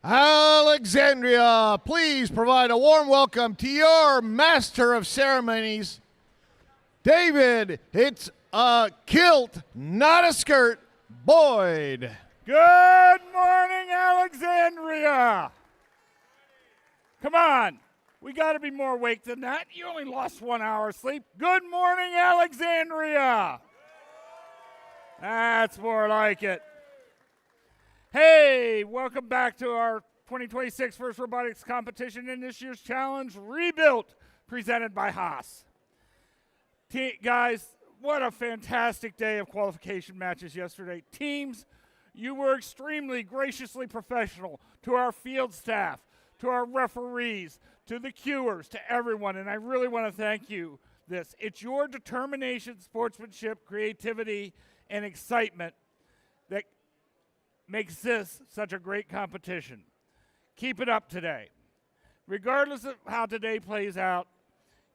Alexandria, please provide a warm welcome to your master of ceremonies, David. It's a kilt, not a skirt, Boyd. Good morning, Alexandria. Come on, we got to be more awake than that. You only lost 1 hour of sleep. Good morning, Alexandria. That's more like it. Hey, welcome back to our 2026 First Robotics Competition in this year's challenge, Rebuilt, presented by Haas. Guys, what a fantastic day of qualification matches yesterday. Teams, you were extremely graciously professional. To our field staff, to our referees, to the cuers, to everyone, and I really want to thank you. It's your determination, sportsmanship, creativity, and excitement that makes this such a great competition. Keep it up today. Regardless of how today plays out,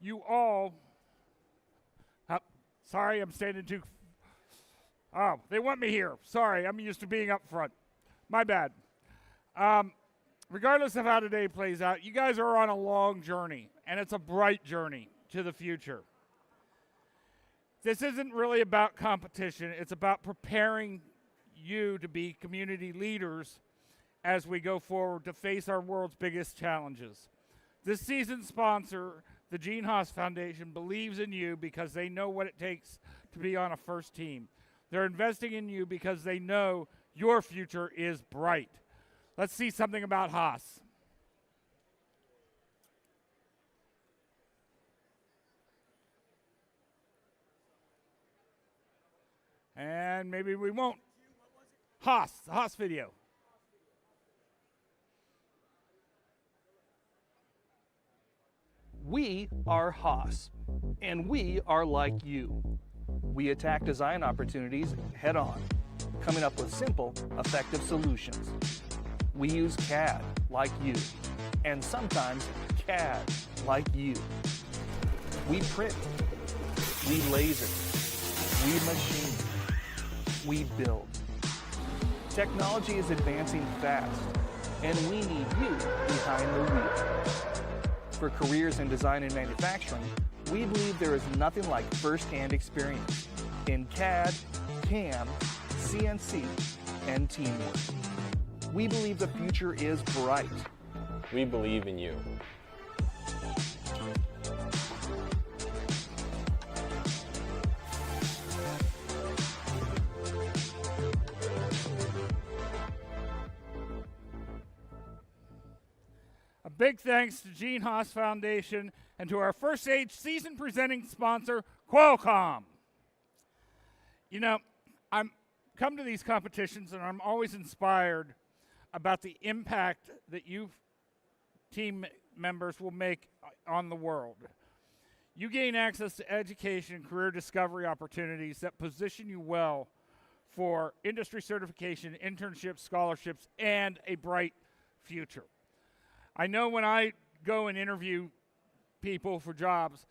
you all, sorry, I'm standing too, they want me here. Sorry, I'm used to being up front. My bad. Regardless of how today plays out, you guys are on a long journey, and it's a bright journey to the future. This isn't really about competition. It's about preparing you to be community leaders as we go forward to face our world's biggest challenges. This season's sponsor, the Gene Haas Foundation, believes in you because they know what it takes to be on a first team. They're investing in you because they know your future is bright. Let's see something about Haas. And maybe we won't. Haas video. We are Haas, and we are like you. We attack design opportunities head on, coming up with simple, effective solutions. We use CAD like you, and sometimes CAD like you. We print, we laser, we machine, we build. Technology is advancing fast, and we need you behind the wheel. For careers in design and manufacturing, we believe there is nothing like first-hand experience in CAD, CAM, CNC, and teamwork. We believe the future is bright. We believe in you. A big thanks to Gene Haas Foundation and to our first stage season presenting sponsor, Qualcomm. You know, I'm come to these competitions and I'm always inspired about the impact that you team members will make on the world. You gain access to education and career discovery opportunities that position you well for industry certification, internships, scholarships, and a bright future. I know when I go and interview people for jobs,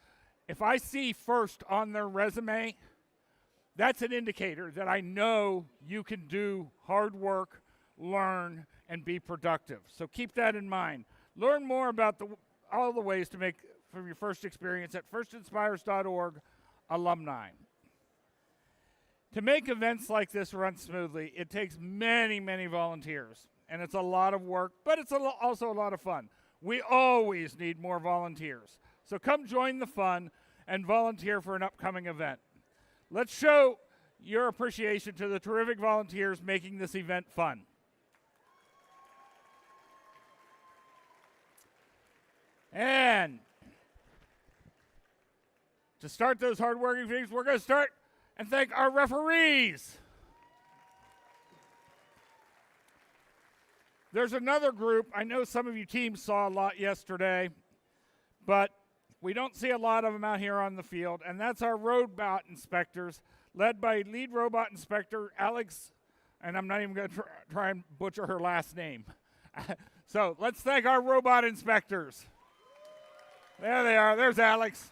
if I see first on their resume, that's an indicator that I know you can do hard work, learn, and be productive. So keep that in mind. Learn more about all the ways to make from your first experience at firstinspires.org alumni. To make events like this run smoothly, it takes many, many volunteers. And it's a lot of work, but it's also a lot of fun. We always need more volunteers. So come join the fun and volunteer for an upcoming event. Let's show your appreciation to the terrific volunteers making this event fun. And to start those hardworking things, we're going to start and thank our referees. There's another group. I know some of you teams saw a lot yesterday, but we don't see a lot of them out here on the field, and that's our robot inspectors, led by lead robot inspector Alex, and I'm not even going to try and butcher her last name. So let's thank our robot inspectors. There they are. There's Alex.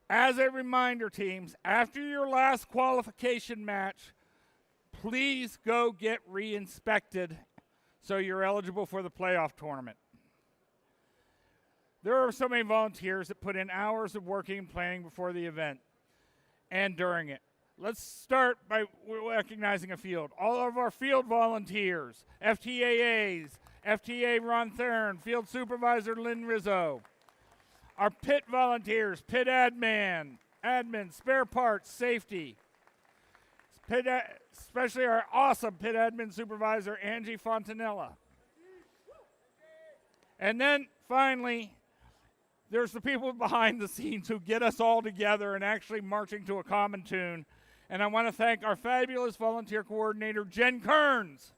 As a reminder, teams, after your last qualification match, please go get re-inspected so you're eligible for the playoff tournament. There are so many volunteers that put in hours of working and planning before the event and during it. Let's start by recognizing a field. All of our field volunteers, FTAAs, FTA Ron Theron, Field Supervisor Lynn Rizzo. Our pit volunteers, pit admin, spare parts, safety. Especially our awesome pit admin supervisor, Angie Fontanella. And then finally, there's the people behind the scenes who get us all together and actually marching to a common tune. And I want to thank our fabulous volunteer coordinator, Jen Kearns.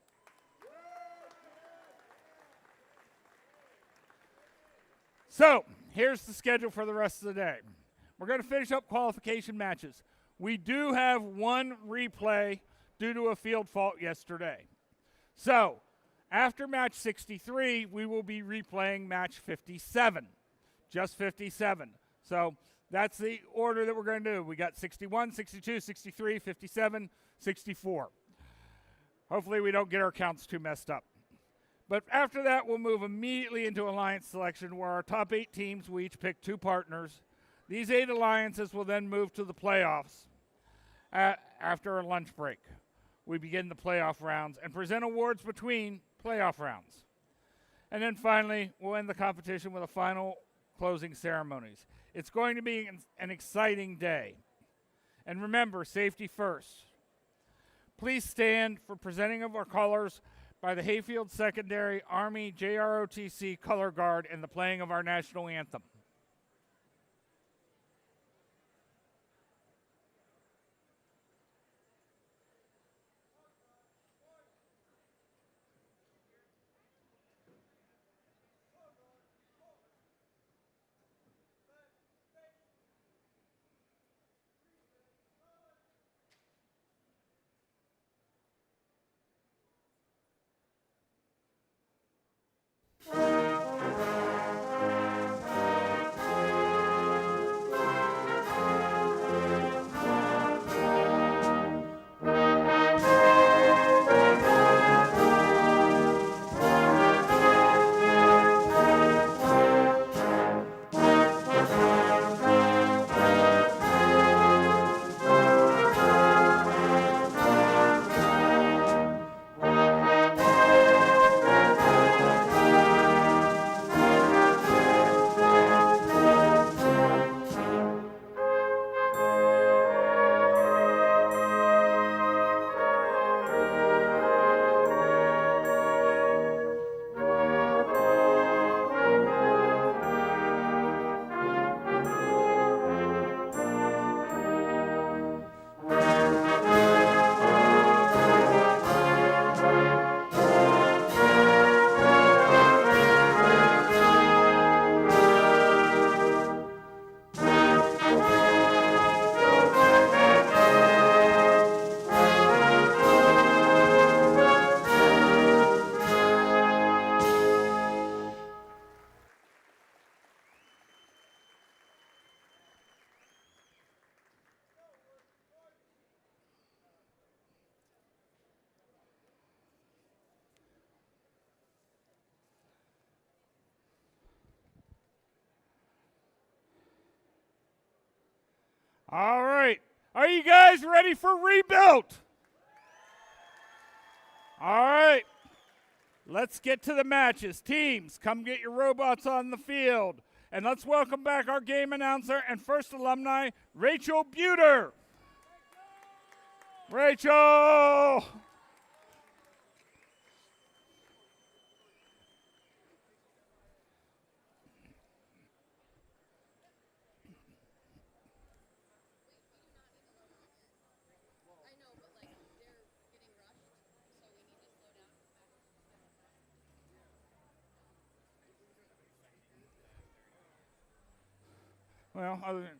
So, here's the schedule for the rest of the day. We're going to finish up qualification matches. We do have one replay due to a field fault yesterday. So, after match 63, we will be replaying match 57. Just 57. So, that's the order that we're going to do. We got 61, 62, 63, 57, 64. Hopefully we don't get our counts too messed up. But after that, we'll move immediately into alliance selection, where our top 8 teams will each pick 2 partners. These 8 alliances will then move to the playoffs after a lunch break. We begin the playoff rounds and present awards between playoff rounds. And then finally, we'll end the competition with a final closing ceremonies. It's going to be an exciting day. And remember, safety first. Please stand for presenting of our colors by the Hayfield Secondary Army JROTC Color Guard and the playing of our national anthem. All right. Are you guys ready for rebuild? All right. Let's get to the matches. Teams, come get your robots on the field. And let's welcome back our game announcer and first alumni, Rachel Buter. Rachel! Well, other than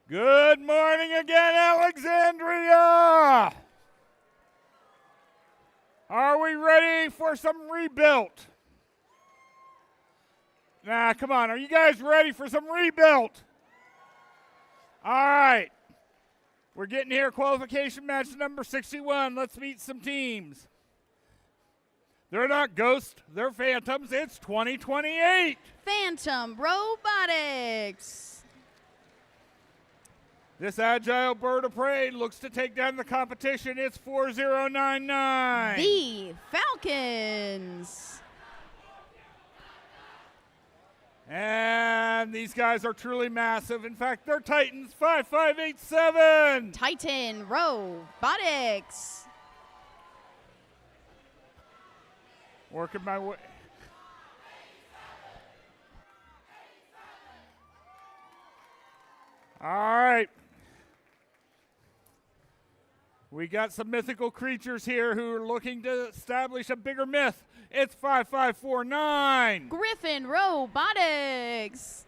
Good morning again, Alexandria! Are we ready for some rebuilt? Nah, come on. Are you guys ready for some rebuilt? All right. We're getting here. Qualification match number 61. Let's meet some teams. They're not ghosts. They're phantoms. It's 2028. Phantom Robotics. This agile bird of prey looks to take down the competition. It's 4099. The Falcons. And these guys are truly massive. In fact, they're Titans. 5587. Titan Robotics. Working my way. All right. We got some mythical creatures here who are looking to establish a bigger myth. It's 5549. Griffin Robotics.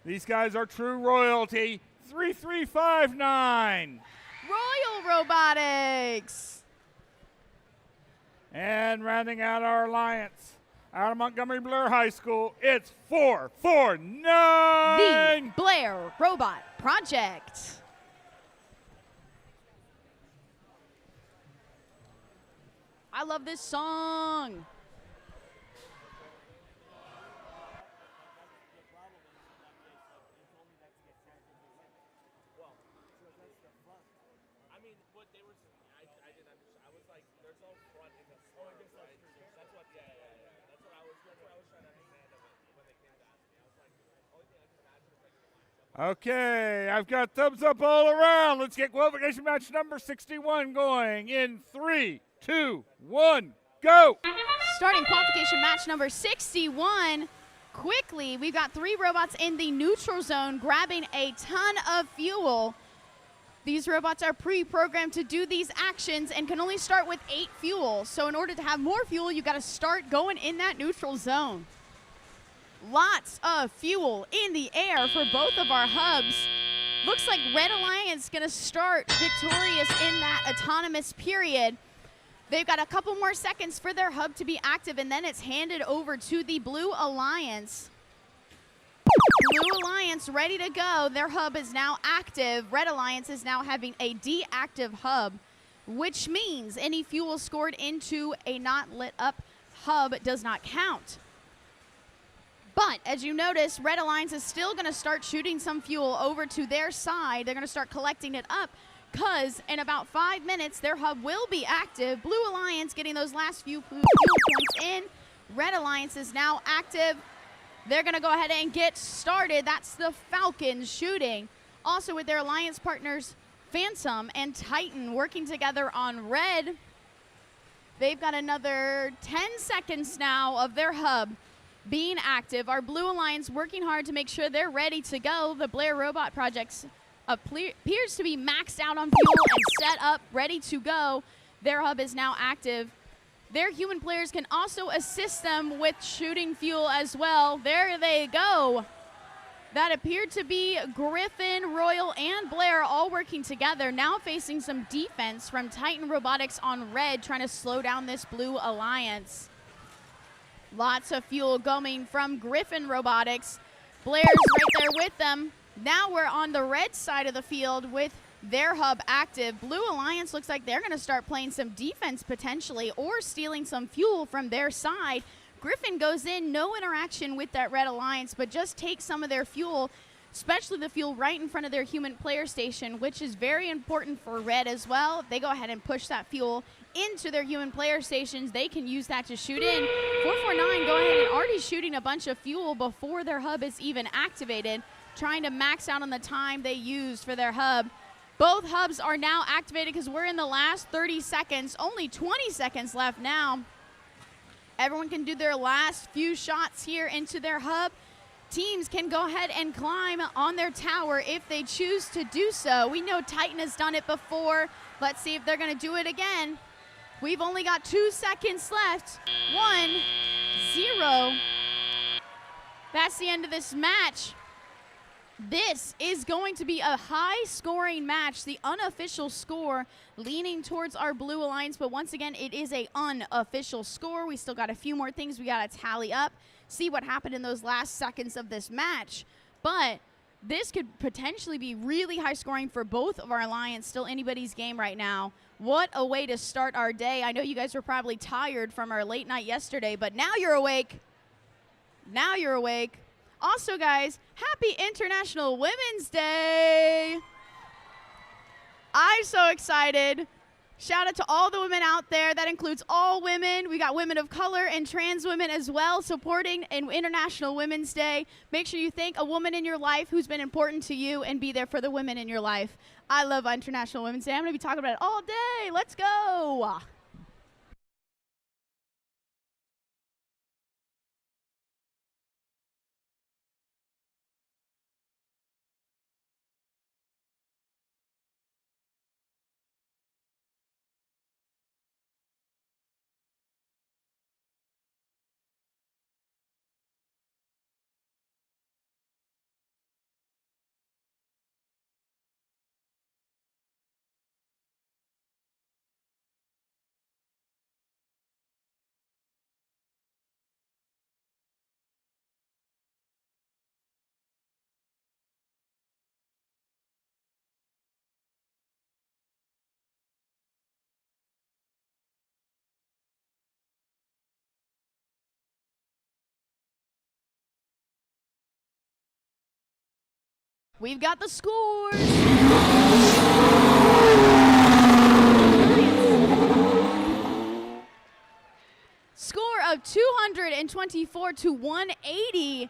These guys are true royalty. 3359. Royal Robotics. And rounding out our alliance, out of Montgomery Blair High School, it's 449. The Blair Robot Project. I love this song. Okay, I've got thumbs up all around. Let's get qualification match number 61 going in 3, 2, 1, go. Starting qualification match number 61. Quickly, we've got 3 robots in the neutral zone grabbing a ton of fuel. These robots are pre-programmed to do these actions and can only start with 8 fuel. So in order to have more fuel, you got to start going in that neutral zone. Lots of fuel in the air for both of our hubs. Looks like Red Alliance going to start victorious in that autonomous period. They've got a couple more seconds for their hub to be active, and then it's handed over to the Blue Alliance. Blue Alliance ready to go. Their hub is now active. Red Alliance is now having a deactive hub, which means any fuel scored into a not lit up hub does not count. But as you notice, Red Alliance is still going to start shooting some fuel over to their side. They're going to start collecting it up because in about 5 minutes, their hub will be active. Blue Alliance getting those last few fuel points in. Red Alliance is now active. They're going to go ahead and get started. That's the Falcons shooting. Also with their alliance partners, Phantom and Titan working together on red. They've got another 10 seconds now of their hub being active. Our Blue Alliance working hard to make sure they're ready to go. The Blair Robot Project appears to be maxed out on fuel and set up, ready to go. Their hub is now active. Their human players can also assist them with shooting fuel as well. There they go. That appeared to be Griffin, Royal, and Blair all working together, now facing some defense from Titan Robotics on red, trying to slow down this Blue Alliance. Lots of fuel going from Griffin Robotics. Blair's right there with them. Now we're on the red side of the field with their hub active. Blue Alliance looks like they're going to start playing some defense potentially or stealing some fuel from their side. Griffin goes in, no interaction with that Red Alliance, but just takes some of their fuel, especially the fuel right in front of their human player station, which is very important for Red as well. They go ahead and push that fuel into their human player stations. They can use that to shoot in. 449 go ahead and already shooting a bunch of fuel before their hub is even activated, trying to max out on the time they used for their hub. Both hubs are now activated because we're in the last 30 seconds. Only 20 seconds left now. Everyone can do their last few shots here into their hub. Teams can go ahead and climb on their tower if they choose to do so. We know Titan has done it before. Let's see if they're going to do it again. We've only got 2 seconds left. 1, 0. That's the end of this match. This is going to be a high-scoring match. The unofficial score leaning towards our Blue Alliance, but once again, it is a unofficial score. We still got a few more things we got to tally up, see what happened in those last seconds of this match. But this could potentially be really high-scoring for both of our alliance. Still anybody's game right now. What a way to start our day. I know you guys were probably tired from our late night yesterday, but now you're awake. Now you're awake. Also, guys, happy International Women's Day. I'm so excited. Shout out to all the women out there. That includes all women. We got women of color and trans women as well supporting International Women's Day. Make sure you thank a woman in your life who's been important to you and be there for the women in your life. I love International Women's Day. I'm going to be talking about it all day. Let's go. We've got the scores. Score of 224 to 180.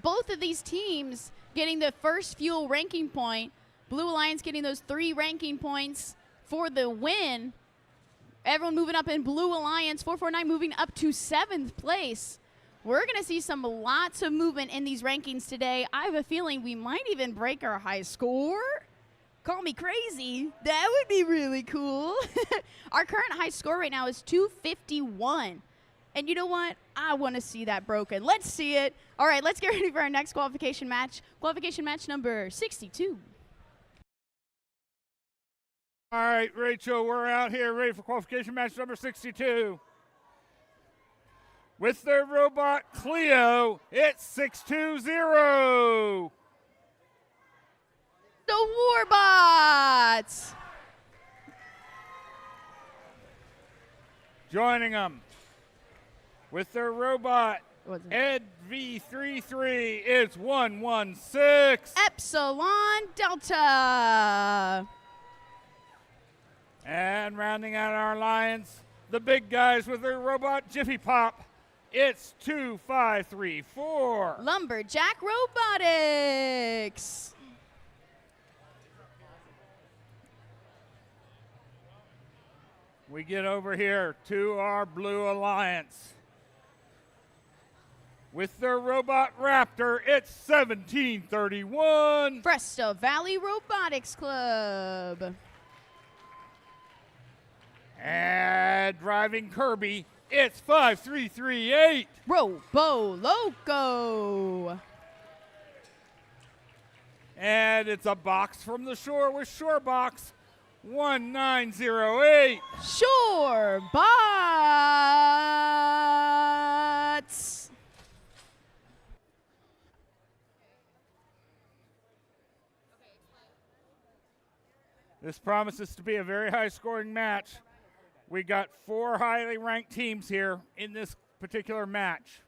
Both of these teams getting the first fuel ranking point. Blue Alliance getting those 3 ranking points for the win. Everyone moving up in Blue Alliance. 449 moving up to 7th place. We're going to see lots of movement in these rankings today. I have a feeling we might even break our high score. Call me crazy. That would be really cool. Our current high score right now is 251. And you know what? I want to see that broken. Let's see it. All right, let's get ready for our next qualification match. Qualification match number 62. All right, Rachel, we're out here ready for qualification match number 62. With their robot Cleo, it's 620. The Warbots. Joining them with their robot Ed V33, it's 116. Epsilon Delta. And rounding out our alliance, the big guys with their robot Jiffy Pop, it's 2534. Lumberjack Robotics. We get over here to our Blue Alliance. With their robot Raptor, it's 1731. Fresta Valley Robotics Club. And driving Kirby, it's 5338. Robo Loco. And it's a box from the shore with Shorebox 1908. Shore Bots. This promises to be a very high-scoring match. We got 4 highly ranked teams here in this particular match.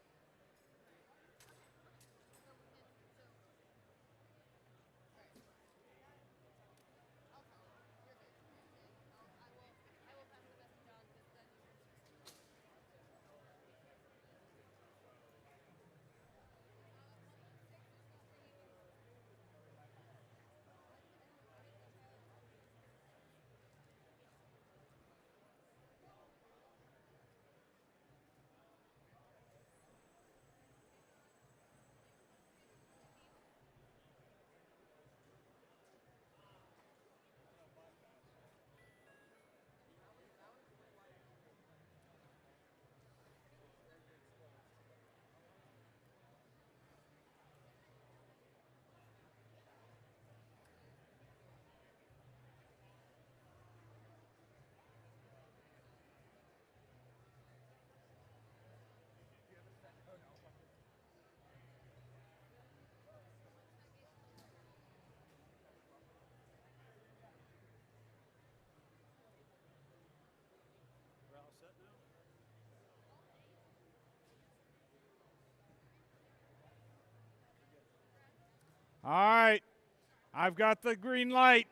All right. I've got the green light.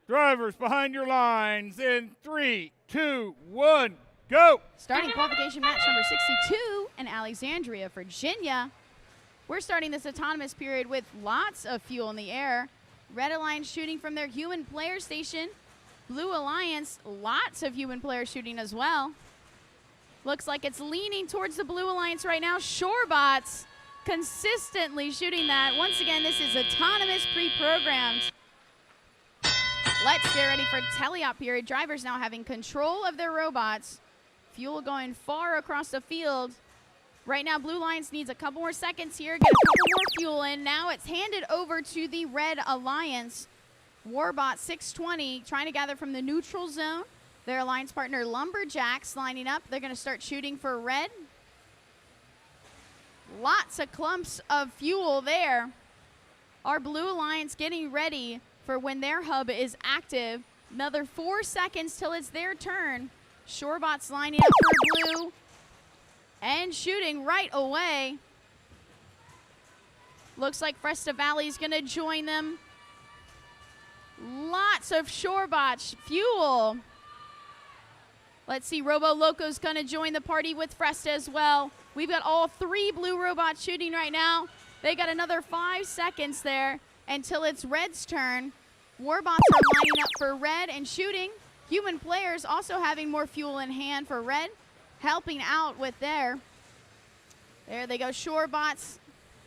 Drivers behind your lines in 3, 2, 1, go. Starting qualification match number 62 in Alexandria, Virginia. We're starting this autonomous period with lots of fuel in the air. Red Alliance shooting from their human player station. Blue Alliance, lots of human players shooting as well. Looks like it's leaning towards the Blue Alliance right now. Shorebots consistently shooting that. Once again, this is autonomous pre-programmed. Let's get ready for teleop period. Drivers now having control of their robots. Fuel going far across the field. Right now, Blue Alliance needs a couple more seconds here. Get a couple more fuel in. Now it's handed over to the Red Alliance. Warbot 620 trying to gather from the neutral zone. Their alliance partner Lumberjacks lining up. They're going to start shooting for red. Lots of clumps of fuel there. Our Blue Alliance getting ready for when their hub is active. Another 4 seconds till it's their turn. Shorebots lining up for blue and shooting right away. Looks like Fresta Valley is going to join them. Lots of Shorebots fuel. Let's see, Robo Loco's going to join the party with Fresta as well. We've got all 3 blue robots shooting right now. They got another 5 seconds there until it's red's turn. Warbots are lining up for red and shooting. Human players also having more fuel in hand for red, helping out with there. There they go, Shorebots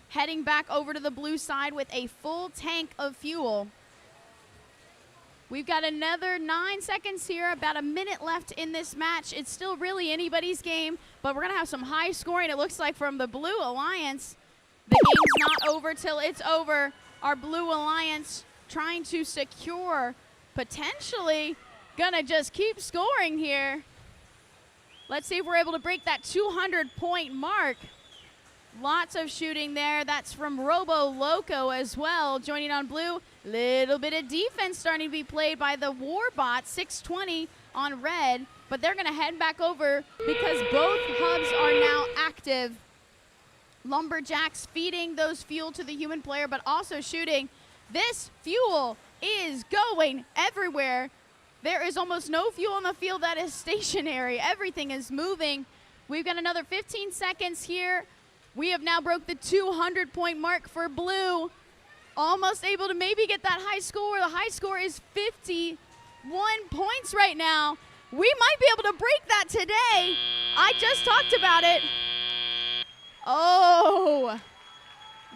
heading back over to the blue side with a full tank of fuel. We've got another 9 seconds here, about a minute left in this match. It's still really anybody's game, but we're going to have some high scoring, it looks like, from the Blue Alliance. The game's not over till it's over. Our Blue Alliance trying to secure, potentially going to just keep scoring here. Let's see if we're able to break that 200-point mark. Lots of shooting there. That's from Robo Loco as well, joining on blue. Little bit of defense starting to be played by the Warbot 620 on red, but they're going to head back over because both hubs are now active. Lumberjacks feeding those fuel to the human player, but also shooting. This fuel is going everywhere. There is almost no fuel on the field that is stationary. Everything is moving. We've got another 15 seconds here. We have now broke the 200-point mark for blue. Almost able to maybe get that high score. The high score is 51 points right now. We might be able to break that today. I just talked about it. Oh,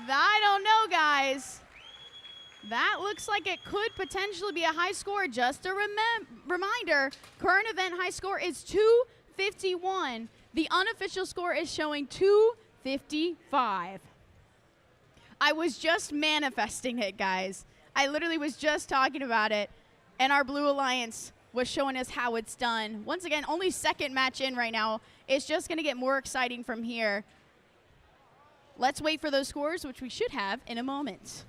I don't know, guys. That looks like it could potentially be a high score. Just a reminder, current event high score is 251. The unofficial score is showing 255. I was just manifesting it, guys. I literally was just talking about it, and our Blue Alliance was showing us how it's done. Once again, only second match in right now. It's just going to get more exciting from here. Let's wait for those scores, which we should have in a moment.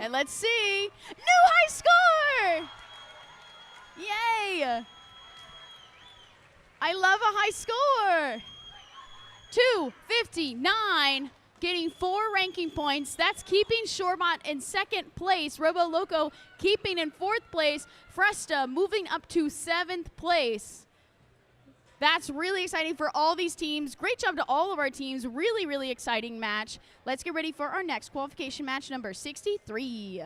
Let's see. New high score! Yay! I love a high score. 259, getting 4 ranking points. That's keeping Shorebot in second place. Robo Loco keeping in 4th place. Fresta moving up to 7th place. That's really exciting for all these teams. Great job to all of our teams. Really, really exciting match. Let's get ready for our next qualification match, number 63.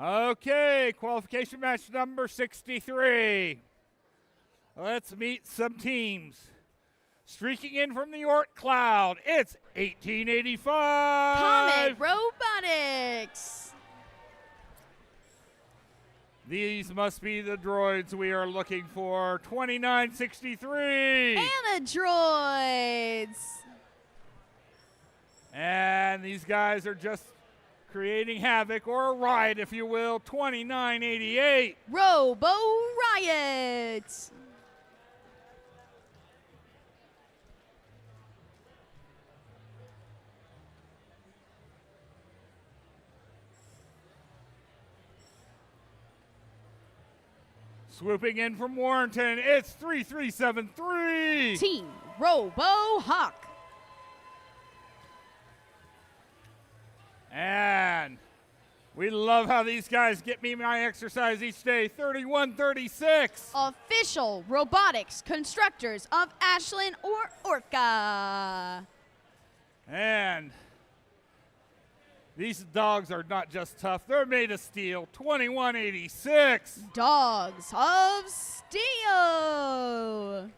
Okay, qualification match number 63. Let's meet some teams. Streaking in from the York Cloud, it's 1885. Comet Robotics. These must be the droids we are looking for. 2963. Anadroids. And these guys are just creating havoc, or a riot, if you will. 2988. Robo Riot. Swooping in from Warrenton, it's 3373. Team Robo Hawk. And we love how these guys get me my exercise each day. 3136. Official robotics constructors of Ashland or Orca. And these dogs are not just tough, they're made of steel. 2186. Dogs of Steel.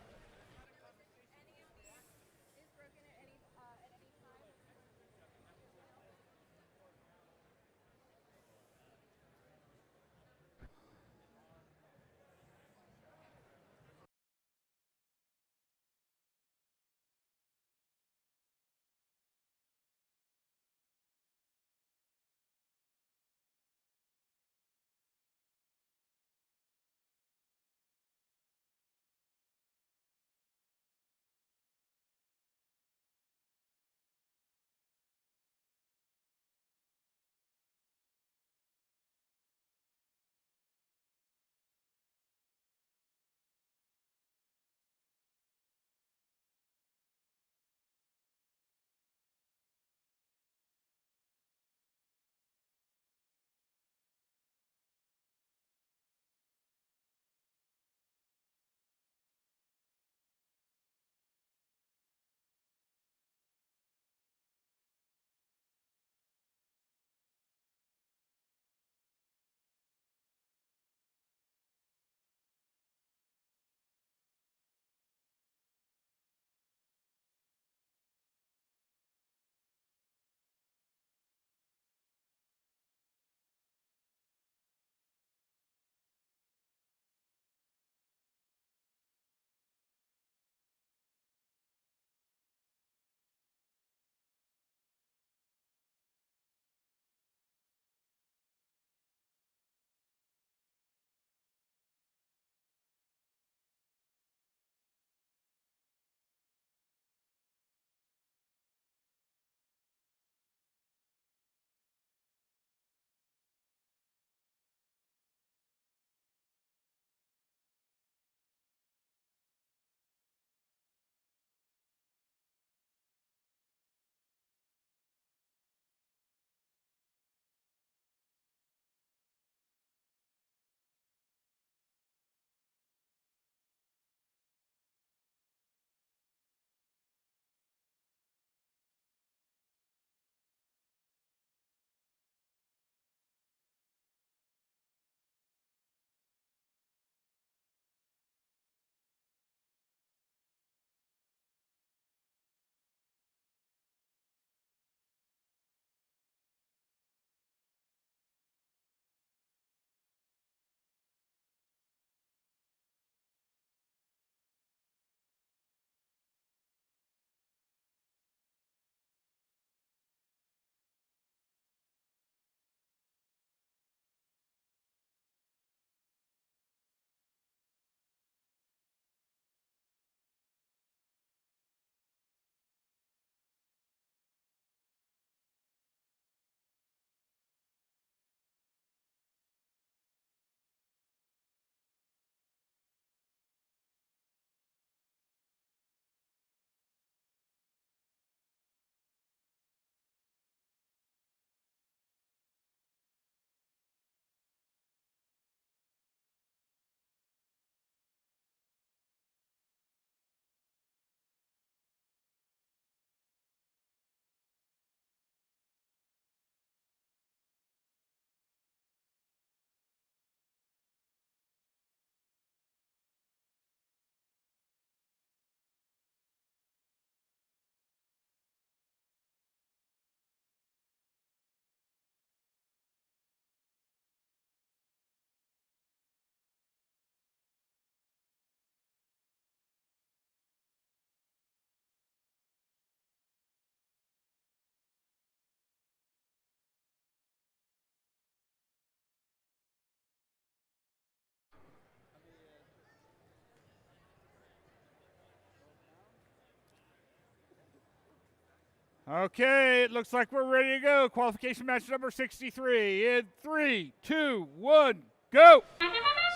Okay, it looks like we're ready to go. Qualification match number 63 in 3, 2, 1, go.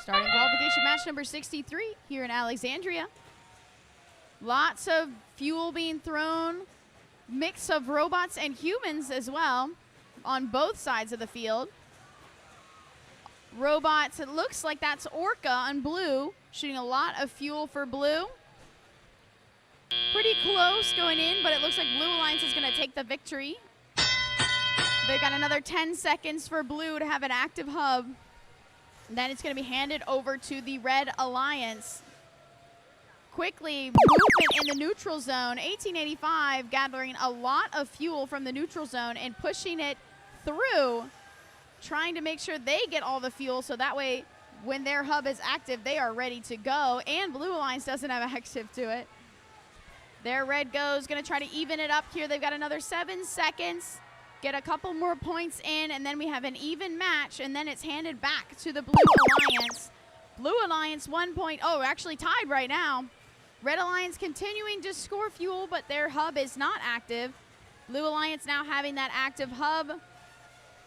Starting qualification match number 63 here in Alexandria. Lots of fuel being thrown, mix of robots and humans as well on both sides of the field. Robots, it looks like that's Orca on blue, shooting a lot of fuel for blue. Pretty close going in, but it looks like Blue Alliance is going to take the victory. They've got another 10 seconds for blue to have an active hub. Then it's going to be handed over to the Red Alliance. Quickly, movement in the neutral zone. 1885 gathering a lot of fuel from the neutral zone and pushing it through, trying to make sure they get all the fuel so that way when their hub is active, they are ready to go. And Blue Alliance doesn't have active to it. Their red goes, going to try to even it up here. They've got another 7 seconds. Get a couple more points in, and then we have an even match, and then it's handed back to the Blue Alliance. Blue Alliance 1 point. Oh, actually tied right now. Red Alliance continuing to score fuel, but their hub is not active. Blue Alliance now having that active hub,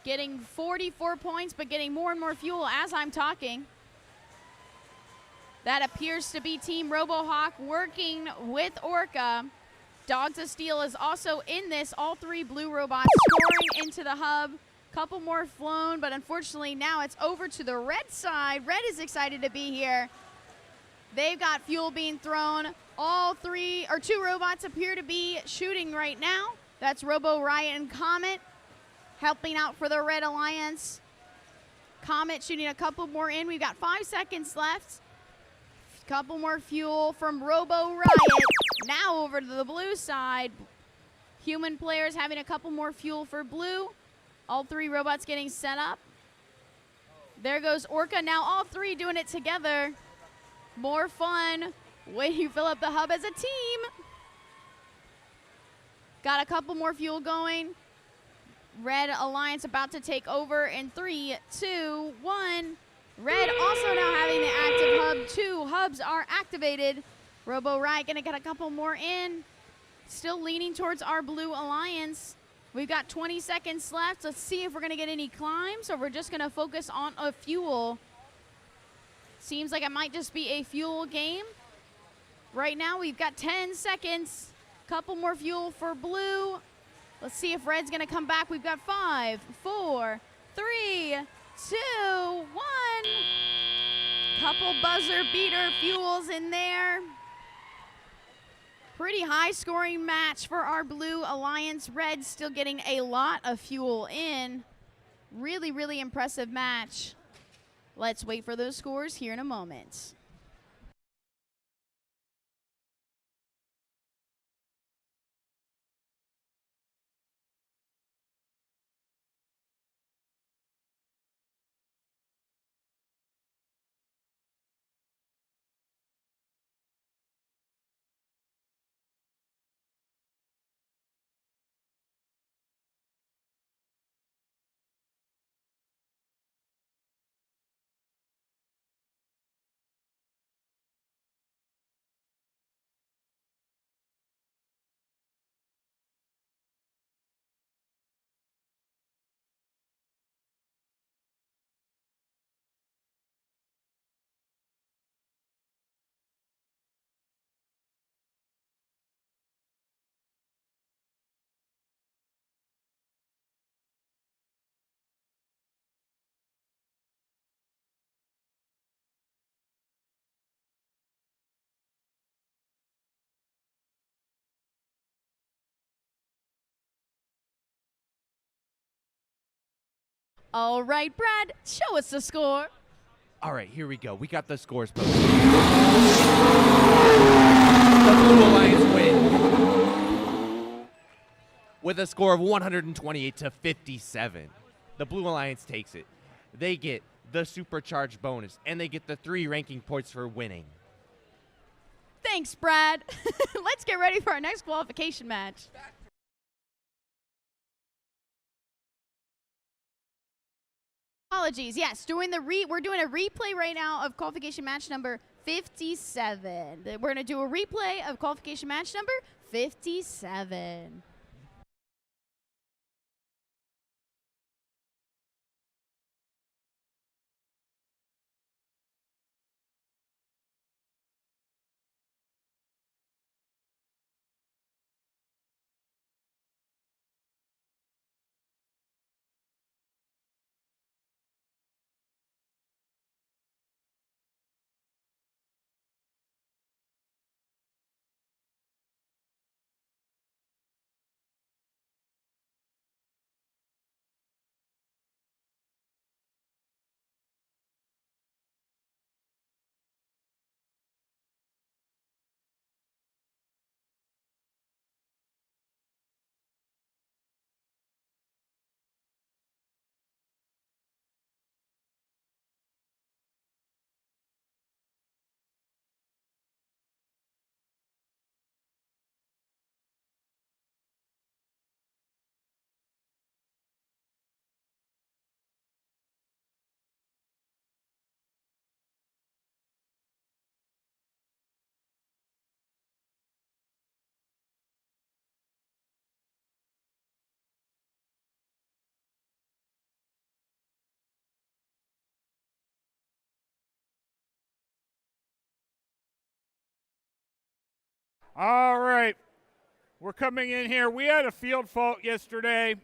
getting 44 points, but getting more and more fuel as I'm talking. That appears to be Team RoboHawk working with Orca. Dogs of Steel is also in this. All 3 blue robots scoring into the hub. Couple more flown, but unfortunately now it's over to the red side. Red is excited to be here. They've got fuel being thrown. All 2 robots appear to be shooting right now. That's Robo, Riot, and Comet helping out for the Red Alliance. Comet shooting a couple more in. We've got 5 seconds left. Couple more fuel from Robo Riot. Now over to the blue side. Human players having a couple more fuel for blue. All 3 robots getting set up. There goes Orca. Now all 3 doing it together. More fun when you fill up the hub as a team. Got a couple more fuel going. Red Alliance about to take over in 3, 2, 1. Red also now having the active hub. 2 hubs are activated. Robo Riot gonna get a couple more in. Still leaning towards our Blue Alliance. We've got 20 seconds left. Let's see if we're gonna get any climbs or we're just gonna focus on a fuel. Seems like it might just be a fuel game. Right now we've got 10 seconds. Couple more fuel for blue. Let's see if red's gonna come back. We've got 5, 4, 3, 2, 1. Couple buzzer beater fuels in there. Pretty high scoring match for our Blue Alliance. Red still getting a lot of fuel in. Really, really impressive match. Let's wait for those scores here in a moment. All right, Brad, show us the score. All right, here we go. We got the scores posted. The Blue Alliance win with a score of 128 to 57. The Blue Alliance takes it. They get the supercharged bonus, and they get the 3 ranking points for winning. Thanks, Brad. Let's get ready for our next qualification match. Apologies. Yes, we're doing a replay right now of qualification match number 57. We're going to do a replay of qualification match number 57. All right. We're coming in here. We had a field fault yesterday,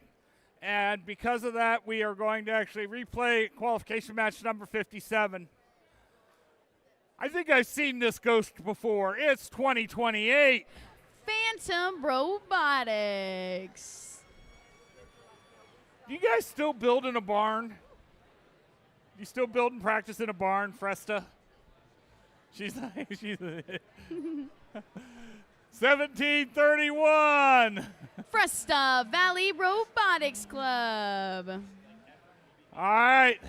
and because of that, we are going to actually replay qualification match number 57. I think I've seen this ghost before. It's 2028. Phantom Robotics. Do you guys still build in a barn? You still build and practice in a barn, Fresta? She's 1731. Fresta Valley Robotics Club. All right.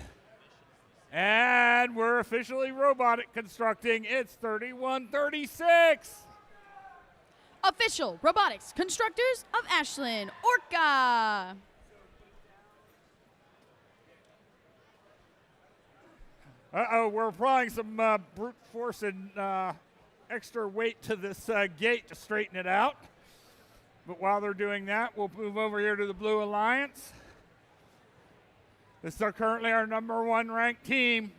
And we're officially robotic constructing. It's 3136. Official Robotics Constructors of Ashland, Orca. Uh-oh, we're applying some brute force and extra weight to this gate to straighten it out. But while they're doing that, we'll move over here to the Blue Alliance. This is currently our #1 ranked team.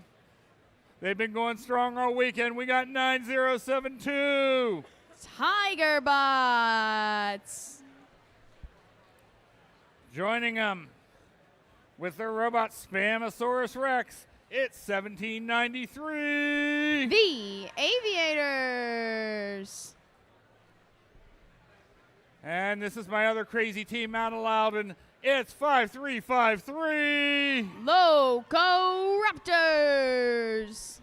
They've been going strong all weekend. We got 9072. Tiger Bots. Joining them with their robot Spamasaurus Rex, it's 1793. The Aviators. And this is my other crazy team out of Loudon. It's 5353. Loco Raptors.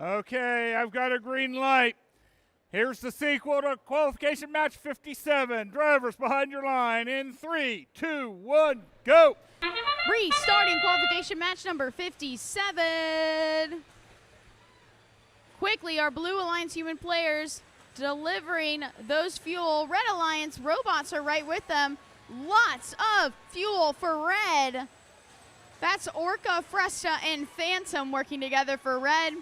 Okay, I've got a green light. Here's the sequel to qualification match 57. Drivers behind your line in 3, 2, 1, go. Restarting qualification match number 57. Quickly, our Blue Alliance human players delivering those fuel. Red Alliance robots are right with them. Lots of fuel for Red. That's Orca, Fresta, and Phantom working together for Red.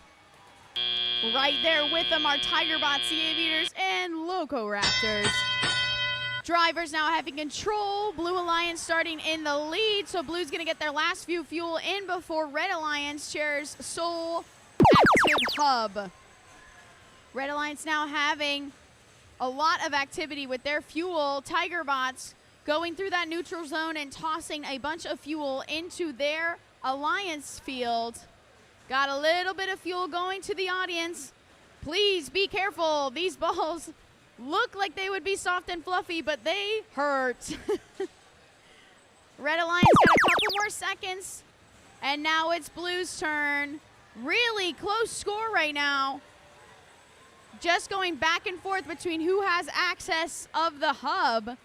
Right there with them are Tigerbots, the Aviators, and Loco Raptors. Drivers now having control. Blue Alliance starting in the lead, so Blue's going to get their last few fuel in before Red Alliance shares sole active hub. Red Alliance now having a lot of activity with their fuel. Tigerbots going through that neutral zone and tossing a bunch of fuel into their Alliance field. Got a little bit of fuel going to the audience. Please be careful. These balls look like they would be soft and fluffy, but they hurt. Red Alliance got a couple more seconds, and now it's Blue's turn. Really close score right now. Just going back and forth between who has access of the hub.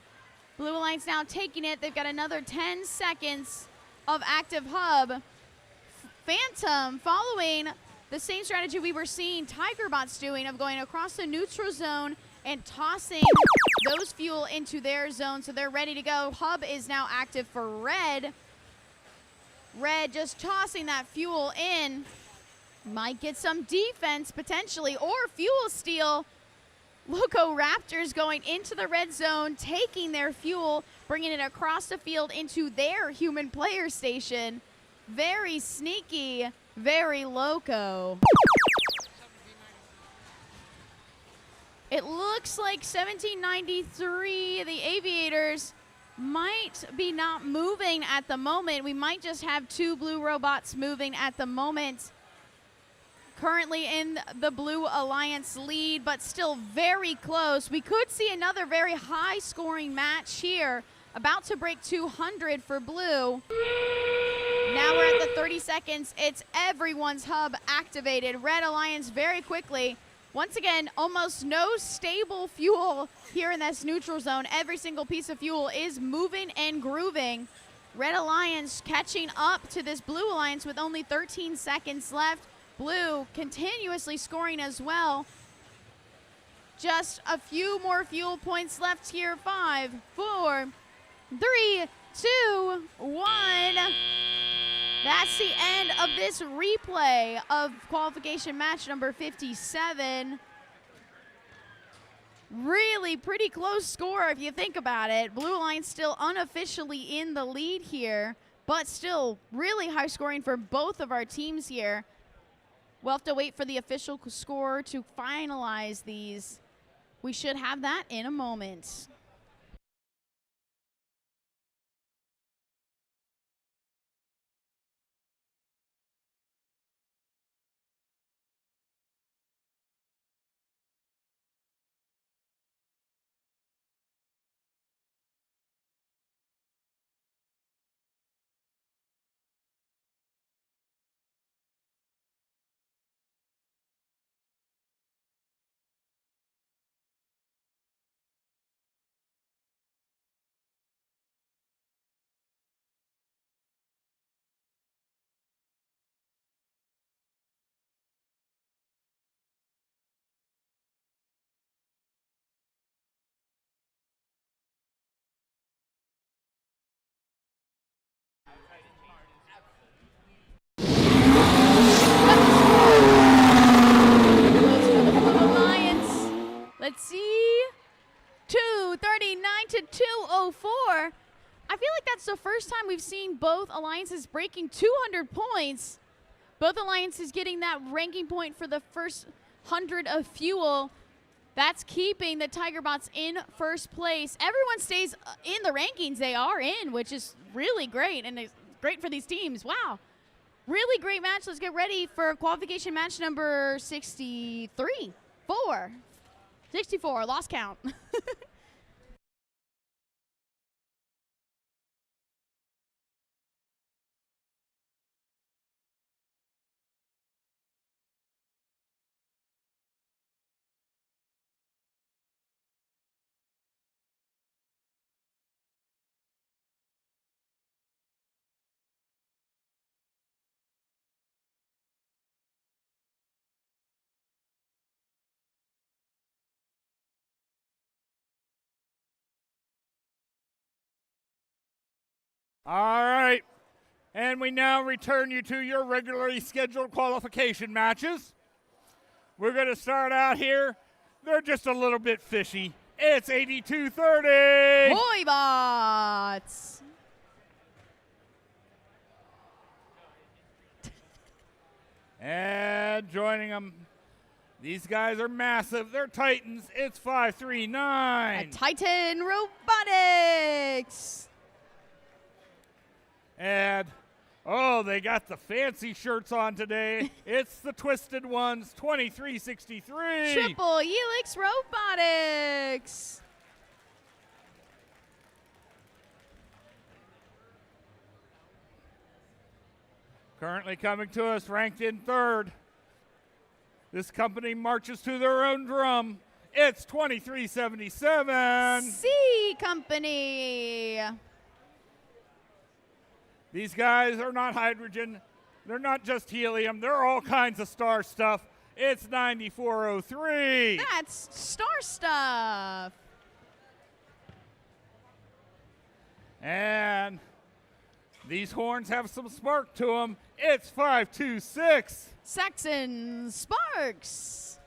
Blue Alliance now taking it. They've got another 10 seconds of active hub. Phantom following the same strategy we were seeing Tigerbots doing of going across the neutral zone and tossing those fuel into their zone, so they're ready to go. Hub is now active for Red. Red just tossing that fuel in. Might get some defense potentially, or fuel steal. Loco Raptors going into the red zone, taking their fuel, bringing it across the field into their human player station. Very sneaky, very Loco. It looks like 1793, the Aviators might be not moving at the moment. We might just have 2 blue robots moving at the moment. Currently in the Blue Alliance lead, but still very close. We could see another very high scoring match here. About to break 200 for Blue. Now we're at the 30 seconds. It's everyone's hub activated. Red Alliance very quickly. Once again, almost no stable fuel here in this neutral zone. Every single piece of fuel is moving and grooving. Red Alliance catching up to this Blue Alliance with only 13 seconds left. Blue continuously scoring as well. Just a few more fuel points left here. 5, 4, 3, 2, 1. That's the end of this replay of qualification match number 57. Really pretty close score if you think about it. Blue Alliance still unofficially in the lead here, but still really high scoring for both of our teams here. We'll have to wait for the official score to finalize these. We should have that in a moment. Let's see, 239 to 204. I feel like that's the first time we've seen both alliances breaking 200 points. Both alliances getting that ranking point for the first 100 of fuel. That's keeping the Tigerbots in first place. Everyone stays in the rankings they are in, which is really great, and it's great for these teams. Wow. Really great match. Let's get ready for qualification match number 63. 64, lost count. All right. And we now return you to your regularly scheduled qualification matches. We're going to start out here. They're just a little bit fishy. It's 82-30. Toy bots. And joining them, these guys are massive. They're Titans. It's 539. Titan Robotics. And, oh, they got the fancy shirts on today. It's the Twisted Ones, 2363. Triple Helix Robotics. Currently coming to us ranked in third. This company marches to their own drum. It's 2377. C Company. These guys are not hydrogen. They're not just helium. They're all kinds of star stuff. It's 9403. That's star stuff. And these horns have some spark to them. It's 526. Saxon Sparks.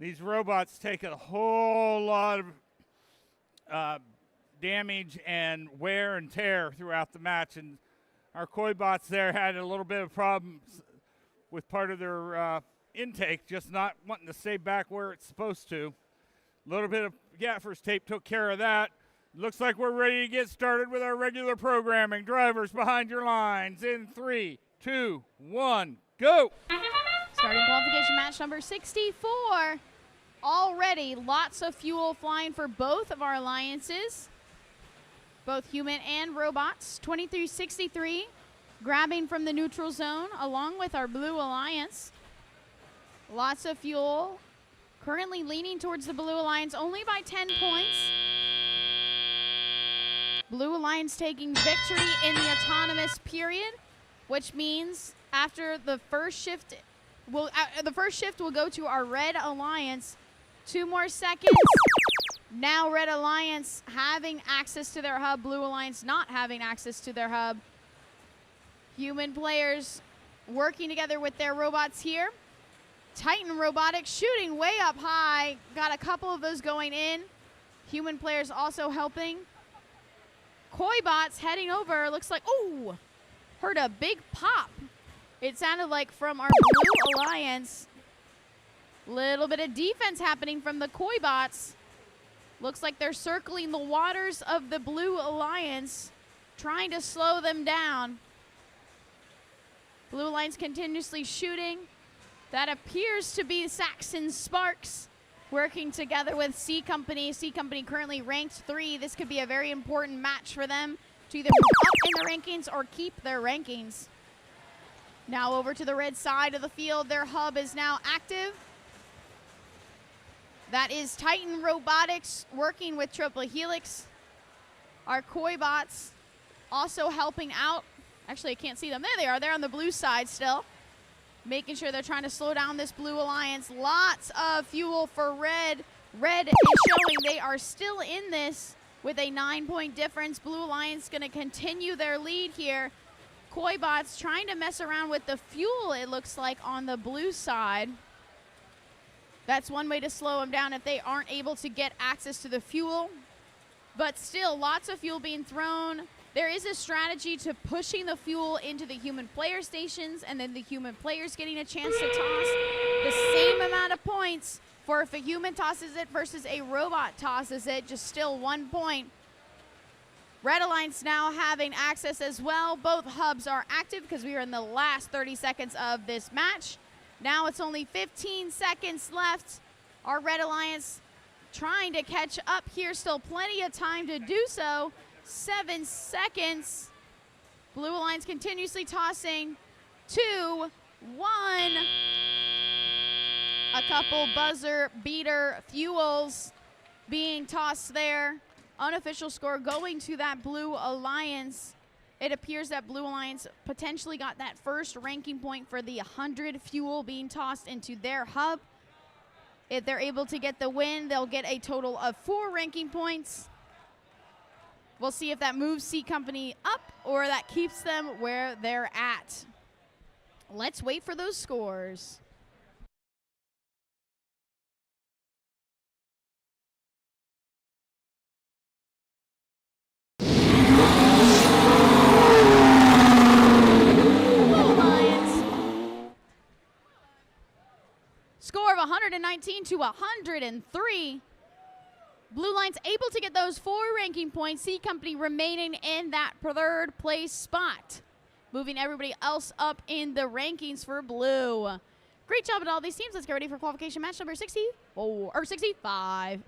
These robots take a whole lot of damage and wear and tear throughout the match, and our koi bots there had a little bit of problems with part of their intake, just not wanting to stay back where it's supposed to. A little bit of gaffer's tape took care of that. Looks like we're ready to get started with our regular programming. Drivers behind your lines in 3, 2, 1, go! Starting qualification match number 64. Already lots of fuel flying for both of our alliances, both human and robots. 2363 grabbing from the neutral zone along with our blue alliance. Lots of fuel. Currently leaning towards the blue alliance only by 10 points. Blue alliance taking victory in the autonomous period, which means after the first shift will go to our red alliance. 2 more seconds. Now red alliance having access to their hub, blue alliance not having access to their hub. Human players working together with their robots here. Titan Robotics shooting way up high. Got a couple of those going in. Human players also helping. Koi bots heading over. Looks like, oh, heard a big pop. It sounded like from our blue alliance. Little bit of defense happening from the koi bots. Looks like they're circling the waters of the blue alliance, trying to slow them down. Blue alliance continuously shooting. That appears to be Saxon Sparks working together with C Company. C Company currently ranked 3. This could be a very important match for them to either move up in the rankings or keep their rankings. Now over to the red side of the field. Their hub is now active. That is Titan Robotics working with Triple Helix. Our koi bots also helping out. Actually, I can't see them. There they are. They're on the blue side still. Making sure they're trying to slow down this blue alliance. Lots of fuel for red. Red is showing they are still in this with a 9-point difference. Blue alliance going to continue their lead here. Koi bots trying to mess around with the fuel, it looks like, on the blue side. That's one way to slow them down if they aren't able to get access to the fuel. But still, lots of fuel being thrown. There is a strategy to pushing the fuel into the human player stations and then the human players getting a chance to toss the same amount of points for if a human tosses it versus a robot tosses it, just still 1 point. Red Alliance now having access as well. Both hubs are active because we are in the last 30 seconds of this match. Now it's only 15 seconds left. Our Red Alliance trying to catch up here. Still plenty of time to do so. 7 seconds. Blue Alliance continuously tossing. 2, 1. A couple buzzer beater fuels being tossed there. Unofficial score going to that Blue Alliance. It appears that Blue Alliance potentially got that first ranking point for the 100 fuel being tossed into their hub. If they're able to get the win, they'll get a total of 4 ranking points. We'll see if that moves C Company up or that keeps them where they're at. Let's wait for those scores. Score of 119 to 103. Blue Line's able to get those 4 ranking points. C Company remaining in that 3rd place spot. Moving everybody else up in the rankings for Blue. Great job at all these teams. Let's get ready for qualification match number 64 or 65.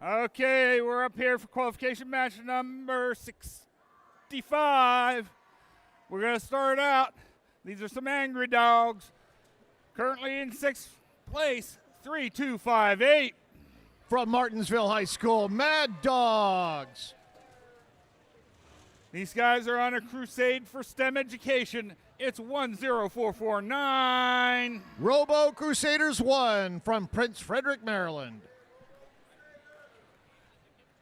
Okay, we're up here for qualification match number 65. We're going to start out. These are some angry dogs. Currently in 6th place, 3258. From Martinsville High School, Mad Dogs. These guys are on a crusade for STEM education. It's 10449. Robo Crusaders 1 from Prince Frederick, Maryland.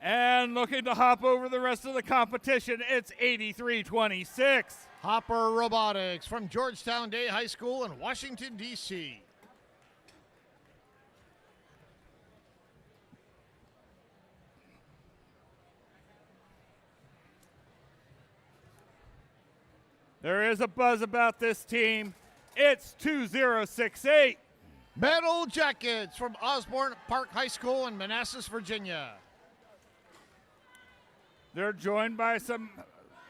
And looking to hop over the rest of the competition, it's 8326. Hopper Robotics from Georgetown Day High School in Washington, D.C. There is a buzz about this team. It's 2068. Metal Jackets from Osborne Park High School in Manassas, Virginia. They're joined by some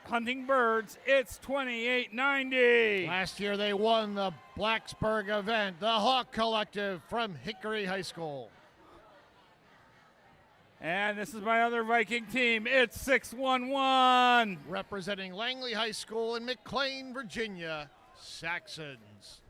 hunting birds. It's 2890. Last year they won the Blacksburg event, the Hawk Collective from Hickory High School. And this is my other Viking team. It's 611. Representing Langley High School in McLean, Virginia, Saxons.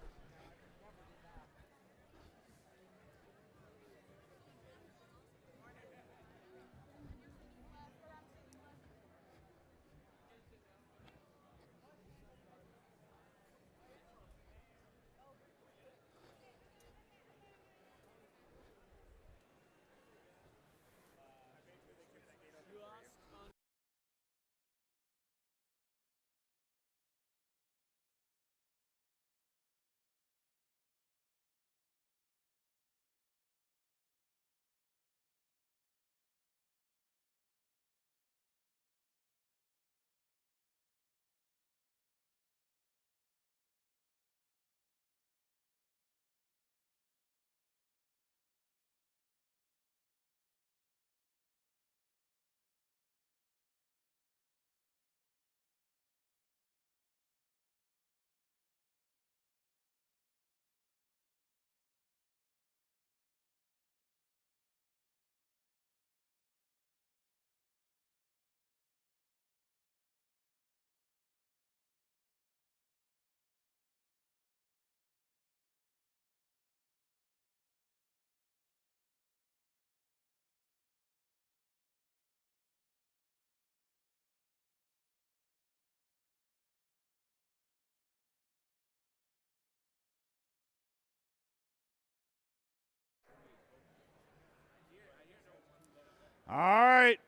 All right.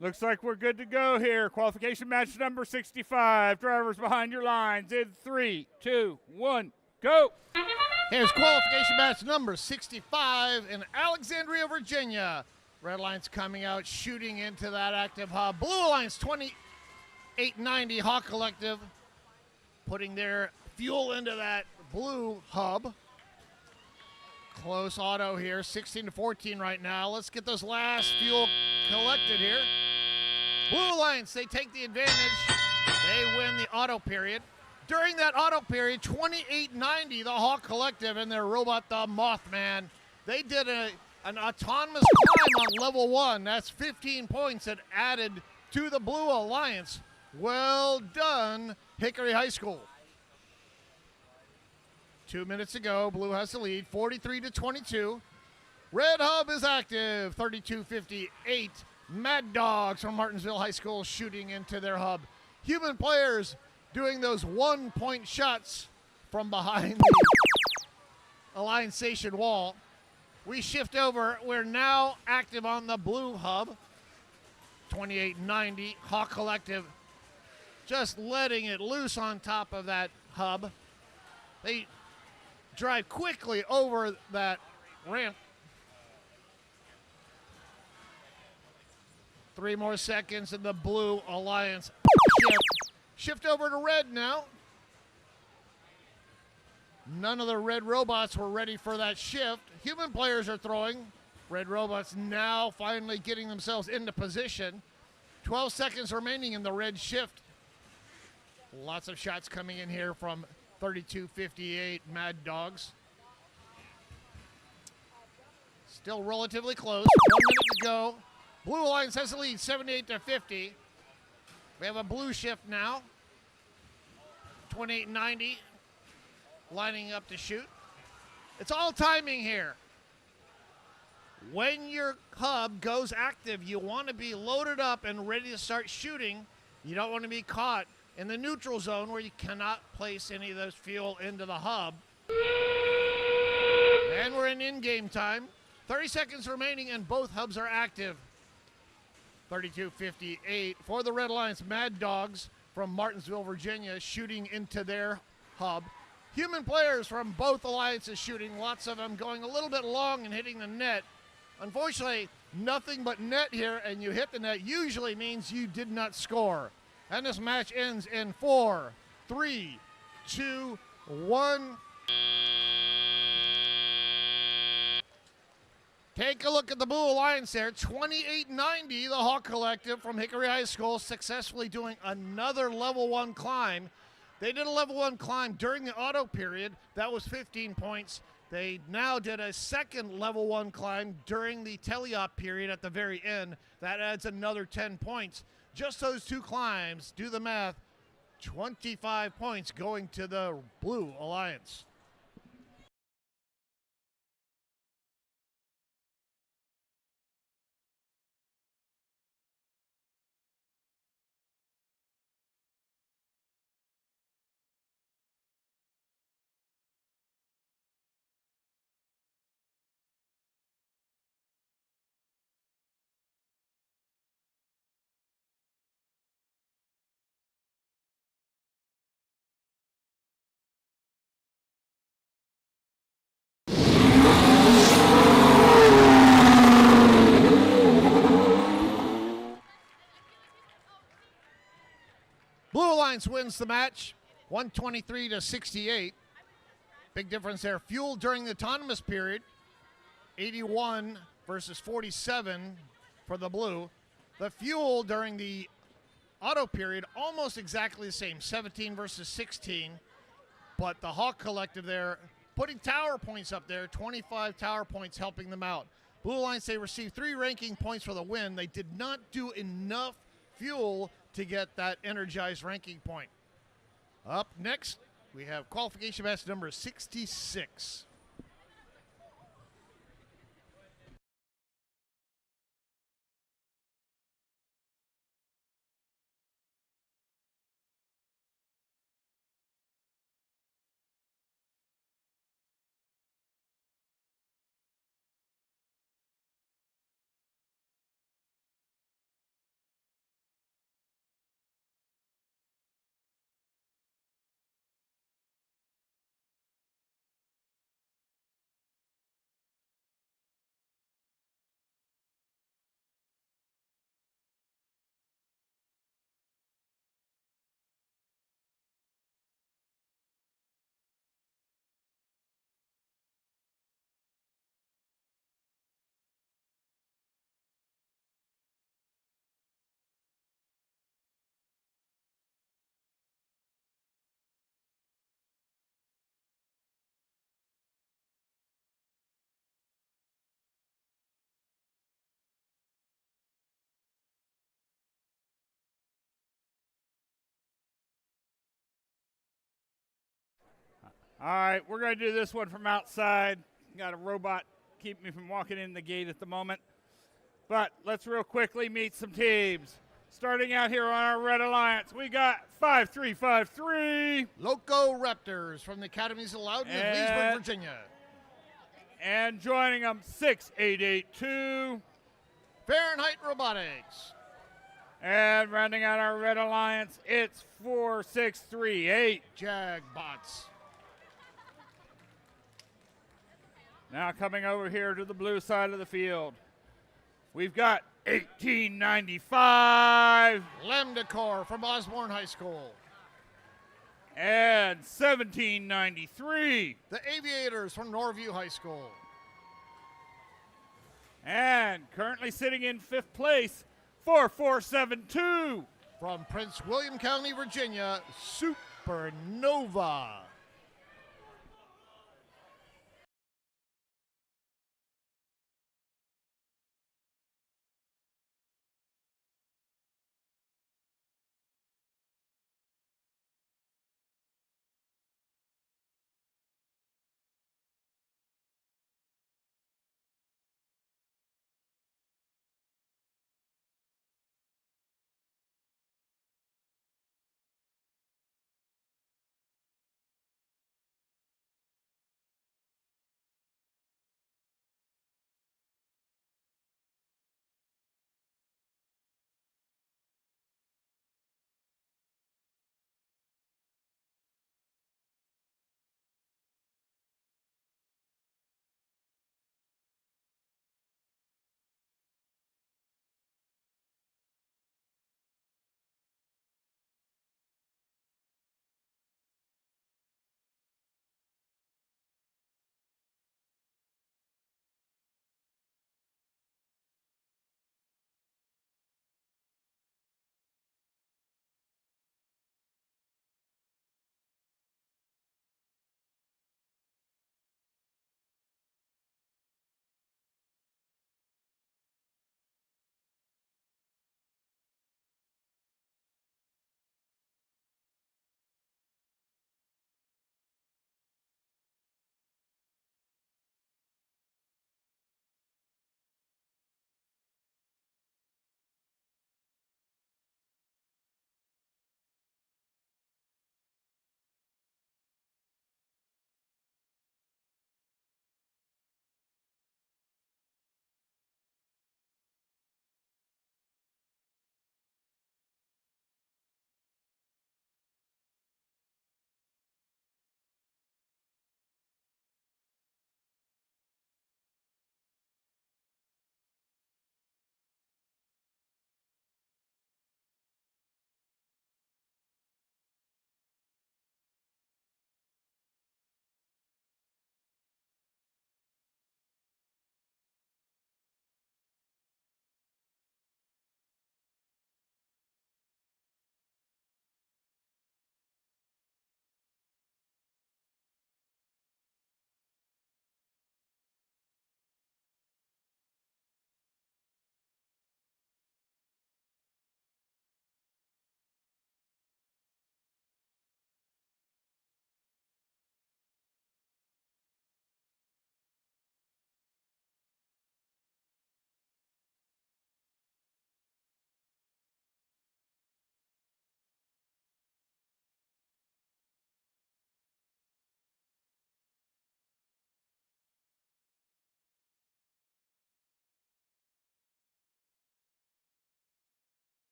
Looks like we're good to go here. Qualification match number 65. Drivers behind your lines in 3, 2, 1, go. Here's qualification match number 65 in Alexandria, Virginia. Red Lions coming out, shooting into that active hub. Blue Alliance 2890 Hawk Collective putting their fuel into that blue hub. Close auto here, 16-14 right now. Let's get those last fuel collected here. Blue Alliance, they take the advantage. They win the auto period. During that auto period, 2890, the Hawk Collective and their robot, the Mothman, they did an autonomous climb on level 1. That's 15 points that added to the Blue Alliance. Well done, Hickory High School. 2 minutes ago, Blue has the lead, 43-22. Red Hub is active, 32-58. Mad Dogs from Martinsville High School shooting into their hub. Human players doing those 1-point shots from behind the Alliance Station wall. We shift over. We're now active on the blue hub. 2890 Hawk Collective just letting it loose on top of that hub. They drive quickly over that ramp. 3 more seconds and the Blue Alliance shift over to red now. None of the red robots were ready for that shift. Human players are throwing. Red robots now finally getting themselves into position. 12 seconds remaining in the red shift. Lots of shots coming in here from 32-58 Mad Dogs. Still relatively close. 1 minute to go. Blue Alliance has the lead, 78-50. We have a blue shift now. 28-90. Lining up to shoot. It's all timing here. When your hub goes active, you want to be loaded up and ready to start shooting. You don't want to be caught in the neutral zone where you cannot place any of those fuel into the hub. And we're in-game time. 30 seconds remaining and both hubs are active. 32-58 for the Red Alliance. Mad Dogs from Martinsville, Virginia, shooting into their hub. Human players from both alliances shooting, lots of them going a little bit long and hitting the net. Unfortunately, nothing but net here, and you hit the net usually means you did not score. And this match ends in 4, 3, 2, 1. Take a look at the Blue Alliance there. 28-90, the Hawk Collective from Hickory High School successfully doing another level 1 climb. They did a level 1 climb during the auto period. That was 15 points. They now did a second level 1 climb during the teleop period at the very end. That adds another 10 points. Just those 2 climbs, do the math, 25 points going to the Blue Alliance. Blue Alliance wins the match, 123-68. Big difference there. Fuel during the autonomous period, 81 versus 47 for the blue. The fuel during the auto period, almost exactly the same, 17 versus 16. But the Hawk Collective there, putting tower points up there, 25 tower points helping them out. Blue Alliance, they received 3 ranking points for the win. They did not do enough fuel to get that energized ranking point. Up next, we have qualification match number 66. All right, we're going to do this one from outside. Got a robot keeping me from walking in the gate at the moment. But let's real quickly meet some teams. Starting out here on our Red Alliance, we got 5353. Loco Raptors from the Academies of Loudon in Leesburg, Virginia. And joining them, 6882. Fahrenheit Robotics. And rounding out our Red Alliance, it's 4638. Jagbots. Now coming over here to the blue side of the field, we've got 1895. Lambda Corps from Osborne High School. And 1793. The Aviators from Norview High School. And currently sitting in 5th place, 4472. From Prince William County, Virginia, Supernova.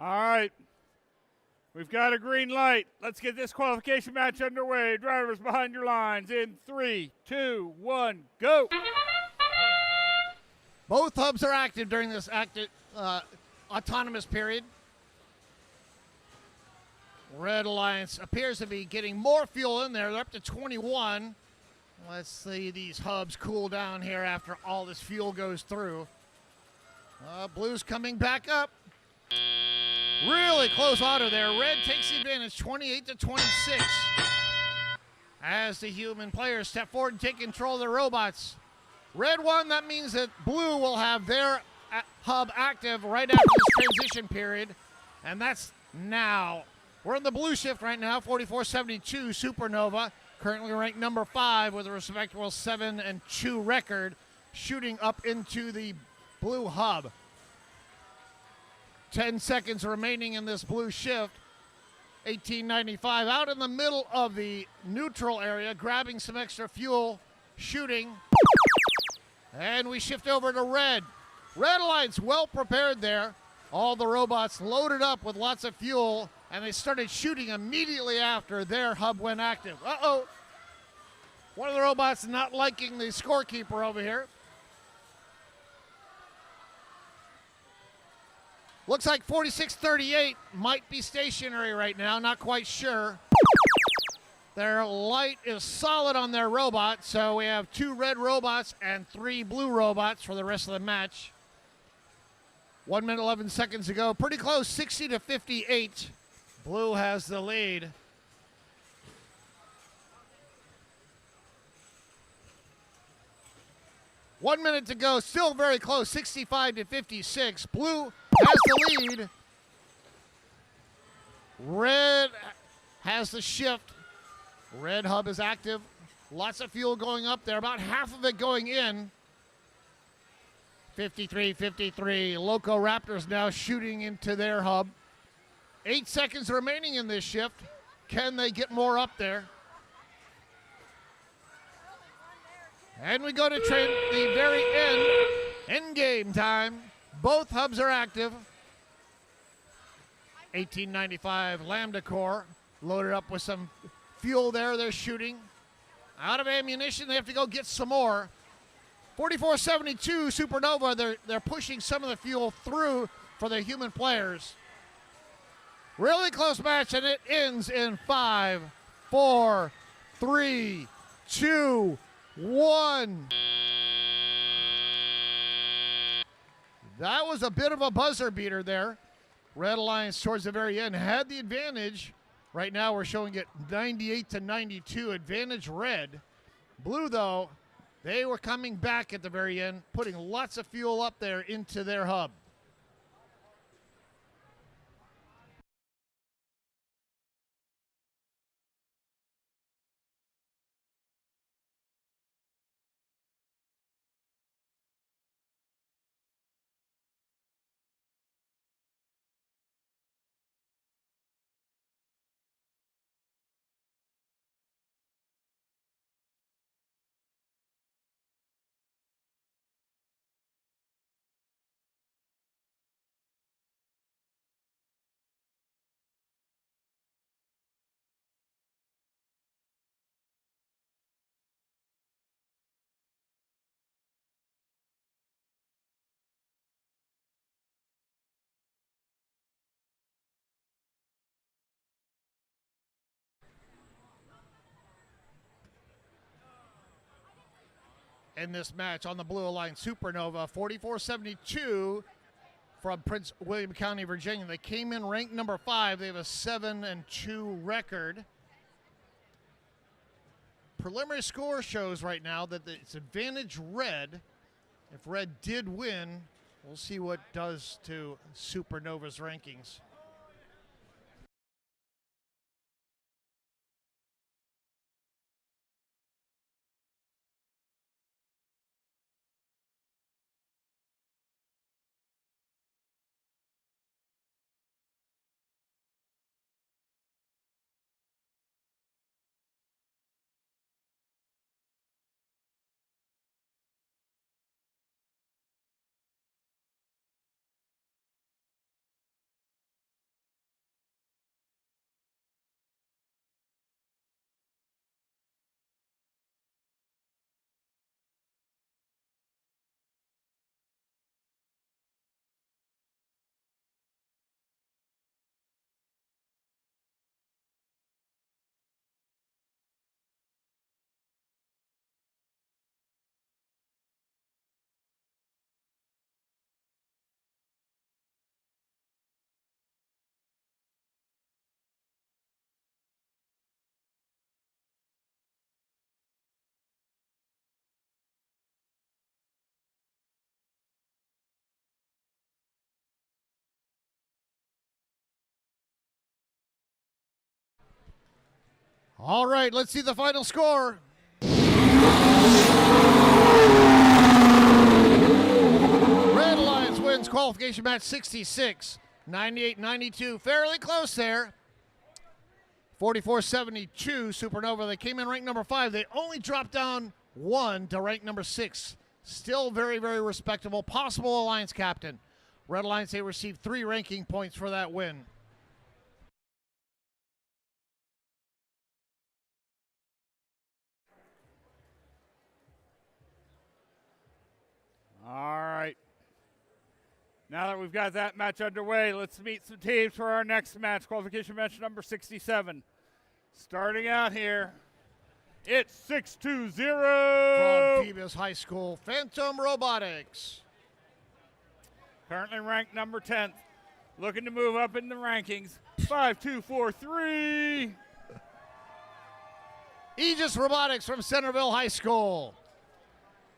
All right. We've got a green light. Let's get this qualification match underway. Drivers behind your lines in 3, 2, 1, go. Both hubs are active during this autonomous period. Red Alliance appears to be getting more fuel in there. They're up to 21. Let's see these hubs cool down here after all this fuel goes through. Blue's coming back up. Really close auto there. Red takes the advantage, 28 to 26. As the human players step forward and take control of the robots. Red won, that means that Blue will have their hub active right after this transition period. And that's now. We're in the blue shift right now, 4472 Supernova, currently ranked number 5 with a respectable 7-2 record, shooting up into the blue hub. 10 seconds remaining in this blue shift. 1895 out in the middle of the neutral area, grabbing some extra fuel, shooting. And we shift over to red. Red Alliance well prepared there. All the robots loaded up with lots of fuel, and they started shooting immediately after their hub went active. Uh-oh. One of the robots not liking the scorekeeper over here. Looks like 4638 might be stationary right now, not quite sure. Their light is solid on their robot, so we have 2 red robots and 3 blue robots for the rest of the match. 1 minute, 11 seconds to go. Pretty close, 60 to 58. Blue has the lead. One minute to go, still very close, 65 to 56. Blue has the lead. Red has the shift. Red hub is active. Lots of fuel going up there, about half of it going in. 53-53. Loco Raptors now shooting into their hub. 8 seconds remaining in this shift. Can they get more up there? And we go to the very end game time. Both hubs are active. 1895 Lambda Core loaded up with some fuel there. They're shooting. Out of ammunition, they have to go get some more. 4472 Supernova, they're pushing some of the fuel through for the human players. Really close match, and it ends in 5, 4, 3, 2, 1. That was a bit of a buzzer beater there. Red Alliance towards the very end had the advantage. Right now we're showing it 98 to 92, advantage red. Blue, though, they were coming back at the very end, putting lots of fuel up there into their hub. In this match on the Blue Alliance Supernova, 4472 from Prince William County, Virginia. They came in ranked number 5. They have a 7-2 record. Preliminary score shows right now that it's advantage red. If red did win, we'll see what it does to Supernova's rankings. All right, let's see the final score. Red Alliance wins qualification match 66, 98-92. Fairly close there. 44-72 Supernova. They came in ranked number 5. They only dropped down 1 to rank number 6. Still very, very respectable. Possible Alliance captain. Red Alliance, they received 3 ranking points for that win. All right. Now that we've got that match underway, let's meet some teams for our next match, qualification match number 67. Starting out here, it's 620. From Phoebus High School, Phantom Robotics. Currently ranked number 10th. Looking to move up in the rankings. 5243. Aegis Robotics from Centerville High School.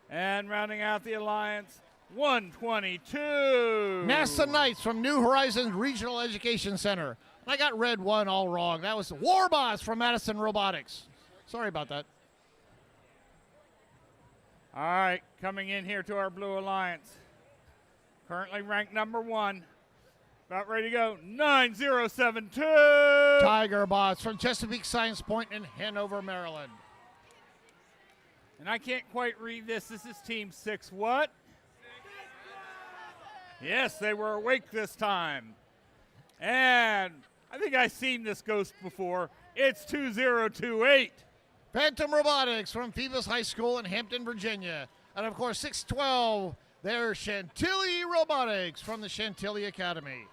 And rounding out the alliance, 122. NASA Knights from New Horizons Regional Education Center. I got red 1 all wrong. That was Warboss from Madison Robotics. Sorry about that. All right, coming in here to our blue alliance. Currently ranked number 1. About ready to go, 9072. Tiger Bots from Chesapeake Science Point in Hanover, Maryland. And I can't quite read this. This is team 6 what? Yes, they were awake this time. And I think I've seen this ghost before. It's 2028. Phantom Robotics from Phoebus High School in Hampton, Virginia. And of course, 612, they're Chantilly Robotics from the Chantilly Academy.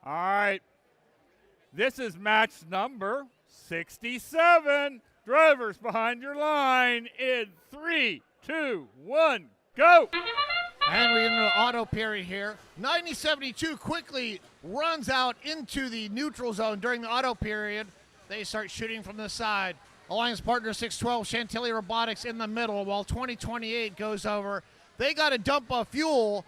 All right. This is match number 67. Drivers behind your line in 3, 2, 1, go. And we're into the auto period here. 9072 quickly runs out into the neutral zone during the auto period. They start shooting from the side. Alliance partner 612, Chantilly Robotics in the middle, while 2028 goes over. They got to dump a fuel.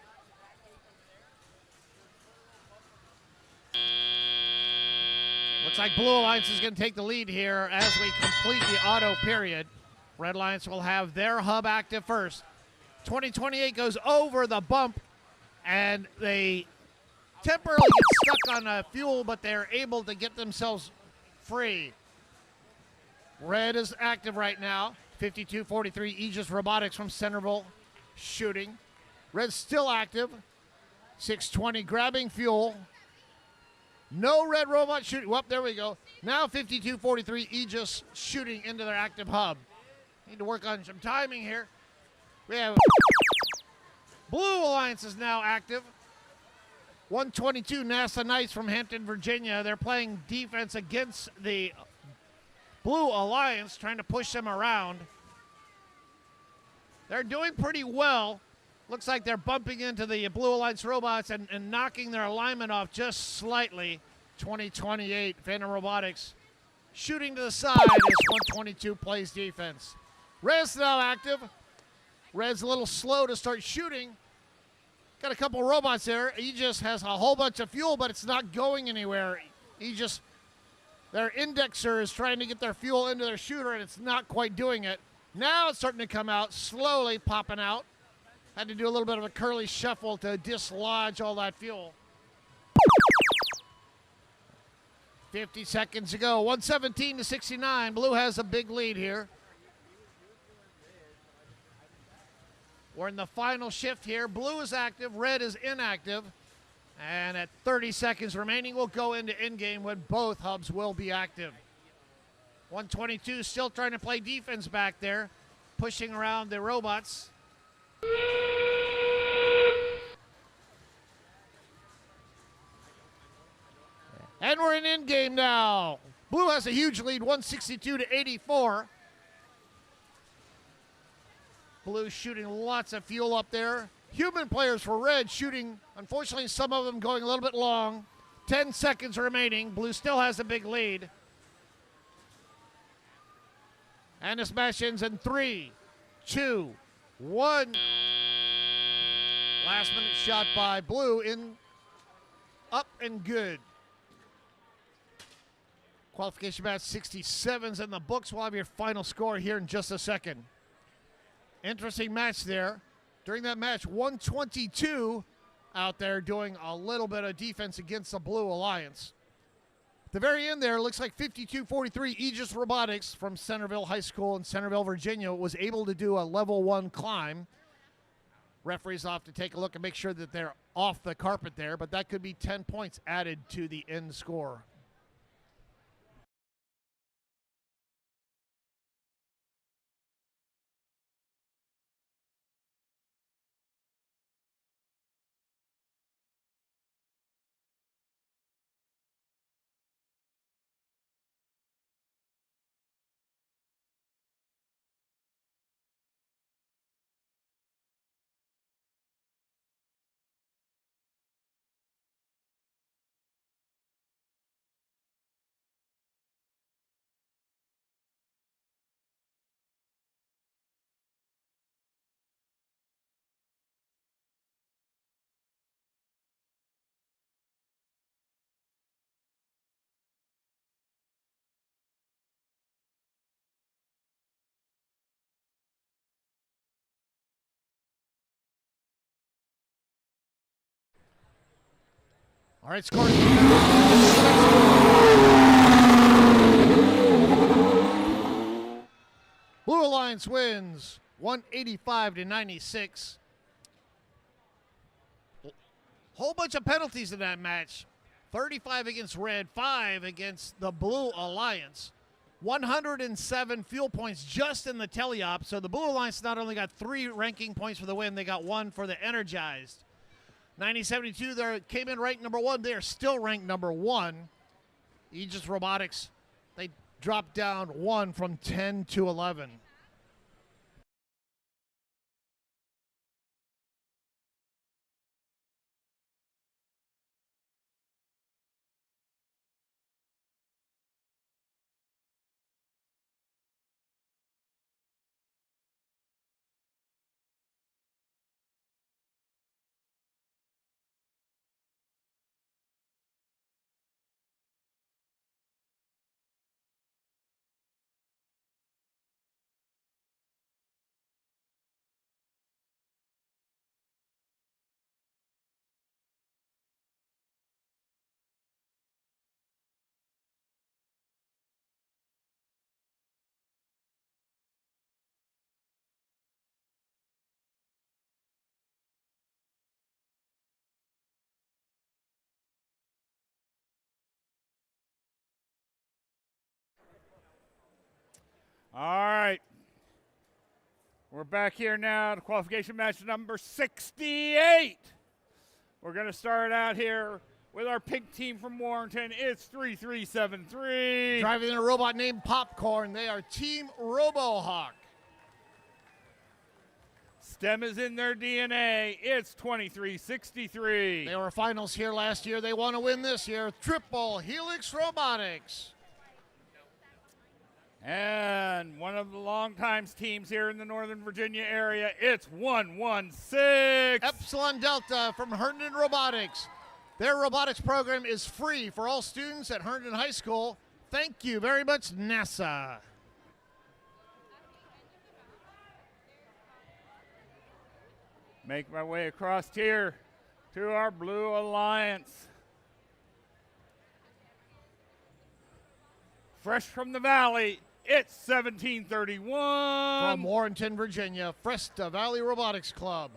Looks like Blue Alliance is going to take the lead here as we complete the auto period. Red Alliance will have their hub active first. 2028 goes over the bump, and they temporarily get stuck on the fuel, but they're able to get themselves free. Red is active right now. 5243 Aegis Robotics from Centerville shooting. Red's still active. 620 grabbing fuel. No red robot shooting. Well, there we go. Now 5243 Aegis shooting into their active hub. Need to work on some timing here. We have Blue Alliance is now active. 122 NASA Knights from Hampton, Virginia. They're playing defense against the Blue Alliance, trying to push them around. They're doing pretty well. Looks like they're bumping into the Blue Alliance robots and knocking their alignment off just slightly. 2028 Phantom Robotics shooting to the side as 122 plays defense. Red's now active. Red's a little slow to start shooting. Got a couple robots there. Aegis has a whole bunch of fuel, but it's not going anywhere. Their indexer is trying to get their fuel into their shooter, and it's not quite doing it. Now it's starting to come out, slowly popping out. Had to do a little bit of a curly shuffle to dislodge all that fuel. 50 seconds to go. 117 to 69. Blue has a big lead here. We're in the final shift here. Blue is active. Red is inactive. And at 30 seconds remaining, we'll go into in-game when both hubs will be active. 122 still trying to play defense back there, pushing around the robots. And we're in game now. Blue has a huge lead, 162 to 84. Blue shooting lots of fuel up there. Human players for red shooting, unfortunately, some of them going a little bit long. 10 seconds remaining. Blue still has a big lead. And this match ends in 3, 2, 1. Last minute shot by Blue in up and good. Qualification match 67's in the books. We'll have your final score here in just a second. Interesting match there. During that match, 122 out there doing a little bit of defense against the Blue Alliance. At the very end there, looks like 52-43 Aegis Robotics from Centerville High School in Centerville, Virginia was able to do a level 1 climb. Referees off to take a look and make sure that they're off the carpet there, but that could be 10 points added to the end score. All right, score. Blue Alliance wins 185 to 96. Whole bunch of penalties in that match. 35 against Red, 5 against the Blue Alliance. 107 fuel points just in the teleop. So the Blue Alliance not only got 3 ranking points for the win, they got 1 for the Energized. 9072 there came in ranked number 1. They are still ranked number 1. Aegis Robotics, they dropped down 1 from 10 to 11. All right. We're back here now to qualification match number 68. We're going to start out here with our pink team from Warrenton. It's 3373. Driving in a robot named Popcorn. They are Team RoboHawk. STEM is in their DNA. It's 2363. They were finals here last year. They want to win this year. Triple Helix Robotics. And one of the long-time teams here in the Northern Virginia area, it's 116. Epsilon Delta from Herndon Robotics. Their robotics program is free for all students at Herndon High School. Thank you very much, NASA. Make my way across here to our Blue Alliance. Fresh from the Valley, it's 1731. From Warrenton, Virginia, Fresta Valley Robotics Club.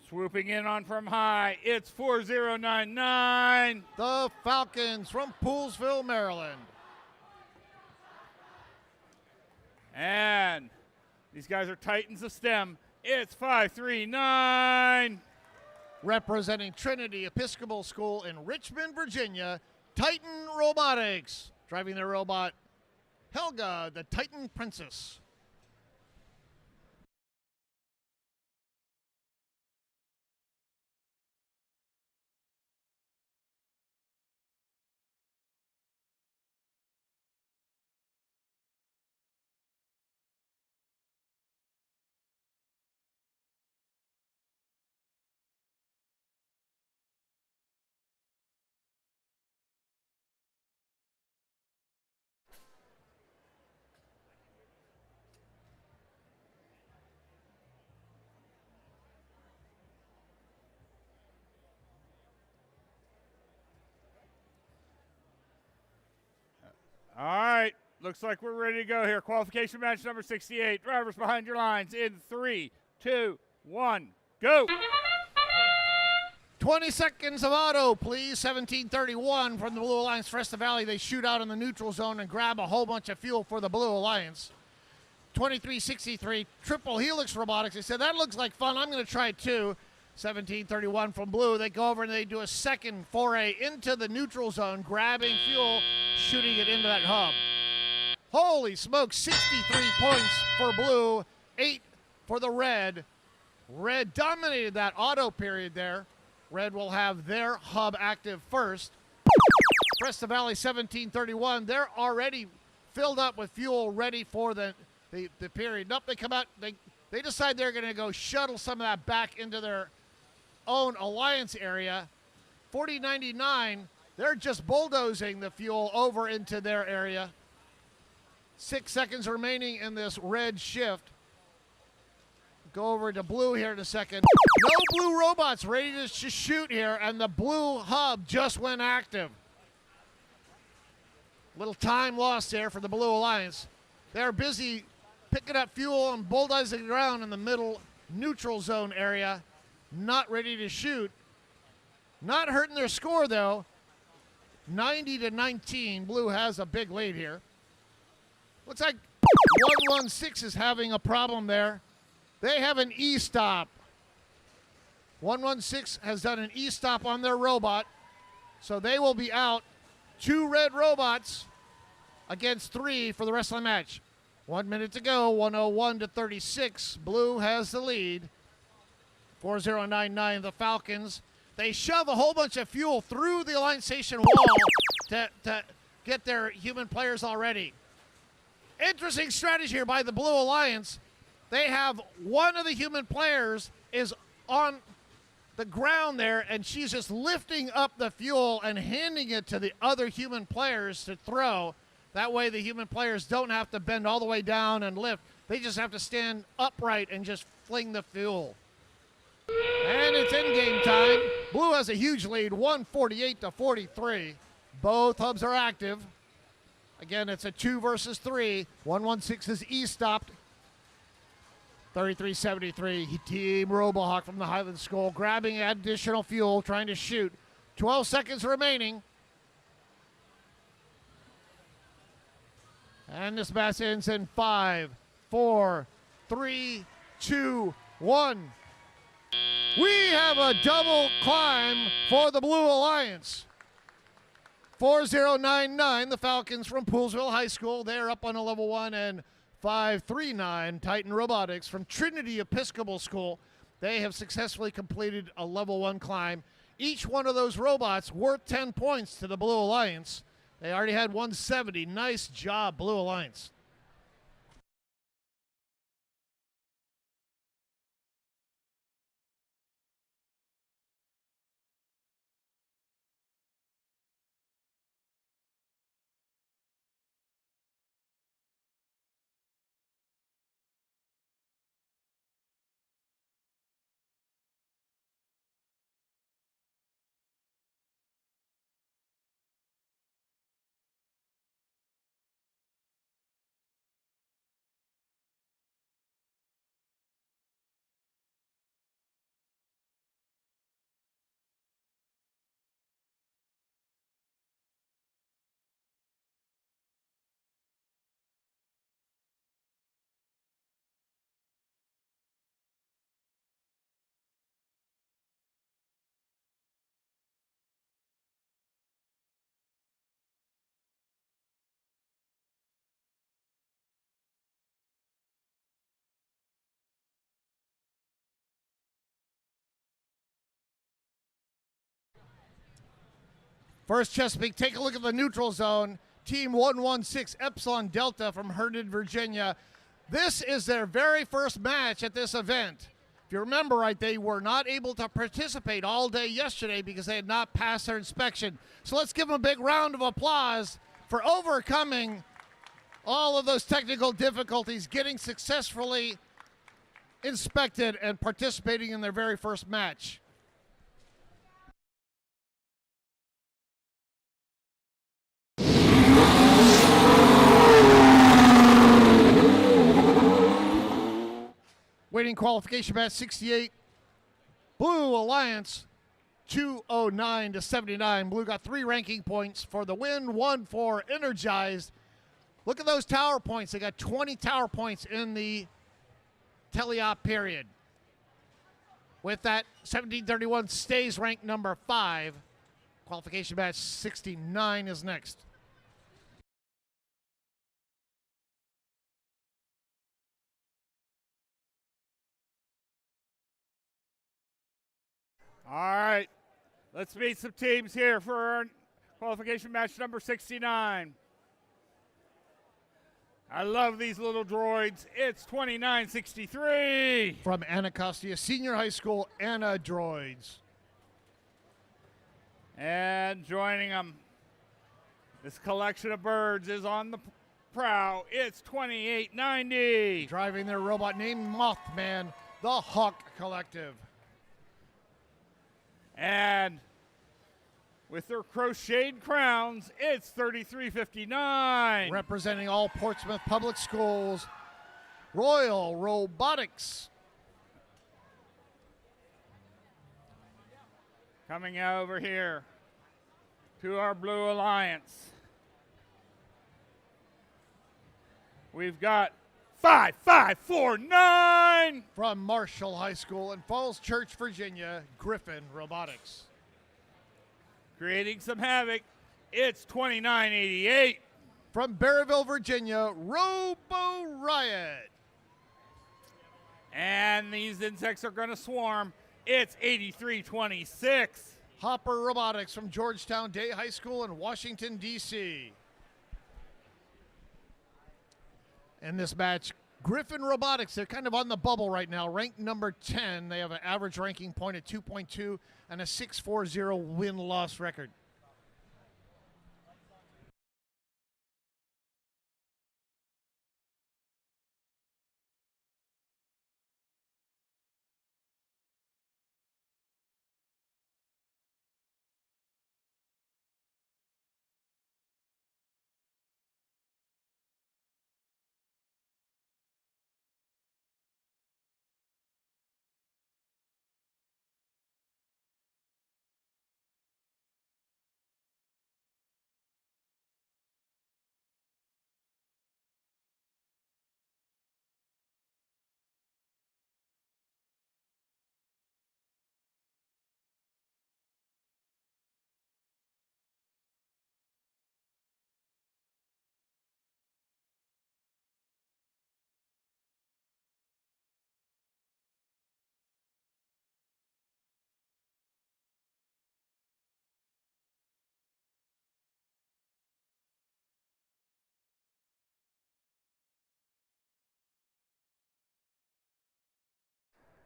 Swooping in on from high, it's 4099. The Falcons from Poolsville, Maryland. And these guys are titans of STEM. It's 539. Representing Trinity Episcopal School in Richmond, Virginia, Titan Robotics, driving their robot, Helga, the Titan Princess. All right, looks like we're ready to go here. Qualification match number 68. Drivers behind your lines in 3, 2, 1, go. 20 seconds of auto, please. 1731 from the Blue Alliance Fresno Valley. They shoot out in the neutral zone and grab a whole bunch of fuel for the Blue Alliance. 2363 Triple Helix Robotics. They said, that looks like fun. I'm going to try it too. 1731 from Blue. They go over and they do a second foray into the neutral zone, grabbing fuel, shooting it into that hub. Holy smoke, 63 points for Blue, 8 for the Red. Red dominated that auto period there. Red will have their hub active first. Fresno Valley 1731, they're already filled up with fuel ready for the period. Nope, they come out, they decide they're going to go shuttle some of that back into their own alliance area. 4099, they're just bulldozing the fuel over into their area. 6 seconds remaining in this red shift. Go over to Blue here in a second. No Blue robots ready to shoot here, and the Blue hub just went active. Little time lost there for the Blue Alliance. They're busy picking up fuel and bulldozing around in the middle neutral zone area. Not ready to shoot. Not hurting their score, though. 90-19. Blue has a big lead here. Looks like 116 is having a problem there. They have an E-stop. 116 has done an E-stop on their robot, so they will be out. 2 red robots against 3 for the rest of the match. 1 minute to go, 101-36. Blue has the lead. 4099, the Falcons. They shove a whole bunch of fuel through the Alliance Station wall to get their human players already. Interesting strategy here by the Blue Alliance. They have one of the human players is on the ground there, and she's just lifting up the fuel and handing it to the other human players to throw. That way the human players don't have to bend all the way down and lift. They just have to stand upright and just fling the fuel. And it's in-game time. Blue has a huge lead, 148-43. Both hubs are active. Again, it's a 2 versus 3. 116 is E-stopped. 3373, Team Robohawk from the Highland School, grabbing additional fuel, trying to shoot. 12 seconds remaining. And this match ends in 5, 4, 3, 2, 1. We have a double climb for the Blue Alliance. 4099, the Falcons from Poolsville High School. They're up on a level 1, and 539, Titan Robotics from Trinity Episcopal School. They have successfully completed a level 1 climb. Each one of those robots worth 10 points to the Blue Alliance. They already had 170. Nice job, Blue Alliance. First Chesapeake, take a look at the neutral zone. Team 116 Epsilon Delta from Herndon, Virginia. This is their very first match at this event. If you remember right, they were not able to participate all day yesterday because they had not passed their inspection. So let's give them a big round of applause for overcoming all of those technical difficulties, getting successfully inspected and participating in their very first match. Waiting qualification match 68. Blue Alliance 209 to 79. Blue got 3 ranking points for the win, 1 for Energized. Look at those tower points. They got 20 tower points in the teleop period. With that, 1731 stays ranked number 5. Qualification match 69 is next. All right, let's meet some teams here for our qualification match number 69. I love these little droids. It's 2963. From Anacostia Senior High School, Anna Droids. And joining them, this collection of birds is on the prow. It's 2890. Driving their robot named Mothman, the Hawk Collective. And with their crocheted crowns, it's 3359. Representing all Portsmouth Public Schools, Royal Robotics. Coming over here to our Blue Alliance, we've got 5549. From Marshall High School in Falls Church, Virginia, Griffin Robotics. Creating some havoc, it's 2988. From Berryville, Virginia, Robo Riot. And these insects are going to swarm. It's 8326. Hopper Robotics from Georgetown Day High School in Washington, D.C. In this match, Griffin Robotics, they're kind of on the bubble right now, ranked number 10. They have an average ranking point at 2.2 and a 640 win-loss record.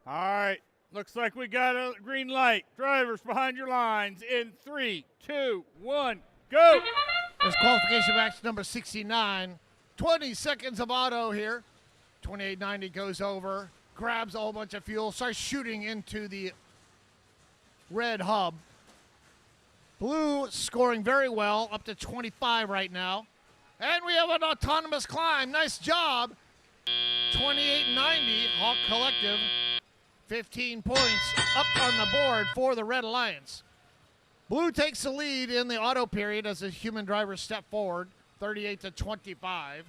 All right, looks like we got a green light. Drivers behind your lines in 3, 2, 1, go. This qualification match number 69. 20 seconds of auto here. 2890 goes over, grabs a whole bunch of fuel, starts shooting into the red hub. Blue scoring very well, up to 25 right now. And we have an autonomous climb. Nice job. 2890, Hawk Collective. 15 points up on the board for the Red Alliance. Blue takes the lead in the auto period as the human drivers step forward, 38 to 25.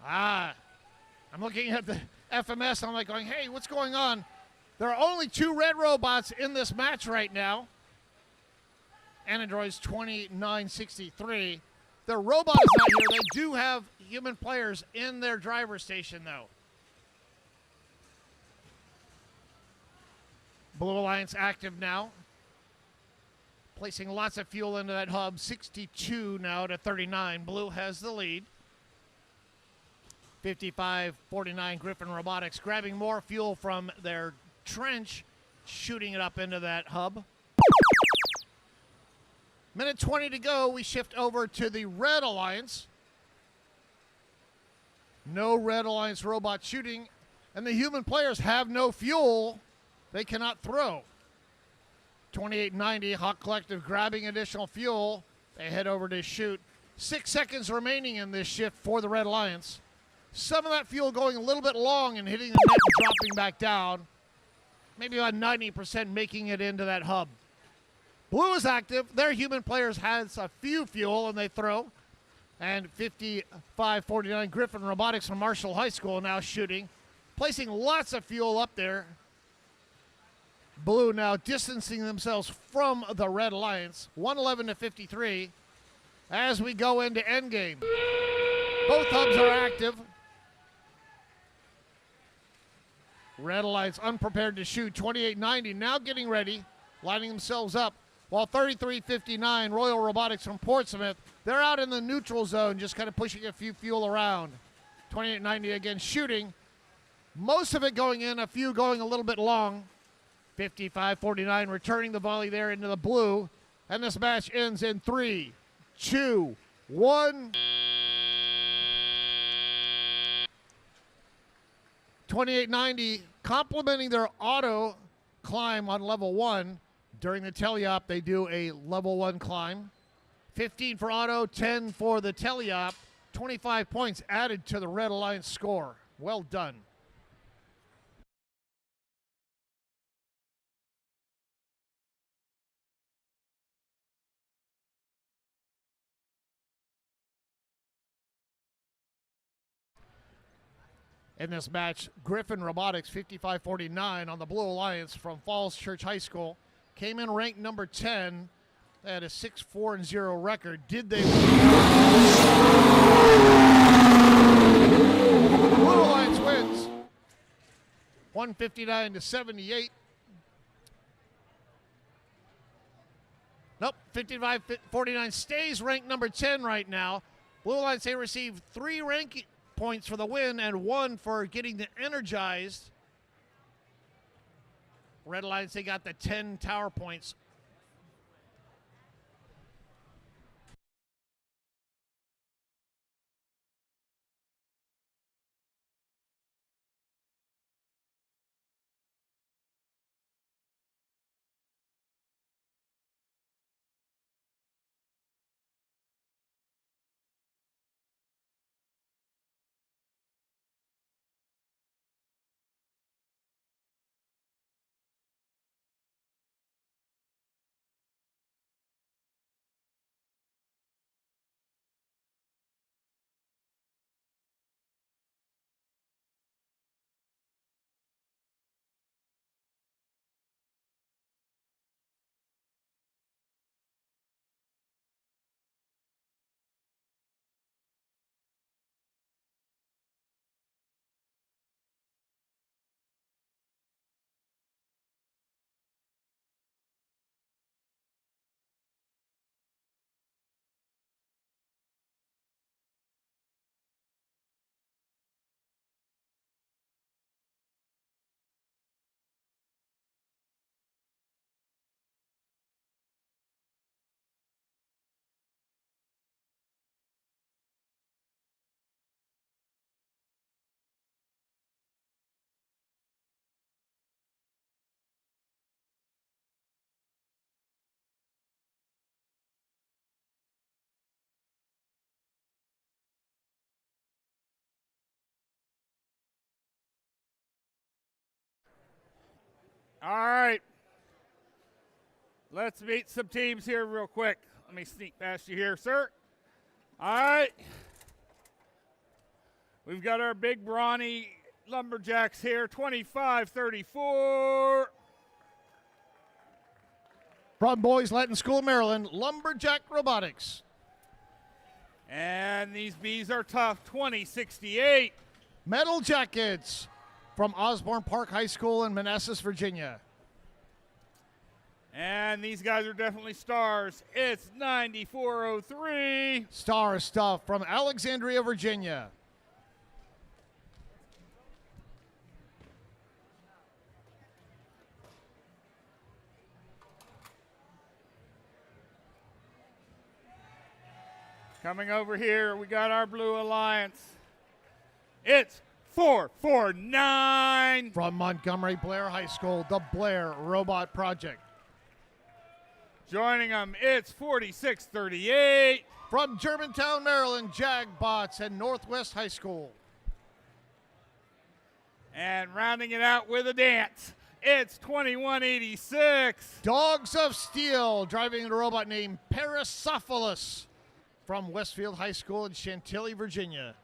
I'm looking at the FMS. I'm like going, hey, what's going on? There are only 2 red robots in this match right now. Android's 2963. Their robot is not here. They do have human players in their driver's station, though. Blue Alliance active now. Placing lots of fuel into that hub. 62 now to 39. Blue has the lead. 55-49 Griffin Robotics grabbing more fuel from their trench, shooting it up into that hub. Minute 20 to go. We shift over to the Red Alliance. No Red Alliance robot shooting, and the human players have no fuel. They cannot throw. 2890, Hawk Collective grabbing additional fuel. They head over to shoot. 6 seconds remaining in this shift for the Red Alliance. Some of that fuel going a little bit long and hitting the net and dropping back down. Maybe about 90% making it into that hub. Blue is active. Their human players has a few fuel and they throw. And 55-49 Griffin Robotics from Marshall High School now shooting. Placing lots of fuel up there. Blue now distancing themselves from the Red Alliance. 111-53 as we go into endgame. Both hubs are active. Red Alliance unprepared to shoot. 2890 now getting ready, lining themselves up. While 3359 Royal Robotics from Portsmouth, they're out in the neutral zone, just kind of pushing a few fuel around. 2890 again shooting. Most of it going in, a few going a little bit long. 55-49 returning the volley there into the blue. And this match ends in 3, 2, 1. 2890 complementing their auto climb on level 1. During the teleop, they do a level 1 climb. 15 for auto, 10 for the teleop. 25 points added to the Red Alliance score. Well done. In this match, Griffin Robotics 55-49 on the Blue Alliance from Falls Church High School came in ranked number 10. They had a 6-4-0 record. Did they win? Blue Alliance wins 159-78. Nope, 55-49 stays ranked number 10 right now. Blue Alliance, they received 3 ranking points for the win and 1 for getting the energized. Red Alliance, they got the 10 tower points. All right. Let's meet some teams here real quick. Let me sneak past you here, sir. All right. We've got our big brawny Lumberjacks here, 25-34. From Boys Latin School, Maryland, Lumberjack Robotics. And these bees are tough, 2068. Metal Jackets from Osborne Park High School in Manassas, Virginia. And these guys are definitely stars. It's 9403. Star Stuff from Alexandria, Virginia. Coming over here, we got our Blue Alliance. It's 449. From Montgomery Blair High School, the Blair Robot Project. Joining them, it's 4638. From Germantown, Maryland, Jagbots and Northwest High School. And rounding it out with a dance, it's 2186. Dogs of Steel, driving the robot named Paracephalus from Westfield High School in Chantilly, Virginia.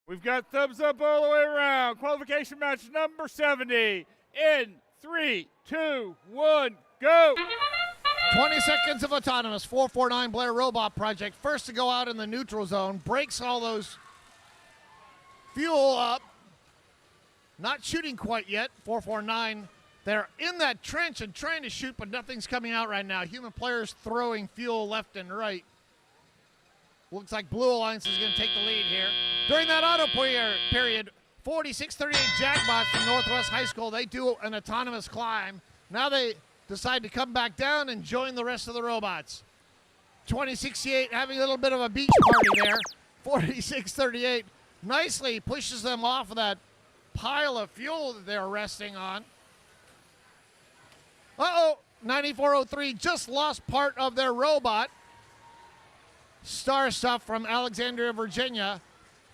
We've got thumbs up all the way around. Qualification match number 70 in 3, 2, 1, go. 20 seconds of autonomous. 449 Blair Robot Project. First to go out in the neutral zone. Breaks all those fuel up. Not shooting quite yet. 449. They're in that trench and trying to shoot, but nothing's coming out right now. Human players throwing fuel left and right. Looks like Blue Alliance is going to take the lead here. During that auto period, 4638 Jagbots from Northwest High School, they do an autonomous climb. Now they decide to come back down and join the rest of the robots. 2068 having a little bit of a beach party there. 4638 nicely pushes them off of that pile of fuel that they're resting on. Uh-oh, 9403 just lost part of their robot. Star Stuff from Alexandria, Virginia.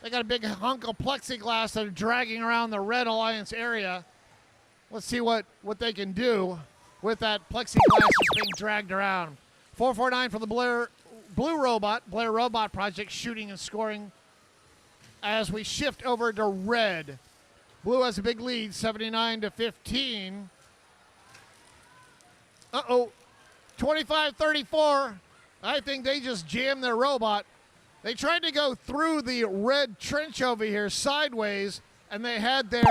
They got a big hunk of plexiglass that are dragging around the Red Alliance area. Let's see what they can do with that plexiglass that's being dragged around. 449 for the Blair Robot Project, shooting and scoring as we shift over to red. Blue has a big lead, 79-15. Uh-oh, 25-34. I think they just jammed their robot. They tried to go through the red trench over here sideways, and they had their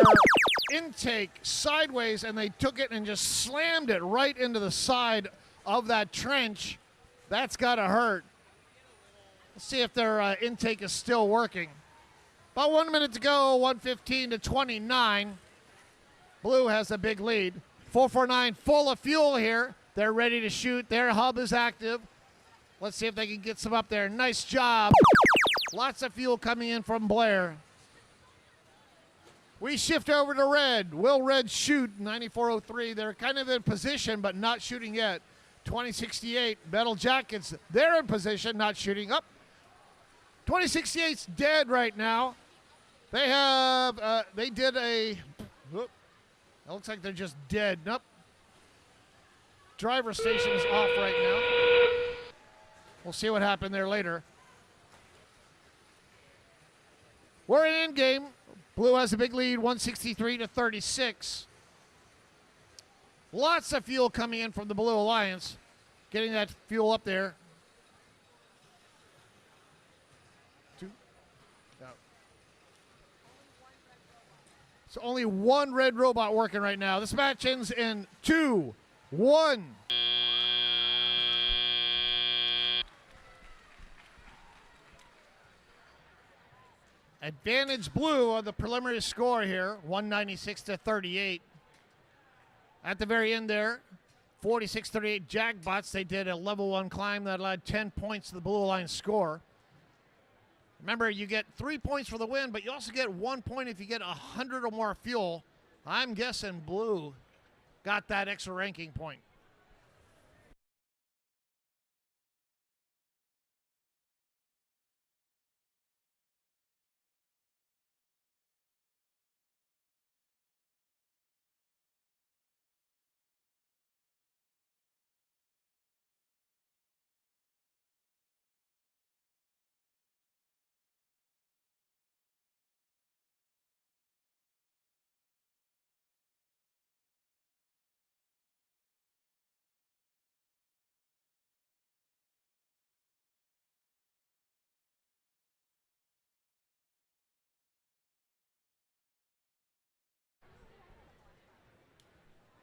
intake sideways, and they took it and just slammed it right into the side of that trench. That's got to hurt. Let's see if their intake is still working. About 1 minute to go, 115-29. Blue has a big lead. 449 full of fuel here. They're ready to shoot. Their hub is active. Let's see if they can get some up there. Nice job. Lots of fuel coming in from Blair. We shift over to red. Will red shoot? 9403. They're kind of in position, but not shooting yet. 2068. Metal Jackets. They're in position, not shooting. Up. 2068's dead right now. They have, they did a, whoop. It looks like they're just dead. Nope. Driver station is off right now. We'll see what happened there later. We're in end-game. Blue has a big lead, 163-36. Lots of fuel coming in from the Blue Alliance. Getting that fuel up there. So only one red robot working right now. This match ends in 2-1. Advantage Blue on the preliminary score here, 196-38. At the very end there, 46-38 Jackbots. They did a level 1 climb that allowed 10 points to the Blue Alliance score. Remember, you get 3 points for the win, but you also get 1 point if you get 100 or more fuel. I'm guessing Blue got that extra ranking point.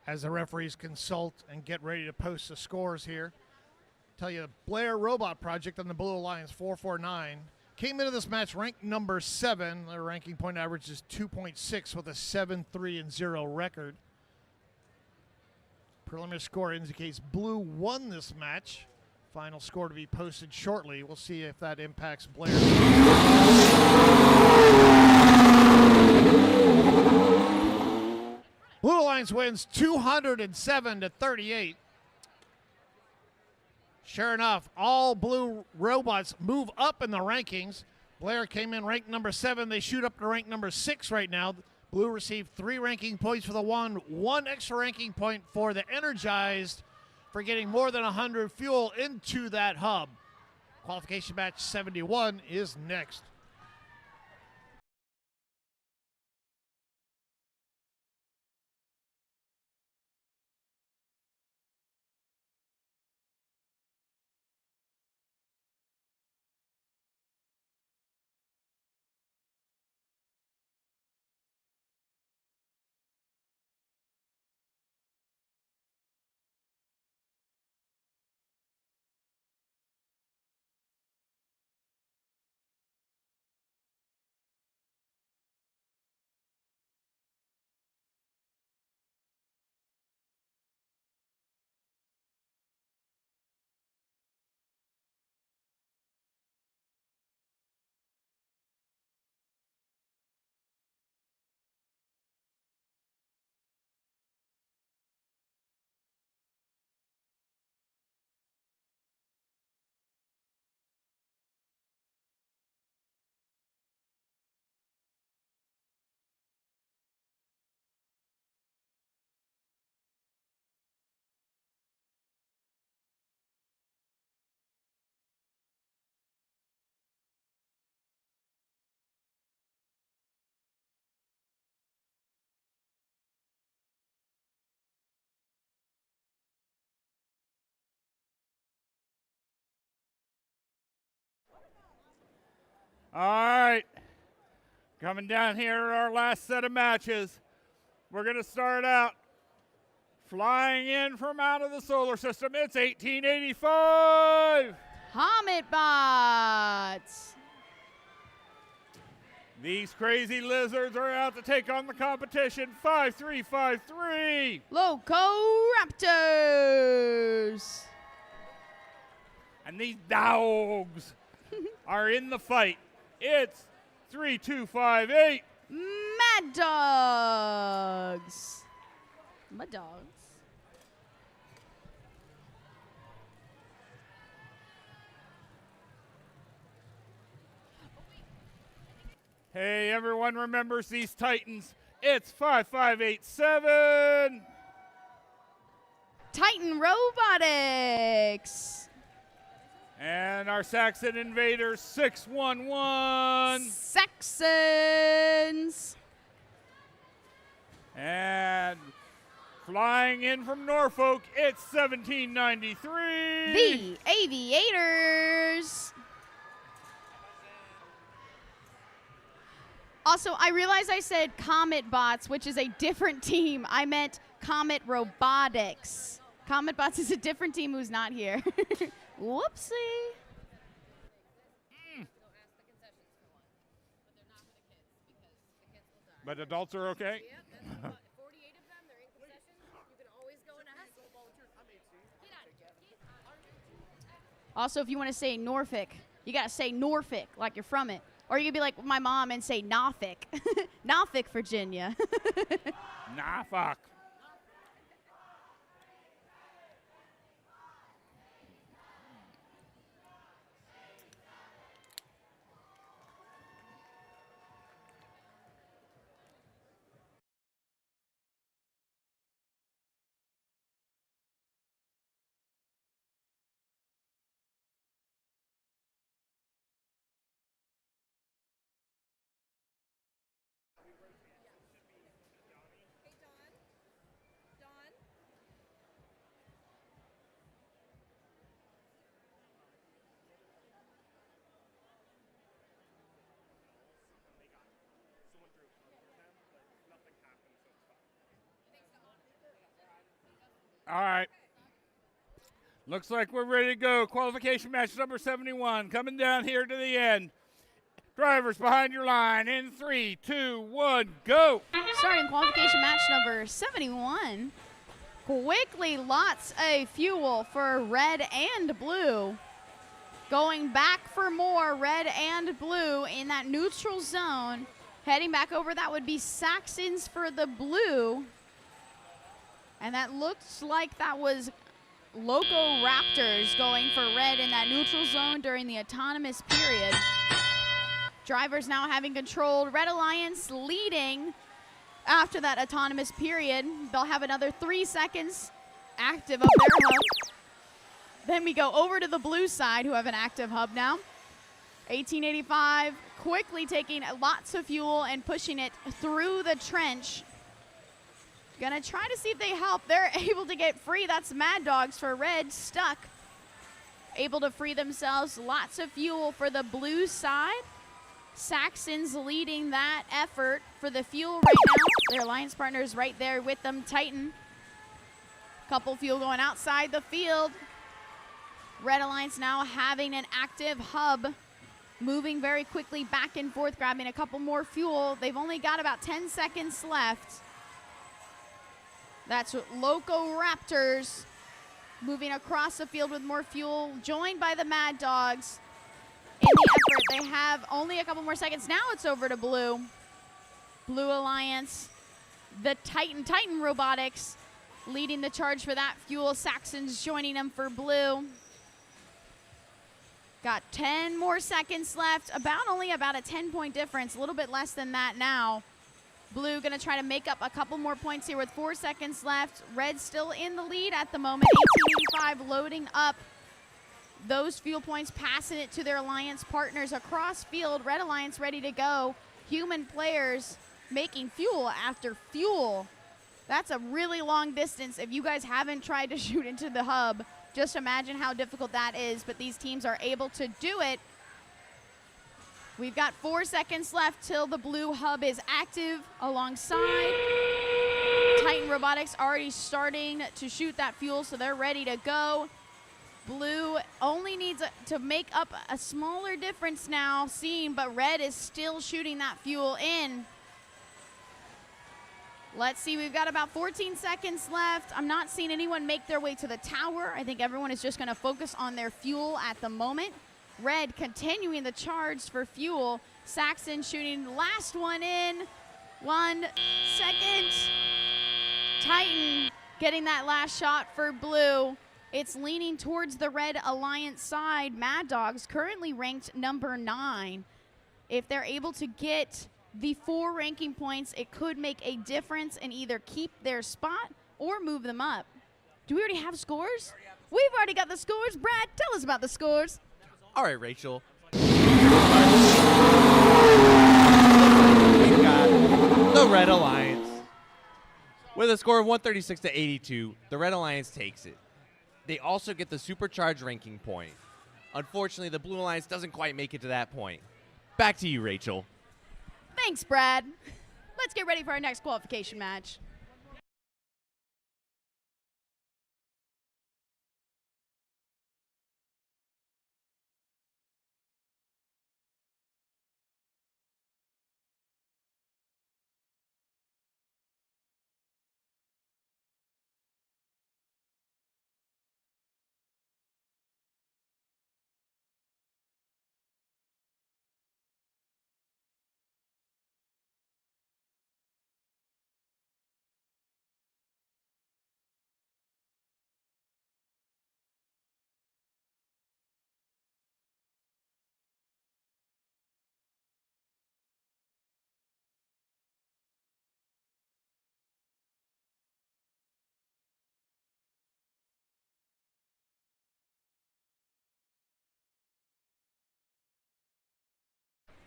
As the referees consult and get ready to post the scores here, tell you Blair Robot Project on the Blue Alliance 449 came into this match ranked number 7. Their ranking point average is 2.6 with a 7-3-0 record. Preliminary score indicates Blue won this match. Final score to be posted shortly. We'll see if that impacts Blair. Blue Alliance wins 207-38. Sure enough, all Blue robots move up in the rankings. Blair came in ranked number 7. They shoot up to rank number 6 right now. Blue received 3 ranking points for the one extra ranking point for the Energized for getting more than 100 fuel into that hub. Qualification match 71 is next. All right, coming down here at our last set of matches. We're going to start out flying in from out of the solar system. It's 1885. Comet Bots. These crazy lizards are out to take on the competition. 5353. Loco Raptors. And these dogs are in the fight. It's 3258. Mad Dogs. Mad Dogs. Hey, everyone remembers these Titans. It's 5587. Titan Robotics. And our Saxon Invaders, 611. Saxons. And flying in from Norfolk, it's 1793. The Aviators. Also, I realized I said Comet Bots, which is a different team. I meant Comet Robotics. Comet Bots is a different team who's not here. Whoopsie. But adults are okay? Yep, that's 48 of them. They're in concessions. You can always go and ask. Also, if you want to say Norfolk, you got to say Norfolk like you're from it. Or you could be like my mom and say Norfolk. Norfolk, Virginia. Nah, fuck. All right. Looks like we're ready to go. Qualification match number 71 coming down here to the end. Drivers behind your line in 3, 2, 1, go. Starting qualification match number 71. Quickly, lots of fuel for red and blue. Going back for more red and blue in that neutral zone. Heading back over, that would be Saxons for the blue. And that looks like that was Loco Raptors going for red in that neutral zone during the autonomous period. Drivers now having controlled. Red Alliance leading after that autonomous period. They'll have another 3 seconds active of their hub. Then we go over to the blue side, who have an active hub now. 1885 quickly taking lots of fuel and pushing it through the trench. Gonna try to see if they help. They're able to get free. That's Mad Dogs for red, stuck. Able to free themselves. Lots of fuel for the blue side. Saxons leading that effort for the fuel right now. Their alliance partners right there with them. Titan. Couple fuel going outside the field. Red Alliance now having an active hub. Moving very quickly back and forth, grabbing a couple more fuel. They've only got about 10 seconds left. That's Loco Raptors moving across the field with more fuel, joined by the Mad Dogs in the effort. They have only a couple more seconds. Now it's over to blue. Blue Alliance, the Titan Robotics leading the charge for that fuel. Saxons joining them for blue. Got 10 more seconds left. Only about a 10-point difference, a little bit less than that now. Blue gonna try to make up a couple more points here with 4 seconds left. Red still in the lead at the moment. 1885 loading up those fuel points, passing it to their alliance partners across field. Red Alliance ready to go. Human players making fuel after fuel. That's a really long distance. If you guys haven't tried to shoot into the hub, just imagine how difficult that is, but these teams are able to do it. We've got 4 seconds left till the blue hub is active alongside. Titan Robotics already starting to shoot that fuel, so they're ready to go. Blue only needs to make up a smaller difference now, seen, but red is still shooting that fuel in. Let's see, we've got about 14 seconds left. I'm not seeing anyone make their way to the tower. I think everyone is just gonna focus on their fuel at the moment. Red continuing the charge for fuel. Saxon shooting the last one in. 1 second. Titan getting that last shot for blue. It's leaning towards the Red Alliance side. Mad Dogs currently ranked number 9. If they're able to get the 4 ranking points, it could make a difference and either keep their spot or move them up. Do we already have scores? We've already got the scores. Brad, tell us about the scores. All right, Rachel. We've got the Red Alliance. With a score of 136 to 82, the Red Alliance takes it. They also get the supercharged ranking point. Unfortunately, the Blue Alliance doesn't quite make it to that point. Back to you, Rachel. Thanks, Brad. Let's get ready for our next qualification match.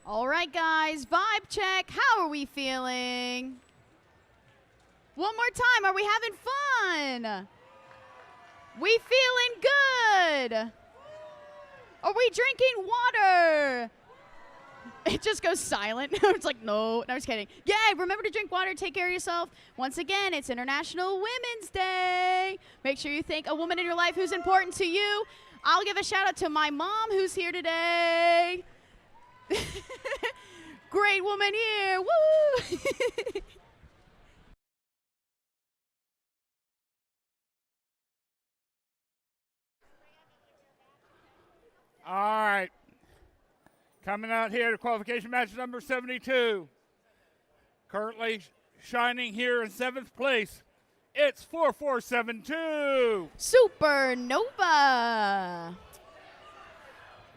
All right, guys, vibe check. How are we feeling? One more time, are we having fun? We feeling good? Are we drinking water? It just goes silent. It's like, no, I'm just kidding. Yeah, remember to drink water, take care of yourself. Once again, it's International Women's Day. Make sure you thank a woman in your life who's important to you. I'll give a shout out to my mom who's here today. Great woman here, woo! All right. Coming out here to qualification match number 72. Currently shining here in 7th place. It's 4472. Supernova.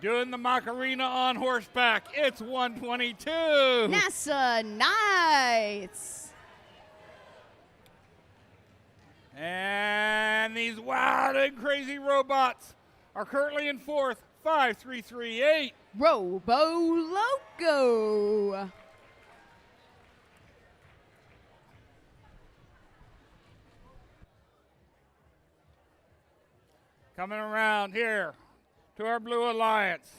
Doing the Macarena on horseback. It's 122. NASA Knights. And these wild and crazy robots are currently in 4th. 5338. Robo Loco. Coming around here to our Blue Alliance.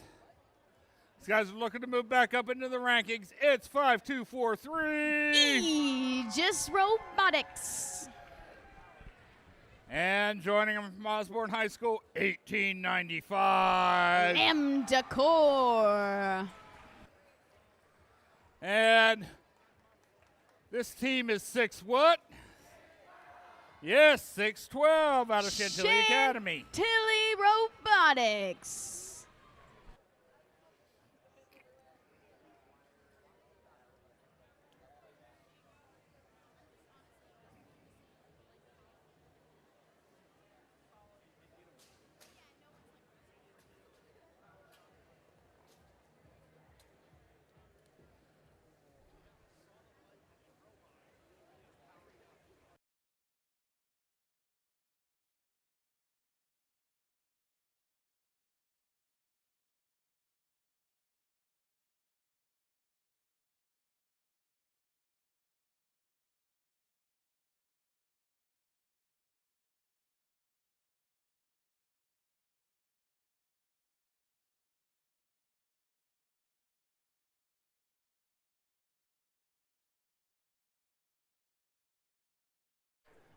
These guys are looking to move back up into the rankings. It's 5243. Aegis Robotics. And joining them from Osborne High School, 1895. M Decor. And this team is 6 what? Yes, 612 out of Chantilly Academy. Chantilly Robotics.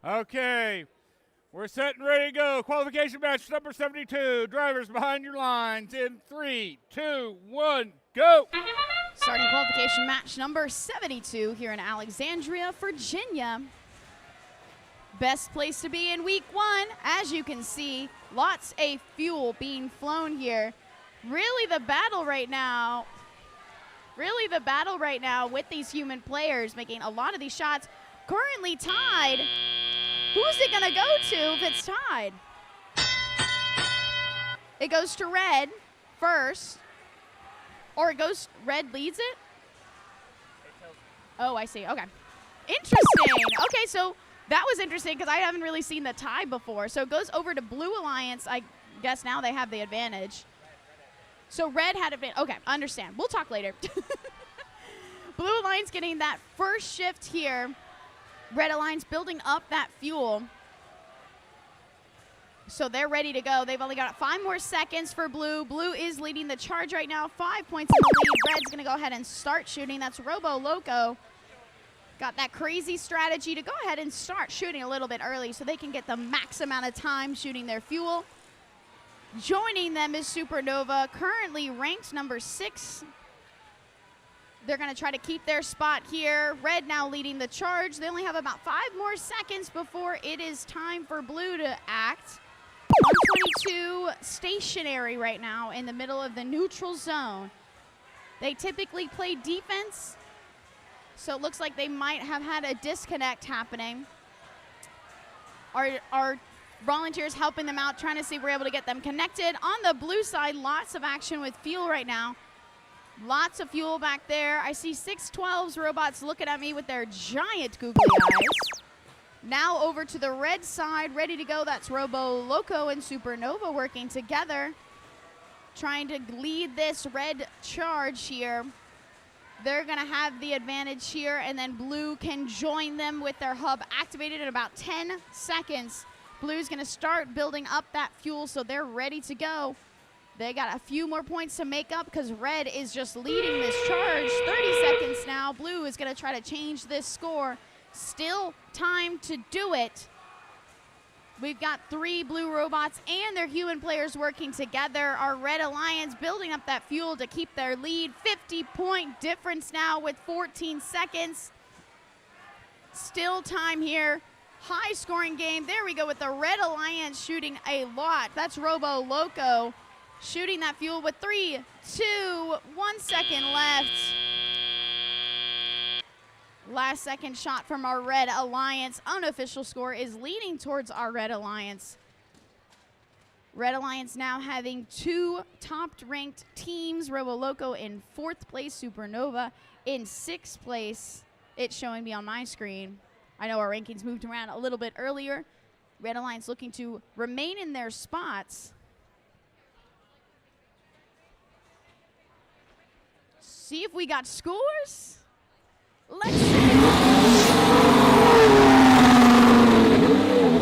Okay, we're set and ready to go. Qualification match number 72. Drivers behind your lines in 3, 2, 1, go. Starting qualification match number 72 here in Alexandria, Virginia. Best place to be in week 1. As you can see, lots of fuel being flown here. Really the battle right now with these human players making a lot of these shots. Currently tied. Who's it gonna go to if it's tied? It goes to red first. Or it goes, red leads it? Oh, I see, okay. Interesting, okay, so that was interesting because I haven't really seen the tie before. So it goes over to Blue Alliance. I guess now they have the advantage. So red had advantage, okay, understand. We'll talk later. Blue Alliance getting that first shift here. Red Alliance building up that fuel. So they're ready to go. They've only got 5 more seconds for Blue. Blue is leading the charge right now. 5 points in the lead. Red's going to go ahead and start shooting. That's Robo Loco. Got that crazy strategy to go ahead and start shooting a little bit early so they can get the max amount of time shooting their fuel. Joining them is Supernova, currently ranked number 6. They're going to try to keep their spot here. Red now leading the charge. They only have about 5 more seconds before it is time for Blue to act. 122 stationary right now in the middle of the neutral zone. They typically play defense, so it looks like they might have had a disconnect happening. Our volunteers helping them out, trying to see if we're able to get them connected. On the blue side, lots of action with fuel right now. Lots of fuel back there. I see 612's robots looking at me with their giant googly eyes. Now over to the red side, ready to go. That's Robo Loco and Supernova working together, trying to lead this red charge here. They're going to have the advantage here, and then blue can join them with their hub activated in about 10 seconds. Blue's going to start building up that fuel, so they're ready to go. They got a few more points to make up because red is just leading this charge. 30 seconds now. Blue is going to try to change this score. Still time to do it. We've got 3 blue robots and their human players working together. Our Red Alliance building up that fuel to keep their lead. 50-point difference now with 14 seconds. Still time here. High scoring game. There we go with the Red Alliance shooting a lot. That's Robo Loco shooting that fuel with 3, 2, 1 second left. Last second shot from our Red Alliance. Unofficial score is leaning towards our Red Alliance. Red Alliance now having 2 top-ranked teams. Robo Loco in 4th place, Supernova in 6th place. It's showing me on my screen. I know our rankings moved around a little bit earlier. Red Alliance looking to remain in their spots. See if we got scores. Let's see.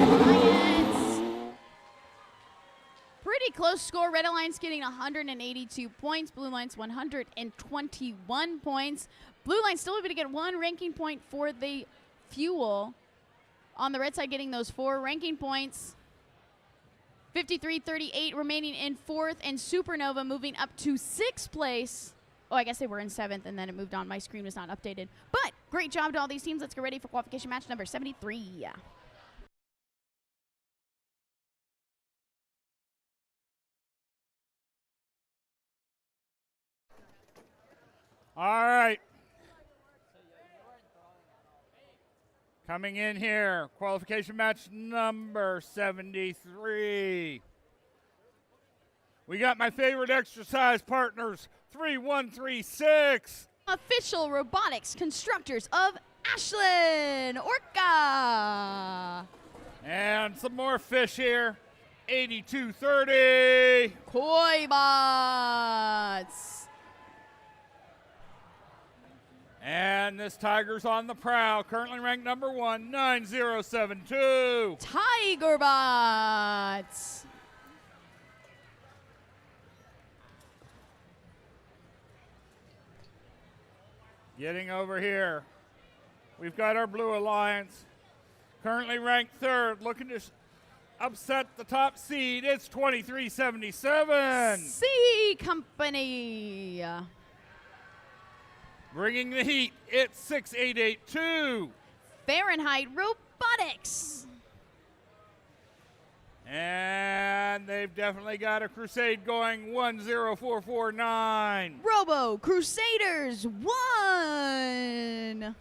Alliance. Pretty close score. Red Alliance getting 182 points. Blue Alliance 121 points. Blue Alliance still able to get 1 ranking point for the fuel. On the red side getting those 4 ranking points. 53-38 remaining in 4th, and Supernova moving up to 6th place. Oh, I guess they were in 7th, and then it moved on. My screen was not updated. But great job to all these teams. Let's get ready for qualification match number 73. All right. Coming in here, qualification match number 73. We got my favorite exercise partners, 3136. Official robotics constructors of Ashland, Orca. And some more fish here, 8230. Koi bots. And this tiger's on the prowl, currently ranked number 1, 9072. Tiger bots. Getting over here, we've got our Blue Alliance, currently ranked 3rd, looking to upset the top seed. It's 2377. C Company. Bringing the heat, it's 6882. Fahrenheit Robotics. And they've definitely got a crusade going, 10449. Robo Crusaders 1.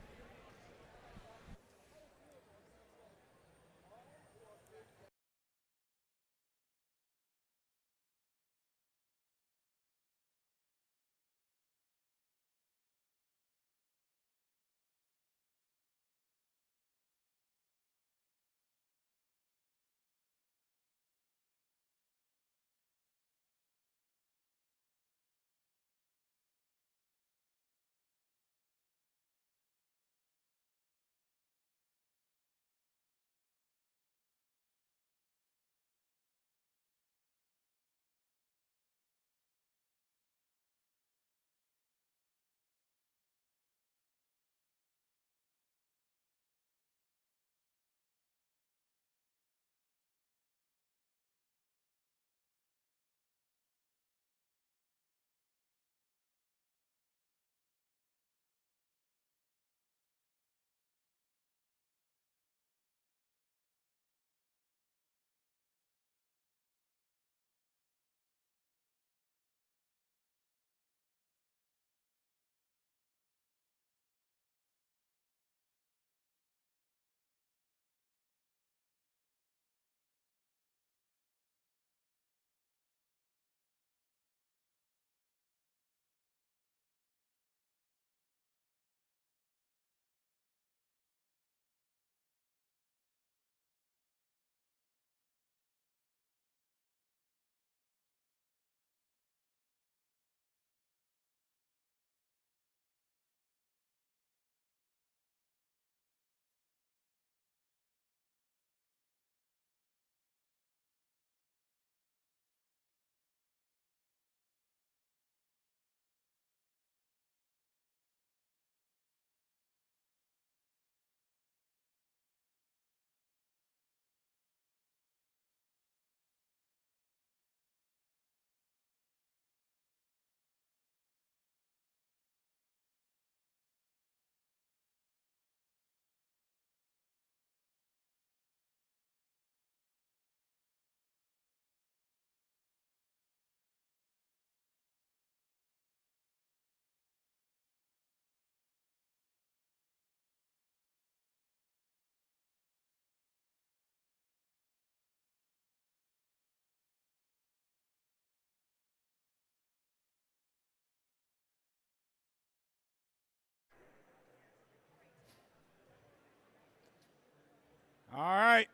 All right.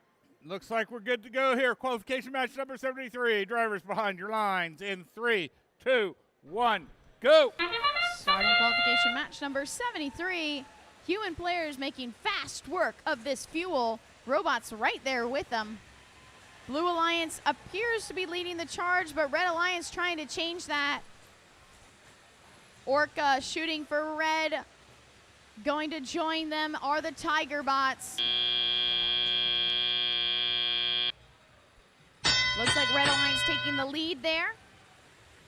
Looks like we're good to go here. Qualification match number 73. Drivers behind your lines in 3, 2, 1, go. Starting qualification match number 73. Human players making fast work of this fuel. Robots right there with them. Blue Alliance appears to be leading the charge, but Red Alliance trying to change that. Orca shooting for red. Going to join them are the Tiger bots. Looks like Red Alliance taking the lead there.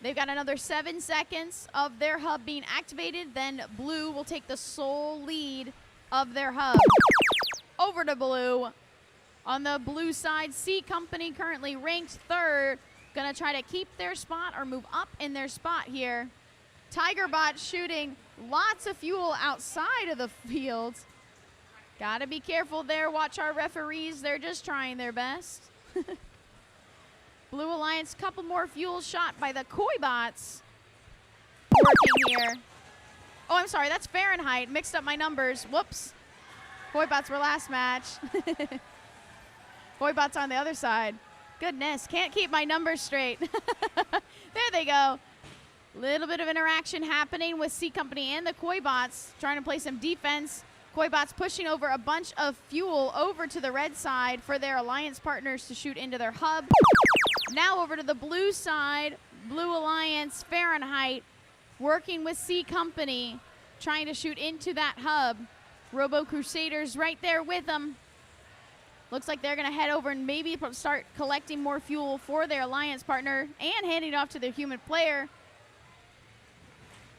They've got another 7 seconds of their hub being activated. Then Blue will take the sole lead of their hub. Over to Blue. On the blue side, C Company currently ranked 3rd. Gonna try to keep their spot or move up in their spot here. Tigerbot shooting lots of fuel outside of the field. Gotta be careful there. Watch our referees. They're just trying their best. Blue Alliance, couple more fuel shot by the Koi bots. Working here. Oh, I'm sorry. That's Fahrenheit. Mixed up my numbers. Whoops. Koi bots were last match. Koi bots on the other side. Goodness, can't keep my numbers straight. There they go. Little bit of interaction happening with C Company and the Koi bots trying to play some defense. Koi bots pushing over a bunch of fuel over to the red side for their alliance partners to shoot into their hub. Now over to the blue side. Blue Alliance, Fahrenheit, working with C Company, trying to shoot into that hub. Robo Crusaders right there with them. Looks like they're going to head over and maybe start collecting more fuel for their alliance partner and handing it off to their human player.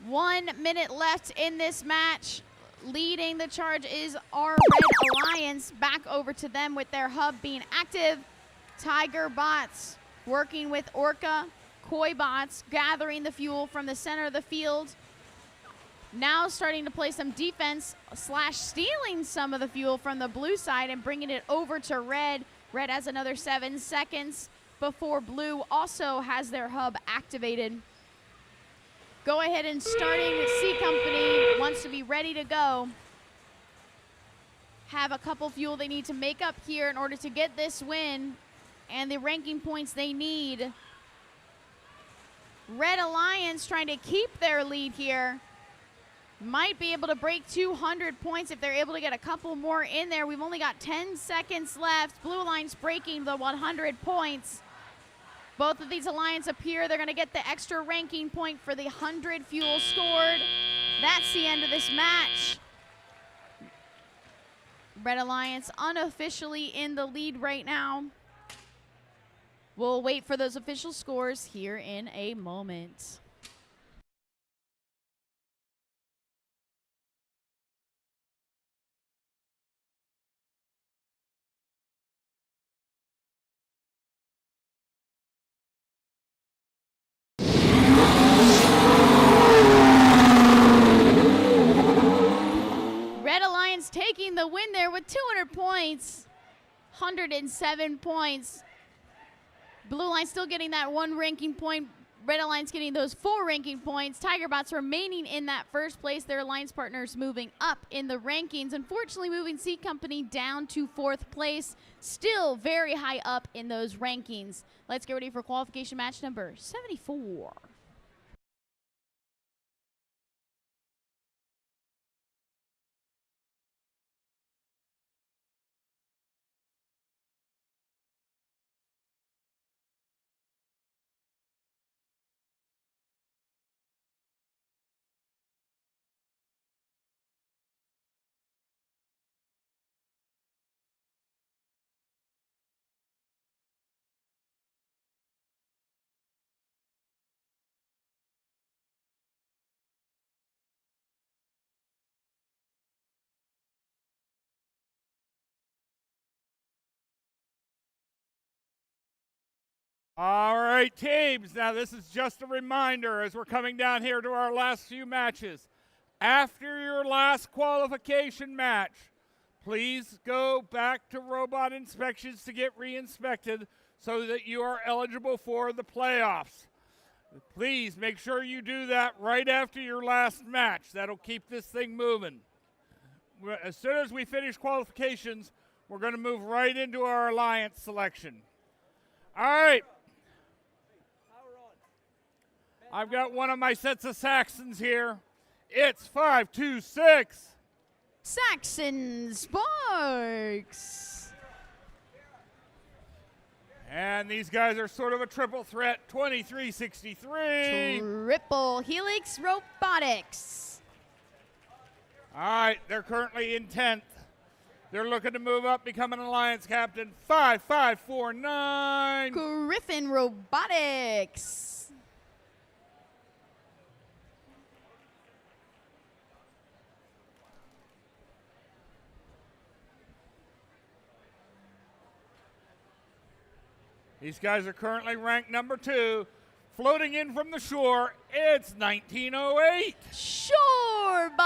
1 minute left in this match. Leading the charge is our Red Alliance. Back over to them with their hub being active. Tiger bots working with Orca. Koi bots gathering the fuel from the center of the field. Now starting to play some defense / stealing some of the fuel from the blue side and bringing it over to red. Red has another 7 seconds before blue also has their hub activated. Go ahead and starting with C Company wants to be ready to go. Have a couple fuel they need to make up here in order to get this win and the ranking points they need. Red Alliance trying to keep their lead here. Might be able to break 200 points if they're able to get a couple more in there. We've only got 10 seconds left. Blue Alliance breaking the 100 points. Both of these alliances appear they're going to get the extra ranking point for the 100 fuel scored. That's the end of this match. Red Alliance unofficially in the lead right now. We'll wait for those official scores here in a moment. Taking the win there with 200 points, 107 points. Blue Line still getting that 1 ranking point. Red Alliance getting those 4 ranking points. Tiger bots remaining in that first place. Their alliance partners moving up in the rankings. Unfortunately, moving C Company down to 4th place. Still very high up in those rankings. Let's get ready for qualification match number 74. All right, teams. Now, this is just a reminder as we're coming down here to our last few matches. After your last qualification match, please go back to robot inspections to get re-inspected so that you are eligible for the playoffs. Please make sure you do that right after your last match. That'll keep this thing moving. As soon as we finish qualifications, we're going to move right into our alliance selection. All right. I've got one of my sets of Saxons here. It's 526. Saxon Sparks. And these guys are sort of a triple threat, 2363. Triple Helix Robotics. All right, they're currently in 10th. They're looking to move up, become an alliance captain, 5549. Griffin Robotics. These guys are currently ranked number 2. Floating in from the shore, it's 1908. Shorebots.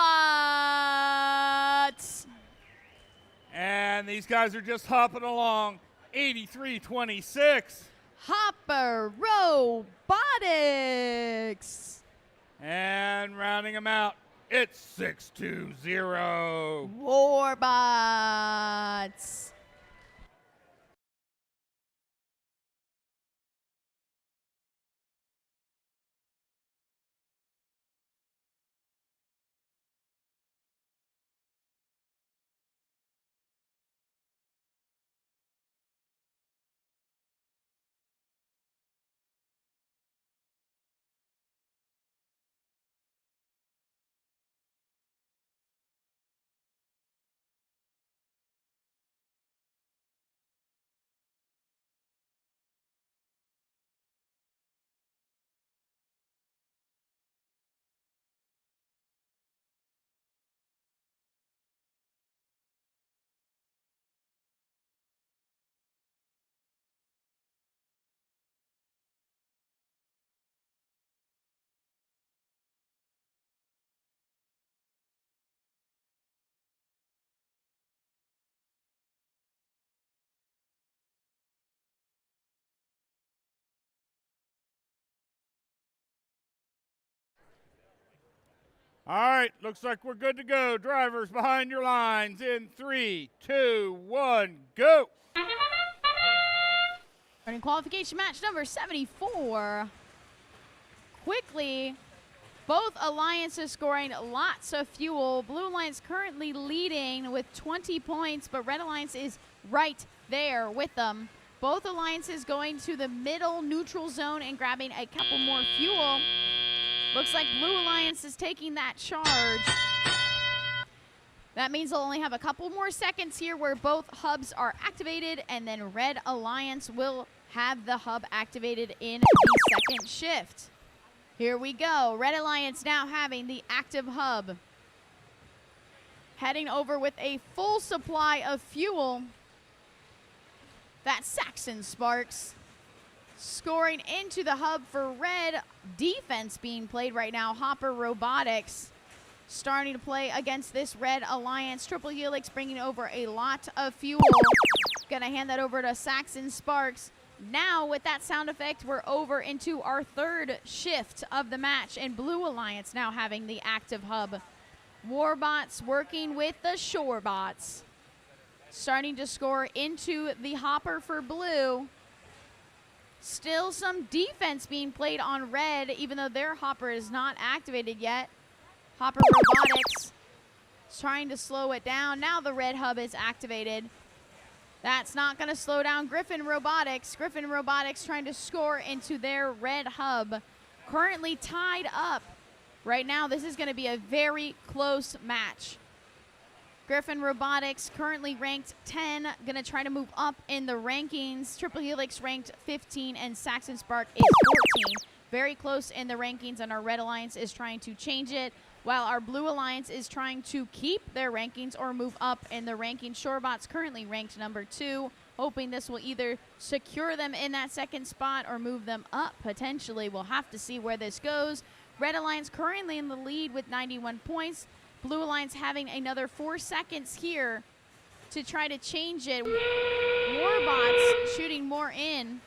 And these guys are just hopping along, 8326. Hopper Robotics. And rounding them out, it's 620. Warbots. All right, looks like we're good to go. Drivers behind your lines in 3, 2, 1, go. Starting qualification match number 74. Quickly, both alliances scoring lots of fuel. Blue Alliance currently leading with 20 points, but Red Alliance is right there with them. Both alliances going to the middle neutral zone and grabbing a couple more fuel. Looks like Blue Alliance is taking that charge. That means they'll only have a couple more seconds here where both hubs are activated, and then Red Alliance will have the hub activated in the second shift. Here we go. Red Alliance now having the active hub. Heading over with a full supply of fuel. That's Saxon Sparks. Scoring into the hub for Red. Defense being played right now. Hopper Robotics starting to play against this Red Alliance. Triple Helix bringing over a lot of fuel. Gonna hand that over to Saxon Sparks. Now with that sound effect, we're over into our third shift of the match, and Blue Alliance now having the active hub. Warbots working with the Shorebots. Starting to score into the hopper for Blue. Still some defense being played on Red, even though their hopper is not activated yet. Hopper Robotics is trying to slow it down. Now the Red hub is activated. That's not going to slow down Griffin Robotics. Griffin Robotics trying to score into their Red hub. Currently tied up. Right now, this is going to be a very close match. Griffin Robotics currently ranked 10, going to try to move up in the rankings. Triple Helix ranked 15, and Saxon Spark is 14. Very close in the rankings, and our Red Alliance is trying to change it, while our Blue Alliance is trying to keep their rankings or move up in the rankings. Shorebots currently ranked number 2, hoping this will either secure them in that second spot or move them up potentially. We'll have to see where this goes. Red Alliance currently in the lead with 91 points. Blue Alliance having another 4 seconds here to try to change it. Warbots shooting more in.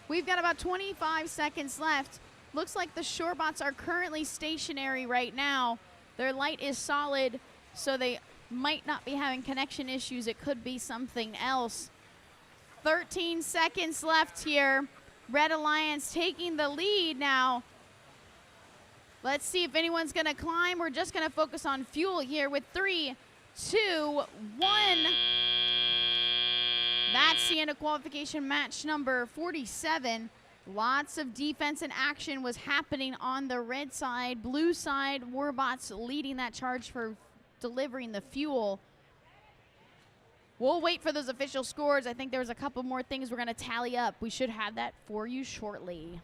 We've got about 25 seconds left. Looks like the Shorebots are currently stationary right now. Their light is solid, so they might not be having connection issues. It could be something else. 13 seconds left here. Red Alliance taking the lead now. Let's see if anyone's going to climb. We're just going to focus on fuel here with 3, 2, 1. That's the end of qualification match number 47. Lots of defense and action was happening on the red side. Blue side, Warbots leading that charge for delivering the fuel. We'll wait for those official scores. I think there's a couple more things we're going to tally up. We should have that for you shortly.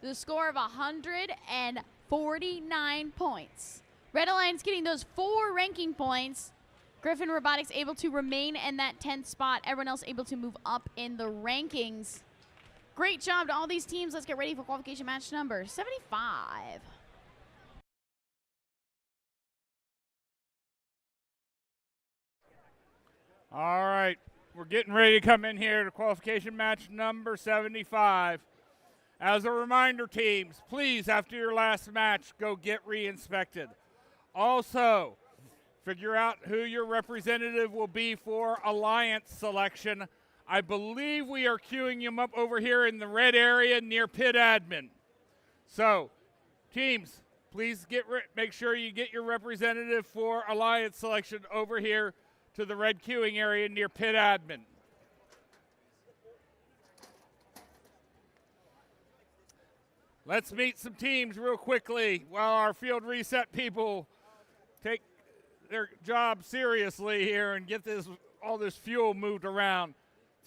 The score of 149 points. Red Alliance getting those 4 ranking points. Griffin Robotics able to remain in that 10th spot. Everyone else able to move up in the rankings. Great job to all these teams. Let's get ready for qualification match number 75. All right, we're getting ready to come in here to qualification match number 75. As a reminder, teams, please, after your last match, go get re-inspected. Also, figure out who your representative will be for Alliance selection. I believe we are queuing them up over here in the red area near pit admin. So, teams, please make sure you get your representative for Alliance selection over here to the red queuing area near pit admin. Let's meet some teams real quickly while our field reset people take their job seriously here and get all this fuel moved around.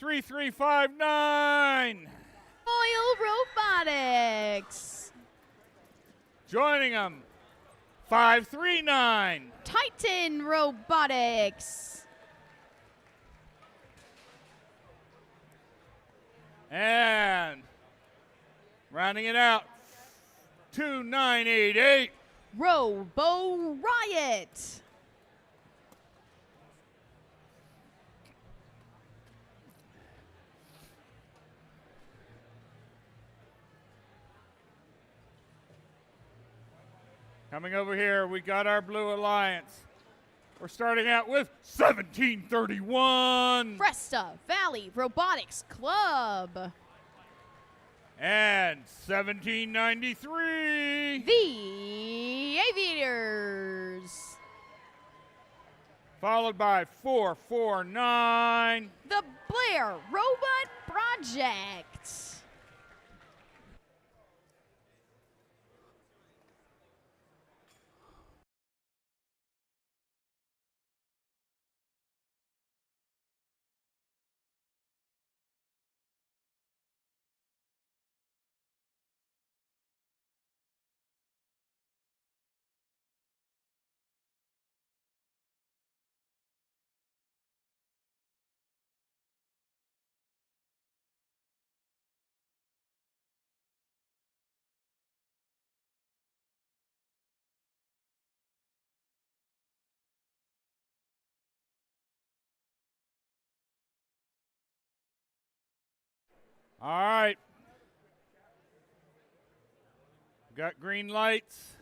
3359. Foil Robotics. Joining them, 539. Titan Robotics. And rounding it out, 2988. Robo Riot. Coming over here, we got our Blue Alliance. We're starting out with 1731. Cresta Valley Robotics Club. And 1793. The Aviators. Followed by 449. The Blair Robot Project. All right. Got green lights.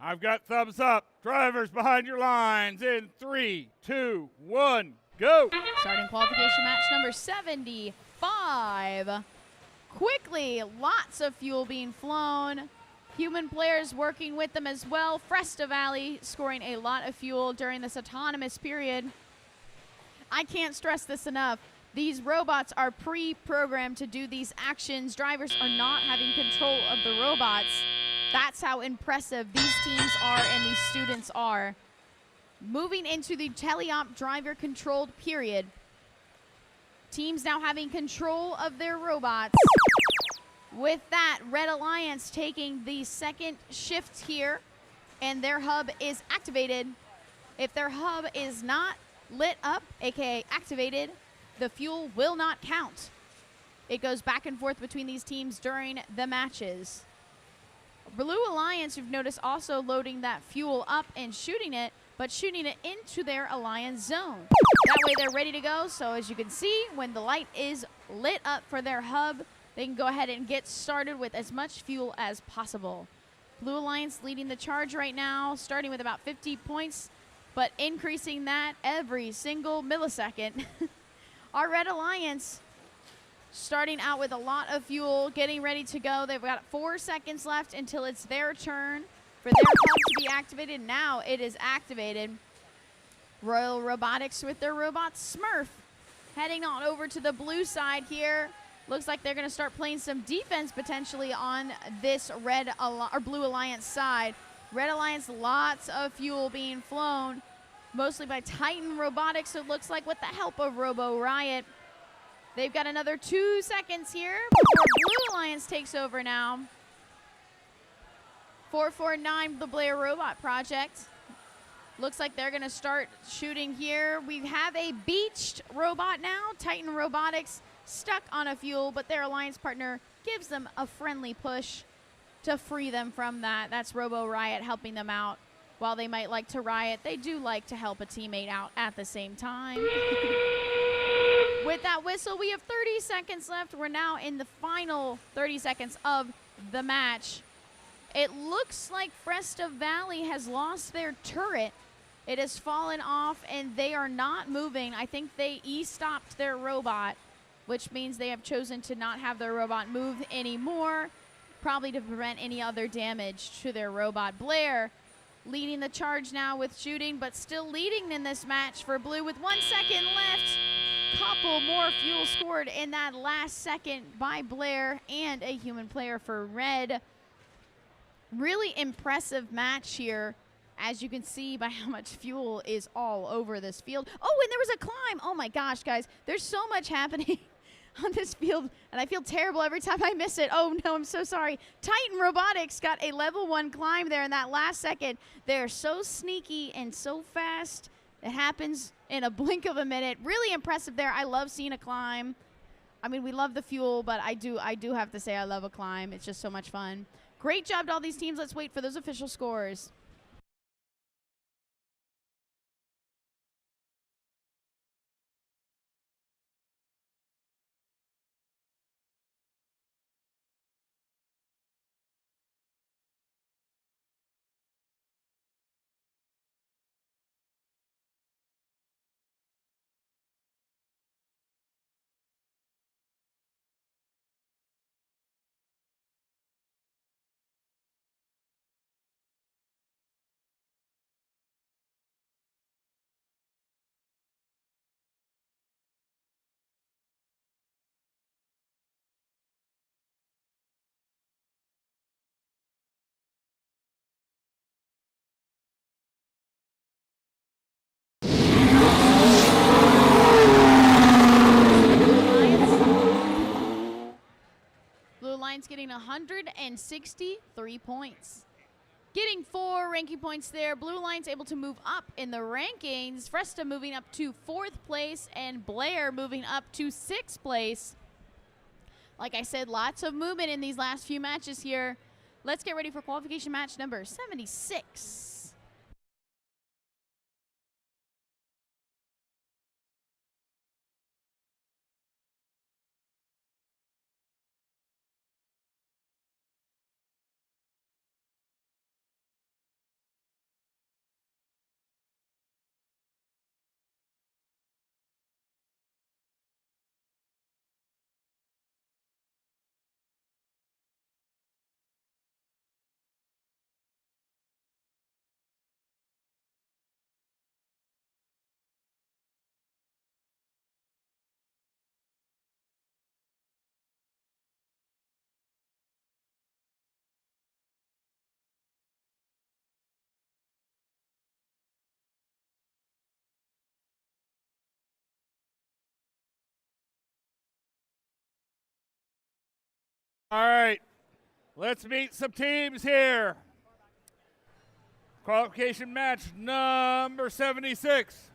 I've got thumbs up. Drivers behind your lines in 3, 2, 1, go. Starting qualification match number 75. Quickly, lots of fuel being flown. Human players working with them as well. Fresta Valley scoring a lot of fuel during this autonomous period. I can't stress this enough. These robots are pre-programmed to do these actions. Drivers are not having control of the robots. That's how impressive these teams are and these students are. Moving into the teleop driver-controlled period. Teams now having control of their robots. With that, Red Alliance taking the second shift here, and their hub is activated. If their hub is not lit up, aka activated, the fuel will not count. It goes back and forth between these teams during the matches. Blue Alliance, you've noticed, also loading that fuel up and shooting it, but shooting it into their Alliance zone. That way they're ready to go, so as you can see, when the light is lit up for their hub, they can go ahead and get started with as much fuel as possible. Blue Alliance leading the charge right now, starting with about 50 points, but increasing that every single millisecond. Our Red Alliance starting out with a lot of fuel, getting ready to go. They've got 4 seconds left until it's their turn for their hub to be activated. Now it is activated. Royal Robotics with their robot Smurf heading on over to the blue side here. Looks like they're going to start playing some defense potentially on this Blue Alliance side. Red Alliance, lots of fuel being flown, mostly by Titan Robotics, it looks like, with the help of Robo Riot. They've got another 2 seconds here before Blue Alliance takes over now. 449, the Blair Robot Project. Looks like they're going to start shooting here. We have a beached robot now, Titan Robotics, stuck on a fuel, but their alliance partner gives them a friendly push to free them from that. That's Robo Riot helping them out. While they might like to riot, they do like to help a teammate out at the same time. With that whistle, we have 30 seconds left. We're now in the final 30 seconds of the match. It looks like Fresta Valley has lost their turret. It has fallen off, and they are not moving. I think they e-stopped their robot, which means they have chosen to not have their robot move anymore, probably to prevent any other damage to their robot. Blair leading the charge now with shooting, but still leading in this match for Blue with 1 second left. Couple more fuel scored in that last second by Blair and a human player for Red. Really impressive match here, as you can see by how much fuel is all over this field. Oh, and there was a climb. Oh my gosh, guys, there's so much happening on this field, and I feel terrible every time I miss it. Oh no, I'm so sorry. Titan Robotics got a level 1 climb there in that last second. They're so sneaky and so fast. It happens in a blink of a minute. Really impressive there. I love seeing a climb. I mean, we love the fuel, but I do have to say I love a climb. It's just so much fun. Great job to all these teams. Let's wait for those official scores. Getting 163 points. Getting 4 ranking points there. Blue Alliance able to move up in the rankings. Fresta moving up to 4th place, and Blair moving up to 6th place. Like I said, lots of movement in these last few matches here. Let's get ready for qualification match number 76. All right, let's meet some teams here. Qualification match number 76.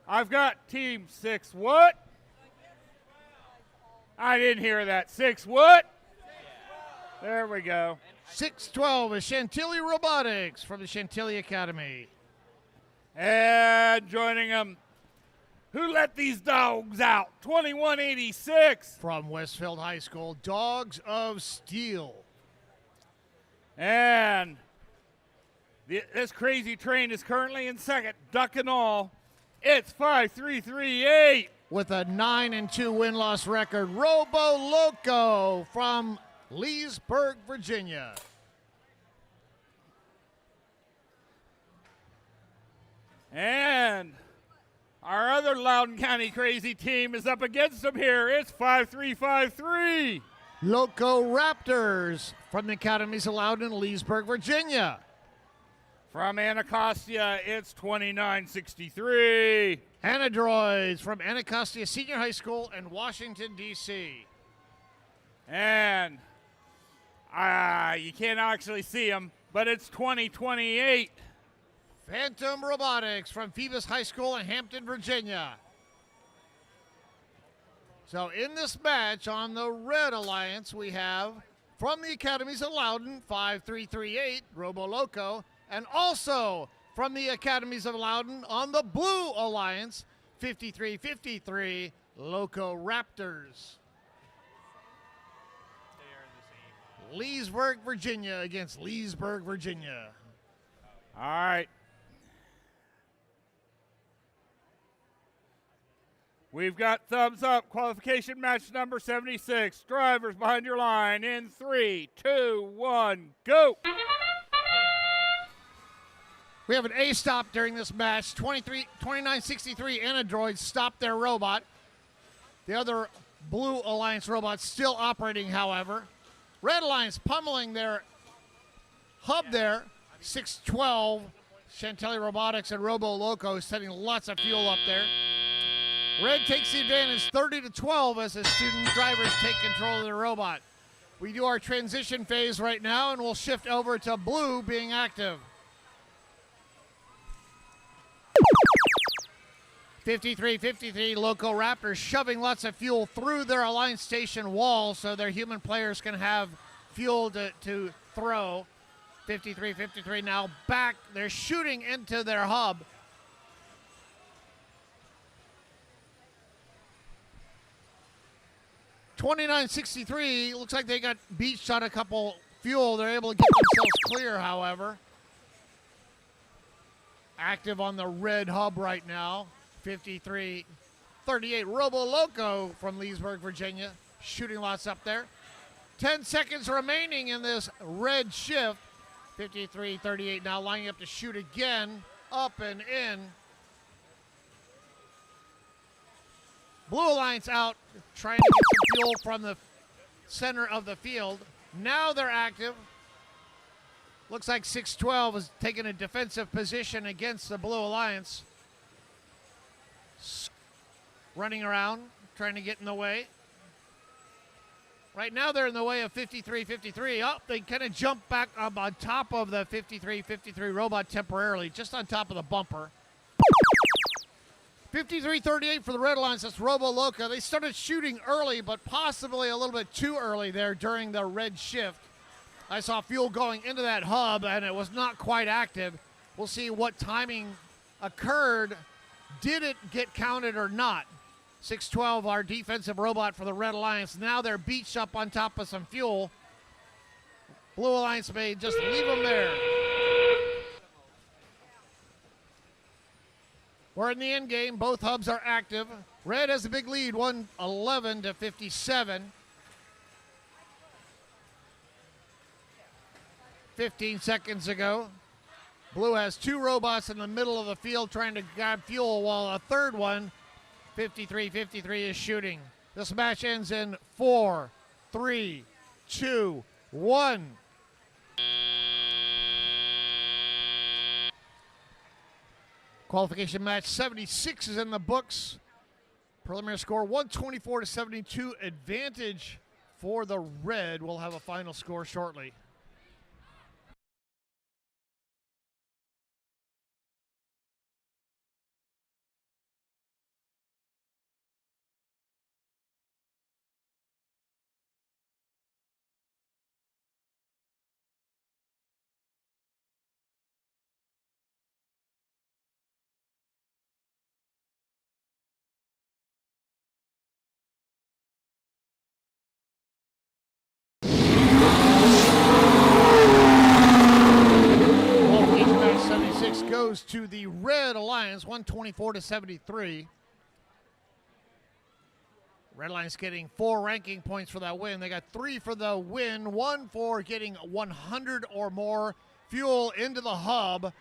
I've got team 6 what? I didn't hear that. 6 what? There we go. 6-12 is Chantilly Robotics from the Chantilly Academy. And joining them, who let these dogs out? 2186. From Westfield High School, Dogs of Steel. And this crazy train is currently in second, duck and all. It's 5338. With a 9-2 win-loss record, Robo Loco from Leesburg, Virginia. And our other Loudoun County crazy team is up against them here. It's 5353. Loco Raptors from the Academies of Loudoun and Leesburg, Virginia. From Anacostia, it's 2963. Anadroids from Anacostia Senior High School in Washington, D.C. And you can't actually see them, but it's 2028. Phantom Robotics from Phoebus High School in Hampton, Virginia. So in this match on the Red Alliance, we have from the Academies of Loudoun, 5338, Robo Loco, and also from the Academies of Loudoun on the Blue Alliance, 5353, Loco Raptors. Leesburg, Virginia against Leesburg, Virginia. All right. We've got thumbs up. Qualification match number 76. Drivers behind your line in 3, 2, 1, go. We have an A stop during this match. 2963 Anadroids stopped their robot. The other Blue Alliance robots still operating, however. Red Alliance pummeling their hub there. 612 Chantilly Robotics and Robo Loco setting lots of fuel up there. Red takes the advantage 30-12 as the student drivers take control of their robot. We do our transition phase right now, and we'll shift over to Blue being active. 53-53 Loco Raptors shoving lots of fuel through their Alliance Station wall so their human players can have fuel to throw. 53-53 now back. They're shooting into their hub. $29.63 looks like they got beached on a couple fuel. They're able to get themselves clear, however. Active on the red hub right now. 53-38 Robo Loco from Leesburg, Virginia. Shooting lots up there. 10 seconds remaining in this red shift. 53-38 now lining up to shoot again. Up and in. Blue Alliance out trying to get some fuel from the center of the field. Now they're active. Looks like 612 is taking a defensive position against the Blue Alliance. Running around, trying to get in the way. Right now they're in the way of 53-53. Oh, they kind of jump back up on top of the 53-53 robot temporarily, just on top of the bumper. 53-38 for the Red Alliance. That's Robo Loco. They started shooting early, but possibly a little bit too early there during the red shift. I saw fuel going into that hub, and it was not quite active. We'll see what timing occurred. Did it get counted or not? 612, our defensive robot for the Red Alliance. Now they're beached up on top of some fuel. Blue Alliance may just leave them there. We're in the end game. Both hubs are active. Red has a big lead, 111-57. 15 seconds ago. Blue has two robots in the middle of the field trying to grab fuel, while a third one, 53-53, is shooting. This match ends in 4, 3, 2, 1. Qualification match 76 is in the books. Preliminary score 124-72, advantage for the red. We'll have a final score shortly. Qualification match 76 goes to the Red Alliance, 124-73. Red Alliance getting 4 ranking points for that win. They got 3 for the win, 1 for getting 100 or more fuel into the hub.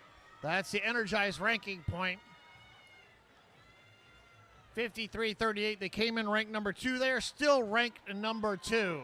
That's the energized ranking point. 53-38. They came in ranked number 2. They are still ranked number 2.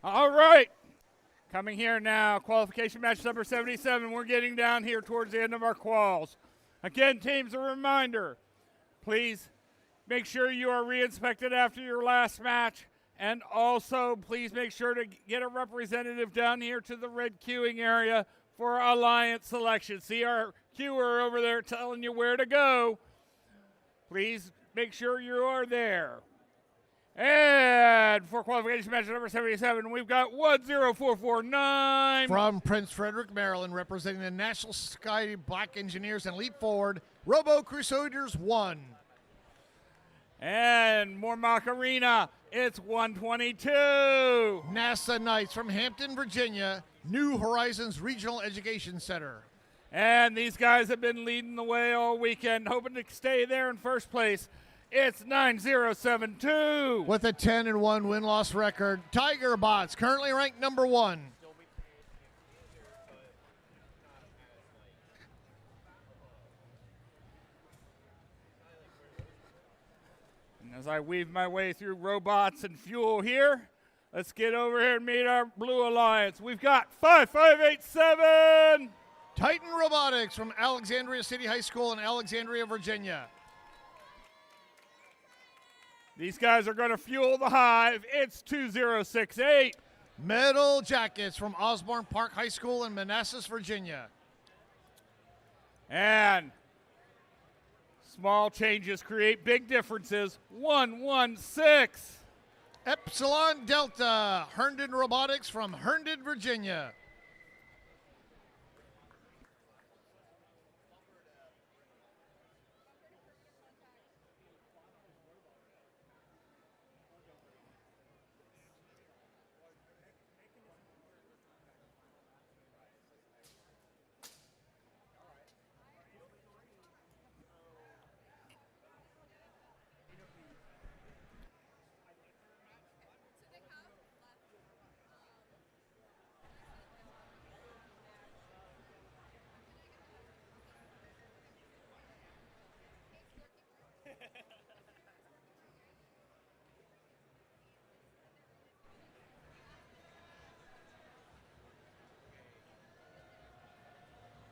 All right. Coming here now, qualification match number 77. We're getting down here towards the end of our quals. Again, teams, a reminder, please make sure you are re-inspected after your last match. And also, please make sure to get a representative down here to the red queuing area for Alliance selection. See our queuer over there telling you where to go. Please make sure you are there. And for qualification match number 77, we've got 10449. From Prince Frederick, Maryland, representing the National Sky Black Engineers and Leap Forward, Robo Crusaders 1. And more Macarena, it's 122. NASA Knights from Hampton, Virginia, New Horizons Regional Education Center. And these guys have been leading the way all weekend, hoping to stay there in first place. It's 9072. With a 10-1 win-loss record, Tiger Bots currently ranked number 1. And as I weave my way through robots and fuel here, let's get over here and meet our Blue Alliance. We've got 5587. Titan Robotics from Alexandria City High School in Alexandria, Virginia. These guys are going to fuel the hive. It's 2068. Metal Jackets from Osborne Park High School in Manassas, Virginia. And small changes create big differences. 116. Epsilon Delta, Herndon Robotics from Herndon, Virginia.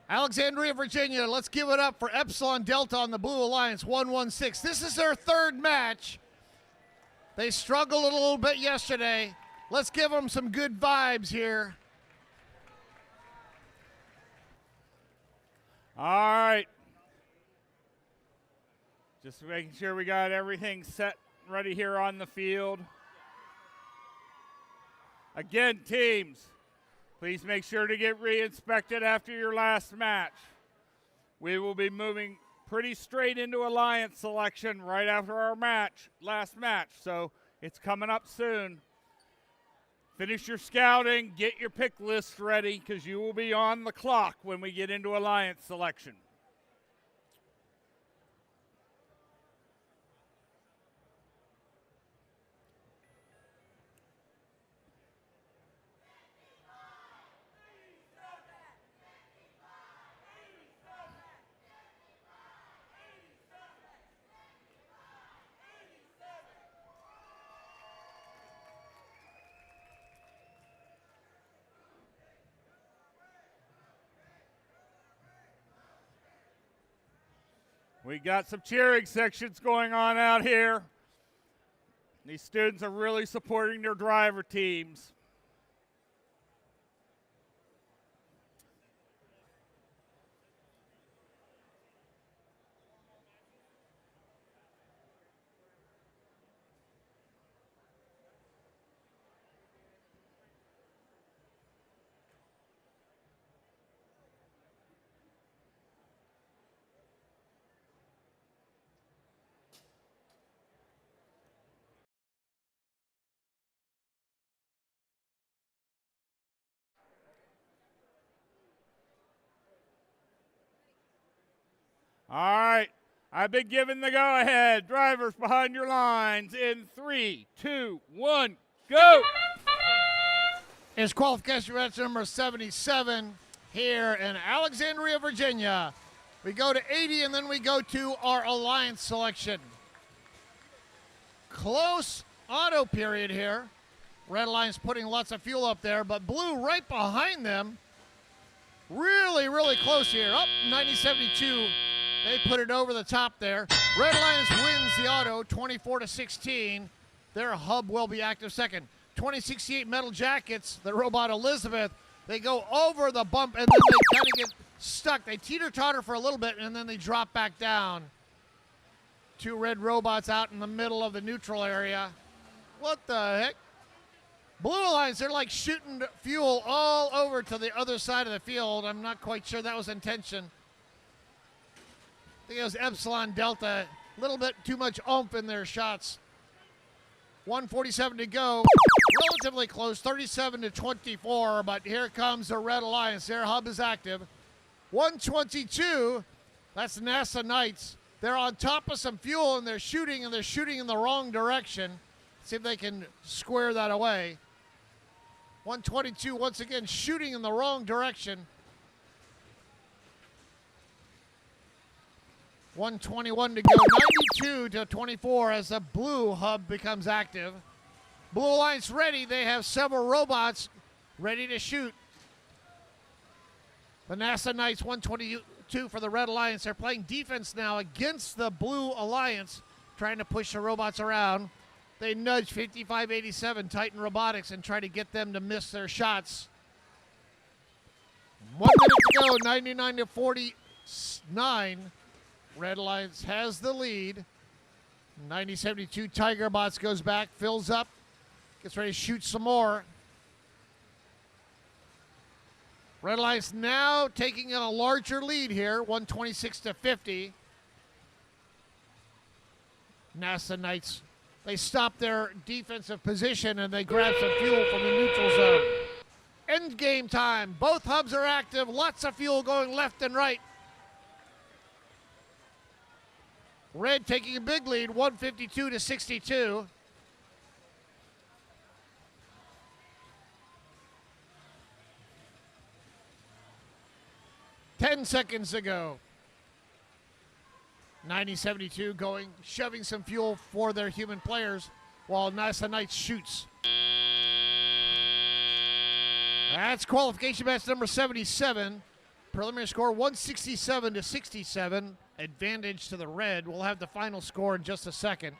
Alexandria, Virginia, let's give it up for Epsilon Delta on the Blue Alliance, 116. This is their third match. They struggled a little bit yesterday. Let's give them some good vibes here. All right. Just making sure we got everything set ready here on the field. Again, teams, Please make sure to get re-inspected after your last match. We will be moving pretty straight into alliance selection right after our last match, so it's coming up soon. Finish your scouting, get your pick list ready, because you will be on the clock when we get into alliance selection. We got some cheering sections going on out here. These students are really supporting their driver teams. All right, I've been given the go-ahead. Drivers behind your lines in 3, 2, 1, go! It's qualification match number 77 here in Alexandria, Virginia. We go to 80 and then we go to our alliance selection. Close auto period here. Red Alliance putting lots of fuel up there, but blue right behind them. Really, really close here. Up 90-72. They put it over the top there. Red Alliance wins the auto 24-16. Their hub will be active second. 2068 Metal Jackets, the robot Elizabeth, they go over the bump and then they kind of get stuck. They teeter-totter for a little bit and then they drop back down. Two red robots out in the middle of the neutral area. What the heck? Blue Alliance, they're like shooting fuel all over to the other side of the field. I'm not quite sure that was intention. I think it was Epsilon Delta. A little bit too much oomph in their shots. 1:47 to go. Relatively close, 37-24, but here comes the Red Alliance. Their hub is active. 122, that's NASA Knights. They're on top of some fuel and they're shooting in the wrong direction. See if they can square that away. 122 once again shooting in the wrong direction. 121 to go, 92-24 as the blue hub becomes active. Blue Alliance ready. They have several robots ready to shoot. The NASA Knights 122 for the Red Alliance. They're playing defense now against the Blue Alliance, trying to push the robots around. They nudge 5587 Titan Robotics and try to get them to miss their shots. 1 minute to go, 99-49. Red Alliance has the lead. 90-72 Tiger Bots goes back, fills up, gets ready to shoot some more. Red Alliance now taking a larger lead here, 126-50. NASA Knights, they stop their defensive position and they grab some fuel from the neutral zone. End game time. Both hubs are active. Lots of fuel going left and right. Red taking a big lead, 152-62. Ten seconds to go. 90-72 going, shoving some fuel for their human players while NASA Knights shoots. That's qualification match number 77. Preliminary score 167-67. Advantage to the red. We'll have the final score in just a second.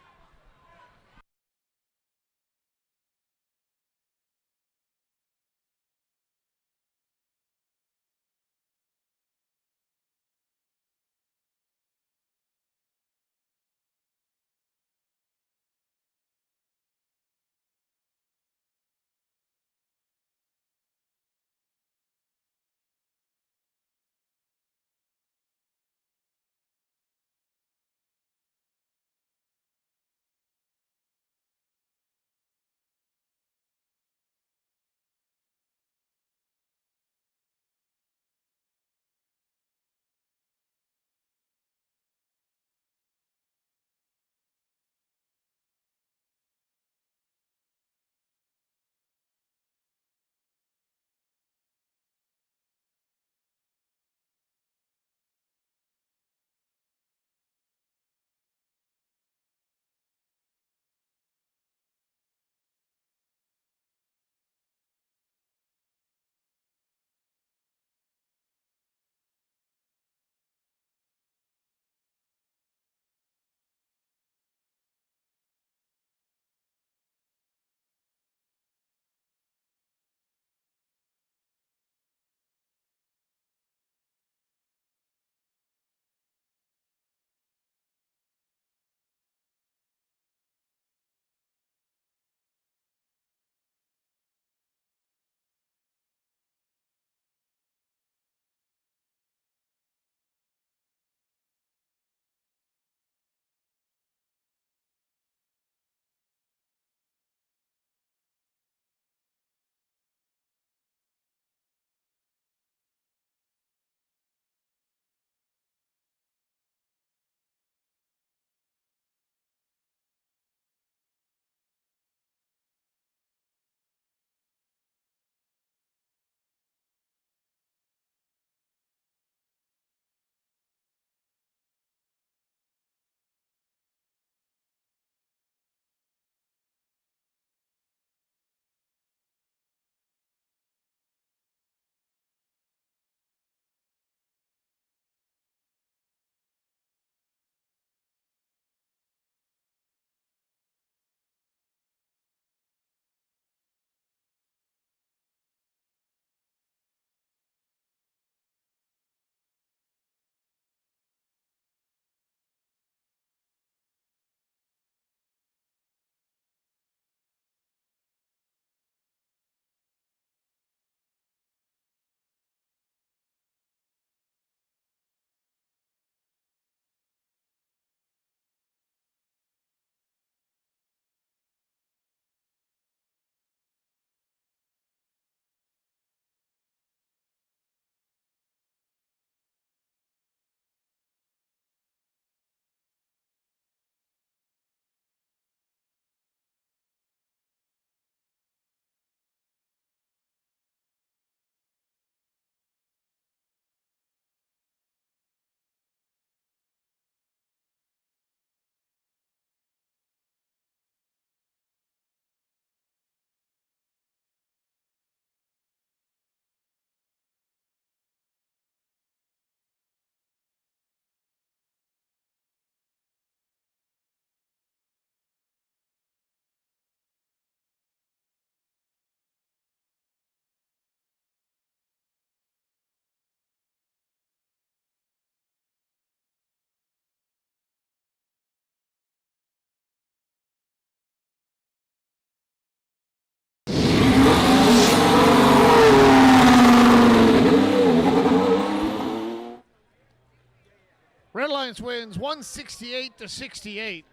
Alliance wins 168-68.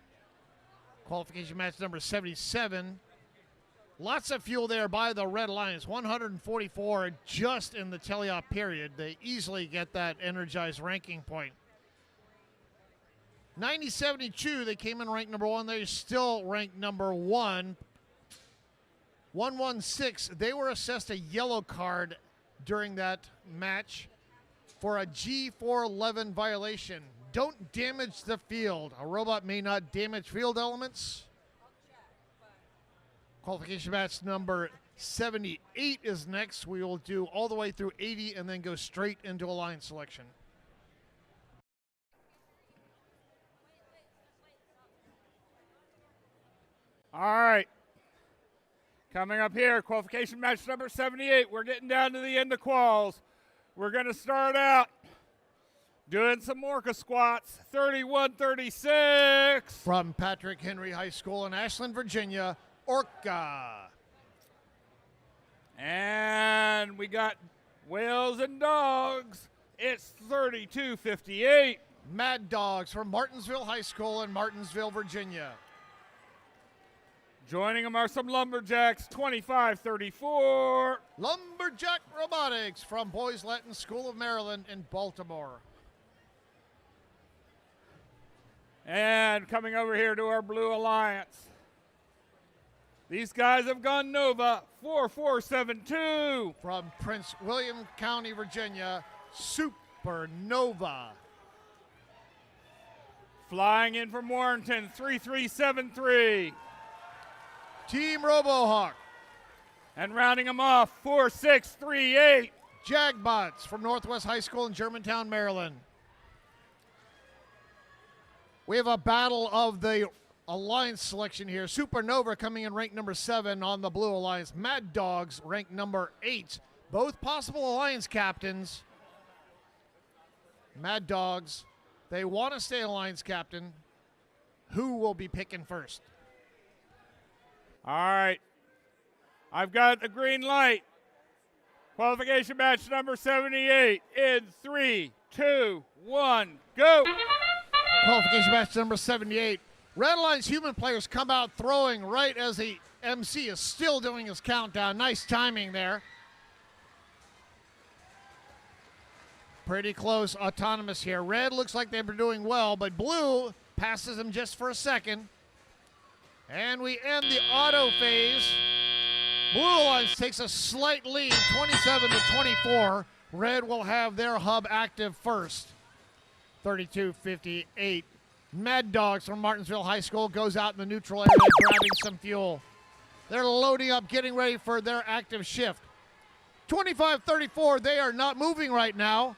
Qualification match number 77. Lots of fuel there by the Red Alliance, 144 just in the teleop period. They easily get that energized ranking point. 90-72, they came in ranked number 1. They're still ranked number 1. 116, they were assessed a yellow card during that match for a G411 violation. Don't damage the field. A robot may not damage field elements. Qualification match number 78 is next. We will do all the way through 80 and then go straight into alliance selection. All right. Coming up here, qualification match number 78. We're getting down to the end of quals. We're going to start out doing some Orca squats, 31-36. From Patrick Henry High School in Ashland, Virginia, Orca. And we got whales and dogs. It's 32-58. Mad Dogs from Martinsville High School in Martinsville, Virginia. Joining them are some lumberjacks, 25-34. Lumberjack Robotics from Boys Latin School of Maryland in Baltimore. And coming over here to our Blue Alliance. These guys have gone Nova, 4472. From Prince William County, Virginia, Supernova. Flying in from Warrenton, 3373. Team RoboHawk. And rounding them off, 4638. Jagbots from Northwest High School in Germantown, Maryland. We have a battle of the Alliance selection here. Supernova coming in ranked number 7 on the Blue Alliance. Mad Dogs ranked number 8. Both possible Alliance captains. Mad Dogs, they want to stay Alliance captain. Who will be picking first? All right. I've got the green light. Qualification match number 78 in 3, 2, 1, go. Qualification match number 78. Red Alliance human players come out throwing right as the MC is still doing his countdown. Nice timing there. Pretty close, autonomous here. Red looks like they've been doing well, but blue passes them just for a second. And we end the auto phase. Blue Alliance takes a slight lead, 27-24. Red will have their hub active first. 32-58. Mad Dogs from Martinsville High School goes out in the neutral area grabbing some fuel. They're loading up, getting ready for their active shift. 25-34, they are not moving right now.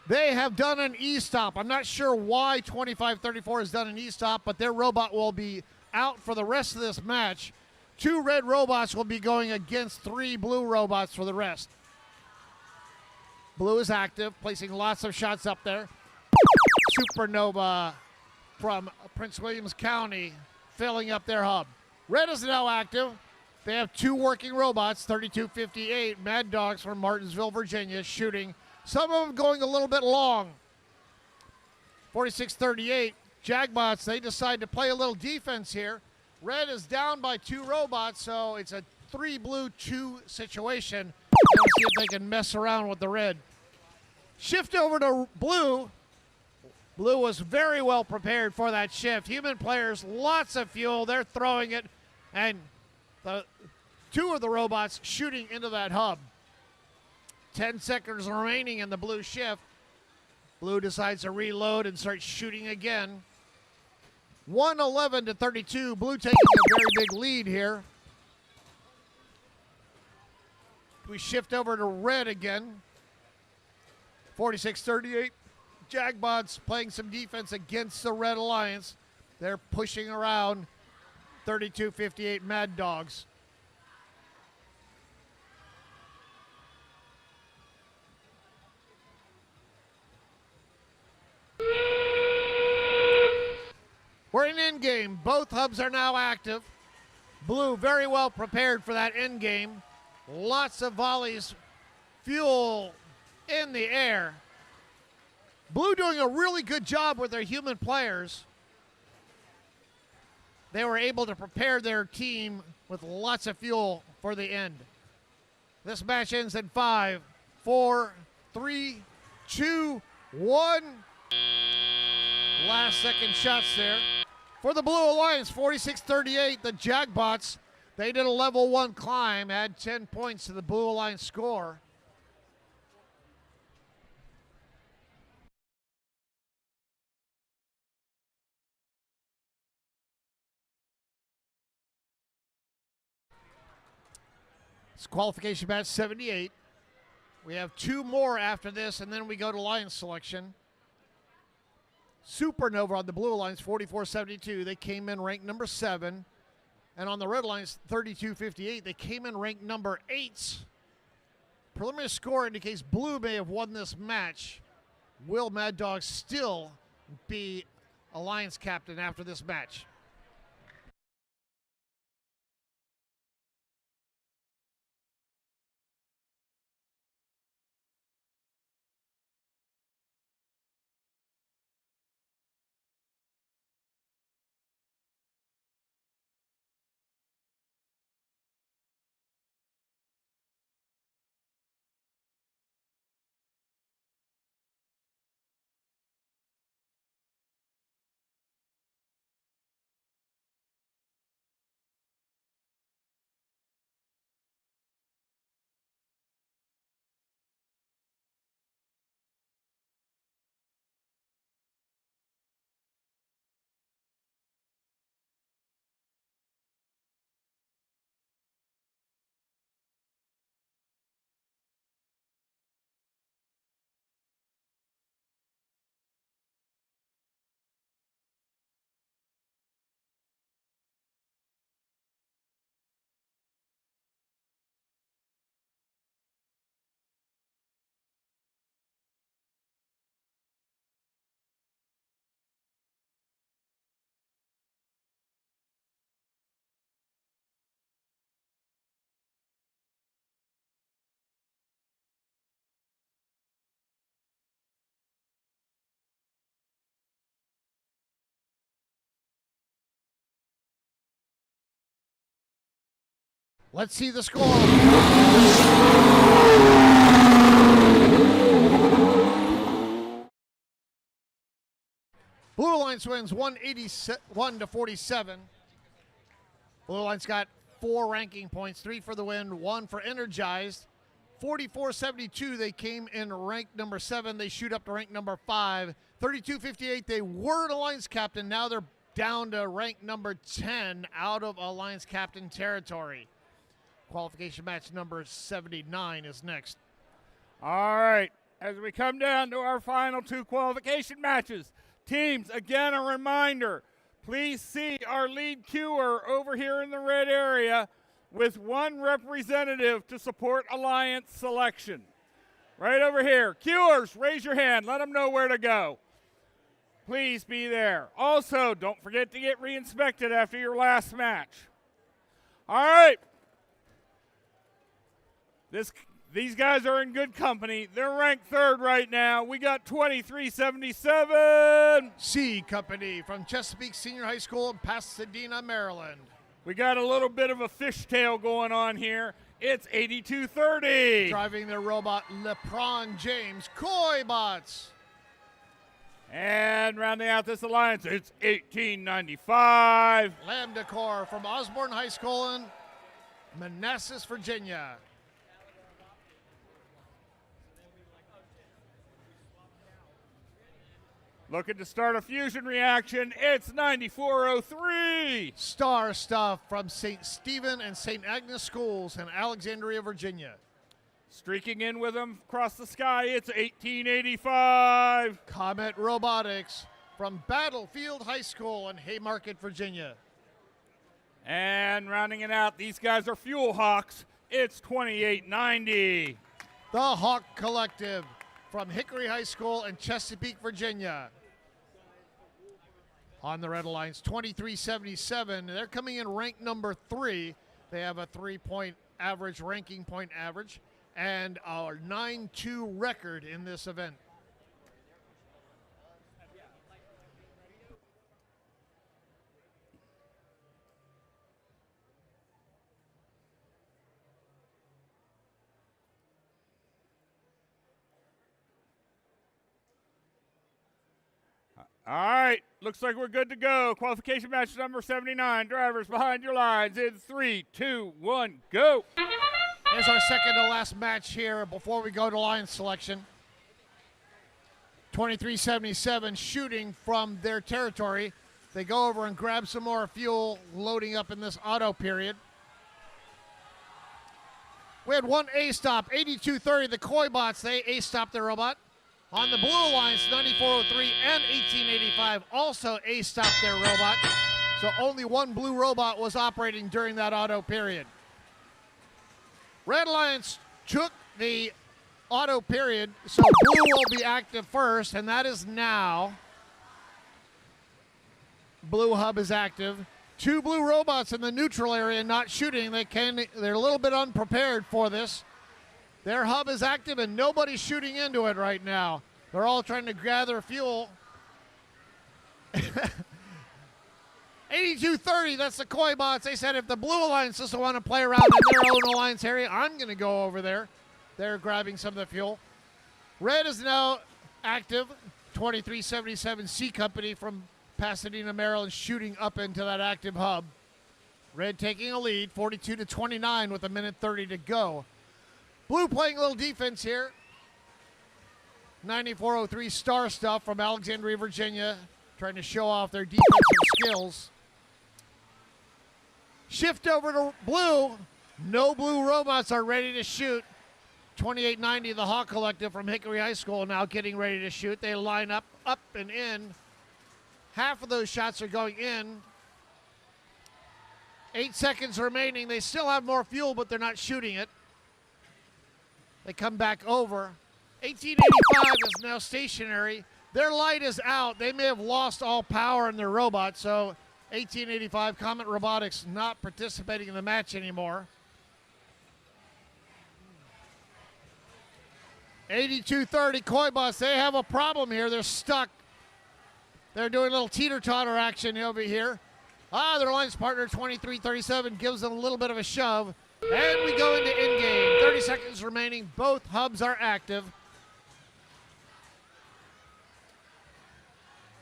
They have done an E-stop. I'm not sure why 25-34 has done an E-stop, but their robot will be out for the rest of this match. 2 red robots will be going against 3 blue robots for the rest. Blue is active, placing lots of shots up there. Supernova from Prince Williams County filling up their hub. Red is now active. They have 2 working robots, 32-58. Mad Dogs from Martinsville, Virginia, shooting. Some of them going a little bit long. 46-38. Jagbots, they decide to play a little defense here. Red is down by 2 robots, so it's a 3 blue, 2 situation. Let's see if they can mess around with the red. Shift over to blue. Blue was very well prepared for that shift. Human players, lots of fuel. They're throwing it, and the 2 of the robots shooting into that hub. 10 seconds remaining in the blue shift. Blue decides to reload and start shooting again. 111-32. Blue taking a very big lead here. We shift over to red again. 46-38. Jagbots playing some defense against the Red Alliance. They're pushing around. 32-58 Mad Dogs. We're in endgame. Both hubs are now active. Blue very well prepared for that endgame. Lots of volleys, fuel in the air. Blue doing a really good job with their human players. They were able to prepare their team with lots of fuel for the end. This match ends in 5, 4, 3, 2, 1. Last second shots there. For the Blue Alliance, 46-38, the Jackbots, they did a level 1 climb, add 10 points to the Blue Alliance score. It's qualification match 78. We have 2 more after this, and then we go to Alliance selection. Supernova on the Blue Alliance, 44-72. They came in ranked number 7. And on the Red Alliance, 32-58. They came in ranked number 8. Preliminary score indicates Blue may have won this match. Will Mad Dog still be Alliance captain after this match? Let's see the score. Blue Alliance wins 181-47. Blue Alliance got 4 ranking points, 3 for the win, 1 for energized. 44-72, they came in ranked number 7. They shoot up to rank number 5. 32-58, they were an Alliance captain. Now they're down to rank number 10 out of Alliance captain territory. Qualification match number 79 is next. All right, as we come down to our final 2 qualification matches, teams, again, a reminder, please see our lead queuer over here in the red area with 1 representative to support Alliance selection. Right over here. Queuers, raise your hand. Let them know where to go. Please be there. Also, don't forget to get re-inspected after your last match. All right. These guys are in good company. They're ranked 3rd right now. We got 23-77. C Company from Chesapeake Senior High School in Pasadena, Maryland. We got a little bit of a fishtail going on here. It's 82-30. Driving their robot, LeBron James, Koi Bots. And rounding out this alliance, it's 1895. Lambda Corps from Osborne High School in Manassas, Virginia. Looking to start a fusion reaction, it's 9403. Star Stuff from St. Stephen and St. Agnes Schools in Alexandria, Virginia. Streaking in with them across the sky, it's 1885. Comet Robotics from Battlefield High School in Haymarket, Virginia. And rounding it out, these guys are Fuel Hawks. It's 2890. The Hawk Collective from Hickory High School in Chesapeake, Virginia. On the Red Alliance, 23-77. They're coming in ranked number 3. They have a 3-point average, ranking point average, and a 9-2 record in this event. All right, looks like we're good to go. Qualification match number 79. Drivers behind your lines in 3, 2, 1, go. Here's our second to last match here before we go to line selection. 2377 shooting from their territory. They go over and grab some more fuel, loading up in this auto period. We had one A-stop, 8230, the Koi bots, they A-stopped their robot. On the Blue Alliance, 9403 and 1885 also A-stopped their robot. So only one blue robot was operating during that auto period. Red Alliance took the auto period, so blue will be active first, and that is now. Blue hub is active. Two blue robots in the neutral area not shooting. They're a little bit unprepared for this. Their hub is active and nobody's shooting into it right now. They're all trying to gather fuel. 8230, that's the Koi bots. They said if the Blue Alliance doesn't want to play around in their own alliance area, I'm going to go over there. They're grabbing some of the fuel. Red is now active. 2377 C Company from Pasadena, Maryland, shooting up into that active hub. Red taking a lead, 42-29 with 1:30 to go. Blue playing a little defense here. 9403 Star Stuff from Alexandria, Virginia, trying to show off their defensive skills. Shift over to blue. No blue robots are ready to shoot. 2890, the Hawk Collective from Hickory High School, now getting ready to shoot. They line up and in. Half of those shots are going in. 8 seconds remaining. They still have more fuel, but they're not shooting it. They come back over. 1885 is now stationary. Their light is out. They may have lost all power in their robot, so 1885 Comet Robotics not participating in the match anymore. 8230 Koi Bots, they have a problem here. They're stuck. They're doing a little teeter-totter action over here. Their alliance partner 2337 gives them a little bit of a shove. And we go into in-game. 30 seconds remaining. Both hubs are active.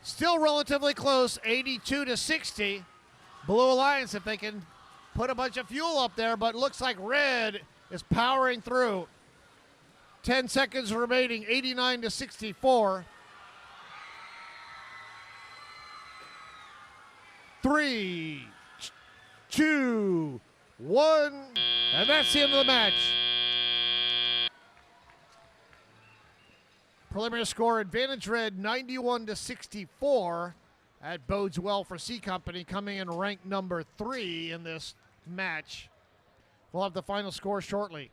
Still relatively close, 82-60. Blue Alliance, if they can put a bunch of fuel up there, but looks like Red is powering through. 10 seconds remaining, 89-64. 3, 2, 1, and that's the end of the match. Preliminary score, advantage Red 91-64. That bodes well for C Company, coming in ranked number 3 in this match. We'll have the final score shortly.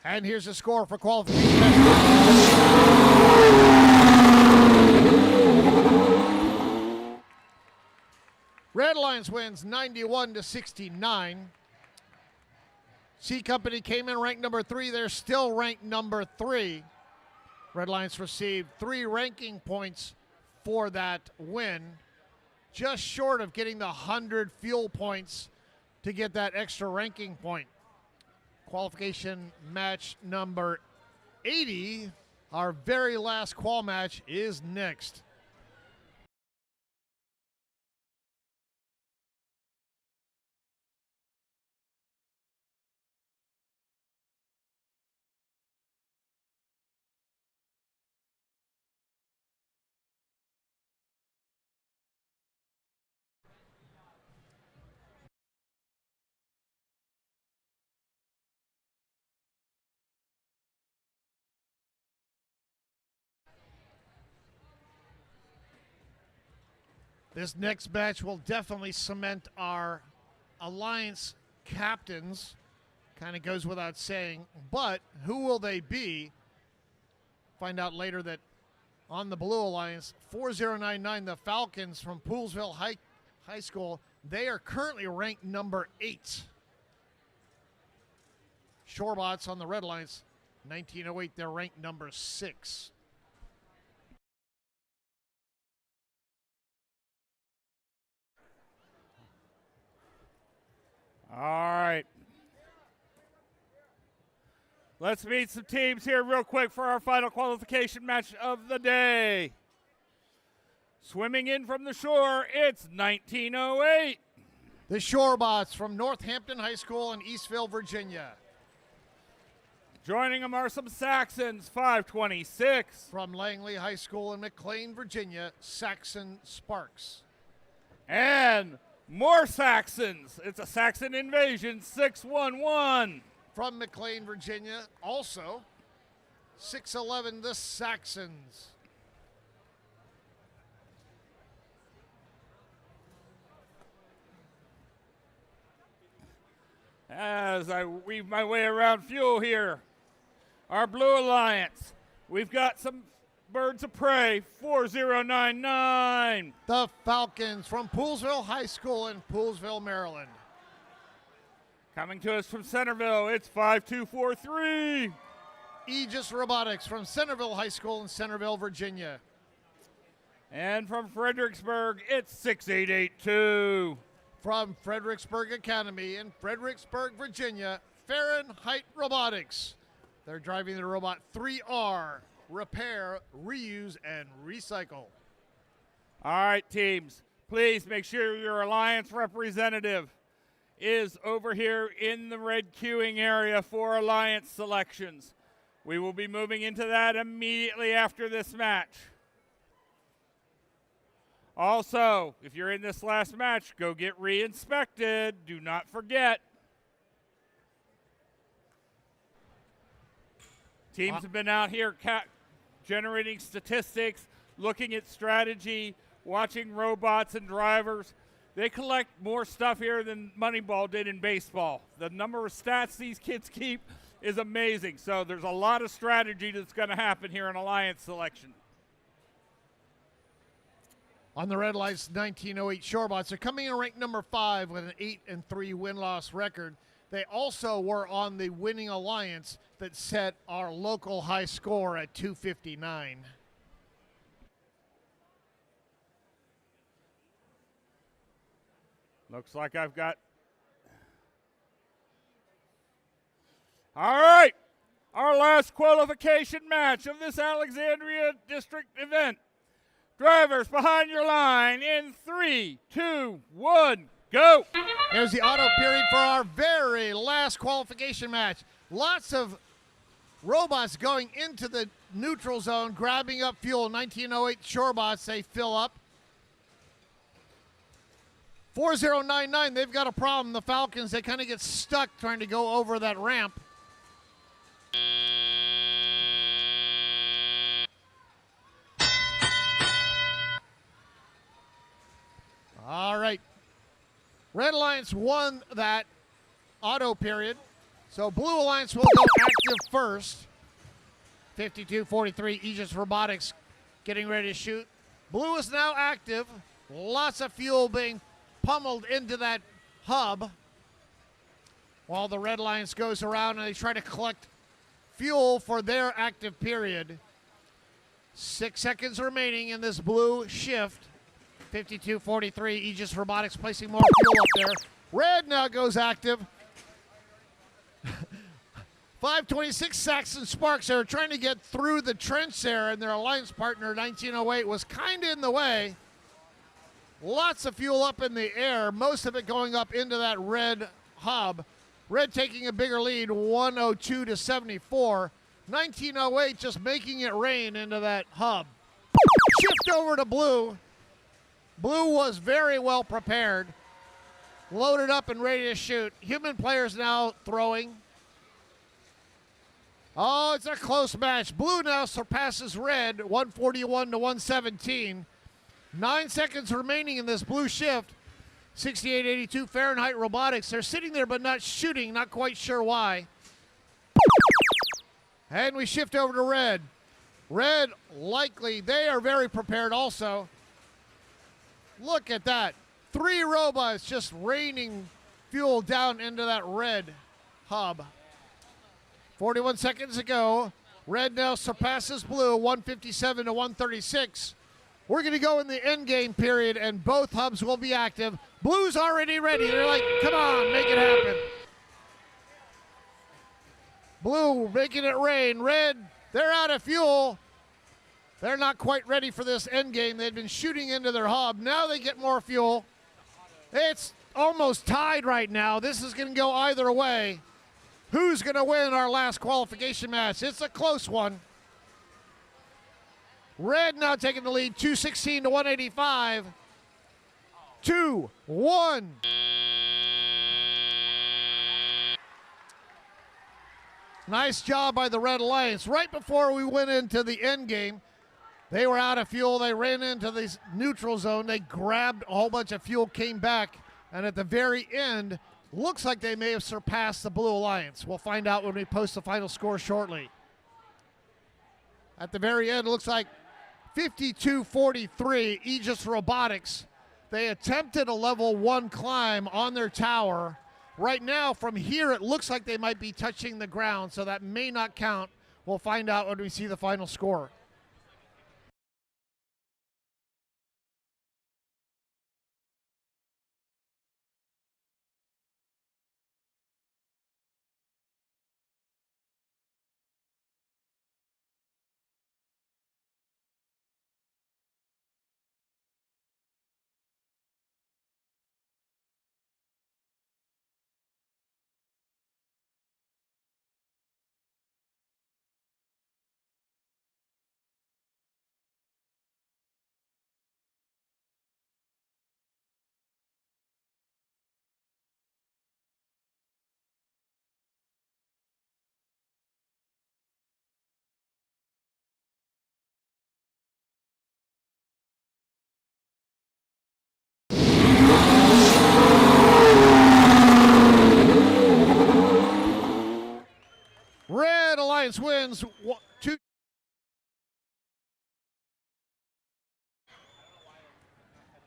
And here's the score for qualification. Red Alliance wins 91-69. C Company came in ranked number 3. They're still ranked number 3. Red Alliance received 3 ranking points for that win, just short of getting the 100 fuel points to get that extra ranking point. Qualification match number 80, our very last qual match, is next. This next match will definitely cement our alliance captains. Kind of goes without saying, but who will they be? Find out later that on the Blue Alliance, 4099, the Falcons from Poolsville High School, they are currently ranked number 8. Shorebots on the Red Alliance, 1908, they're ranked number 6. All right. Let's meet some teams here real quick for our final qualification match of the day. Swimming in from the shore, it's 1908. The Shorebots from Northampton High School in Eastville, Virginia. Joining them are some Saxons, 526. From Langley High School in McLean, Virginia, Saxon Sparks. And more Saxons. It's a Saxon invasion, 611. From McLean, Virginia, also 611, the Saxons. As I weave my way around fuel here, our Blue Alliance, we've got some Birds of Prey, 4099. The Falcons from Poolsville High School in Poolsville, Maryland. Coming to us from Centerville, it's 5243. Aegis Robotics from Centerville High School in Centerville, Virginia. And from Fredericksburg, it's 6882. From Fredericksburg Academy in Fredericksburg, Virginia, Fahrenheit Robotics. They're driving the robot 3R, repair, reuse, and recycle. All right, teams, please make sure your Alliance representative is over here in the red queuing area for Alliance selections. We will be moving into that immediately after this match. Also, if you're in this last match, go get re-inspected. Do not forget. Teams have been out here generating statistics, looking at strategy, watching robots and drivers. They collect more stuff here than Moneyball did in baseball. The number of stats these kids keep is amazing. So there's a lot of strategy that's going to happen here in Alliance selection. On the Red Alliance, 1908 Shorebots are coming in ranked number 5 with an 8-3 win-loss record. They also were on the winning alliance that set our local high score at 259. Looks like I've got. All right, our last qualification match of this Alexandria District event. Drivers behind your line in 3, 2, 1, go. There's the auto period for our very last qualification match. Lots of robots going into the neutral zone, grabbing up fuel. 1908 Shorebots, they fill up. 4099, they've got a problem. The Falcons, they kind of get stuck trying to go over that ramp. All right. Red Alliance won that auto period. So Blue Alliance will go active first. 52-43, Aegis Robotics getting ready to shoot. Blue is now active. Lots of fuel being pummeled into that hub while the Red Alliance goes around and they try to collect fuel for their active period. 6 seconds remaining in this blue shift. 52-43, Aegis Robotics placing more fuel up there. Red now goes active. 526 Saxon Sparks are trying to get through the trench there, and their alliance partner, 1908, was kind of in the way. Lots of fuel up in the air, most of it going up into that red hub. Red taking a bigger lead, 102 to 74. 1908 just making it rain into that hub. Shift over to Blue. Blue was very well prepared, loaded up and ready to shoot. Human players now throwing. Oh, it's a close match. Blue now surpasses Red, 141 to 117. 9 seconds remaining in this blue shift. 6882 Fahrenheit Robotics. They're sitting there but not shooting, not quite sure why. And we shift over to red. Red, likely, they are very prepared also. Look at that. 3 robots just raining fuel down into that red hub. 41 seconds ago. Red now surpasses blue, 157 to 136. We're going to go in the end game period, and both hubs will be active. Blue's already ready. They're like, come on, make it happen. Blue making it rain. Red, they're out of fuel. They're not quite ready for this end game. They've been shooting into their hub. Now they get more fuel. It's almost tied right now. This is going to go either way. Who's going to win our last qualification match? It's a close one. Red now taking the lead, 216 to 185. 2-1. Nice job by the Red Alliance. Right before we went into the end game, they were out of fuel. They ran into this neutral zone. They grabbed a whole bunch of fuel, came back, and at the very end, looks like they may have surpassed the Blue Alliance. We'll find out when we post the final score shortly. At the very end, it looks like 52-43, Aegis Robotics. They attempted a level 1 climb on their tower. Right now, from here, it looks like they might be touching the ground, so that may not count. We'll find out when we see the final score. Red Alliance wins 2.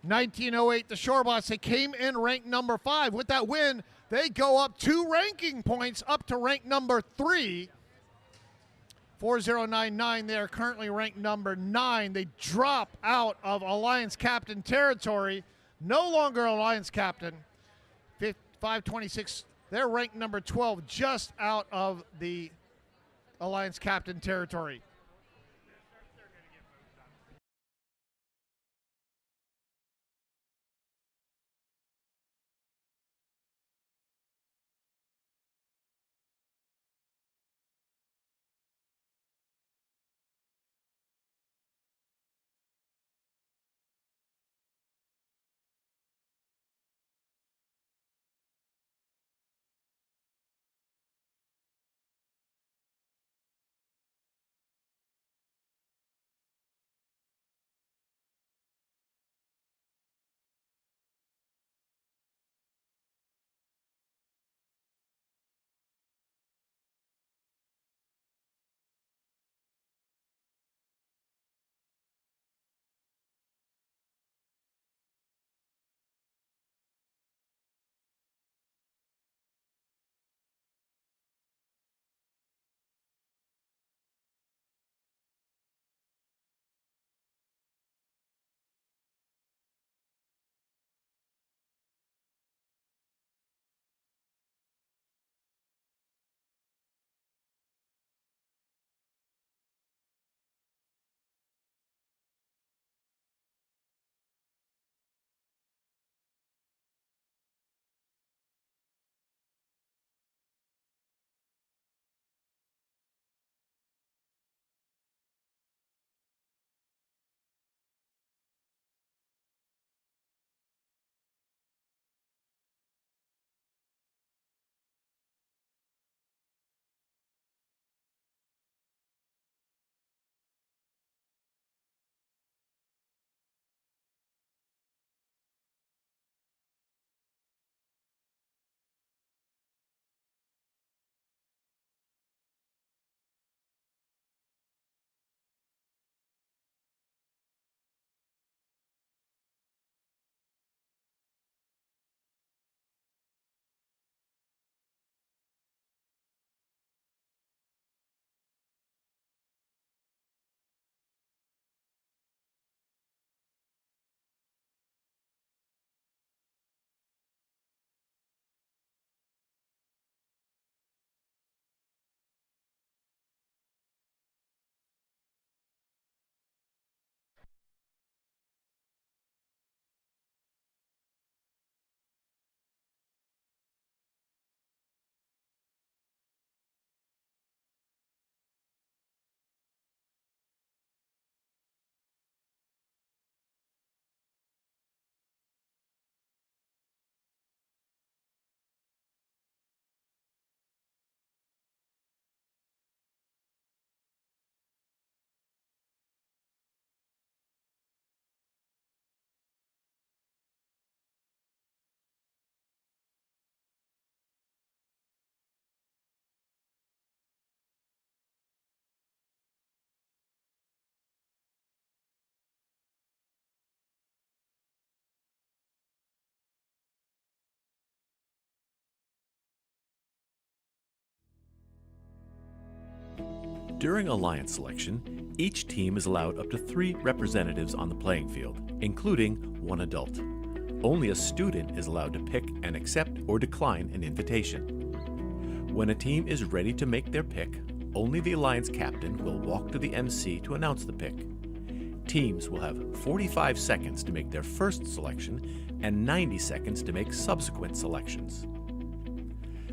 (1908), the Shorebots, they came in ranked number 5. With that win, they go up 2 ranking points up to rank number 3. 4099, they are currently ranked number 9. They drop out of Alliance Captain territory. No longer Alliance Captain. 526, they're ranked number 12, just out of the Alliance Captain territory. During alliance selection, each team is allowed up to 3 representatives on the playing field, including 1 adult. Only a student is allowed to pick and accept or decline an invitation. When a team is ready to make their pick, only the alliance captain will walk to the MC to announce the pick. Teams will have 45 seconds to make their first selection and 90 seconds to make subsequent selections.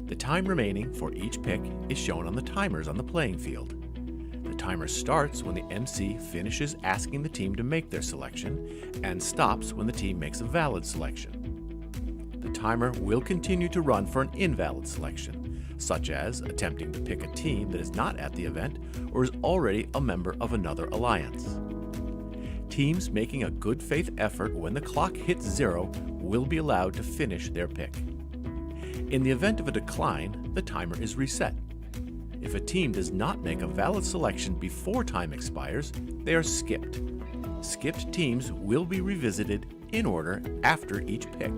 The time remaining for each pick is shown on the timers on the playing field. The timer starts when the MC finishes asking the team to make their selection and stops when the team makes a valid selection. The timer will continue to run for an invalid selection, such as attempting to pick a team that is not at the event or is already a member of another alliance. Teams making a good faith effort when the clock hits 0 will be allowed to finish their pick. In the event of a decline, the timer is reset. If a team does not make a valid selection before time expires, they are skipped. Skipped teams will be revisited in order after each pick.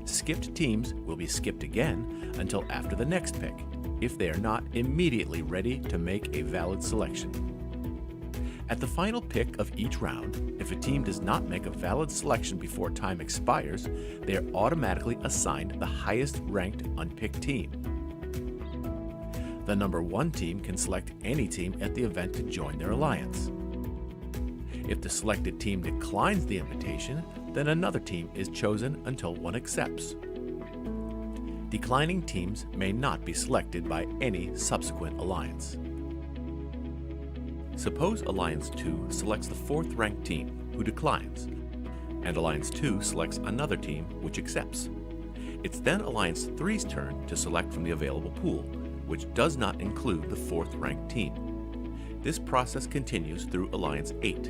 Skipped teams will be skipped again until after the next pick, if they are not immediately ready to make a valid selection. At the final pick of each round, if a team does not make a valid selection before time expires, they are automatically assigned the highest ranked unpicked team. The number 1 team can select any team at the event to join their alliance. If the selected team declines the invitation, then another team is chosen until one accepts. Declining teams may not be selected by any subsequent alliance. Suppose Alliance 2 selects the 4th ranked team, who declines, and Alliance 2 selects another team, which accepts. It's then Alliance 3's turn to select from the available pool, which does not include the 4th ranked team. This process continues through Alliance 8.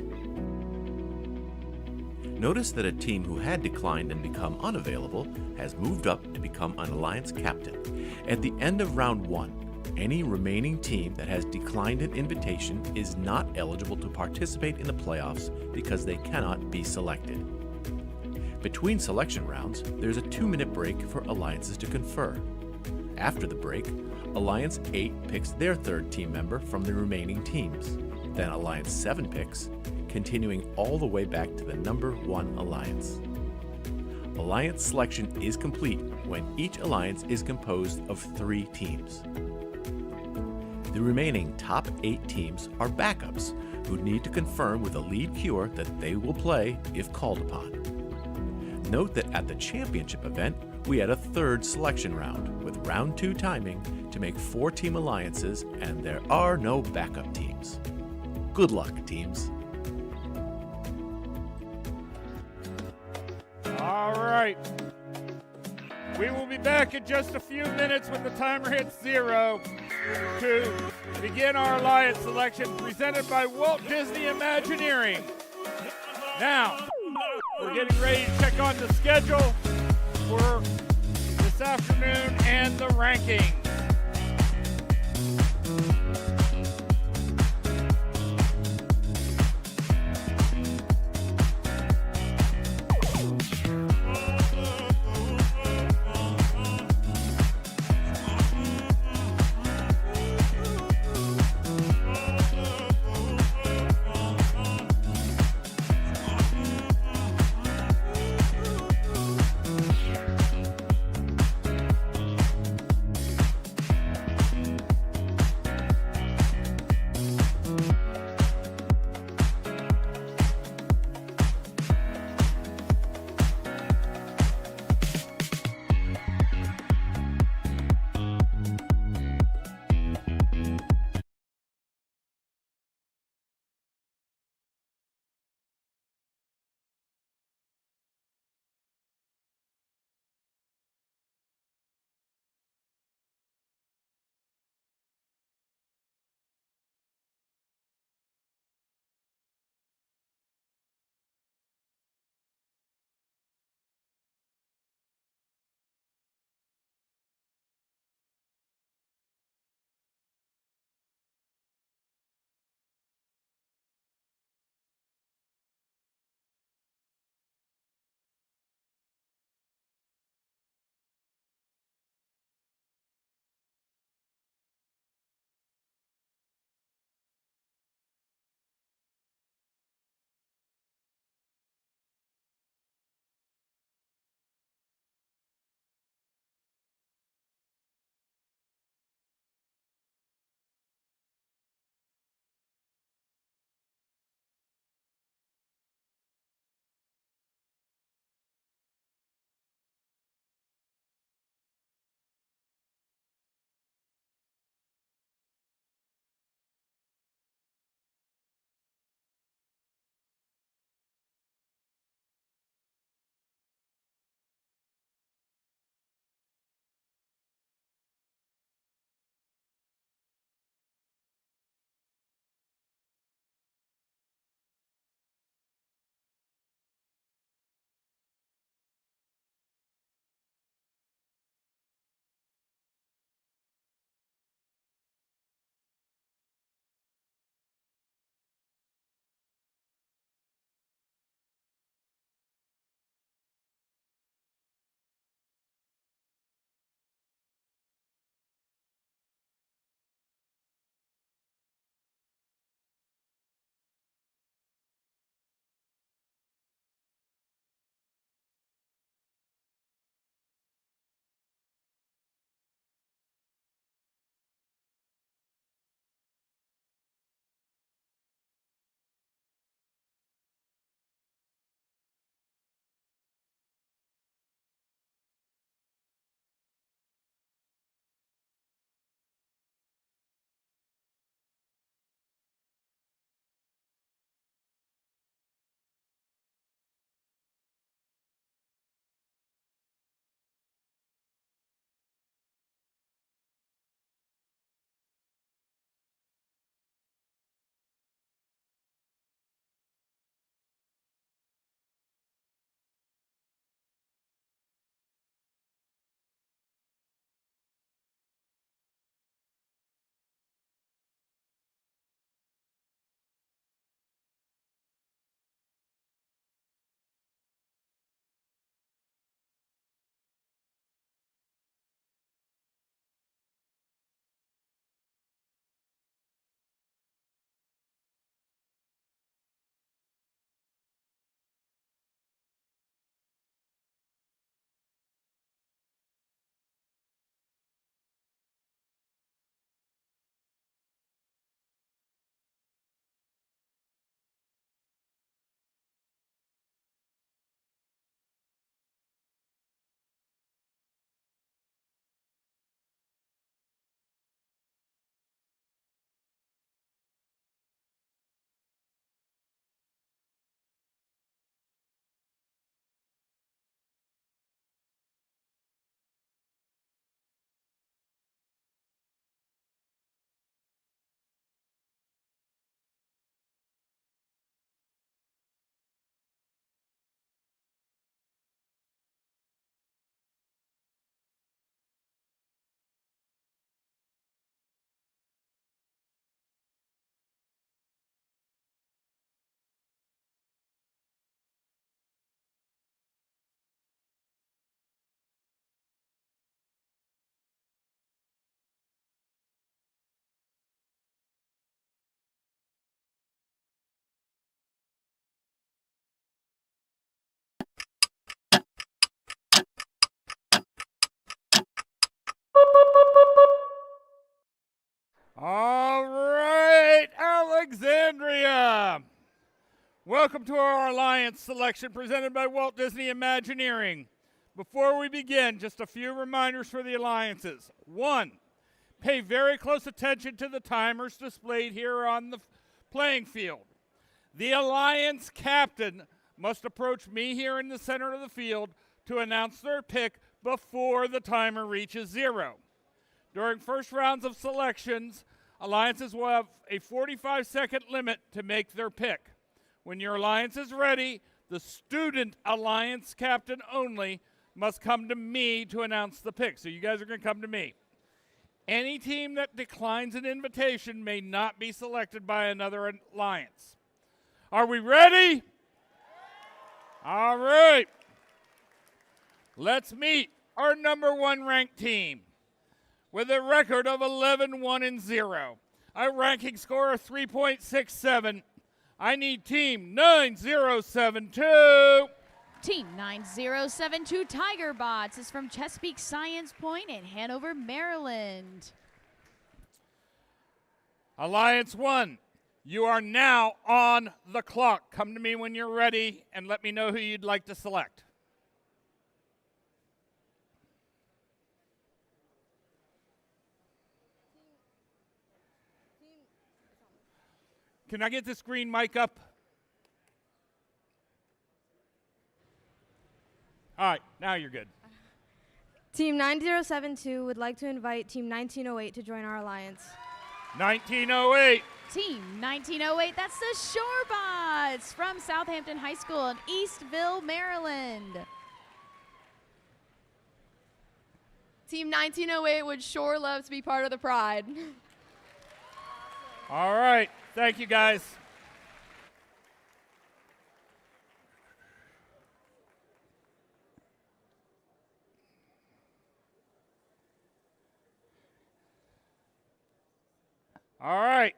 Notice that a team who had declined and become unavailable has moved up to become an Alliance captain. At the end of round 1, any remaining team that has declined an invitation is not eligible to participate in the playoffs because they cannot be selected. Between selection rounds, there's a 2-minute break for alliances to confer. After the break, Alliance 8 picks their 3rd team member from the remaining teams. Then Alliance 7 picks, continuing all the way back to the number 1 alliance. Alliance selection is complete when each alliance is composed of 3 teams. The remaining top 8 teams are backups who need to confirm with a lead queuer that they will play if called upon. Note that at the championship event, we had a 3rd selection round with round 2 timing to make 4-team alliances, and there are no backup teams. Good luck, teams. All right. We will be back in just a few minutes when the timer hits 0 to begin our alliance selection presented by Walt Disney Imagineering. Now, we're getting ready to check on the schedule for this afternoon and the rankings. welcome to our Alliance selection presented by Walt Disney Imagineering. Before we begin, just a few reminders for the Alliances. 1, pay very close attention to the timers displayed here on the playing field. The Alliance captain must approach me here in the center of the field to announce their pick before the timer reaches 0. During first rounds of selections, Alliances will have a 45-second limit to make their pick. When your Alliance is ready, the student Alliance captain only must come to me to announce the pick. So you guys are going to come to me. Any team that declines an invitation may not be selected by another Alliance. Are we ready? All right. Let's meet our number 1 ranked team with a record of 11-1-0. A ranking score of 3.67. I need team 9072. Team 9072 Tiger Bots is from Chesapeake Science Point in Hanover, Maryland. Alliance 1, you are now on the clock. Come to me when you're ready and let me know who you'd like to select. Can I get this green mic up? All right, now you're good. Team 9072 would like to invite Team 1908 to join our alliance. 1908. Team 1908, that's the Shorebots from Southampton High School in Eastville, Maryland. Team 1908 would sure love to be part of the Pride. All right, thank you guys. All right.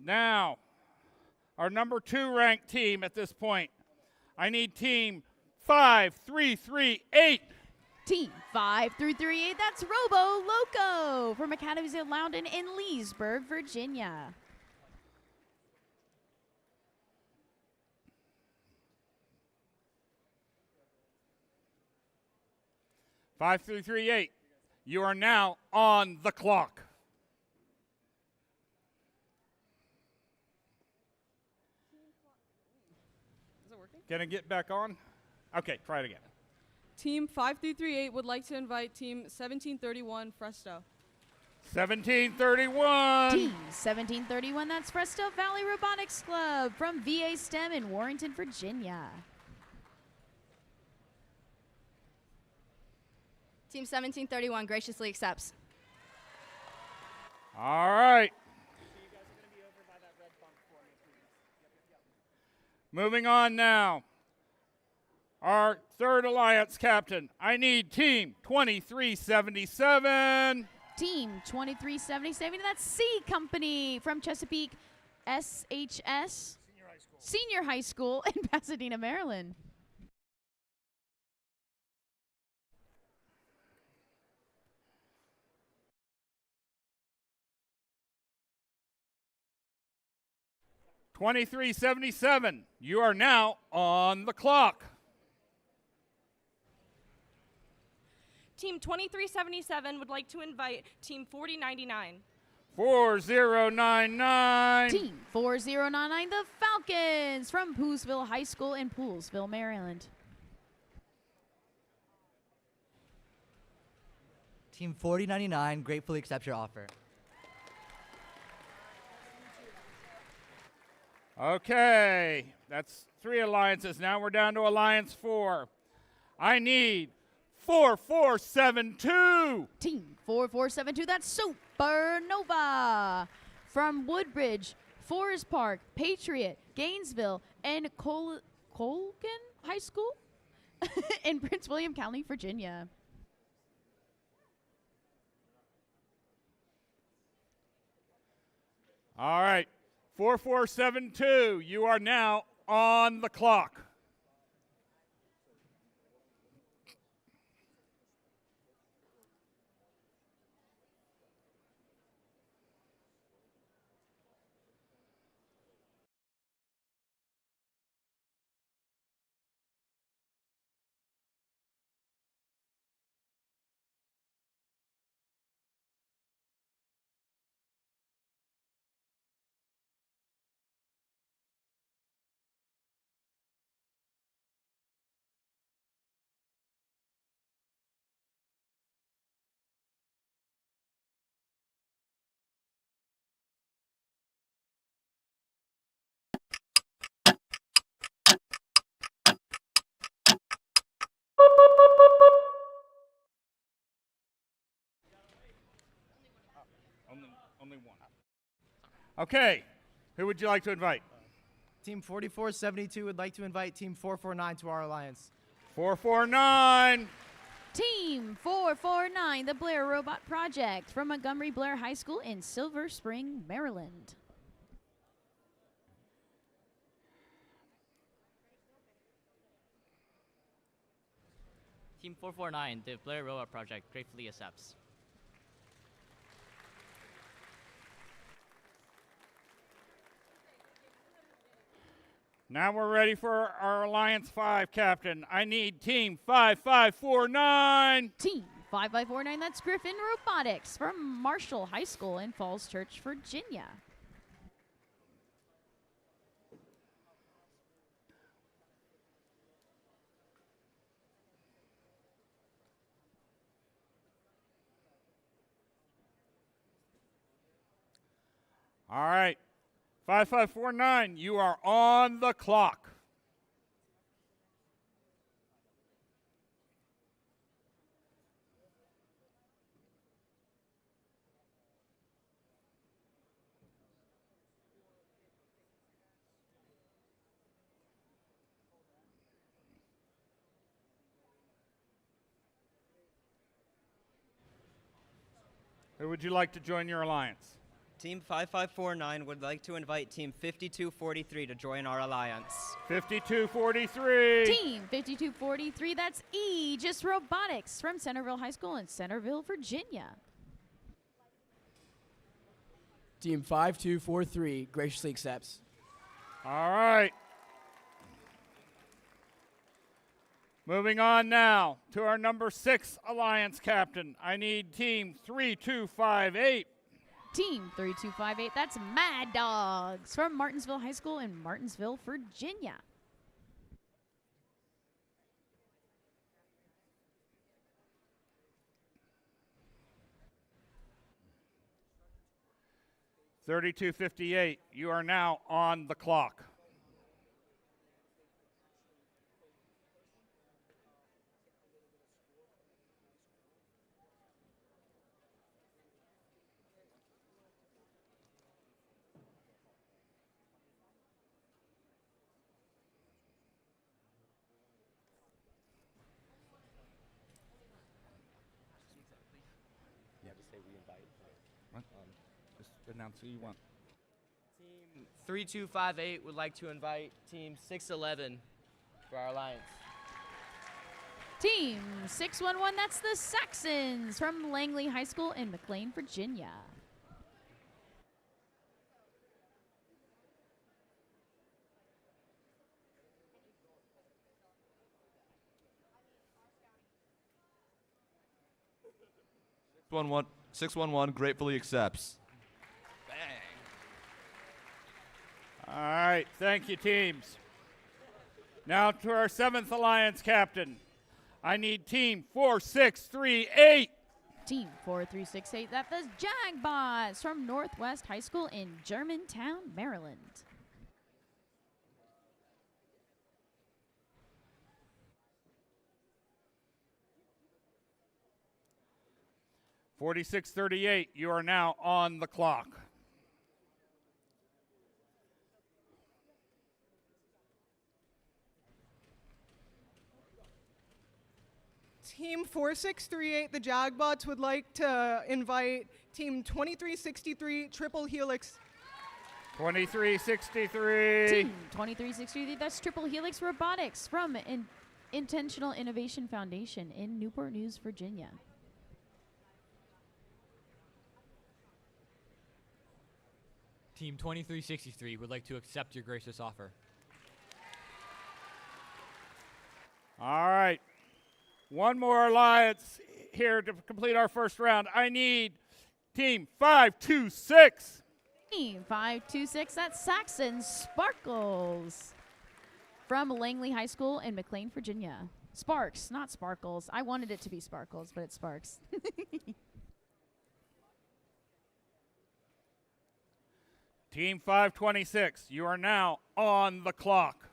Now, our number 2 ranked team at this point. I need team 5338. Team 5338, that's Robo Loco from Academies of Loudon in Leesburg, Virginia. Five, 3, 3, 8. You are now on the clock. Is it working? Can I get back on? Okay, try it again. Team 5338 would like to invite Team 1731 Fresto. 1731. Team 1731, that's Fresto Valley Robotics Club from VA STEM in Warrenton, Virginia. Team 1731 graciously accepts. All right. Moving on now. Our third alliance captain. I need team 2377. Team 2377, that's C Company from Chesapeake SHS Senior High School in Pasadena, Maryland. $23.77. You are now on the clock. Team 2377 would like to invite Team 4099. 4099. Team 4099, the Falcons from Poolsville High School in Poolsville, Maryland. Team 4099 gratefully accepts your offer. Okay, that's 3 alliances. Now we're down to Alliance 4. I need 4472. Team 4472, that's Supernova from Woodbridge, Forest Park, Patriot, Gainesville, and Colgan High School in Prince William County, Virginia. All right, 4472. You are now on the clock. one. Okay, who would you like to invite? Team 4472 would like to invite Team 449 to our alliance. 449. Team 449, the Blair Robot Project from Montgomery Blair High School in Silver Spring, Maryland. Team 449, the Blair Robot Project, gratefully accepts. Now we're ready for our Alliance 5 captain. I need Team 5549. Team 5549, that's Griffin Robotics from Marshall High School in Falls Church, Virginia. All right, 5549, you are on the clock. Who would you like to join your alliance? Team 5549 would like to invite Team 5243 to join our alliance. 5243. Team 5243, that's Aegis Robotics from Centerville High School in Centerville, Virginia. Team 5243 graciously accepts. All right. Moving on now to our number 6 alliance captain. I need Team 3258. Team 3258, that's Mad Dogs from Martinsville High School in Martinsville, Virginia. $32.58. You are now on the clock. Just announce who you want. Team 3258 would like to invite Team 611 for our alliance. Team 611, that's the Saxons from Langley High School in McLean, Virginia. One 611 gratefully accepts. All right, thank you, teams. Now to our 7th alliance captain. I need Team 4638. Team 4368, that's the Jagbots from Northwest High School in Germantown, Maryland. $46.38. You are now on the clock. Team 4638, the Jagbots, would like to invite Team 2363, Triple Helix. 2363. Team 2363, that's Triple Helix Robotics from Intentional Innovation Foundation in Newport News, Virginia. Team 2363 would like to accept your gracious offer. All right. One more alliance here to complete our first round. I need Team 526. Team 526, that's Saxon Sparkles from Langley High School in McLean, Virginia. Sparks, not Sparkles. I wanted it to be Sparkles, but it's Sparks. Team 526, you are now on the clock.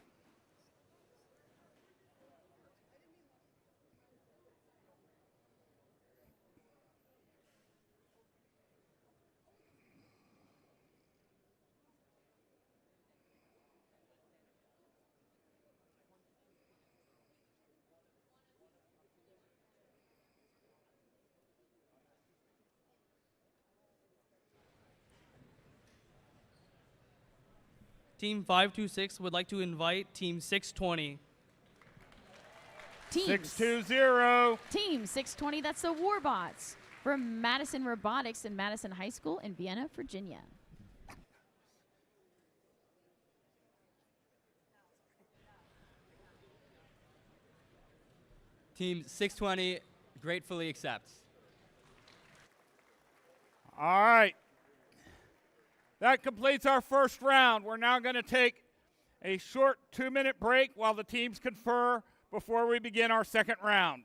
Team 526 would like to invite Team 620. Team 620. Team 620, that's the Warbots from Madison Robotics in Madison High School in Vienna, Virginia. Team 620 gratefully accepts. All right. That completes our first round. We're now going to take a short 2-minute break while the teams confer before we begin our second round.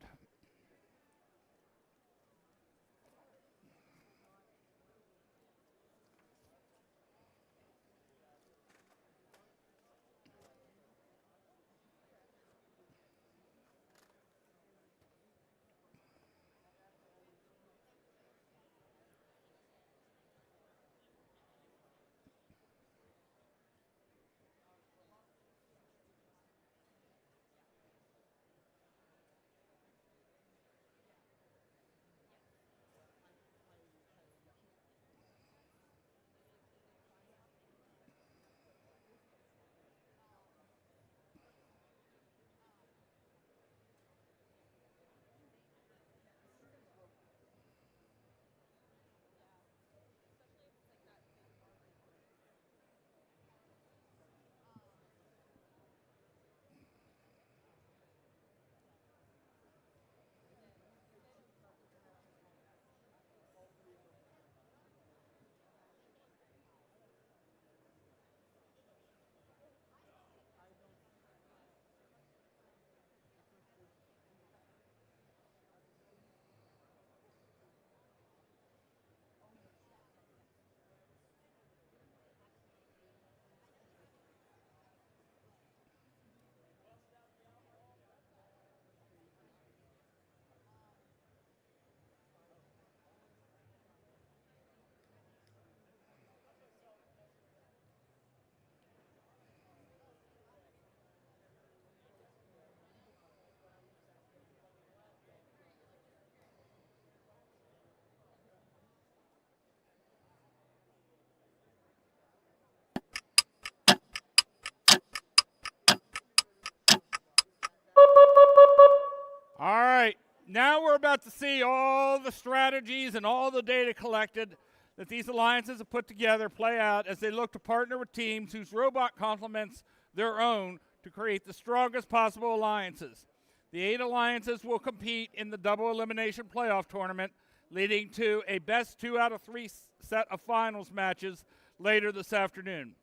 All right, now we're about to see all the strategies and all the data collected that these alliances have put together play out as they look to partner with teams whose robot complements their own to create the strongest possible alliances. The 8 alliances will compete in the double elimination playoff tournament, leading to a best 2 out of 3 set of finals matches later this afternoon.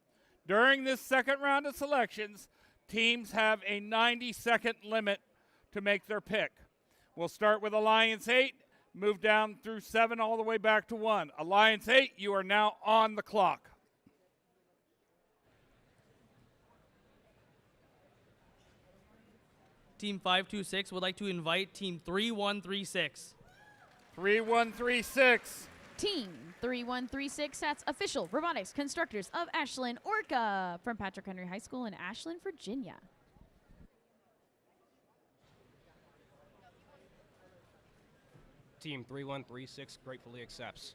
During this second round of selections, teams have a 90-second limit to make their pick. We'll start with Alliance 8, move down through 7 all the way back to 1. Alliance 8, you are now on the clock. Team 526 would like to invite Team 3136. 3136. Team 3136, that's official robotics constructors of Ashland Orca from Patrick Henry High School in Ashland, Virginia. Team 3136 gratefully accepts.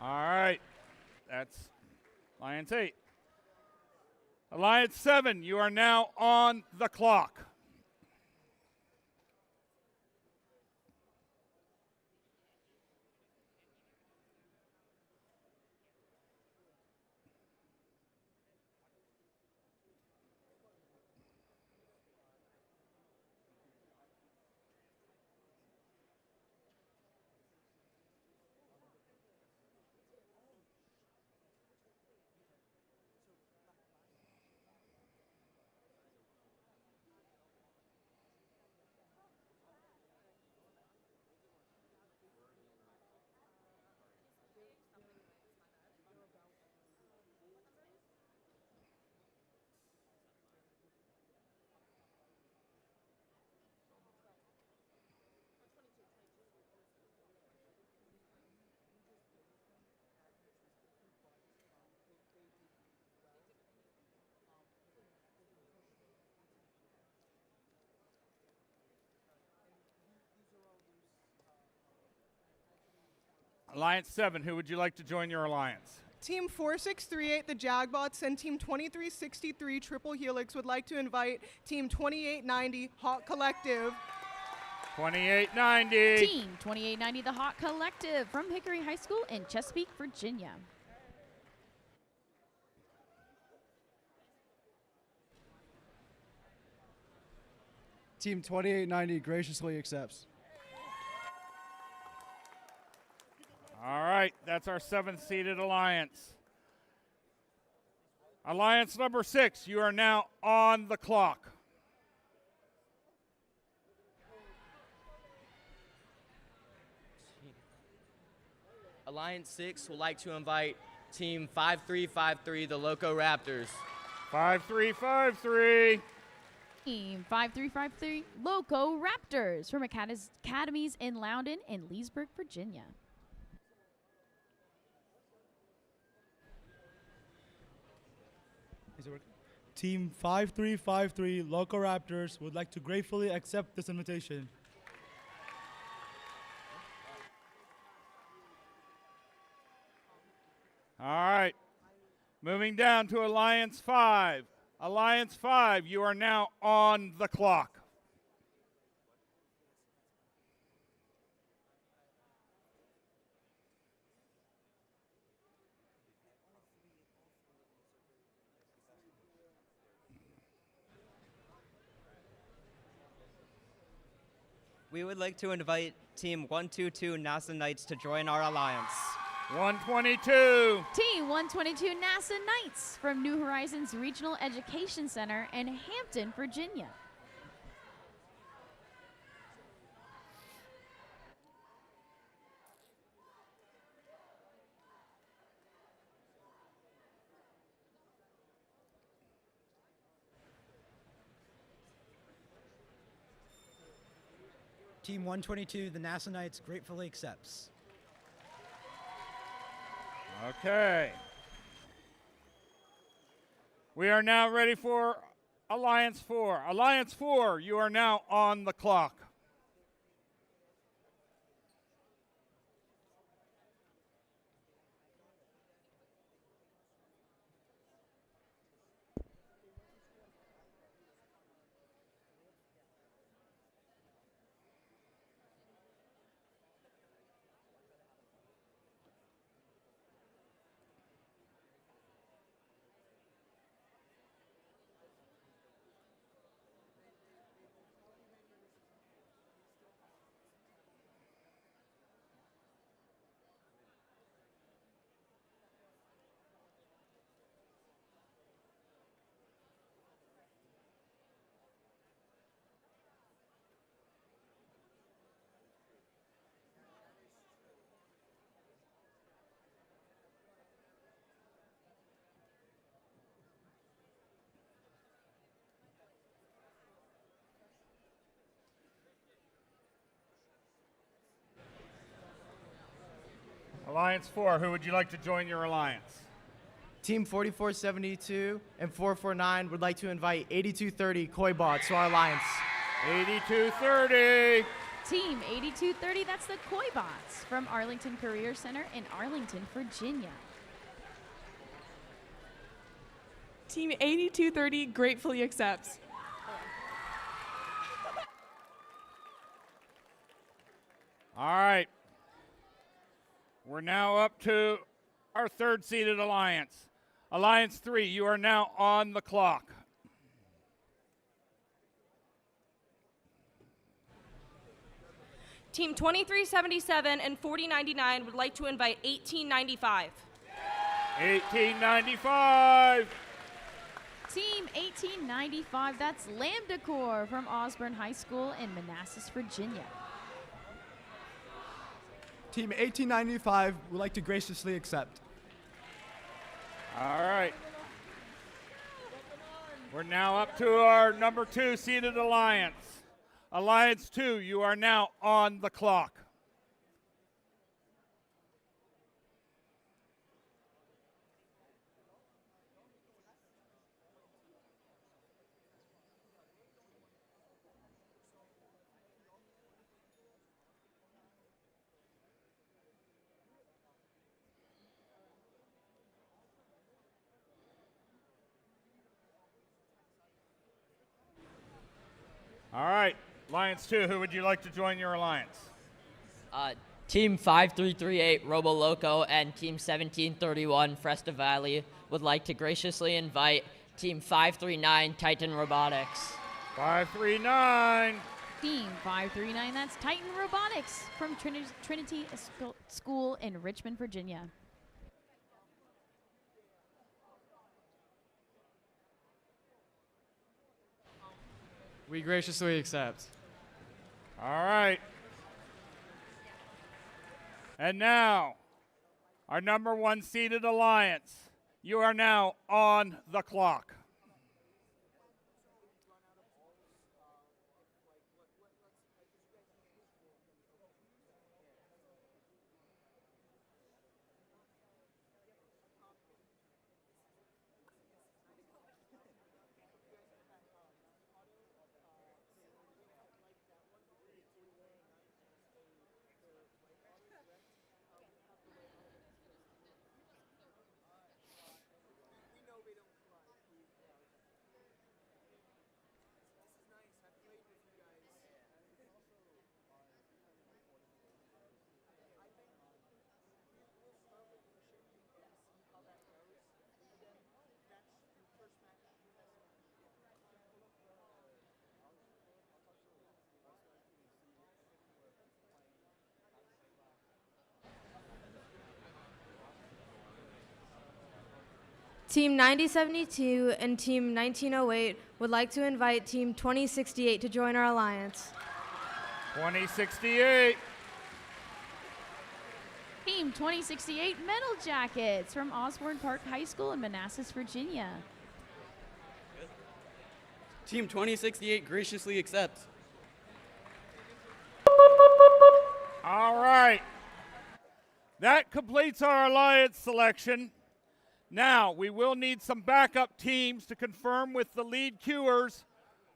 All right, that's Alliance 8. Alliance 7, you are now on the clock. Alliance 7, who would you like to join your alliance? Team 4638, the Jagbots, and Team 2363, Triple Helix, would like to invite Team 2890, Hawk Collective. 2890. Team 2890, the Hawk Collective from Hickory High School in Chesapeake, Virginia. Team 2890 graciously accepts. All right, that's our 7th-seeded alliance. Alliance number 6, you are now on the clock. Alliance 6 would like to invite Team 5353, the Loco Raptors. 5353. Team 5353, Loco Raptors from academies in Loudon and Leesburg, Virginia. Team 5353, Loco Raptors, would like to gratefully accept this invitation. All right, moving down to Alliance 5. Alliance 5, you are now on the clock. We would like to invite Team 122 NASA Knights to join our alliance. 122. Team 122 NASA Knights from New Horizons Regional Education Center in Hampton, Virginia. Team 122, the NASA Knights, gratefully accepts. Okay. We are now ready for Alliance 4. Alliance 4, you are now on the clock. Alliance 4, who would you like to join your alliance? Team 4472 and 449 would like to invite 8230 Koi Bots to our alliance. 8230. Team 8230, that's the Koi Bots from Arlington Career Center in Arlington, Virginia. Team 8230 gratefully accepts. All right. We're now up to our 3rd-seeded alliance. Alliance 3, you are now on the clock. Team 2377 and 4099 would like to invite 1895. 1895. Team 1895, that's Lambda Corps from Osborne High School in Manassas, Virginia. Team 1895 would like to graciously accept. All right. We're now up to our number 2-seeded alliance. Alliance 2, you are now on the clock. All right, Alliance 2, who would you like to join your alliance? Team 5338 Robo Loco and Team 1731 Fresta Valley would like to graciously invite Team 539 Titan Robotics. 539. Team 539, that's Titan Robotics from Trinity School in Richmond, Virginia. We graciously accept. All right. And now, our number one seeded alliance. You are now on the clock. Team 9072 and Team 1908 would like to invite Team 2068 to join our alliance. 2068. Team 2068 Metal Jackets from Osborne Park High School in Manassas, Virginia. Team 2068 graciously accepts. All right. That completes our alliance selection. Now, we will need some backup teams to confirm with the lead queuers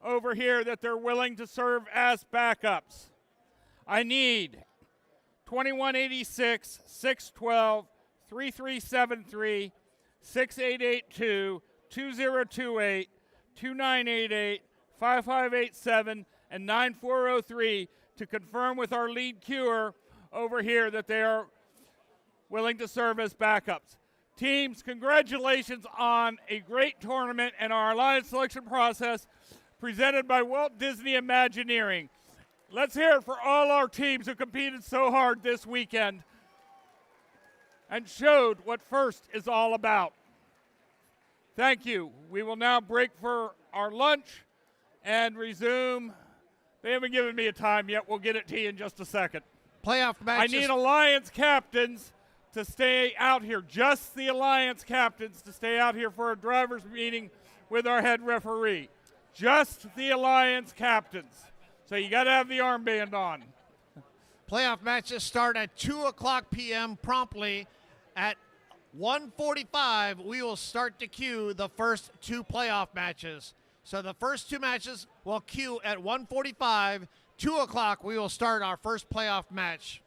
over here that they're willing to serve as backups. I need 2186, 612, 3373, 6882, 2028, 2988, 5587, and 9403 to confirm with our lead queuer over here that they are willing to serve as backups. Teams, congratulations on a great tournament and our alliance selection process presented by Walt Disney Imagineering. Let's hear it for all our teams who competed so hard this weekend and showed what FIRST is all about. Thank you. We will now break for our lunch and resume. They haven't given me a time yet. We'll get it to you in just a second. Playoff matches. I need alliance captains to stay out here, just the alliance captains to stay out here for a driver's meeting with our head referee. Just the alliance captains. So you got to have the armband on. Playoff matches start at 2 o'clock p.m. promptly. At 1:45, we will start to queue the first two playoff matches. So the first two matches will queue at 1:45. 2 o'clock, we will start our first playoff match.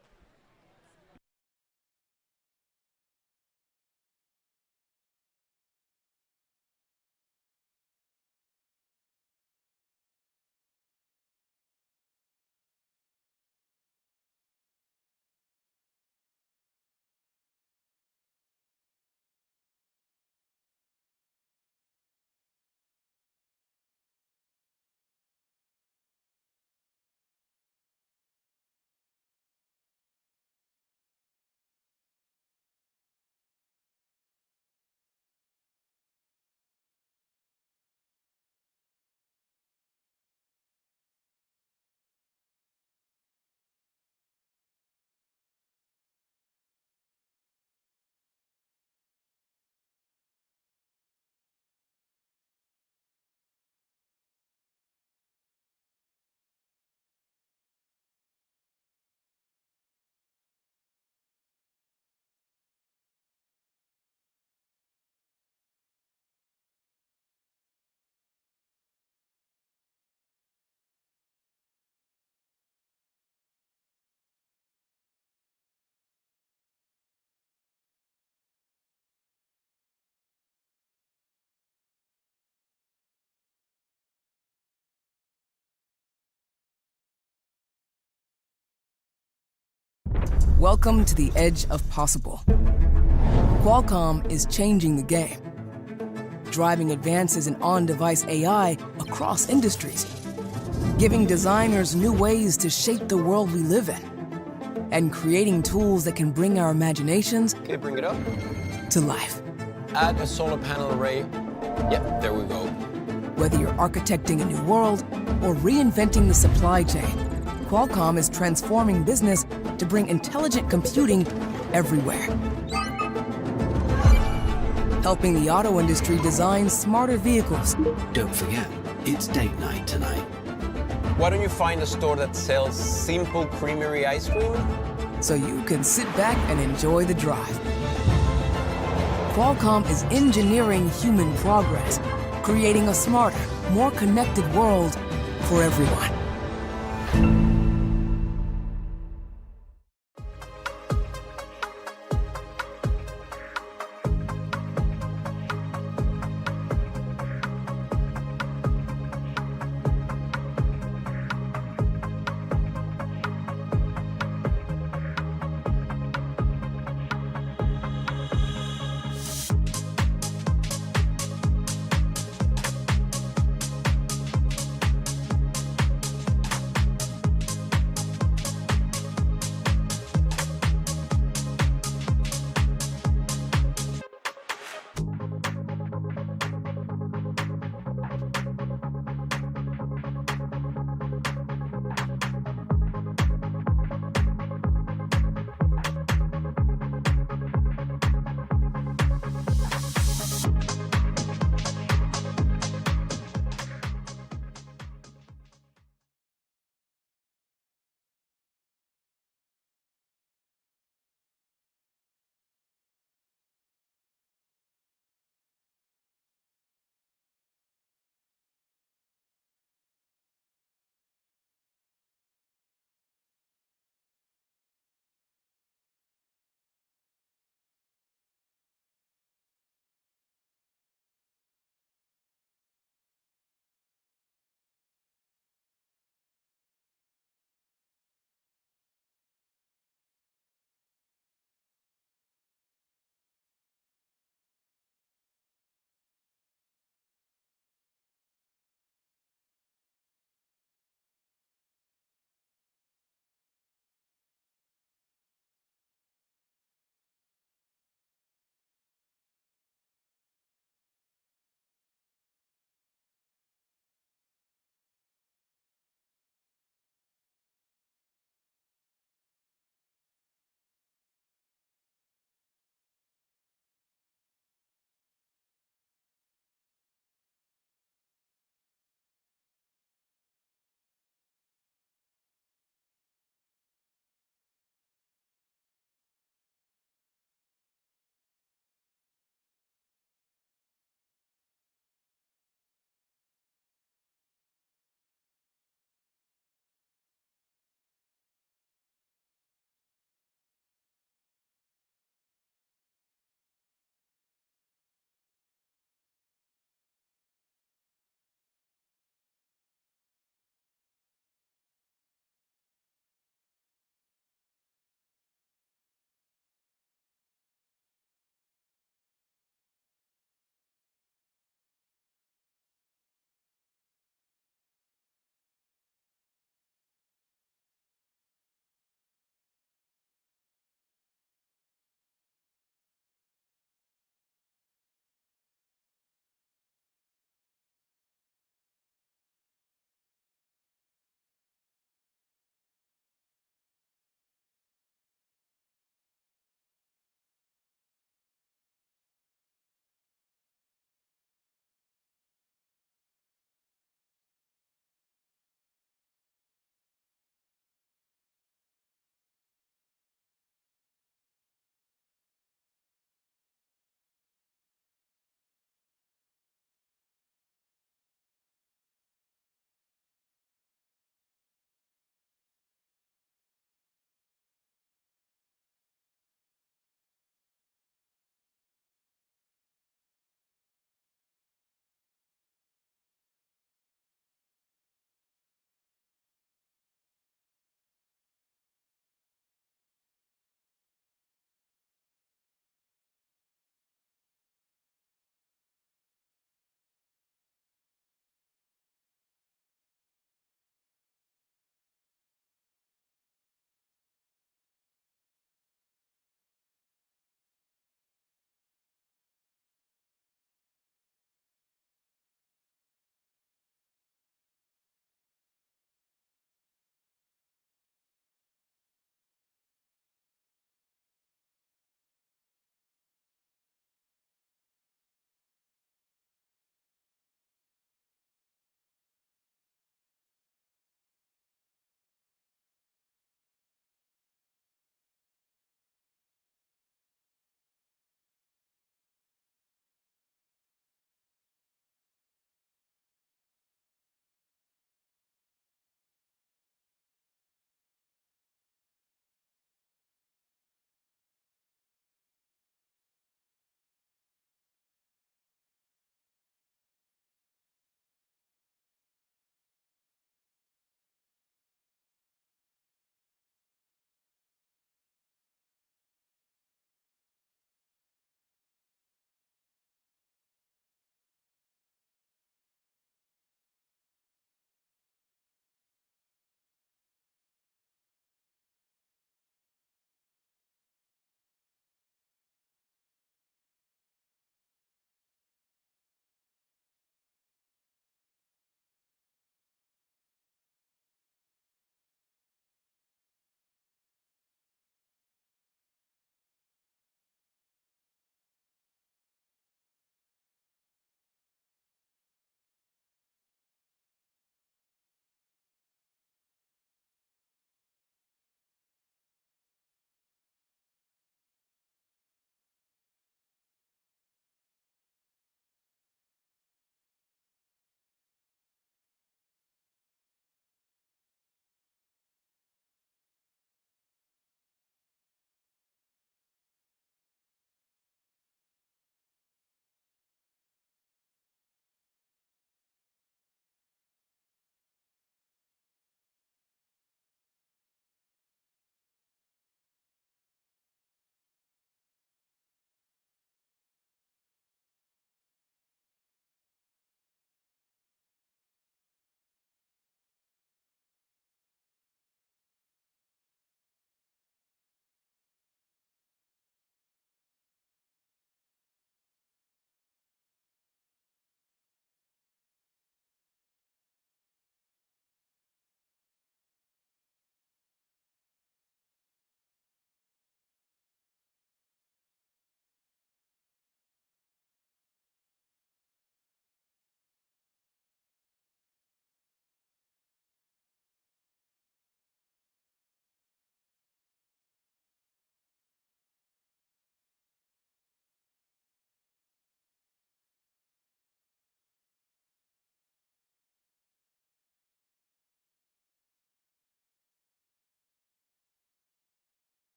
Welcome to the edge of possible. Qualcomm is changing the game, driving advances in on-device AI across industries, giving designers new ways to shape the world we live in, and creating tools that can bring our imaginations Okay, bring it up. to life. Add a solar panel array. Yep, there we go. Whether you're architecting a new world or reinventing the supply chain, Qualcomm is transforming business to bring intelligent computing everywhere. Helping the auto industry design smarter vehicles. Don't forget, it's date night tonight. Why don't you find a store that sells simple creamery ice cream? So you can sit back and enjoy the drive. Qualcomm is engineering human progress, creating a smarter, more connected world for everyone.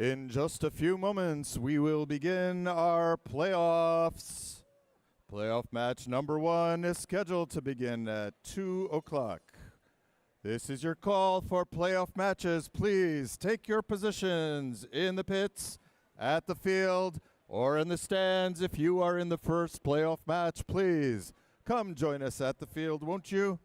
In just a few moments, we will begin our playoffs. Playoff match number 1 is scheduled to begin at 2 o'clock. This is your call for playoff matches. Please take your positions in the pits, at the field, or in the stands. If you are in the first playoff match, please come join us at the field, won't you?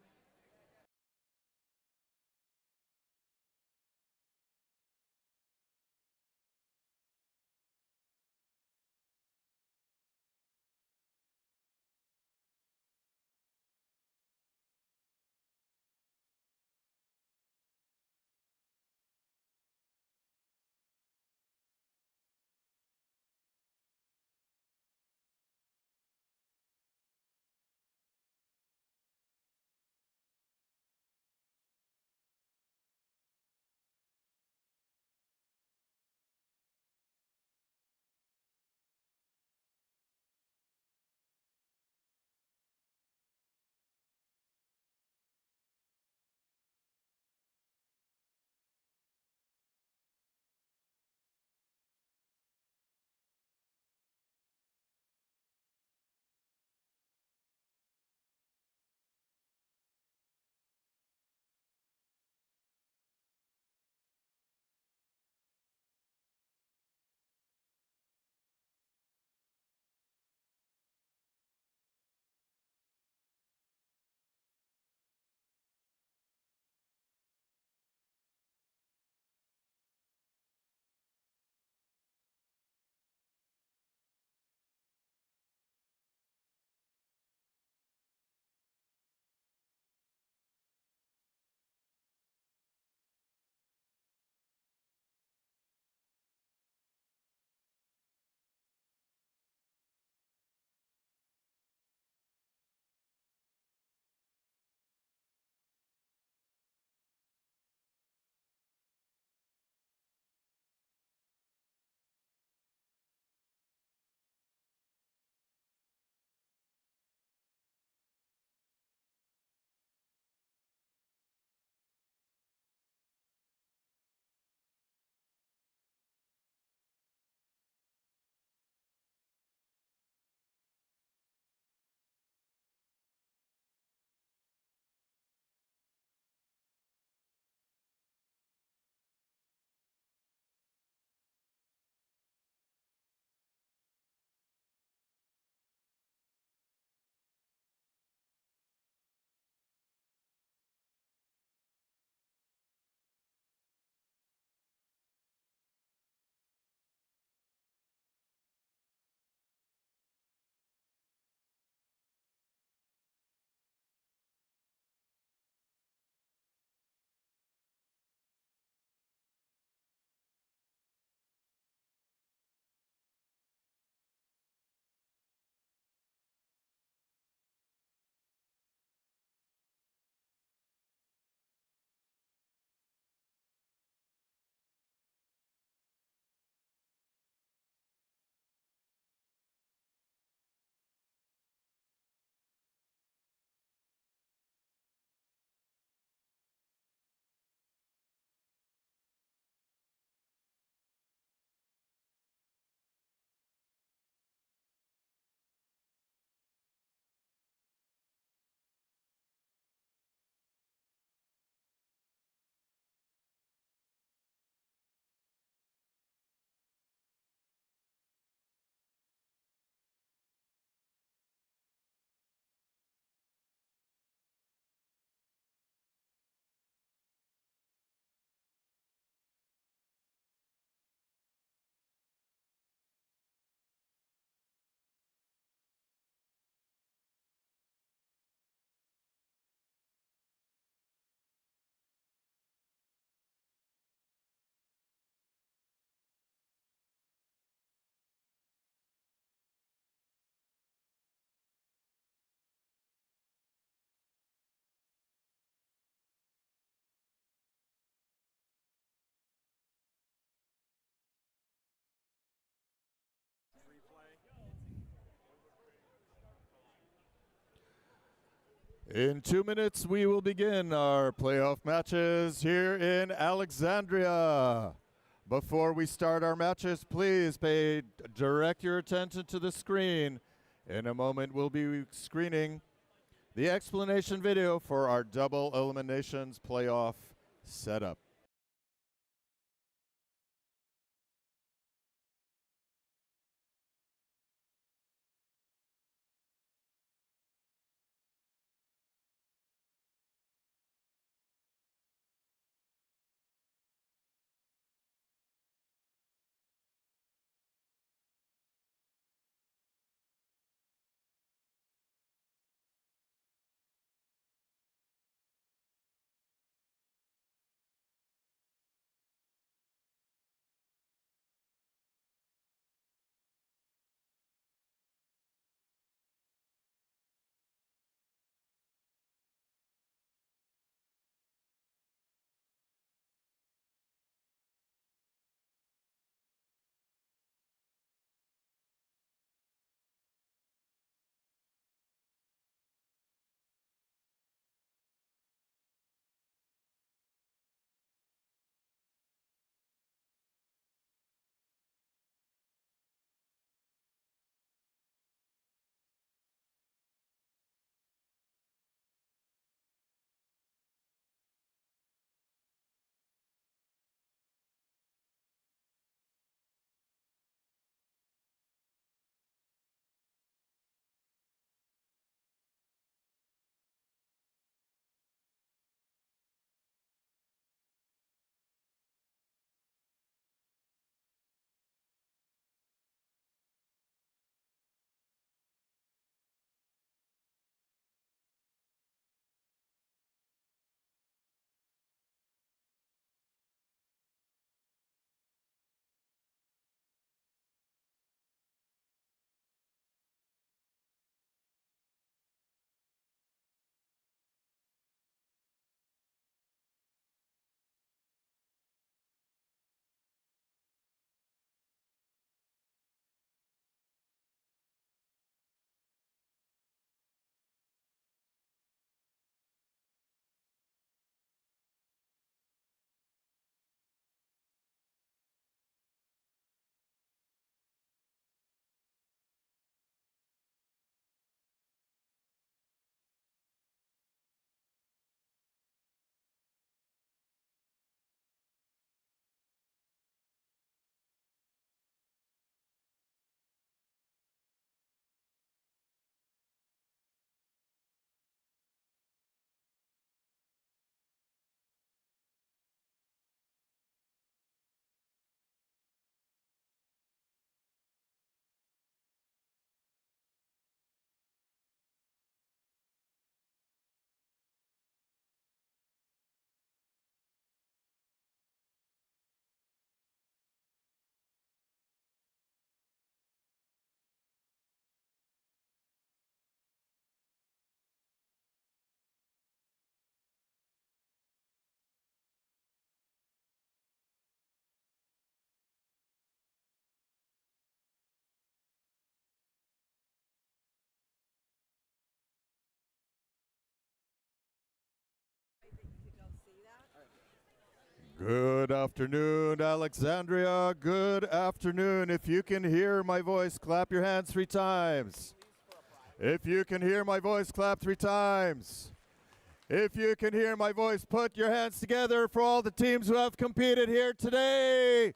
In 2 minutes, we will begin our playoff matches here in Alexandria. Before we start our matches, please direct your attention to the screen. In a moment, we'll be screening the explanation video for our double eliminations playoff setup. Good afternoon, Alexandria. Good afternoon. If you can hear my voice, clap your hands 3 times. If you can hear my voice, clap 3 times. If you can hear my voice, put your hands together for all the teams who have competed here today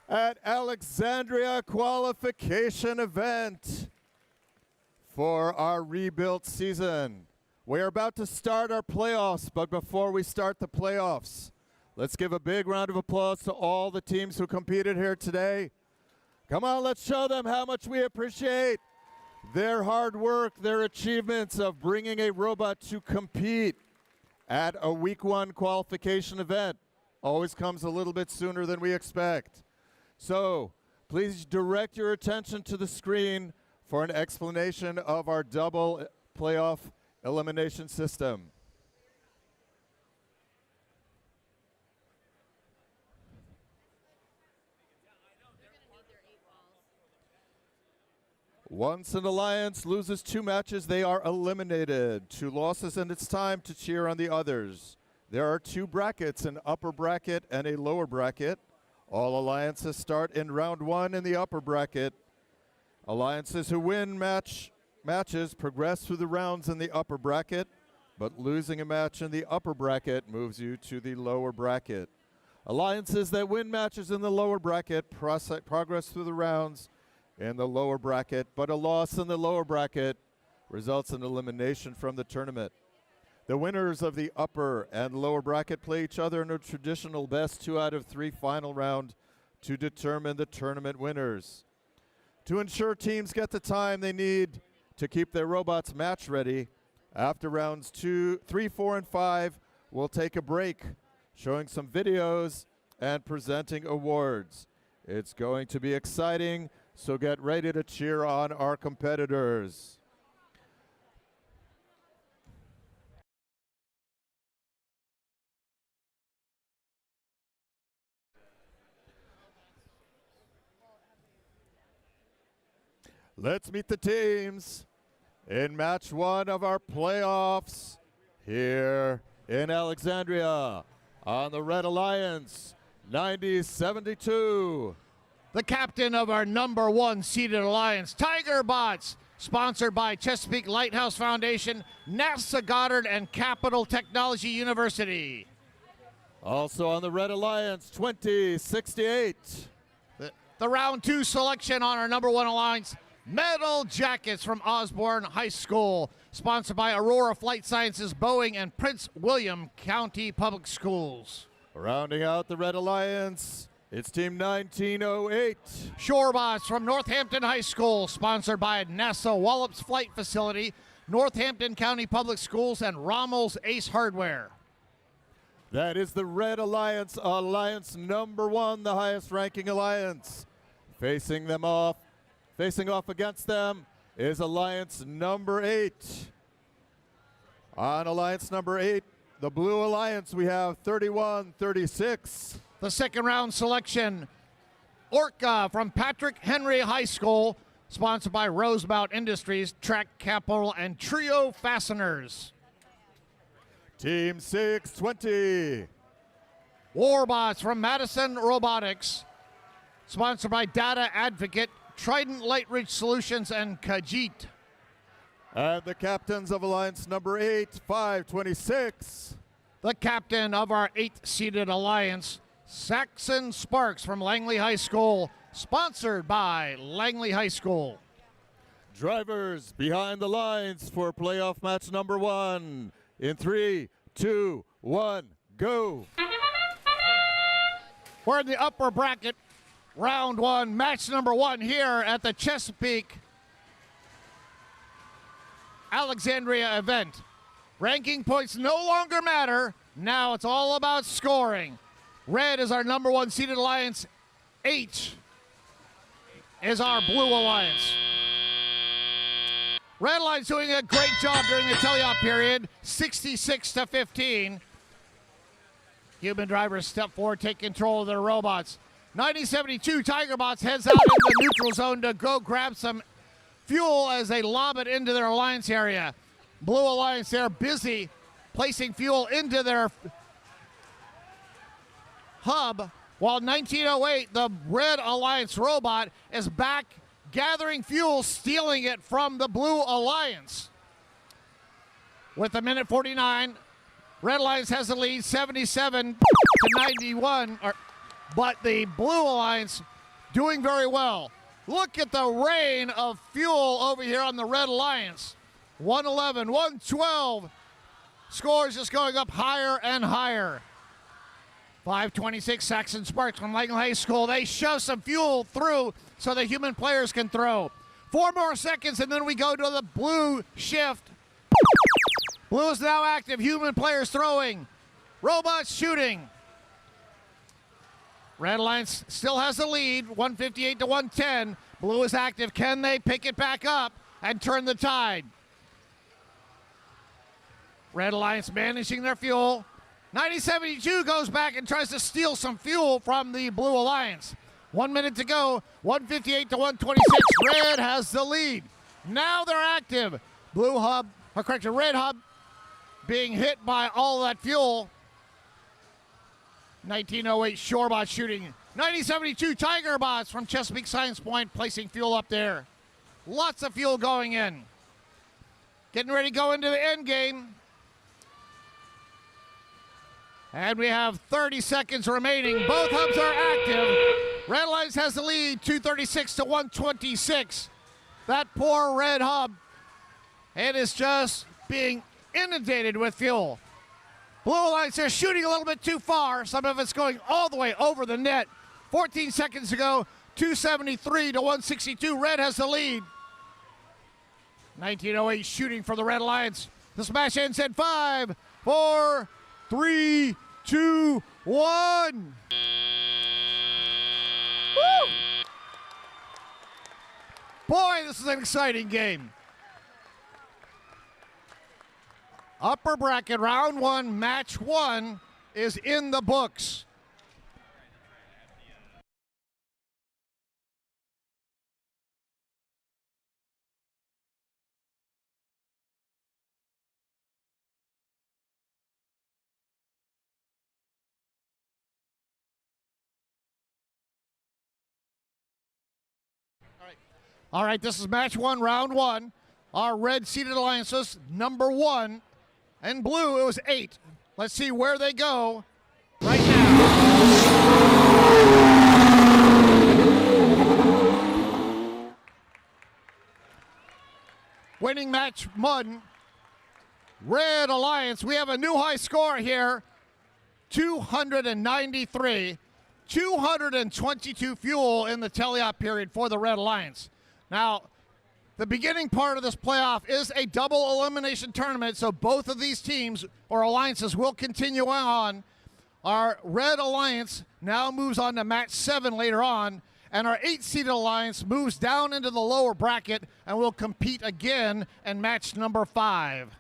at Alexandria Qualification event for our rebuilt season. We are about to start our playoffs, but before we start the playoffs, let's give a big round of applause to all the teams who competed here today. Come on, let's show them how much we appreciate their hard work, their achievements of bringing a robot to compete at a week 1 qualification event. Always comes a little bit sooner than we expect. So please direct your attention to the screen for an explanation of our double playoff elimination system. Once an alliance loses 2 matches, they are eliminated. 2 losses, and it's time to cheer on the others. There are 2 brackets, an upper bracket and a lower bracket. All alliances start in round 1 in the upper bracket. Alliances who win matches progress through the rounds in the upper bracket, but losing a match in the upper bracket moves you to the lower bracket. Alliances that win matches in the lower bracket progress through the rounds in the lower bracket, but a loss in the lower bracket results in elimination from the tournament. The winners of the upper and lower bracket play each other in a traditional best 2 out of 3 final round to determine the tournament winners. To ensure teams get the time they need to keep their robots match ready, after rounds 2, 3, 4, and 5, we'll take a break, showing some videos and presenting awards. It's going to be exciting, so get ready to cheer on our competitors. Let's meet the teams in match 1 of our playoffs here in Alexandria. On the Red Alliance, 90-72. The captain of our number 1 seeded alliance, Tiger Bots, sponsored by Chesapeake Lighthouse Foundation, NASA Goddard, and Capital Technology University. Also on the Red Alliance, 20-68. The round 2 selection on our number 1 alliance, Metal Jackets from Osborne High School, sponsored by Aurora Flight Sciences, Boeing, and Prince William County Public Schools. Rounding out the Red Alliance, it's Team 1908. Shorebots from Northampton High School, sponsored by NASA Wallops Flight Facility, Northampton County Public Schools, and Rommel's Ace Hardware. That is the Red Alliance, alliance number 1, the highest ranking alliance. Facing off against them is alliance number 8. On alliance number 8, the Blue Alliance, we have 31-36. The second round selection, Orca from Patrick Henry High School, sponsored by Rosemount Industries, Track Capital, and Trio Fasteners. Team 620. Warbots from Madison Robotics, sponsored by Data Advocate, Trident Lightridge Solutions, and Khajiit. And the captains of alliance number 8, 526. The captain of our 8-seeded alliance, Saxon Sparks from Langley High School, sponsored by Langley High School. Drivers behind the lines for playoff match number 1. In 3, 2, 1, go. We're in the upper bracket. Round 1, match number 1 here at the Chesapeake Alexandria event. Ranking points no longer matter. Now it's all about scoring. Red is our number 1 seeded alliance. H is our Blue Alliance. Red Alliance doing a great job during the teleop period, 66-15. Human drivers step forward, take control of their robots. 90-72, Tiger Bots heads out in the neutral zone to go grab some fuel as they lob it into their alliance area. Blue Alliance, they're busy placing fuel into their hub, while 1908, the Red Alliance robot, is back gathering fuel, stealing it from the Blue Alliance. With a minute 49, Red Alliance has the lead, 77-91. But the Blue Alliance doing very well. Look at the rain of fuel over here on the Red Alliance. 111, 112. Scores just going up higher and higher. 526, Saxon Sparks from Langley High School. They shove some fuel through so the human players can throw. 4 more seconds, and then we go to the blue shift. Blue is now active. Human players throwing. Robots shooting. Red Alliance still has the lead, 158-110. Blue is active. Can they pick it back up and turn the tide? Red Alliance managing their fuel. 90-72 goes back and tries to steal some fuel from the Blue Alliance. 1 minute to go, 158-126. Red has the lead. Now they're active. Red Hub being hit by all that fuel. 1908 Shorebot shooting. 1972 Tiger Bots from Chesapeake Science Point placing fuel up there. Lots of fuel going in. Getting ready to go into the end game. And we have 30 seconds remaining. Both hubs are active. Red Alliance has the lead, 236 to 126. That poor red hub. It is just being inundated with fuel. Blue Alliance are shooting a little bit too far. Some of it's going all the way over the net. 14 seconds ago, 273 to 162. Red has the lead. 1908 shooting for the Red Alliance. The smash ends at 5, 4, 3, 2, 1. Woo! Boy, this is an exciting game. Upper bracket, round 1, match 1 is in the books. All right, this is match 1, round 1. Our red seeded alliances, number 1. And blue, it was 8. Let's see where they go right now. Winning match 1, Red Alliance. We have a new high score here, 293. 222 fuel in the teleop period for the Red Alliance. Now, the beginning part of this playoff is a double elimination tournament, so both of these teams or alliances will continue on. Our Red Alliance now moves on to match 7 later on, and our 8-seeded alliance moves down into the lower bracket and will compete again in match number 5.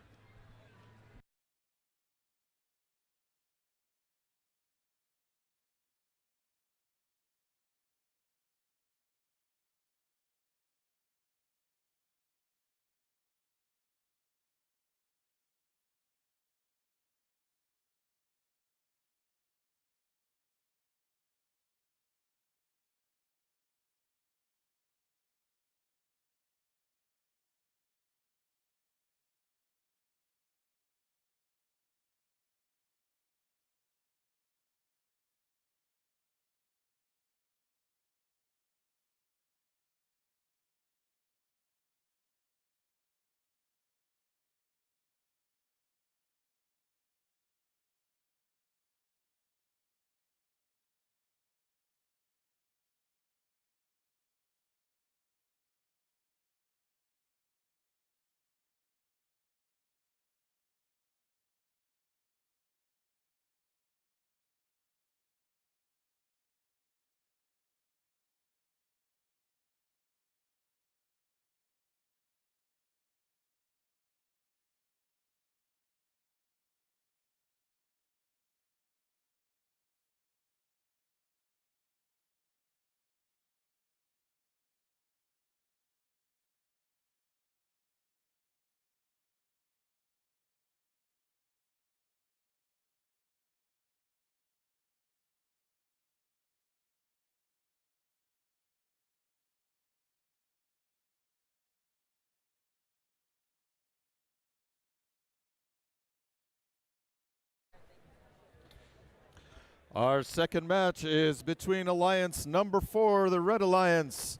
Our second match is between Alliance number 4, the Red Alliance,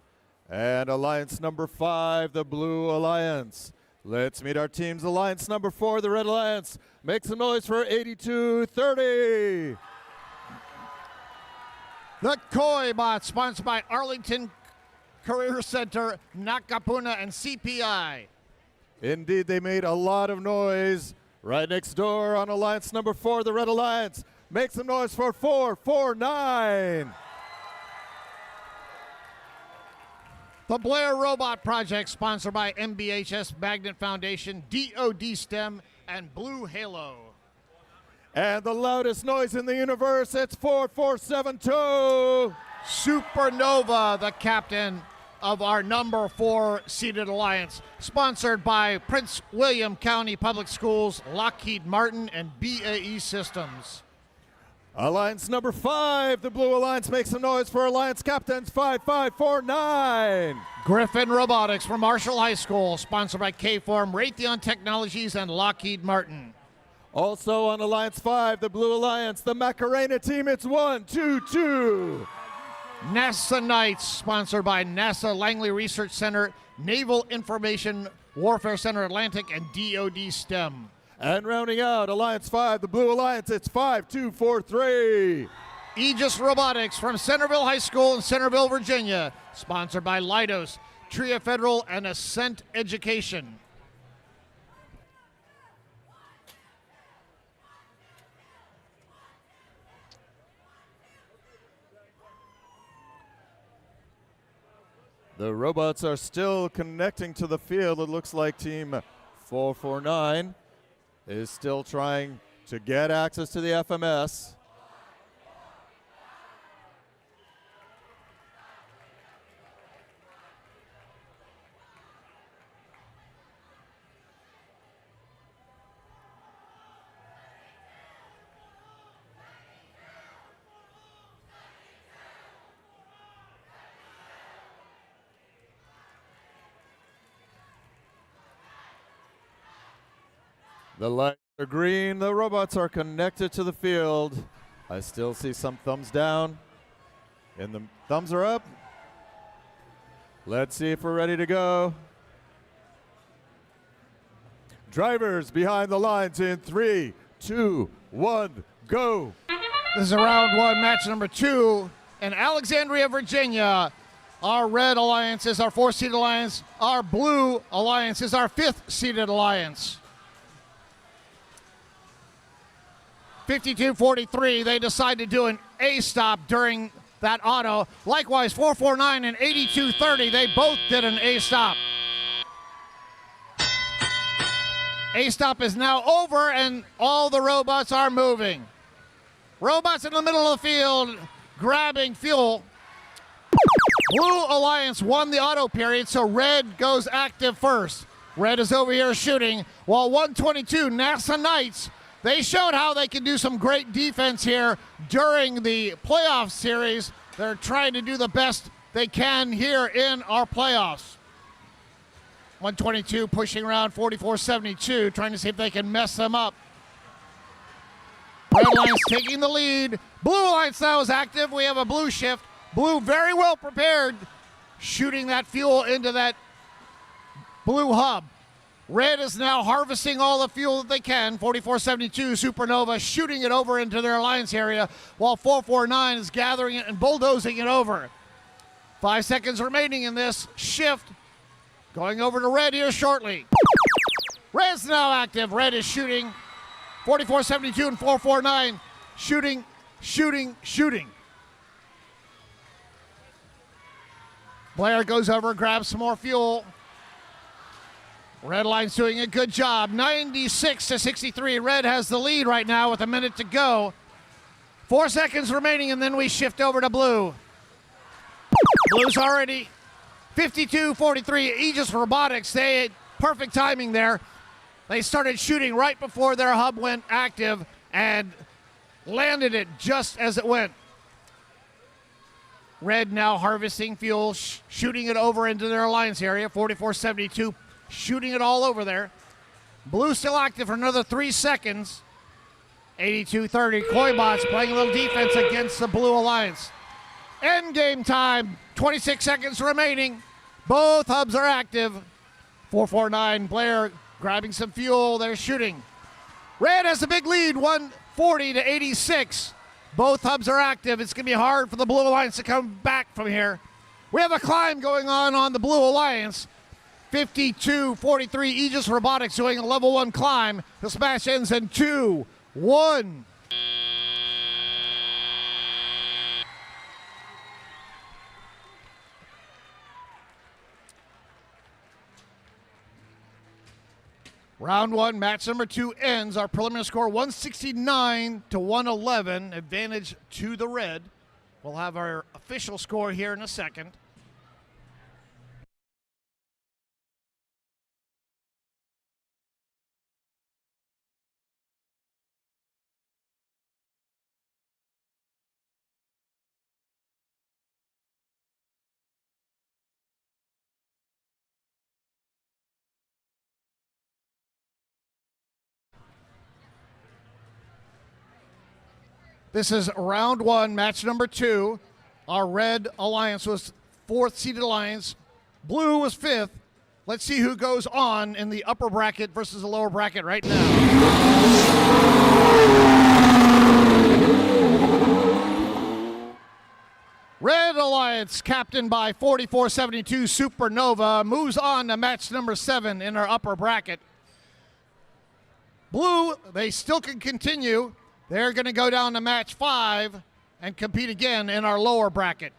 and Alliance number 5, the Blue Alliance. Let's meet our teams. Alliance number 4, the Red Alliance. Make some noise for 8230. The Koi Bot, sponsored by Arlington Career Center, Nakapuna, and CPI. Indeed, they made a lot of noise right next door on Alliance number 4, the Red Alliance. Make some noise for 449. The Blair Robot Project, sponsored by MBHS Magnet Foundation, DOD STEM, and Blue Halo. And the loudest noise in the universe, it's 4472. Supernova, the captain of our number 4 seeded alliance, sponsored by Prince William County Public Schools, Lockheed Martin, and BAE Systems. Alliance number 5, the Blue Alliance, makes some noise for Alliance Captains 5549. Griffin Robotics from Marshall High School, sponsored by K-Form, Raytheon Technologies, and Lockheed Martin. Also on Alliance 5, the Blue Alliance, the Macarena team, it's 1-2-2. NASA Knights, sponsored by NASA Langley Research Center, Naval Information Warfare Center Atlantic, and DoD STEM. And rounding out Alliance 5, the Blue Alliance, it's 5-2-4-3. Aegis Robotics from Centerville High School in Centerville, Virginia, sponsored by Leidos, Tria Federal, and Ascent Education. The robots are still connecting to the field. It looks like Team 449 is still trying to get access to the FMS. The lights are green. The robots are connected to the field. I still see some thumbs down. And the thumbs are up. Let's see if we're ready to go. Drivers behind the lines in 3, 2, 1, go. This is round 1, match number 2 in Alexandria, Virginia. Our red alliance is our 4th-seeded alliance. Our blue alliance is our 5th-seeded alliance. 52-43, they decide to do an A stop during that auto. Likewise, 449 and 82-30, they both did an A stop. A stop is now over and all the robots are moving. Robots in the middle of the field grabbing fuel. Blue Alliance won the auto period, so red goes active first. Red is over here shooting, while 122 NASA Knights, they showed how they can do some great defense here during the playoff series. They're trying to do the best they can here in our playoffs. 122 pushing around 44-72, trying to see if they can mess them up. Red Alliance taking the lead. Blue Alliance now is active. We have a blue shift. Blue very well prepared, shooting that fuel into that blue hub. Red is now harvesting all the fuel that they can. 44-72, Supernova shooting it over into their alliance area, while 449 is gathering it and bulldozing it over. 5 seconds remaining in this shift. Going over to red here shortly. Red's now active. Red is shooting. 44-72 and 449 shooting. Blair goes over, grabs some more fuel. Red Line's doing a good job. 96-63. Red has the lead right now with a minute to go. 4 seconds remaining, and then we shift over to blue. Blue's already 52-43. Aegis Robotics, they had perfect timing there. They started shooting right before their hub went active and landed it just as it went. Red now harvesting fuel, shooting it over into their alliance area. 44-72. Shooting it all over there. Blue still active for another 3 seconds. 82-30. Koibots playing a little defense against the Blue Alliance. End game time. 26 seconds remaining. Both hubs are active. 449 Blair grabbing some fuel. They're shooting. Red has a big lead, 140-86. Both hubs are active. It's going to be hard for the Blue Alliance to come back from here. We have a climb going on the Blue Alliance. 52-43, Aegis Robotics doing a level 1 climb. The smash ends in 2-1. Round 1, match number 2 ends. Our preliminary score 169-111, advantage to the red. We'll have our official score here in a second. This is round one, match number 2. Our red alliance was 4th seeded alliance. Blue was 5th. Let's see who goes on in the upper bracket versus the lower bracket right now. Red Alliance, captained by 4472 Supernova, moves on to match number 7 in our upper bracket. Blue, they still can continue. They're going to go down to match 5 and compete again in our lower bracket.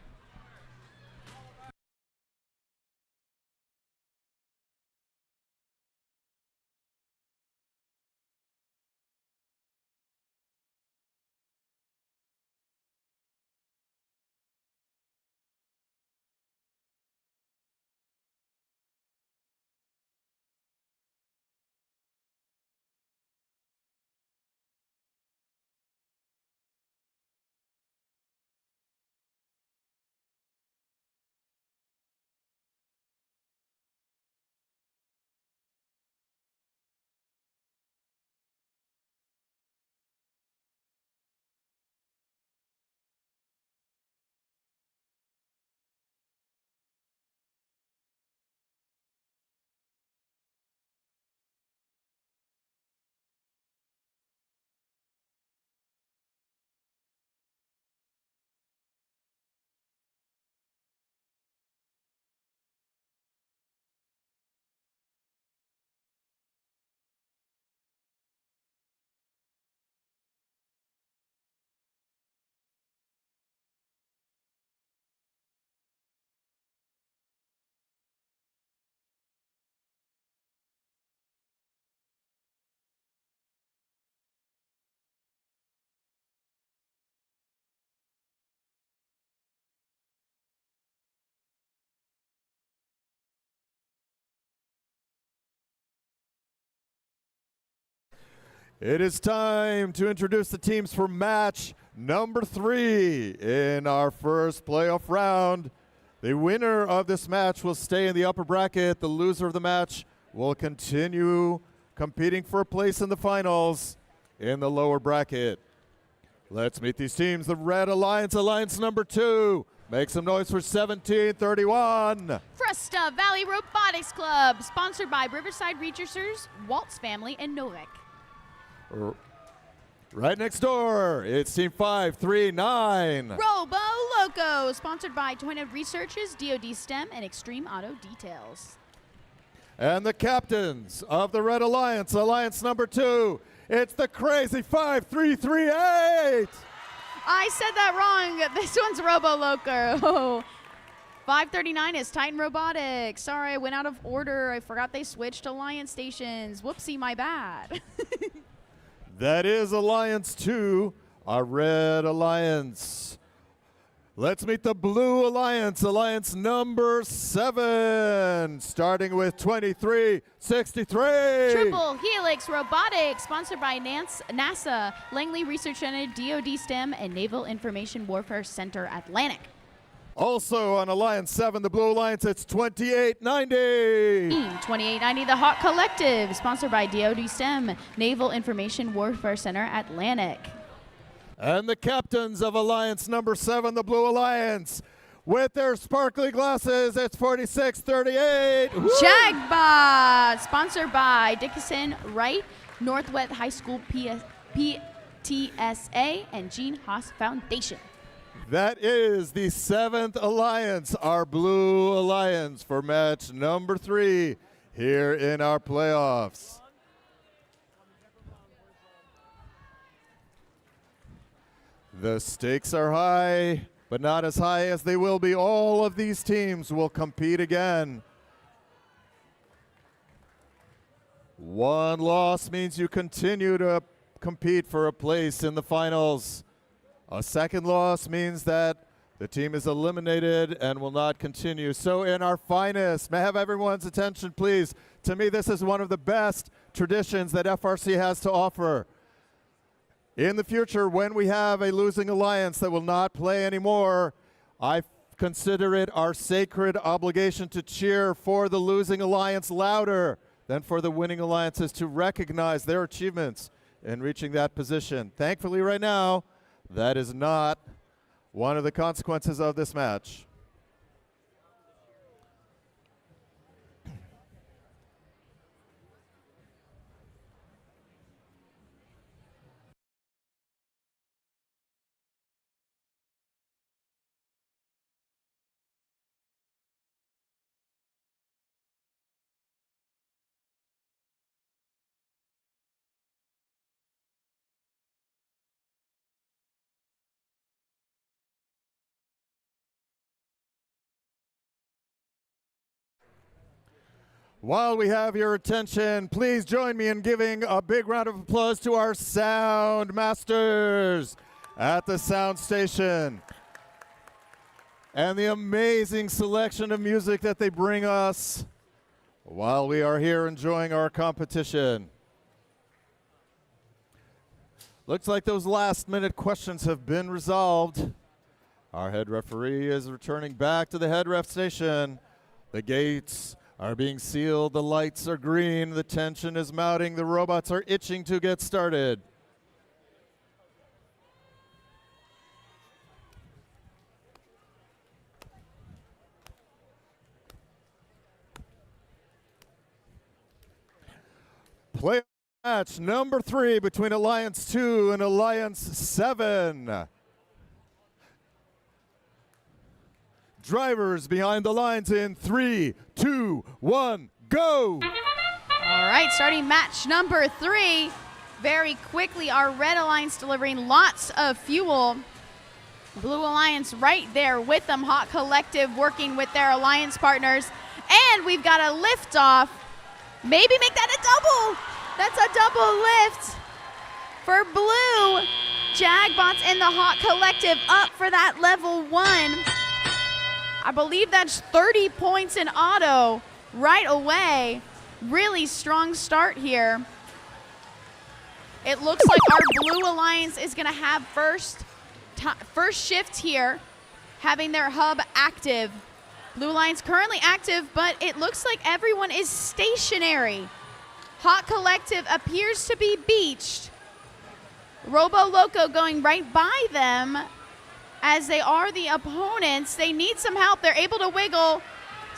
It is time to introduce the teams for match number 3 in our first playoff round. The winner of this match will stay in the upper bracket. The loser of the match will continue competing for a place in the finals in the lower bracket. Let's meet these teams. The Red Alliance, alliance number 2. Make some noise for 1731. Fresta Valley Robotics Club, sponsored by Riverside Researchers, Waltz Family, and Novik. Right next door, it's Team 539. Robo Loco, sponsored by Tornado Researches, DoD STEM, and Extreme Auto Details. And the captains of the Red Alliance, alliance number 2, it's the crazy 5338. I said that wrong. This one's Robo Loco. 539 is Titan Robotics. Sorry, I went out of order. I forgot they switched alliance stations. Whoopsie, my bad. That is Alliance 2, our Red Alliance. Let's meet the Blue Alliance, alliance number 7, starting with 2363. Triple Helix Robotics, sponsored by NASA, Langley Research Center, DoD STEM, and Naval Information Warfare Center Atlantic. Also on Alliance 7, the Blue Alliance, it's 2890. Team 2890, the Hawk Collective, sponsored by DoD STEM, Naval Information Warfare Center Atlantic. And the captains of Alliance number 7, the Blue Alliance, with their sparkly glasses, it's 4638. Jagbot, sponsored by Dickinson Wright, Northwest High School PTSA, and Gene Haas Foundation. That is the 7th Alliance, our Blue Alliance, for match number 3 here in our playoffs. The stakes are high, but not as high as they will be. All of these teams will compete again. One loss means you continue to compete for a place in the finals. A second loss means that the team is eliminated and will not continue. So in our finest, may I have everyone's attention, please? To me, this is one of the best traditions that FRC has to offer. In the future, when we have a losing alliance that will not play anymore, I consider it our sacred obligation to cheer for the losing alliance louder than for the winning alliances, to recognize their achievements in reaching that position. Thankfully, right now, That is not one of the consequences of this match. While we have your attention, please join me in giving a big round of applause to our sound masters at the sound station and the amazing selection of music that they bring us while we are here enjoying our competition. Looks like those last-minute questions have been resolved. Our head referee is returning back to the head ref station. The gates are being sealed, the lights are green, the tension is mounting, the robots are itching to get started. Play match number 3 between Alliance 2 and Alliance 7. Drivers behind the lines in 3, 2, 1, go! All right, starting match number 3. Very quickly, our Red Alliance delivering lots of fuel. Blue Alliance right there with them. Hawk Collective working with their alliance partners. And we've got a liftoff. Maybe make that a double. That's a double lift for Blue. Jagbots and the Hawk Collective up for that level 1. I believe that's 30 points in auto right away. Really strong start here. It looks like our Blue Alliance is going to have first shift here, having their hub active. Blue Alliance currently active, but it looks like everyone is stationary. Hawk Collective appears to be beached. Robo Loco going right by them. As they are the opponents, they need some help. They're able to wiggle,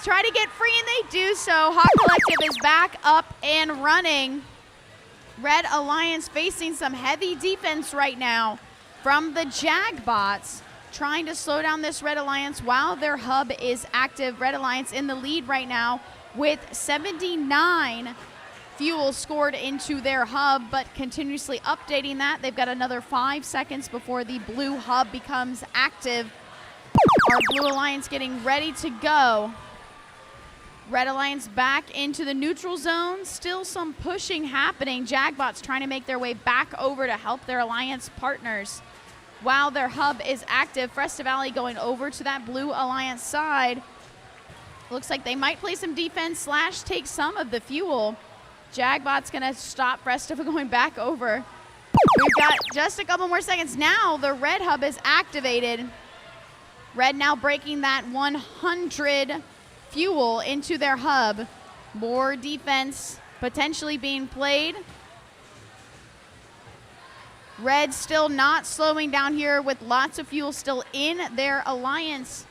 try to get free, and they do so. Hawk Collective is back up and running. Red Alliance facing some heavy defense right now from the Jagbots, trying to slow down this Red Alliance while their hub is active. Red Alliance in the lead right now with 79 fuel scored into their hub, but continuously updating that. They've got another 5 seconds before the blue hub becomes active. Our Blue Alliance getting ready to go. Red Alliance back into the neutral zone. Still some pushing happening. Jagbots trying to make their way back over to help their alliance partners while their hub is active. Fresta Valley going over to that Blue Alliance side. Looks like they might play some defense / take some of the fuel. Jagbot's gonna stop Fresta from going back over. We've got just a couple more seconds. Now the red hub is activated. Red now breaking that 100 fuel into their hub. More defense potentially being played. Red still not slowing down here with lots of fuel still in their alliance.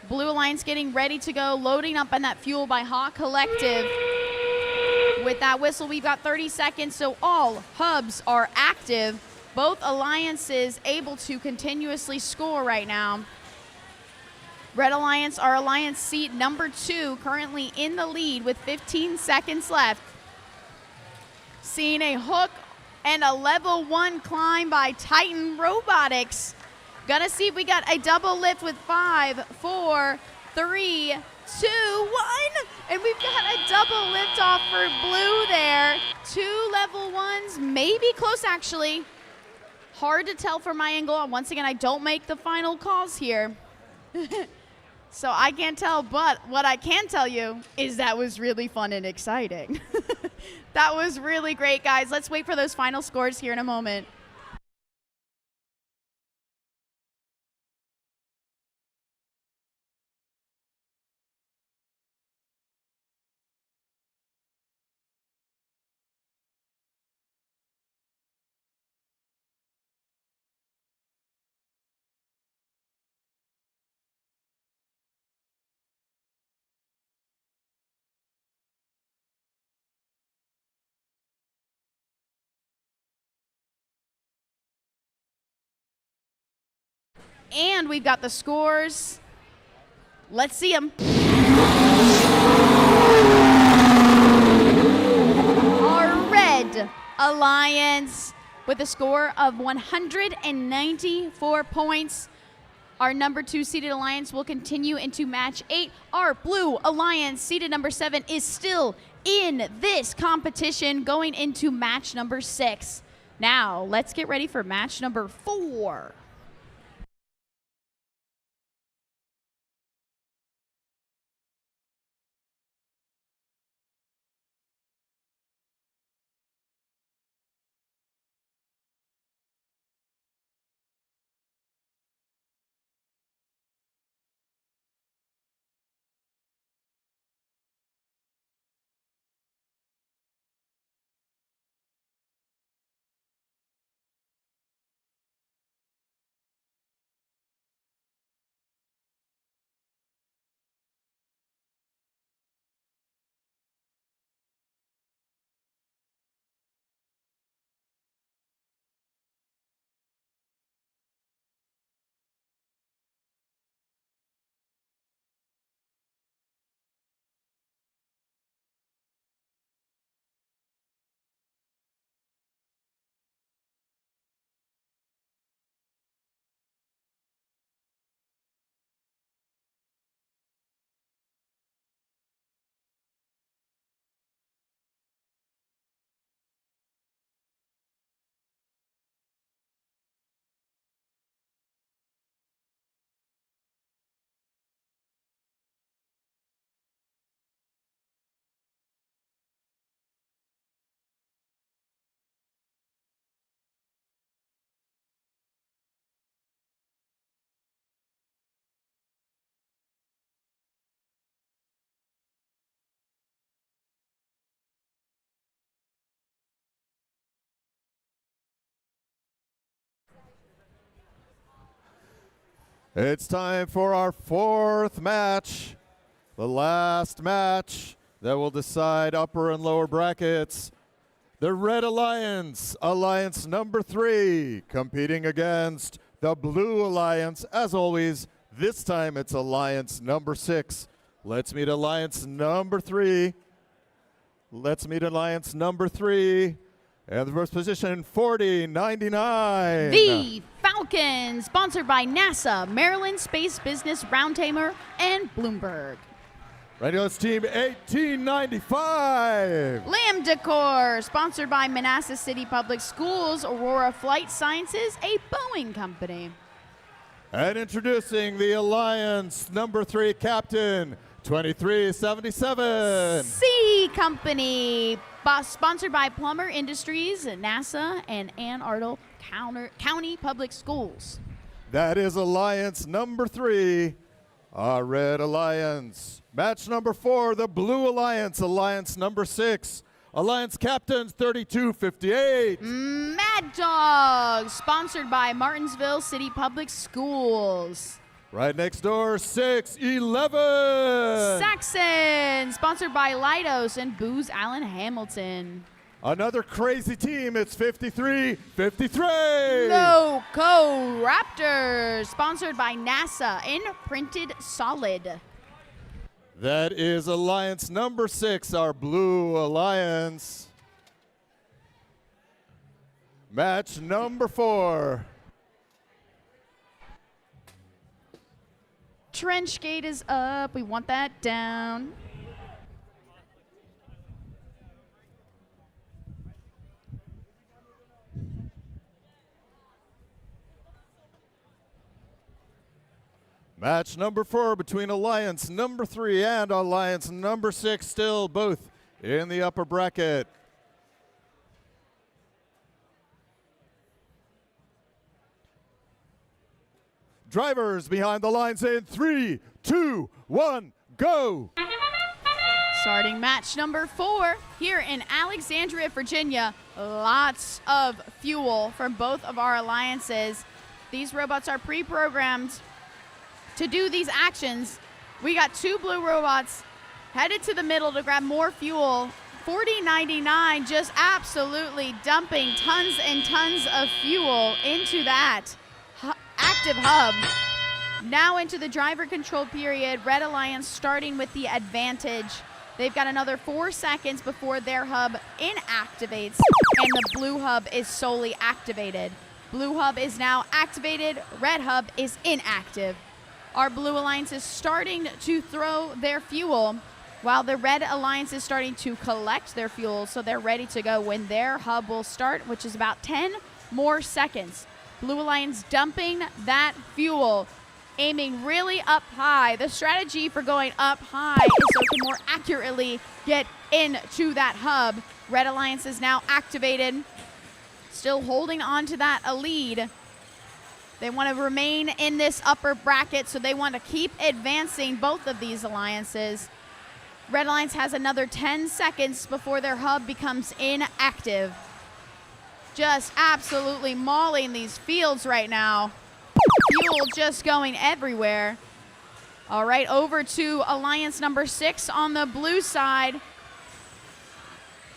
Blue Alliance getting ready to go, loading up on that fuel by Hawk Collective. With that whistle, we've got 30 seconds, so all hubs are active. Both alliances able to continuously score right now. Red Alliance, our alliance seat number 2, currently in the lead with 15 seconds left. Seeing a hook and a level 1 climb by Titan Robotics. Gonna see if we got a double lift with 5, 4, 3, 2, 1, and we've got a double lift off for Blue there. 2 level 1s, maybe close actually. Hard to tell from my angle. Once again, I don't make the final calls here. So I can't tell, but what I can tell you is that was really fun and exciting. That was really great, guys. Let's wait for those final scores here in a moment. And we've got the scores. Let's see them. Our Red Alliance with a score of 194 points. Our number 2 seeded Alliance will continue into match 8. Our Blue Alliance, seeded number 7, is still in this competition going into match number 6. Now, let's get ready for match number 4. It's time for our 4th match, the last match that will decide upper and lower brackets. The Red Alliance, Alliance number 3, competing against the Blue Alliance. As always, this time it's Alliance number 6. Let's meet Alliance number 3. Let's meet Alliance number 3. And the first position, 4099. The Falcon, sponsored by NASA, Maryland Space Business Roundtable, and Bloomberg. Right now it's team 1895. Lamb Decor, sponsored by Manassas City Public Schools, Aurora Flight Sciences, a Boeing company. And introducing the Alliance number 3 captain, 2377. C Company, sponsored by Plummer Industries, NASA, and Ann Arbor County Public Schools. That is Alliance number 3, our Red Alliance. Match number 4, the Blue Alliance, Alliance number 6. Alliance captains 3258. Mad Dog, sponsored by Martinsville City Public Schools. Right next door, 611. Saxon, sponsored by Leidos and Booz Allen Hamilton. Another crazy team, it's 5353. Loco Raptors, sponsored by NASA and Printed Solid. That is Alliance number 6, our Blue Alliance. Match number 4. Trench gate is up. We want that down. Match number 4 between Alliance number 3 and Alliance number 6, still both in the upper bracket. Drivers behind the lines in 3, 2, 1, go! Starting match number 4 here in Alexandria, Virginia. Lots of fuel from both of our alliances. These robots are pre-programmed to do these actions. We got 2 blue robots headed to the middle to grab more fuel. 4099 just absolutely dumping tons and tons of fuel into that active hub. Now into the driver control period. Red Alliance starting with the advantage. They've got another 4 seconds before their hub inactivates, and the blue hub is solely activated. Blue hub is now activated. Red hub is inactive. Our Blue Alliance is starting to throw their fuel, while the Red Alliance is starting to collect their fuel, so they're ready to go when their hub will start, which is about 10 more seconds. Blue Alliance dumping that fuel, aiming really up high. The strategy for going up high is so it can more accurately get into that hub. Red Alliance is now activated, still holding on to that lead. They want to remain in this upper bracket, so they want to keep advancing both of these alliances. Red Alliance has another 10 seconds before their hub becomes inactive. Just absolutely mauling these fields right now. Fuel just going everywhere. All right, over to Alliance number 6 on the blue side.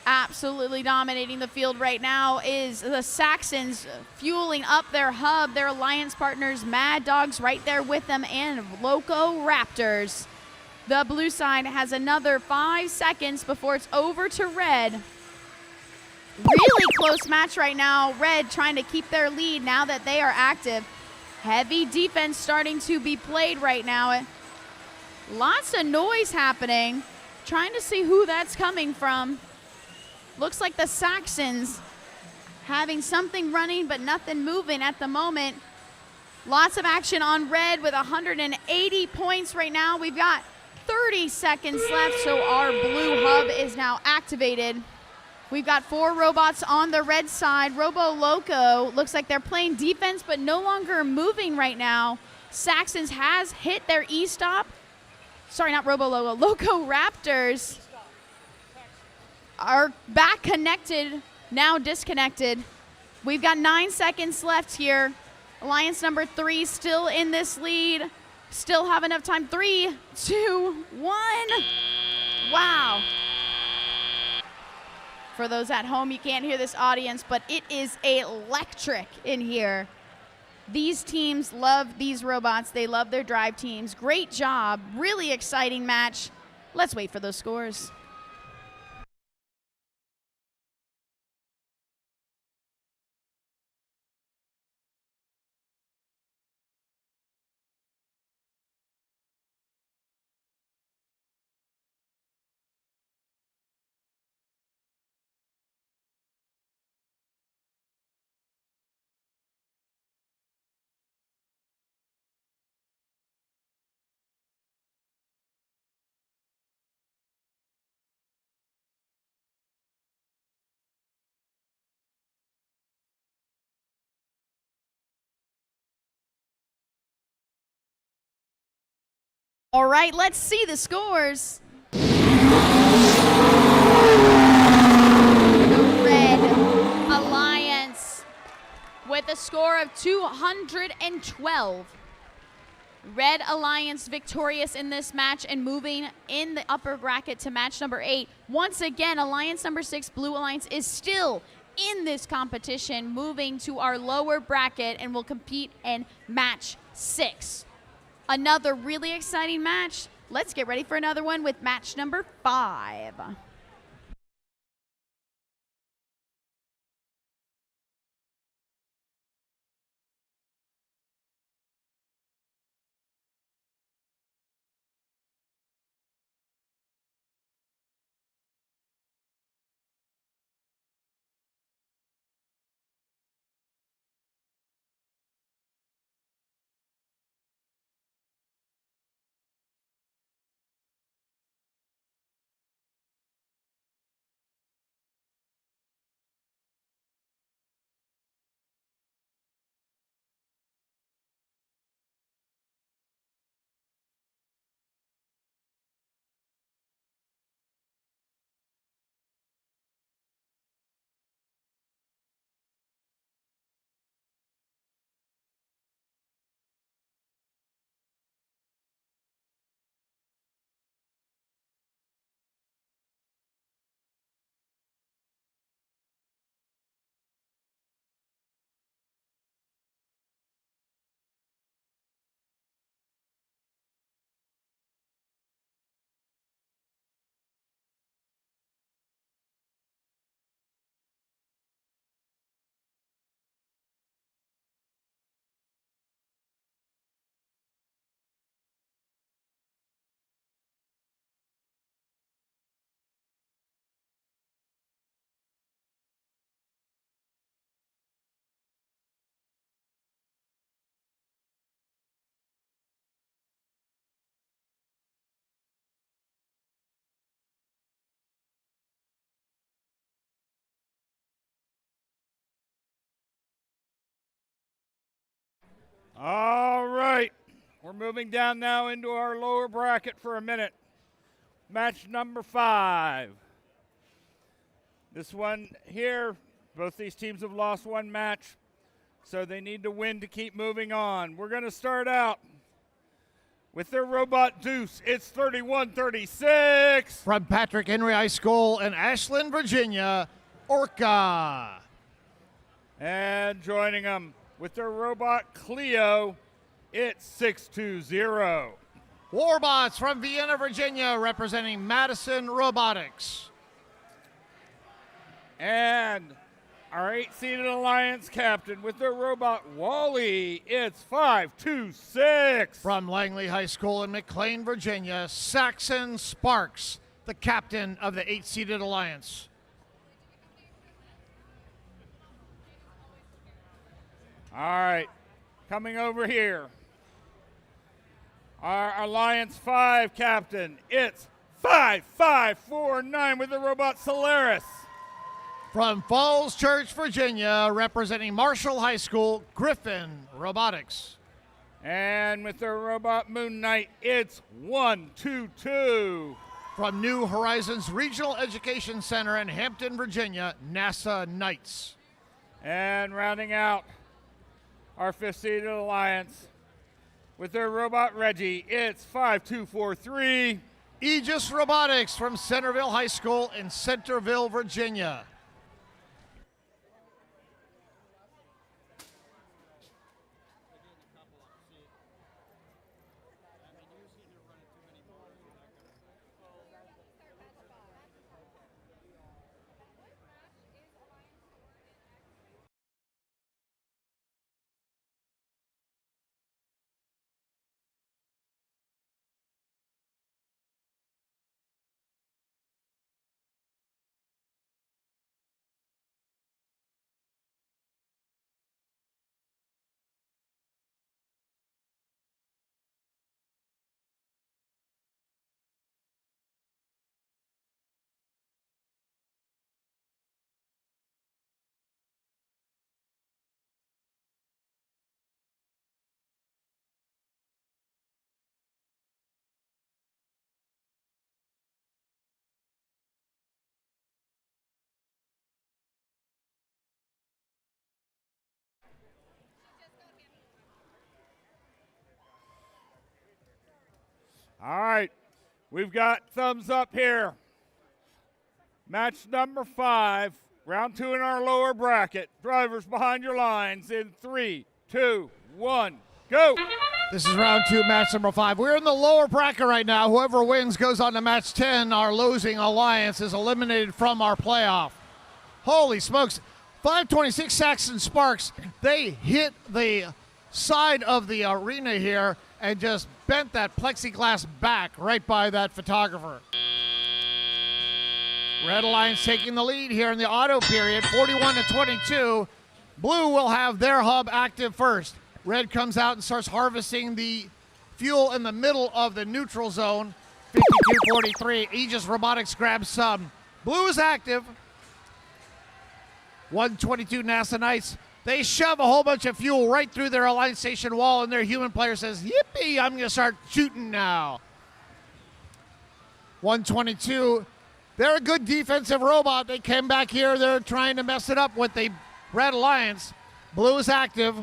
Absolutely dominating the field right now is the Saxons, fueling up their hub. Their alliance partners, Mad Dogs, right there with them, and Loco Raptors. The blue side has another 5 seconds before it's over to red. Really close match right now. Red trying to keep their lead now that they are active. Heavy defense starting to be played right now. Lots of noise happening. Trying to see who that's coming from. Looks like the Saxons having something running but nothing moving at the moment. Lots of action on red with 180 points right now. We've got 30 seconds left, so our blue hub is now activated. We've got 4 robots on the red side. Robo Loco looks like they're playing defense but no longer moving right now. Saxons has hit their E-stop. Sorry, not Robo Loco. Loco Raptors are back connected, now disconnected. We've got 9 seconds left here. Alliance number 3 still in this lead. Still have enough time. 3, 2, 1. Wow. For those at home, you can't hear this audience, but it is electric in here. These teams love these robots. They love their drive teams. Great job. Really exciting match. Let's wait for those scores. All right, let's see the scores. The Red Alliance with a score of 212. Red Alliance victorious in this match and moving in the upper bracket to match number 8. Once again, Alliance number 6, Blue Alliance, is still in this competition, moving to our lower bracket and will compete in match 6. Another really exciting match. Let's get ready for another one with match number 5. All right. We're moving down now into our lower bracket for a minute. Match number 5. This one here, both these teams have lost one match, so they need to win to keep moving on. We're going to start out with their robot Deuce. It's 31-36. From Patrick Henry High School in Ashland, Virginia, Orca. And joining them with their robot Cleo, it's 620. Warbots from Vienna, Virginia, representing Madison Robotics. And our 8-seeded Alliance captain with their robot Wally, it's 526. From Langley High School in McLean, Virginia, Saxon Sparks, the captain of the 8-seeded Alliance. All right, coming over here, our Alliance 5 captain, it's 5549 with the robot Solaris. From Falls Church, Virginia, representing Marshall High School, Griffin Robotics. And with their robot Moon Knight, it's 122. From New Horizons Regional Education Center in Hampton, Virginia, NASA Knights. And rounding out our 5th-seeded Alliance with their robot Reggie, it's 5243. Aegis Robotics from Centerville High School in Centerville, Virginia. All right, we've got thumbs up here. Match number 5, round 2 in our lower bracket. Drivers behind your lines in 3, 2, 1, go. This is round 2, match number 5. We're in the lower bracket right now. Whoever wins goes on to match 10. Our losing Alliance is eliminated from our playoff. Holy smokes. 526 Saxon Sparks. They hit the side of the arena here and just bent that plexiglass back right by that photographer. Red Alliance taking the lead here in the auto period, 41-22. Blue will have their hub active first. Red comes out and starts harvesting the fuel in the middle of the neutral zone, 52-43. Aegis Robotics grabs some. Blue is active. 122 NASA Knights. They shove a whole bunch of fuel right through their Alliance Station wall, and their human player says, yippee, I'm going to start shooting now. 122, they're a good defensive robot. They came back here. They're trying to mess it up with the Red Alliance. Blue is active.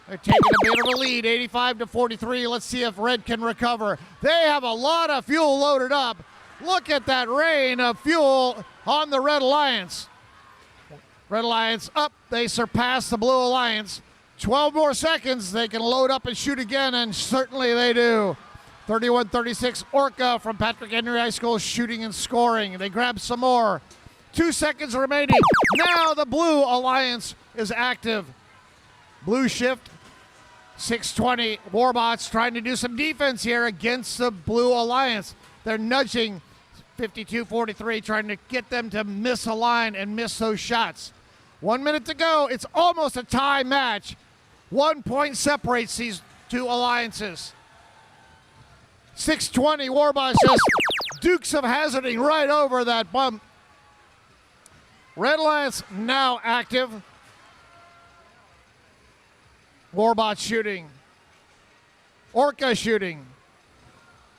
They're taking a bit of a lead, 85-43. Let's see if Red can recover. They have a lot of fuel loaded up. Look at that rain of fuel on the Red Alliance. Red Alliance up. They surpass the Blue Alliance. 12 more seconds. They can load up and shoot again, and certainly they do. 31-36, Orca from Patrick Henry High School shooting and scoring. They grab some more. 2 seconds remaining. Now the Blue Alliance is active. Blue shift. 620 Warbots trying to do some defense here against the Blue Alliance. They're nudging 52-43, trying to get them to misalign and miss those shots. 1 minute to go. It's almost a tie match. 1 point separates these two alliances. 620 Warbots just Dukes of Hazzarding right over that bump. Red Alliance now active. Warbot shooting. Orca shooting.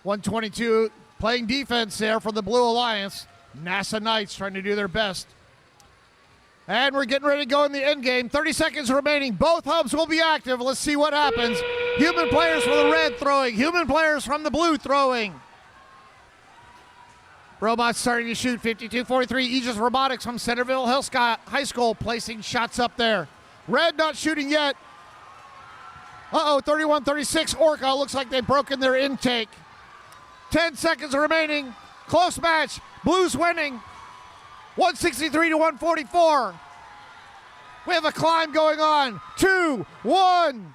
122 playing defense there for the Blue Alliance. NASA Knights trying to do their best. And we're getting ready to go in the end game. 30 seconds remaining. Both hubs will be active. Let's see what happens. Human players from the red throwing. Human players from the blue throwing. Robots starting to shoot. 52-43. Aegis Robotics from Centerville High School placing shots up there. Red not shooting yet. 31-36. Orca looks like they've broken their intake. 10 seconds remaining. Close match. Blues winning. 163 to 144. We have a climb going on. 2, 1.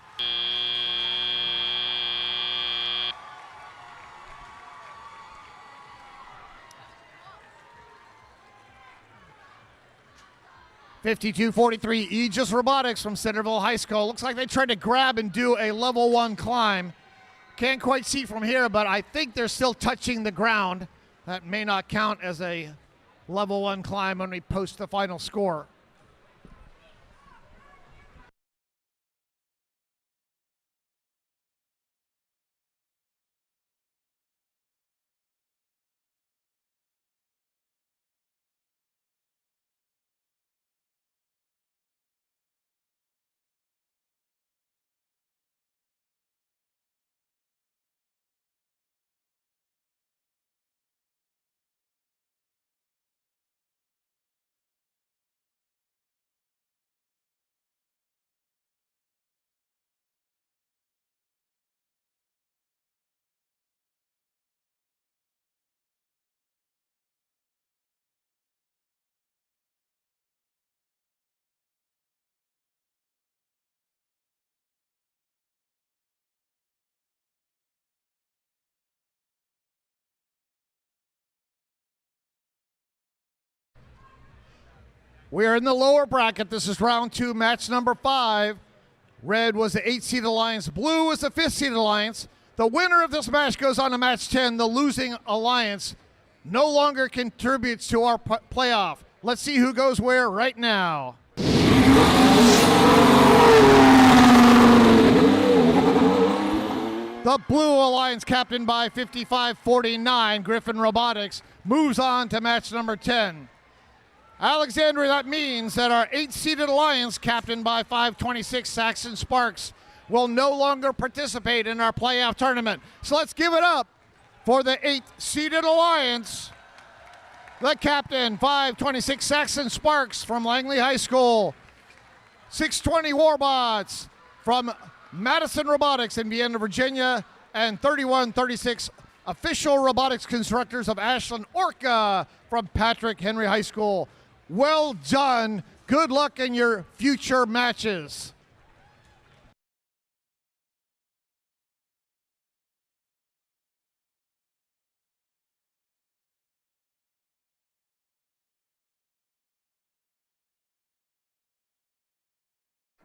(52-43) Aegis Robotics from Centerville High School. Looks like they tried to grab and do a level 1 climb. Can't quite see from here, but I think they're still touching the ground. That may not count as a level 1 climb when we post the final score. We are in the lower bracket. This is round 2, match number 5. Red was the 8th-seed alliance. Blue was the 5th-seed alliance. The winner of this match goes on to match 10. The losing alliance no longer contributes to our playoff. Let's see who goes where right now. The Blue Alliance, captained by 55-49, Griffin Robotics, moves on to match number 10. Alexandria, that means that our 8th-seeded alliance, captained by 526 Saxon Sparks, will no longer participate in our playoff tournament. So let's give it up for the 8th-seeded alliance. The captain, 526 Saxon Sparks from Langley High School. 620 Warbots from Madison Robotics in Vienna, Virginia. And 3136 Official Robotics Constructors of Ashland Orca from Patrick Henry High School. Well done. Good luck in your future matches.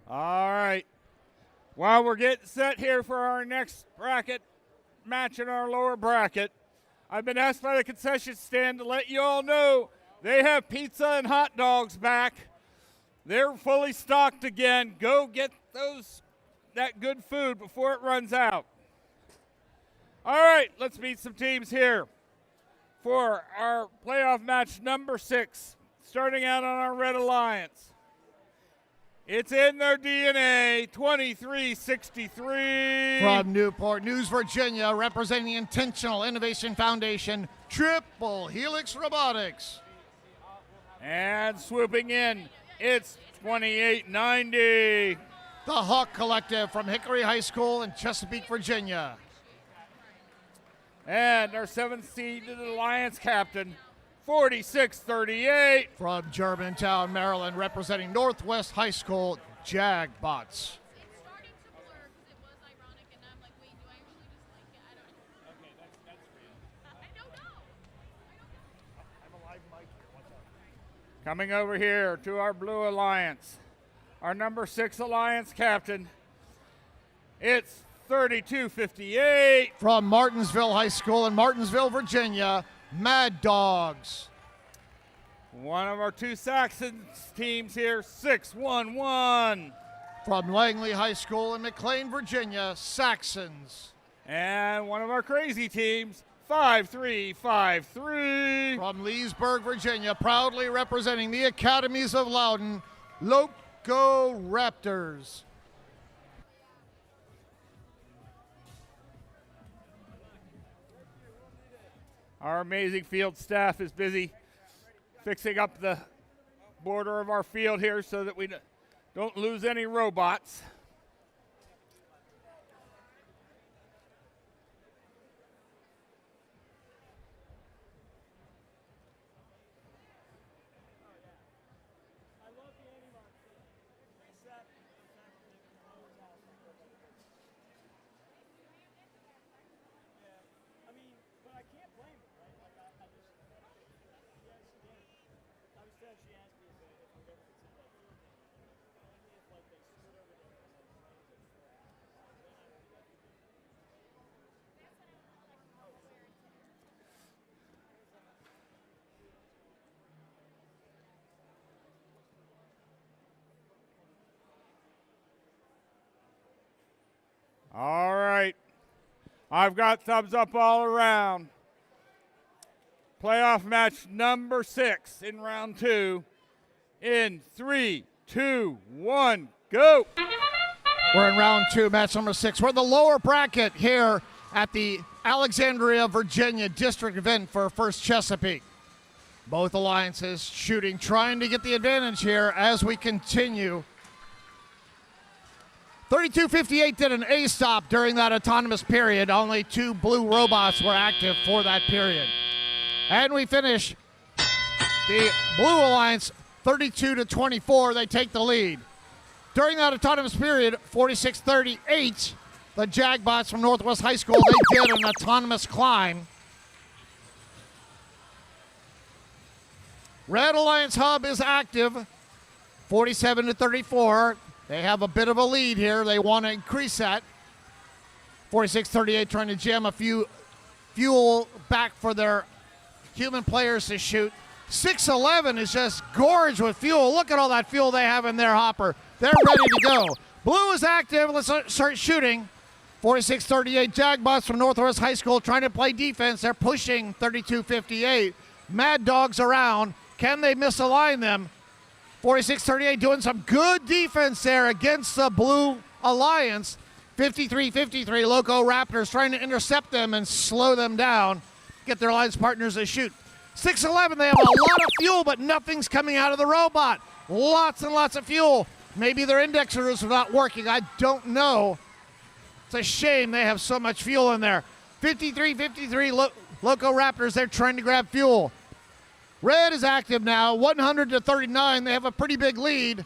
All right. While we're getting set here for our next bracket match in our lower bracket, I've been asked by the concession stand to let you all know they have pizza and hot dogs back. They're fully stocked again. Go get that good food before it runs out. All right, let's meet some teams here for our playoff match number 6, starting out on our Red Alliance. It's in their DNA, 2363. From Newport News, Virginia, representing the Intentional Innovation Foundation, Triple Helix Robotics. And swooping in, it's 2890. The Hawk Collective from Hickory High School in Chesapeake, Virginia. And our 7th-seeded alliance captain, 4638. From Germantown, Maryland, representing Northwest High School, Jagbots. Coming over here to our Blue Alliance, our number 6 alliance captain, it's 3258. From Martinsville High School in Martinsville, Virginia, Mad Dogs. One of our 2 Saxons teams here, 611. From Langley High School in McLean, Virginia, Saxons. And one of our crazy teams, 5353. From Leesburg, Virginia, proudly representing the Academies of Loudon, Loco Raptors. Our amazing field staff is busy fixing up the border of our field here so that we don't lose any robots. All right. I've got thumbs up all around. Playoff match number 6 in round 2. In 3, 2, 1, go. We're in round 2, match number 6. We're in the lower bracket here at the Alexandria, Virginia district event for First Chesapeake. Both alliances shooting, trying to get the advantage here as we continue. 3258 did an A stop during that autonomous period. Only 2 blue robots were active for that period. And we finish the Blue Alliance 32-24. They take the lead. During that autonomous period, 4638, the Jagbots from Northwest High School, they did an autonomous climb. Red Alliance Hub is active, 47-34. They have a bit of a lead here. They want to increase that. 4638 trying to jam a few fuel back for their human players to shoot. 611 is just gorged with fuel. Look at all that fuel they have in their hopper. They're ready to go. Blue is active. Let's start shooting. 4638 Jagbots from Northwest High School trying to play defense. They're pushing 3258. Mad Dogs around. Can they misalign them? 4638 doing some good defense there against the Blue Alliance. 53-53 Loco Raptors trying to intercept them and slow them down. Get their alliance partners to shoot. 611, they have a lot of fuel, but nothing's coming out of the robot. Lots and lots of fuel. Maybe their indexers are not working. I don't know. It's a shame they have so much fuel in there. 53-53 Loco Raptors, they're trying to grab fuel. Red is active now, 100-39. They have a pretty big lead.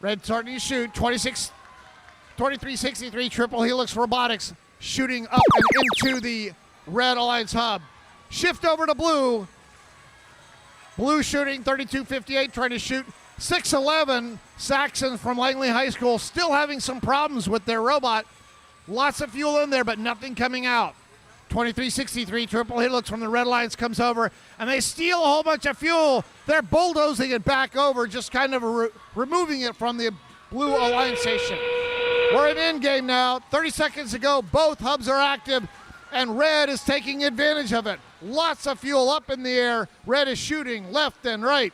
Red starting to shoot, 23-63 Triple Helix Robotics shooting up and into the Red Alliance Hub. Shift over to Blue. Blue shooting, 32-58, trying to shoot. 611 Saxons from Langley High School still having some problems with their robot. Lots of fuel in there, but nothing coming out. 23-63 Triple Helix from the Red Alliance comes over, and they steal a whole bunch of fuel. They're bulldozing it back over, just kind of removing it from the Blue Alliance station. We're in endgame now. 30 seconds to go. Both hubs are active, and Red is taking advantage of it. Lots of fuel up in the air. Red is shooting left and right.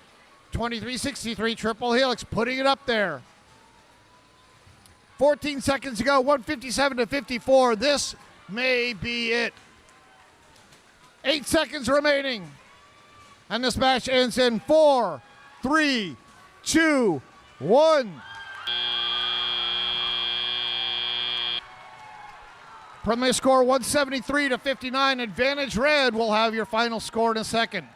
23-63 Triple Helix putting it up there. 14 seconds to go. 157-54. This may be it. 8 seconds remaining. And this match ends in 4, 3, 2, 1. Preliminary score 173-59. Advantage Red. Will have your final score in a second.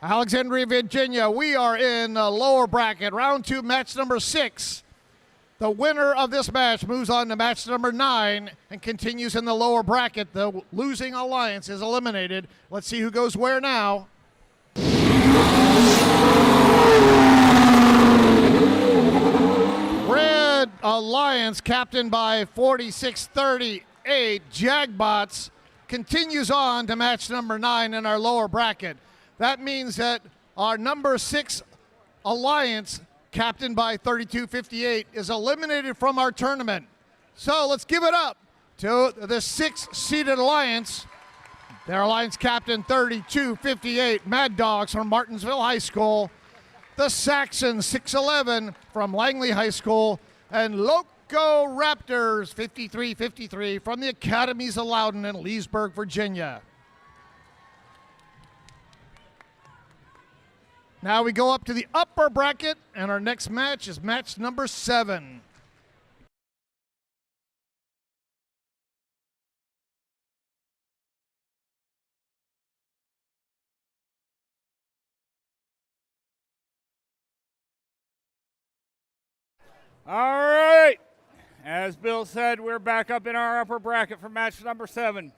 Alexandria, Virginia. We are in the lower bracket, round 2, match number 6. The winner of this match moves on to match number 9 and continues in the lower bracket. The losing alliance is eliminated. Let's see who goes where now. Red Alliance, captained by 4638 Jagbots, continues on to match number 9 in our lower bracket. That means that our number 6 alliance, captained by 3258, is eliminated from our tournament. So let's give it up to the 6-seeded alliance. Their alliance captain, 3258, Mad Dogs from Martinsville High School. The Saxons, 611 from Langley High School. And Loco Raptors, 5353 from the Academies of Loudon in Leesburg, Virginia. Now we go up to the upper bracket, and our next match is match number 7. All right. As Bill said, we're back up in our upper bracket for match number 7.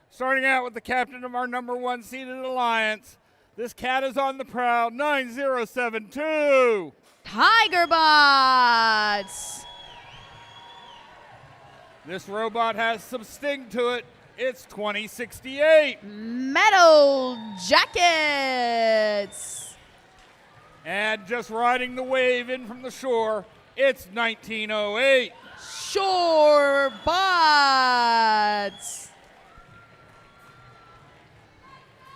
Starting out with the captain of our number 1 seeded alliance. This cat is on the prowl, 9072. Tiger Bots. This robot has some sting to it. It's 2068. Metal Jackets. And just riding the wave in from the shore, it's 1908. Shore Bots.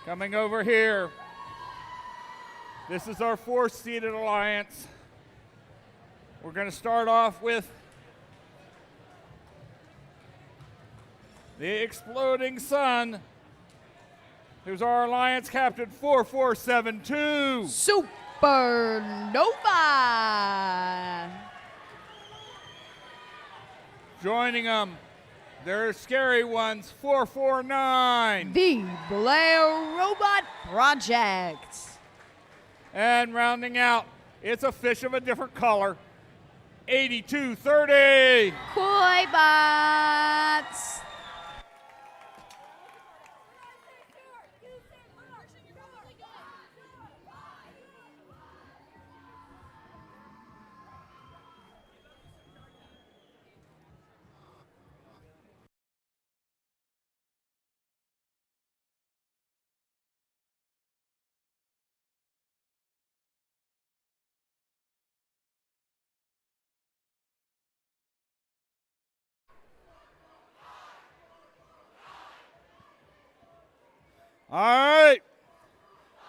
Coming over here. This is our 4th-seeded alliance. We're going to start off with the Exploding Sun, who's our alliance captain, 4472. Supernova. Joining them, they're scary ones, 449. The Blair Robot Project. And rounding out, it's a fish of a different color, 8230. Koi Bots. All right.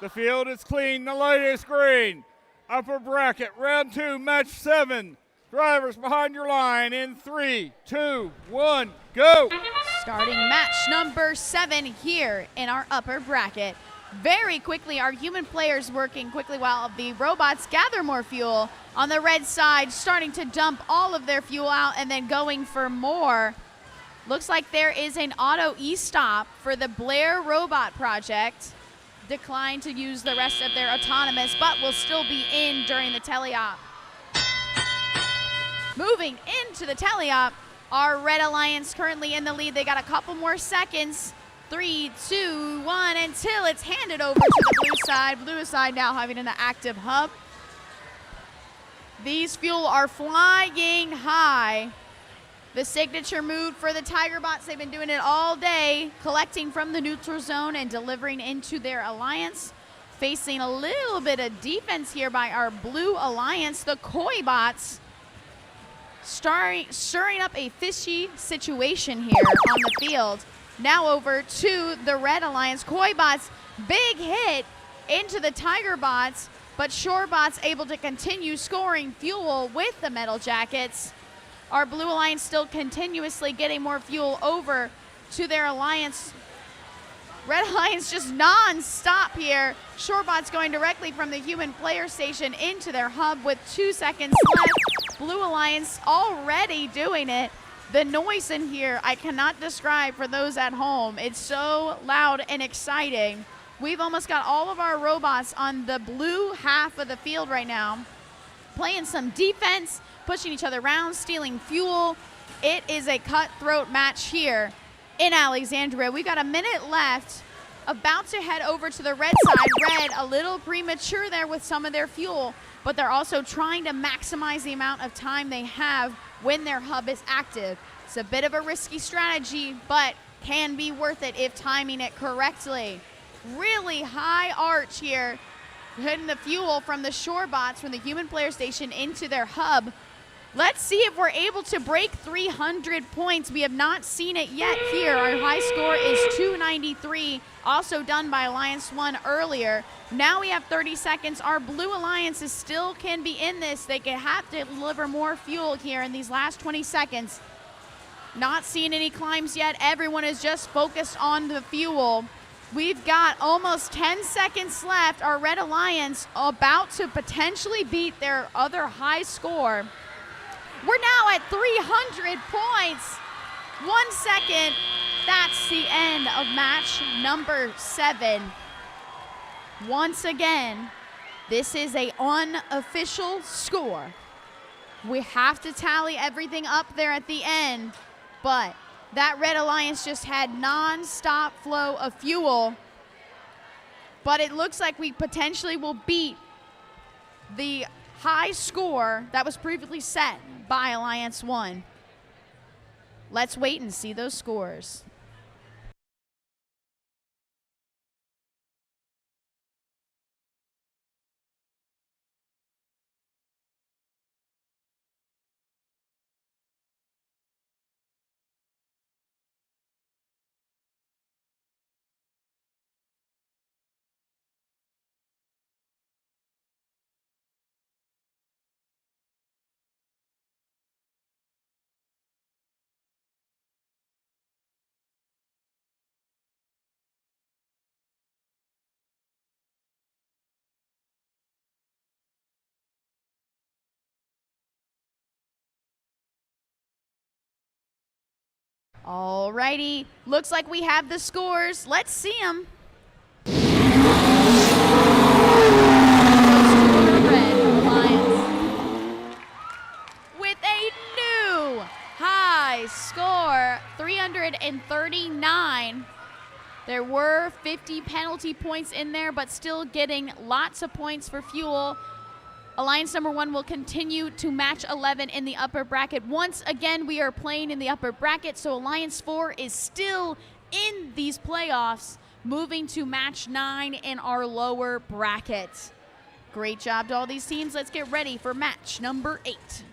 The field is clean. The light is green. Upper bracket, round 2, match 7. Drivers behind your line in 3, 2, 1, go. Starting match number 7 here in our upper bracket. Very quickly, our human players working quickly while the robots gather more fuel. On the red side, starting to dump all of their fuel out and then going for more. Looks like there is an auto e-stop for the Blair Robot Project. Declined to use the rest of their autonomous, but will still be in during the teleop. Moving into the teleop, our Red Alliance currently in the lead. They got a couple more seconds. 3, 2, 1, until it's handed over to the blue side. Blue side now having an active hub. These fuel are flying high. The signature move for the Tiger Bots, they've been doing it all day, collecting from the neutral zone and delivering into their alliance. Facing a little bit of defense here by our blue alliance, the Koi Bots, stirring up a fishy situation here on the field. Now over to the Red Alliance. Koi Bots, big hit into the Tiger Bots, but Shore Bots able to continue scoring fuel with the Metal Jackets. Our Blue Alliance still continuously getting more fuel over to their alliance. Red Alliance just non-stop here. Shorebots going directly from the human player station into their hub with 2 seconds left. Blue Alliance already doing it. The noise in here I cannot describe for those at home. It's so loud and exciting. We've almost got all of our robots on the blue half of the field right now, playing some defense, pushing each other around, stealing fuel. It is a cutthroat match here in Alexandria. We've got a minute left, about to head over to the red side. Red a little premature there with some of their fuel, but they're also trying to maximize the amount of time they have when their hub is active. It's a bit of a risky strategy, but can be worth it if timing it correctly. Really high arch here, hitting the fuel from the shore bots from the human player station into their hub. Let's see if we're able to break 300 points. We have not seen it yet here. Our high score is 293, also done by Alliance 1 earlier. Now we have 30 seconds. Our Blue Alliances still can be in this. They can have to deliver more fuel here in these last 20 seconds. Not seeing any climbs yet. Everyone is just focused on the fuel. We've got almost 10 seconds left. Our Red Alliance about to potentially beat their other high score. We're now at 300 points. 1 second. That's the end of match number 7. Once again, this is an unofficial score. We have to tally everything up there at the end, but that Red Alliance just had non-stop flow of fuel. But it looks like we potentially will beat the high score that was previously set by Alliance 1. Let's wait and see those scores. Alrighty, looks like we have the scores. Let's see them. Red Alliance with a new high score, 339. There were 50 penalty points in there, but still getting lots of points for fuel. Alliance number 1 will continue to match 11 in the upper bracket. Once again, we are playing in the upper bracket, so Alliance 4 is still in these playoffs, moving to match 9 in our lower bracket. Great job to all these teams. Let's get ready for match number 8.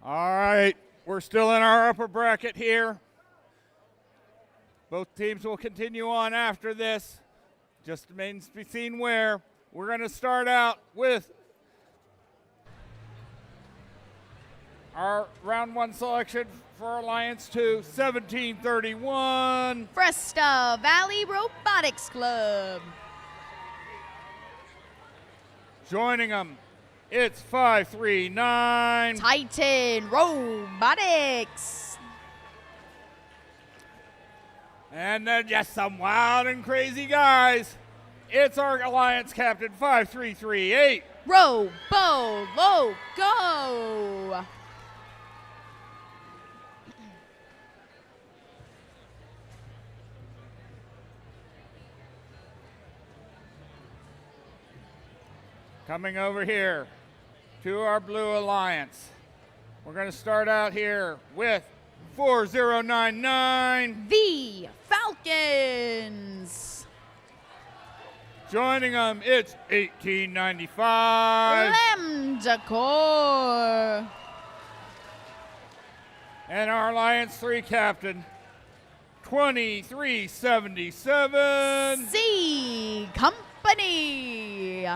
All right, we're still in our upper bracket here. Both teams will continue on after this. Just remains to be seen where. We're going to start out with our round 1 selection for Alliance 2, 1731. Fresta Valley Robotics Club. Joining them, it's 539. Titan Robotics. And then just some wild and crazy guys. It's our Alliance captain, 5338. Robo Loco. Coming over here to our Blue Alliance. We're going to start out here with 4099. The Falcons. Joining them, it's 1895. Lemdecor. And our Alliance 3 captain, 2377. C Company.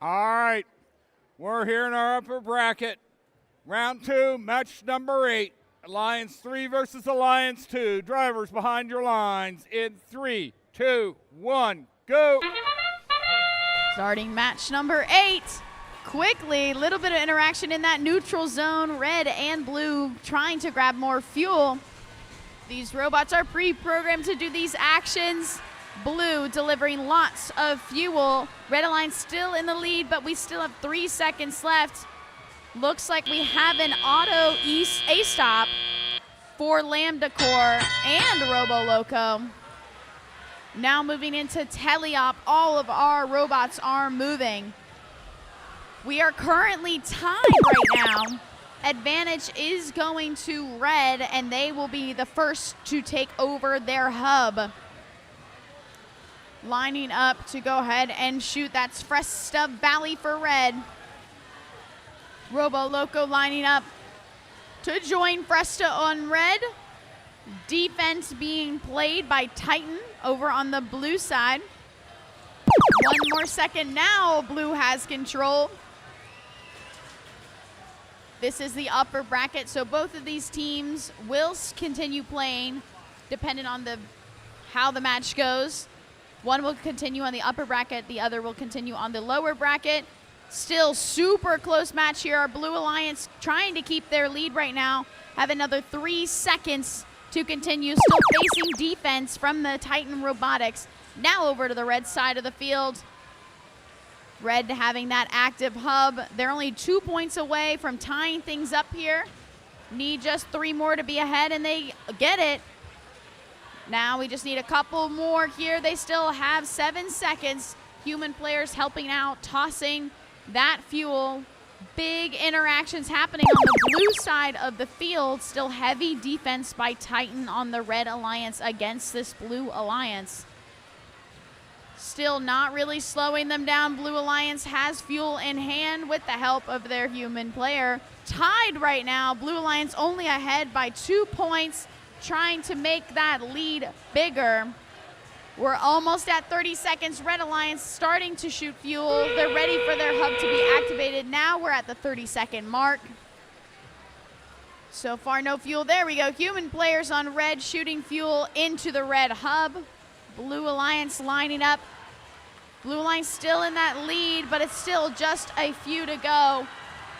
All right, we're here in our upper bracket. Round 2, match number 8. Alliance 3 versus Alliance 2. Drivers behind your lines in 3, 2, 1, go. Starting match number 8. Quickly, little bit of interaction in that neutral zone. Red and blue trying to grab more fuel. These robots are pre-programmed to do these actions. Blue delivering lots of fuel. Red Alliance still in the lead, but we still have 3 seconds left. Looks like we have an auto A-stop for Lambda Core and Robo Loco. Now moving into teleop, all of our robots are moving. We are currently tied right now. Advantage is going to Red, and they will be the first to take over their hub. Lining up to go ahead and shoot. That's Fresta Valley for Red. Robo Loco lining up to join Fresta on Red. Defense being played by Titan over on the blue side. 1 more second now. Blue has control. This is the upper bracket, so both of these teams will continue playing depending on how the match goes. One will continue on the upper bracket, the other will continue on the lower bracket. Still super close match here. Our Blue Alliance trying to keep their lead right now. Have another 3 seconds to continue. Still facing defense from the Titan Robotics. Now over to the red side of the field. Red having that active hub. They're only 2 points away from tying things up here. Need just 3 more to be ahead, and they get it. Now we just need a couple more here. They still have 7 seconds. Human players helping out, tossing that fuel. Big interactions happening on the blue side of the field. Still heavy defense by Titan on the Red Alliance against this Blue Alliance. Still not really slowing them down. Blue Alliance has fuel in hand with the help of their human player. Tied right now. Blue Alliance only ahead by 2 points, trying to make that lead bigger. We're almost at 30 seconds. Red Alliance starting to shoot fuel. They're ready for their hub to be activated. Now we're at the 30-second mark. So far, no fuel. There we go. Human players on Red shooting fuel into the Red hub. Blue Alliance lining up. Blue Alliance still in that lead, but it's still just a few to go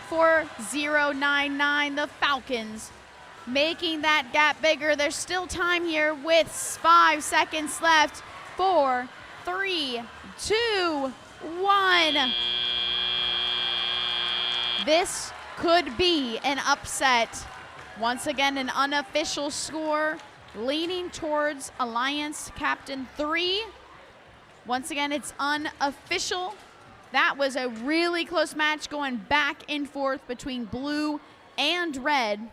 for 099, the Falcons. Making that gap bigger. There's still time here with 5 seconds left. 4, 3, 2, 1. This could be an upset. Once again, an unofficial score leaning towards Alliance Captain 3. Once again, it's unofficial. That was a really close match going back and forth between blue and red.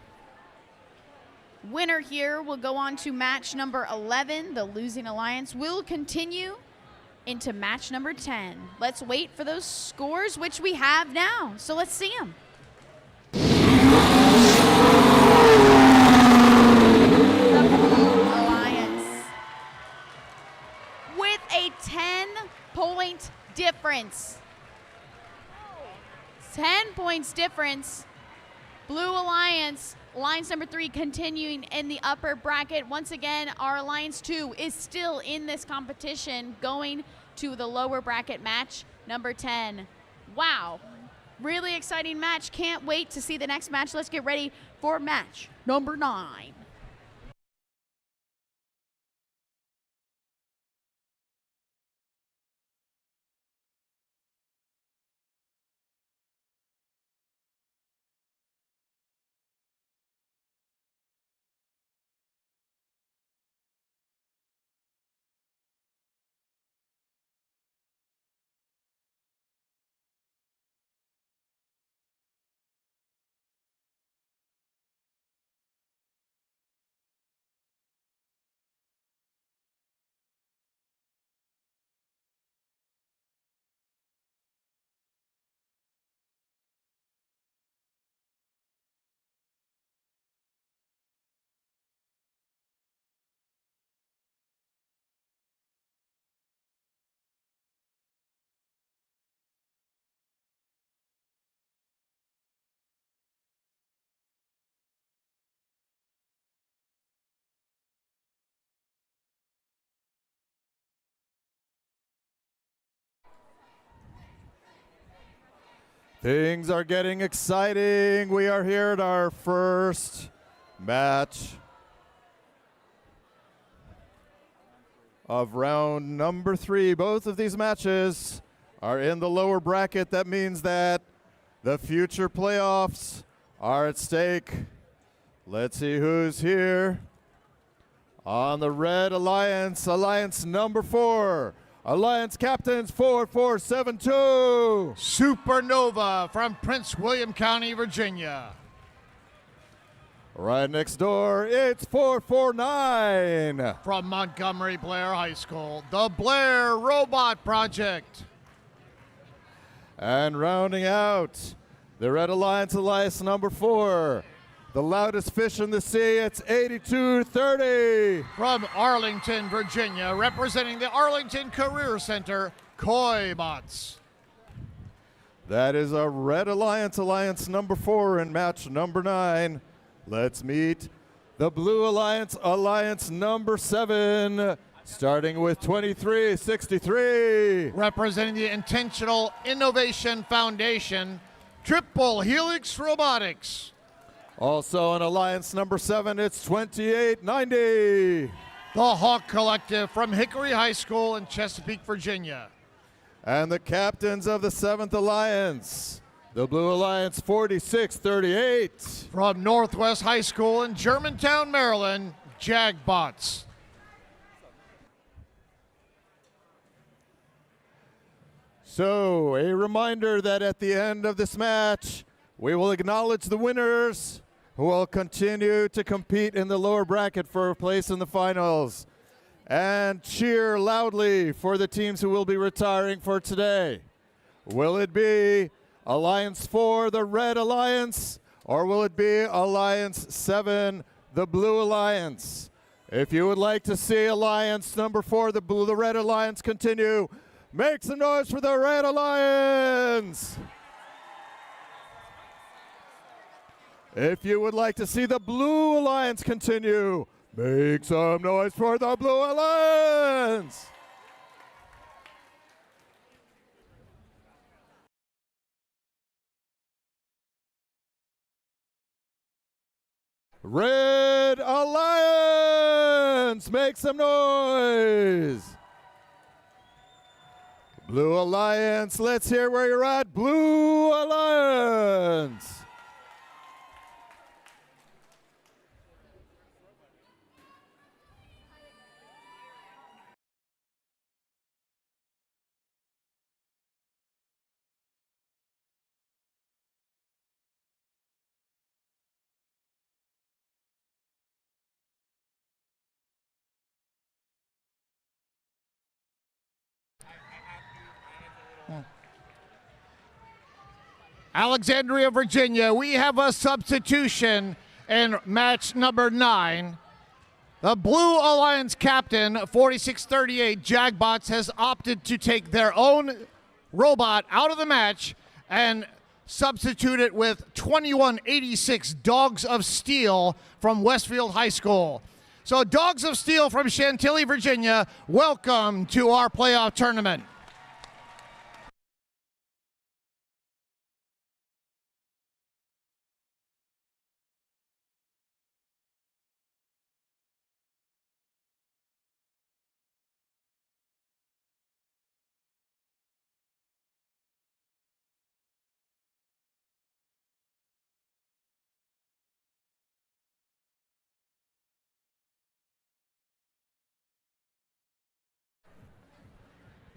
Winner here will go on to match number 11. The losing alliance will continue into match number 10. Let's wait for those scores, which we have now. So let's see them. Alliance with a 10-point difference. 10 points difference. Blue Alliance, Alliance number 3 continuing in the upper bracket. Once again, our Alliance 2 is still in this competition, going to the lower bracket match number 10. Wow, really exciting match. Can't wait to see the next match. Let's get ready for match number 9. Things are getting exciting. We are here at our first match of round number 3. Both of these matches are in the lower bracket. That means that the future playoffs are at stake. Let's see who's here. On the Red Alliance, Alliance number 4. Alliance captains 4472. Supernova from Prince William County, Virginia. Right next door, it's 449. From Montgomery Blair High School, the Blair Robot Project. And rounding out the Red Alliance, Alliance number 4. The loudest fish in the sea, it's 8230. From Arlington, Virginia, representing the Arlington Career Center, Koi Bots. That is a Red Alliance, Alliance number 4 in match number 9. Let's meet the Blue Alliance, Alliance number 7, starting with 2363. Representing the Intentional Innovation Foundation, Triple Helix Robotics. Also in Alliance number 7, it's 2890. The Hawk Collective from Hickory High School in Chesapeake, Virginia. And the captains of the 7th Alliance, the Blue Alliance 4638. From Northwest High School in Germantown, Maryland, Jagbots. So, a reminder that at the end of this match, we will acknowledge the winners who will continue to compete in the lower bracket for a place in the finals. And cheer loudly for the teams who will be retiring for today. Will it be Alliance 4, the Red Alliance, or will it be Alliance 7, the Blue Alliance? If you would like to see Alliance number 4, the Red Alliance, continue, make some noise for the Red Alliance. If you would like to see the Blue Alliance continue, make some noise for the Blue Alliance. Red Alliance, make some noise. Blue Alliance, let's hear where you're at. Blue Alliance. Alexandria, Virginia, we have a substitution in match number 9. The Blue Alliance captain, 4638 Jagbots, has opted to take their own robot out of the match and substitute it with 2186 Dogs of Steel from Westfield High School. So Dogs of Steel from Chantilly, Virginia, welcome to our playoff tournament.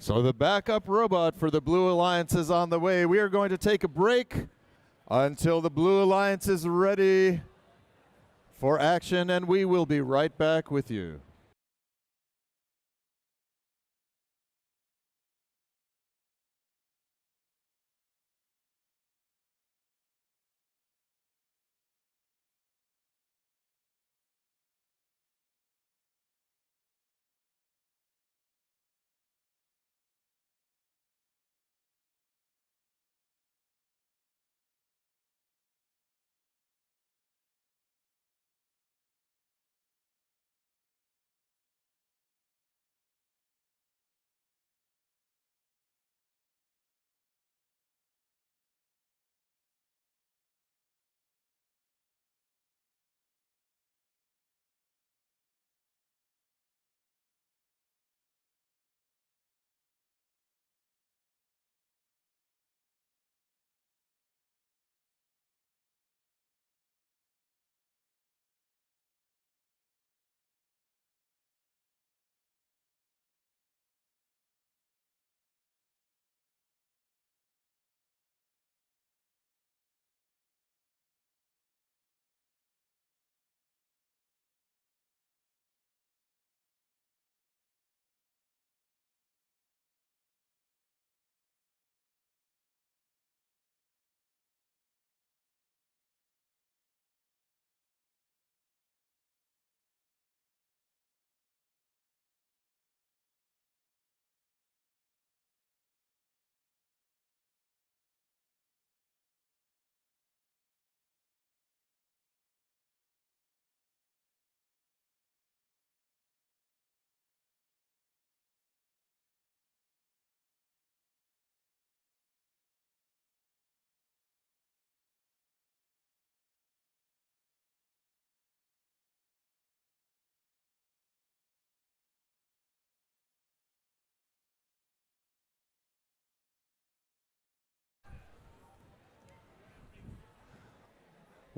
So the backup robot for the Blue Alliance is on the way. We are going to take a break until the Blue Alliance is ready for action, and we will be right back with you.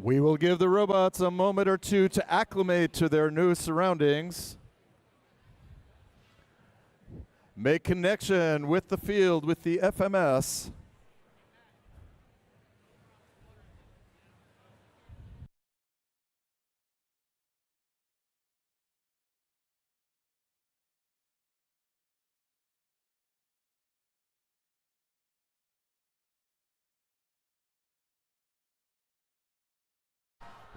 We will give the robots a moment or two to acclimate to their new surroundings. Make connection with the field with the FMS.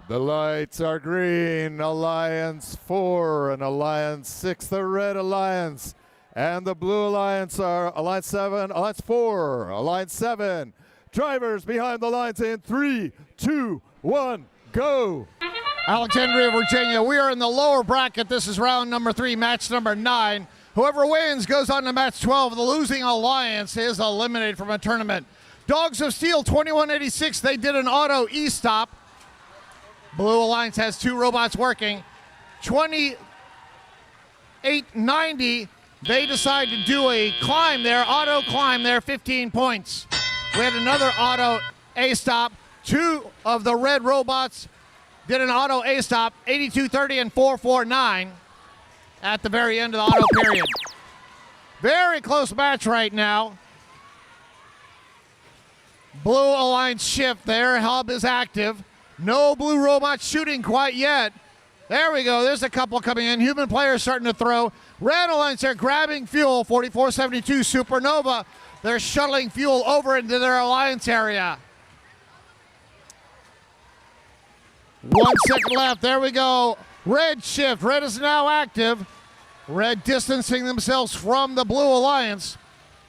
The lights are green, Alliance 4 and Alliance 6, the Red Alliance. And the Blue Alliance are Alliance 7, Alliance 4, Alliance 7. Drivers behind the lines in 3, 2, 1, go. Alexandria, Virginia, we are in the lower bracket. This is round number 3, match number 9. Whoever wins goes on to match 12. The losing alliance is eliminated from a tournament. Dogs of Steel 2186, they did an auto e-stop. Blue Alliance has 2 robots working. 2890, they decide to do a climb there, auto climb there, 15 points. We had another auto A-stop. 2 of the red robots did an auto A-stop, 8230 and 449 at the very end of the auto period. Very close match right now. Blue Alliance shift there, hub is active. No blue robots shooting quite yet. There we go. There's a couple coming in. Human players starting to throw. Red Alliance, they're grabbing fuel. 4472 Supernova. They're shuttling fuel over into their alliance area. 1 second left. There we go. Red shift. Red is now active. Red distancing themselves from the Blue Alliance.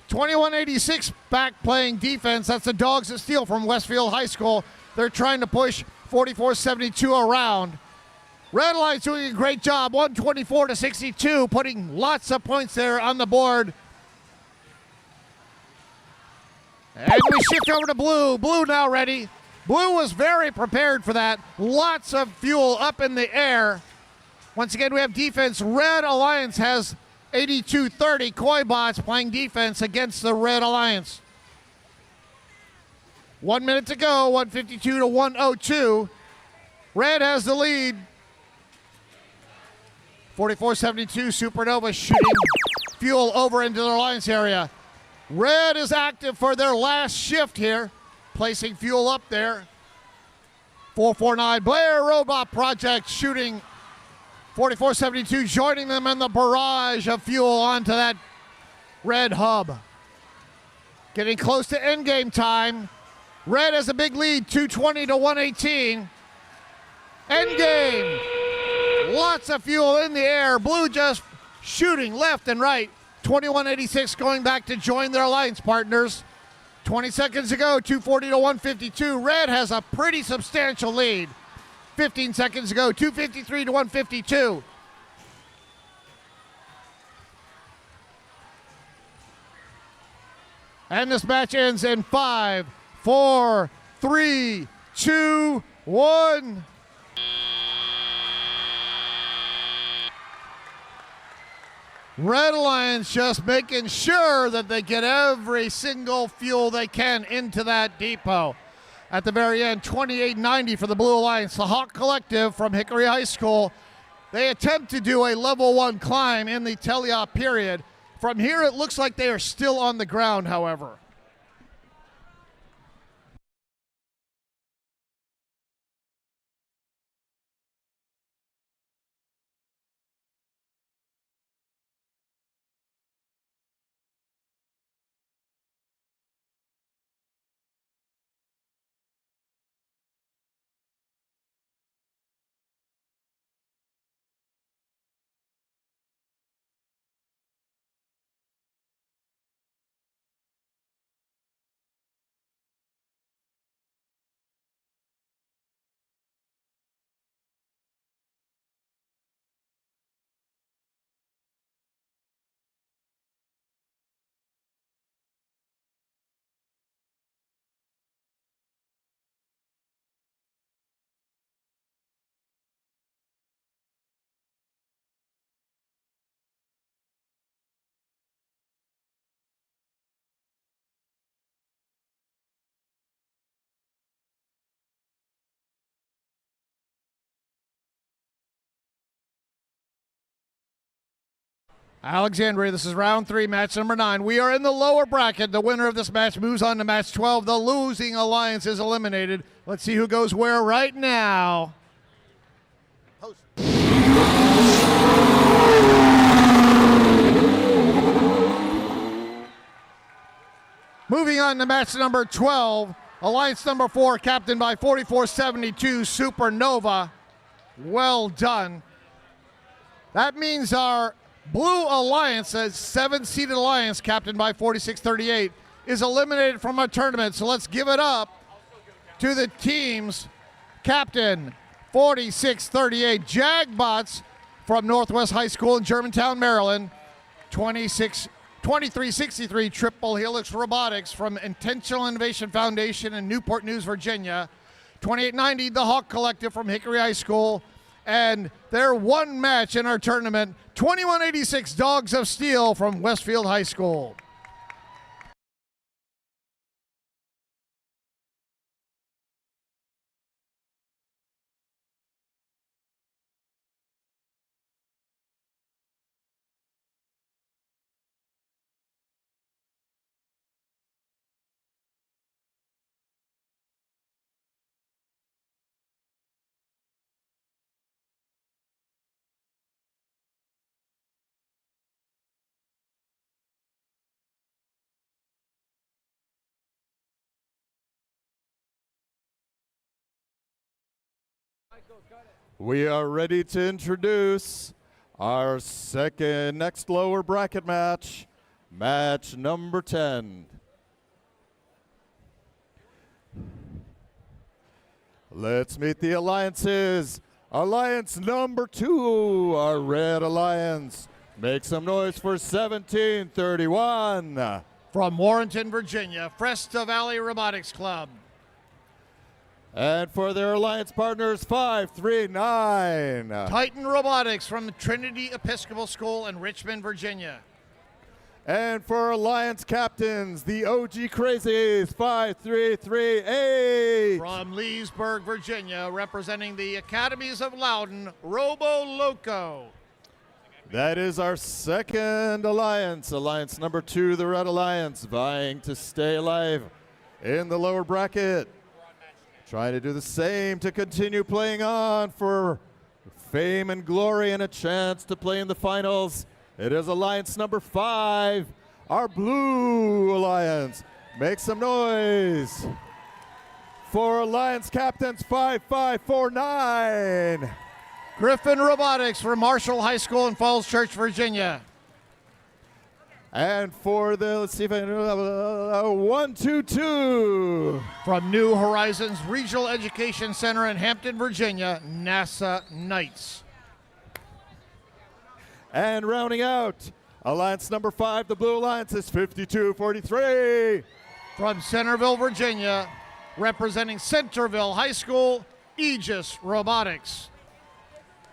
2186 back playing defense. That's the Dogs of Steel from Westfield High School. They're trying to push 4472 around. Red Alliance doing a great job, 124 to 62, putting lots of points there on the board. And we shift over to Blue. Blue now ready. Blue was very prepared for that. Lots of fuel up in the air. Once again, we have defense. Red Alliance has 8230 Koi bots playing defense against the Red Alliance. 1 minute to go, 152 to 102. Red has the lead. 4472 Supernova shooting fuel over into the alliance area. Red is active for their last shift here, placing fuel up there. 449 Blair Robot Project shooting 4472, joining them in the barrage of fuel onto that red hub. Getting close to endgame time. Red has a big lead, 220 to 118. Endgame. Lots of fuel in the air. Blue just shooting left and right. 2186 going back to join their alliance partners. 20 seconds to go, 240 to 152. Red has a pretty substantial lead. 15 seconds to go, 253 to 152. And this match ends in 5, 4, 3, 2, 1. Red Alliance just making sure that they get every single fuel they can into that depot. At the very end, 2890 for the Blue Alliance. The Hawk Collective from Hickory High School. They attempt to do a level 1 climb in the teleop period. From here, it looks like they are still on the ground, however. Alexandria, this is round 3, match number 9. We are in the lower bracket. The winner of this match moves on to match 12. The losing alliance is eliminated. Let's see who goes where right now. Moving on to match number 12, alliance number 4, captained by 4472 Supernova. Well done. That means our Blue Alliance, a 7-seeded alliance captained by 4638, is eliminated from our tournament. So let's give it up to the teams. Captain 4638 Jagbots from Northwest High School in Germantown, Maryland. 2363 Triple Helix Robotics from Intentional Innovation Foundation in Newport News, Virginia. 2890 The Hawk Collective from Hickory High School. And their one match in our tournament, 2186 Dogs of Steel from Westfield High School. We are ready to introduce our next lower bracket match, match number 10. Let's meet the alliances. Alliance number 2, our Red Alliance. Make some noise for 1731. From Warrenton, Virginia, Fresta Valley Robotics Club. And for their alliance partners, 539. Titan Robotics from Trinity Episcopal School in Richmond, Virginia. And for alliance captains, the OG Crazies, 5338. From Leesburg, Virginia, representing the Academies of Loudon, Robo Loco. That is our second alliance, alliance number 2, the Red Alliance, vying to stay alive in the lower bracket. Trying to do the same to continue playing on for fame and glory and a chance to play in the finals. It is alliance number 5, our Blue Alliance. Make some noise for alliance captains 5549. Griffin Robotics from Marshall High School in Falls Church, Virginia. And for the, let's see if I know, 122. From New Horizons Regional Education Center in Hampton, Virginia, NASA Knights. And rounding out, alliance number 5, the Blue Alliance, is 5243. From Centerville, Virginia, representing Centerville High School, Aegis Robotics.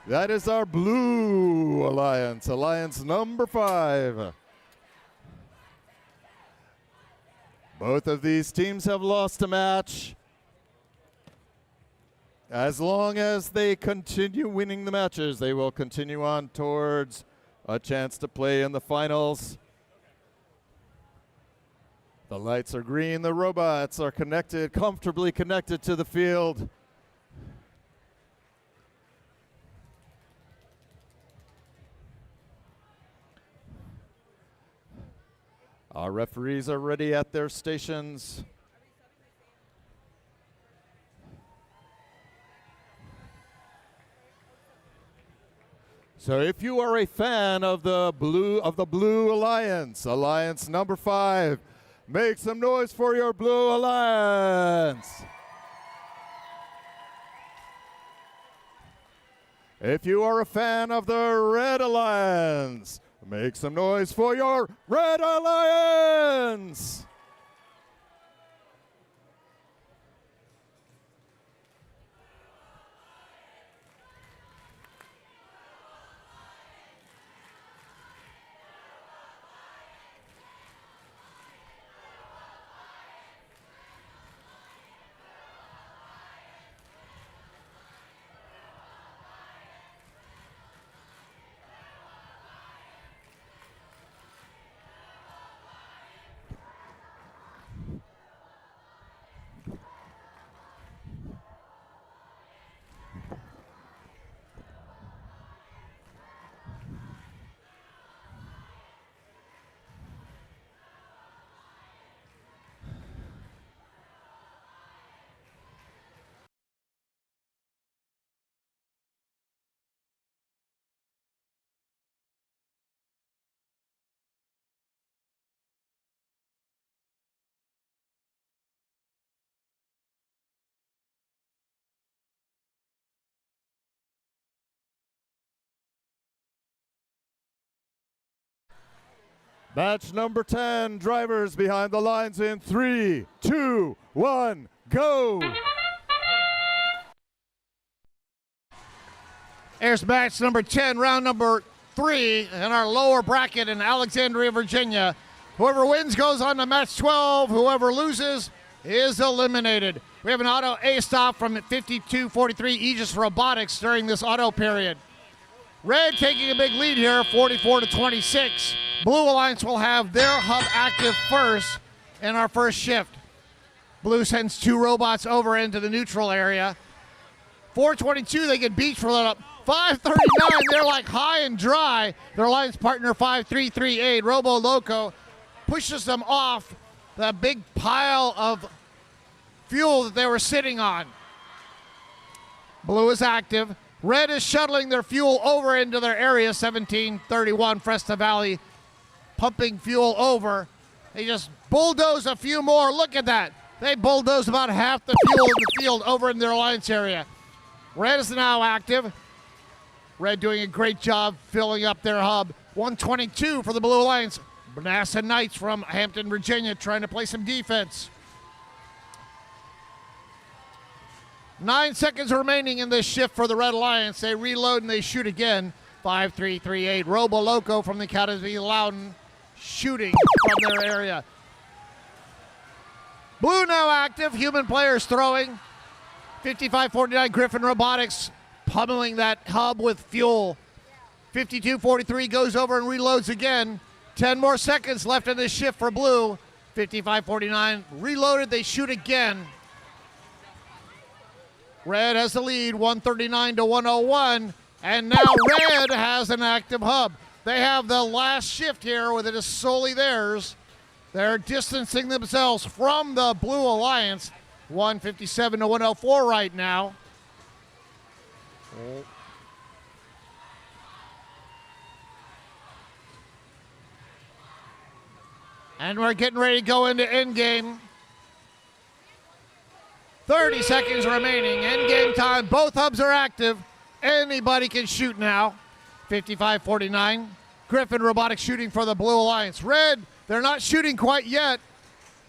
That is our Blue Alliance, alliance number 5. Both of these teams have lost a match. As long as they continue winning the matches, they will continue on towards a chance to play in the finals. The lights are green, the robots are connected, comfortably connected to the field. Our referees are ready at their stations. So if you are a fan of the Blue Alliance, alliance number 5, make some noise for your Blue Alliance. If you are a fan of the Red Alliance, make some noise for your Red Alliance! Match number 10, drivers behind the lines in 3, 2, 1, go! Here's match number 10, round number 3 in our lower bracket in Alexandria, Virginia. Whoever wins goes on to match 12. Whoever loses is eliminated. We have an auto A stop from 52-43 Aegis Robotics during this auto period. Red taking a big lead here, 44-26. Blue Alliance will have their hub active first in our first shift. Blue sends 2 robots over into the neutral area. 422, they get beach for that up. 539, they're like high and dry. Their alliance partner 5338, Robo Loco, pushes them off the big pile of fuel that they were sitting on. Blue is active. Red is shuttling their fuel over into their area, 1731 Festa Valley, pumping fuel over. They just bulldoze a few more. Look at that. They bulldoze about half the fuel in the field over in their alliance area. Red is now active. Red doing a great job filling up their hub. 122 for the Blue Alliance. Manassas Knights from Hampton, Virginia, trying to play some defense. 9 seconds remaining in this shift for the Red Alliance. They reload and they shoot again. 5-3-3-8. Robo Loco from the Academy Loudon shooting from their area. Blue now active. Human players throwing. 55-49 Griffin Robotics pummeling that hub with fuel. 52-43 goes over and reloads again. 10 more seconds left in this shift for Blue. 55-49 reloaded. They shoot again. Red has the lead, 139-101, and now Red has an active hub. They have the last shift here, where it is solely theirs. They're distancing themselves from the Blue Alliance, 157-104 right now. And we're getting ready to go into endgame. 30 seconds remaining. Endgame time. Both hubs are active. Anybody can shoot now. 55-49. Griffin Robotics shooting for the Blue Alliance. Red, they're not shooting quite yet.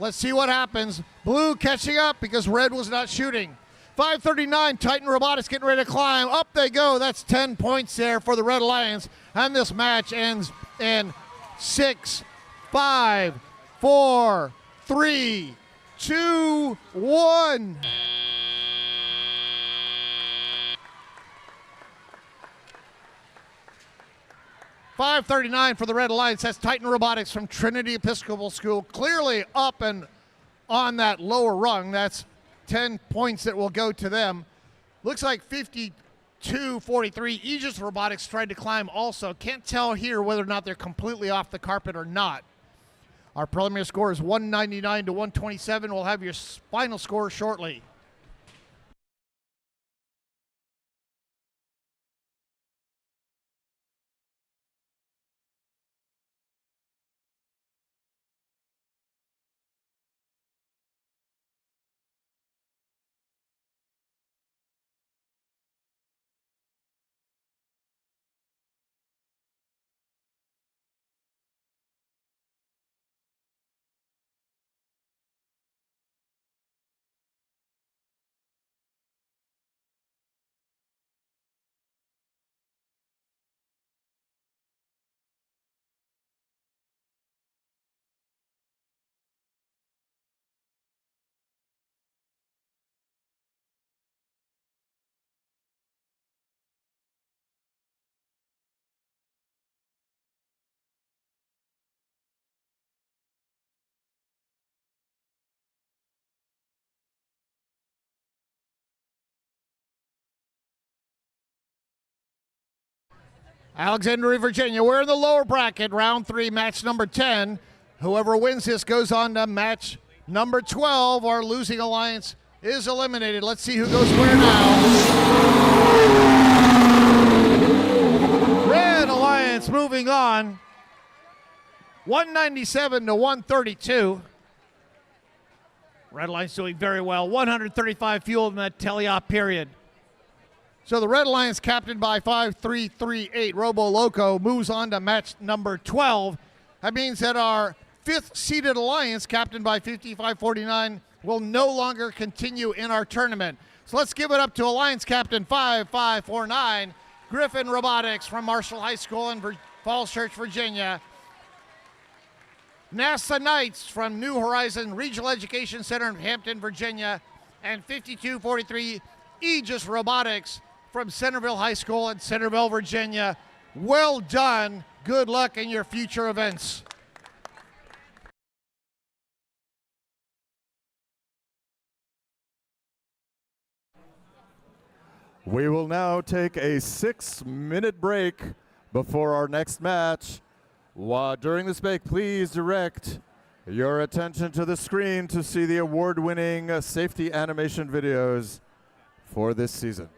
Let's see what happens. Blue catching up because Red was not shooting. 5:39, Titan Robotics getting ready to climb. Up they go. That's 10 points there for the Red Alliance. And this match ends in 6, 5, 4, 3, 2, 1. $5.39 for the Red Alliance. That's Titan Robotics from Trinity Episcopal School. Clearly up and on that lower rung. That's 10 points that will go to them. Looks like 52-43. Aegis Robotics tried to climb also. Can't tell here whether or not they're completely off the carpet or not. Our preliminary score is 199-127. We'll have your final score shortly. Alexandria, Virginia, we're in the lower bracket, round 3, match number 10. Whoever wins this goes on to match number 12. Our losing alliance is eliminated. Let's see who goes where now. Red Alliance moving on. 197-132. Red Alliance doing very well. 135 fuel in that teleop period. So the Red Alliance, captained by 5338 Robo Loco, moves on to match number 12. That means that our fifth-seeded alliance, captained by 5549, will no longer continue in our tournament. So let's give it up to Alliance Captain 5549, Griffin Robotics from Marshall High School in Falls Church, Virginia. NASA Knights from New Horizon Regional Education Center in Hampton, Virginia. And 5243 Aegis Robotics from Centerville High School in Centerville, Virginia. Well done. Good luck in your future events. We will now take a 6-minute break before our next match. During this break, please direct your attention to the screen to see the award-winning safety animation videos for this season.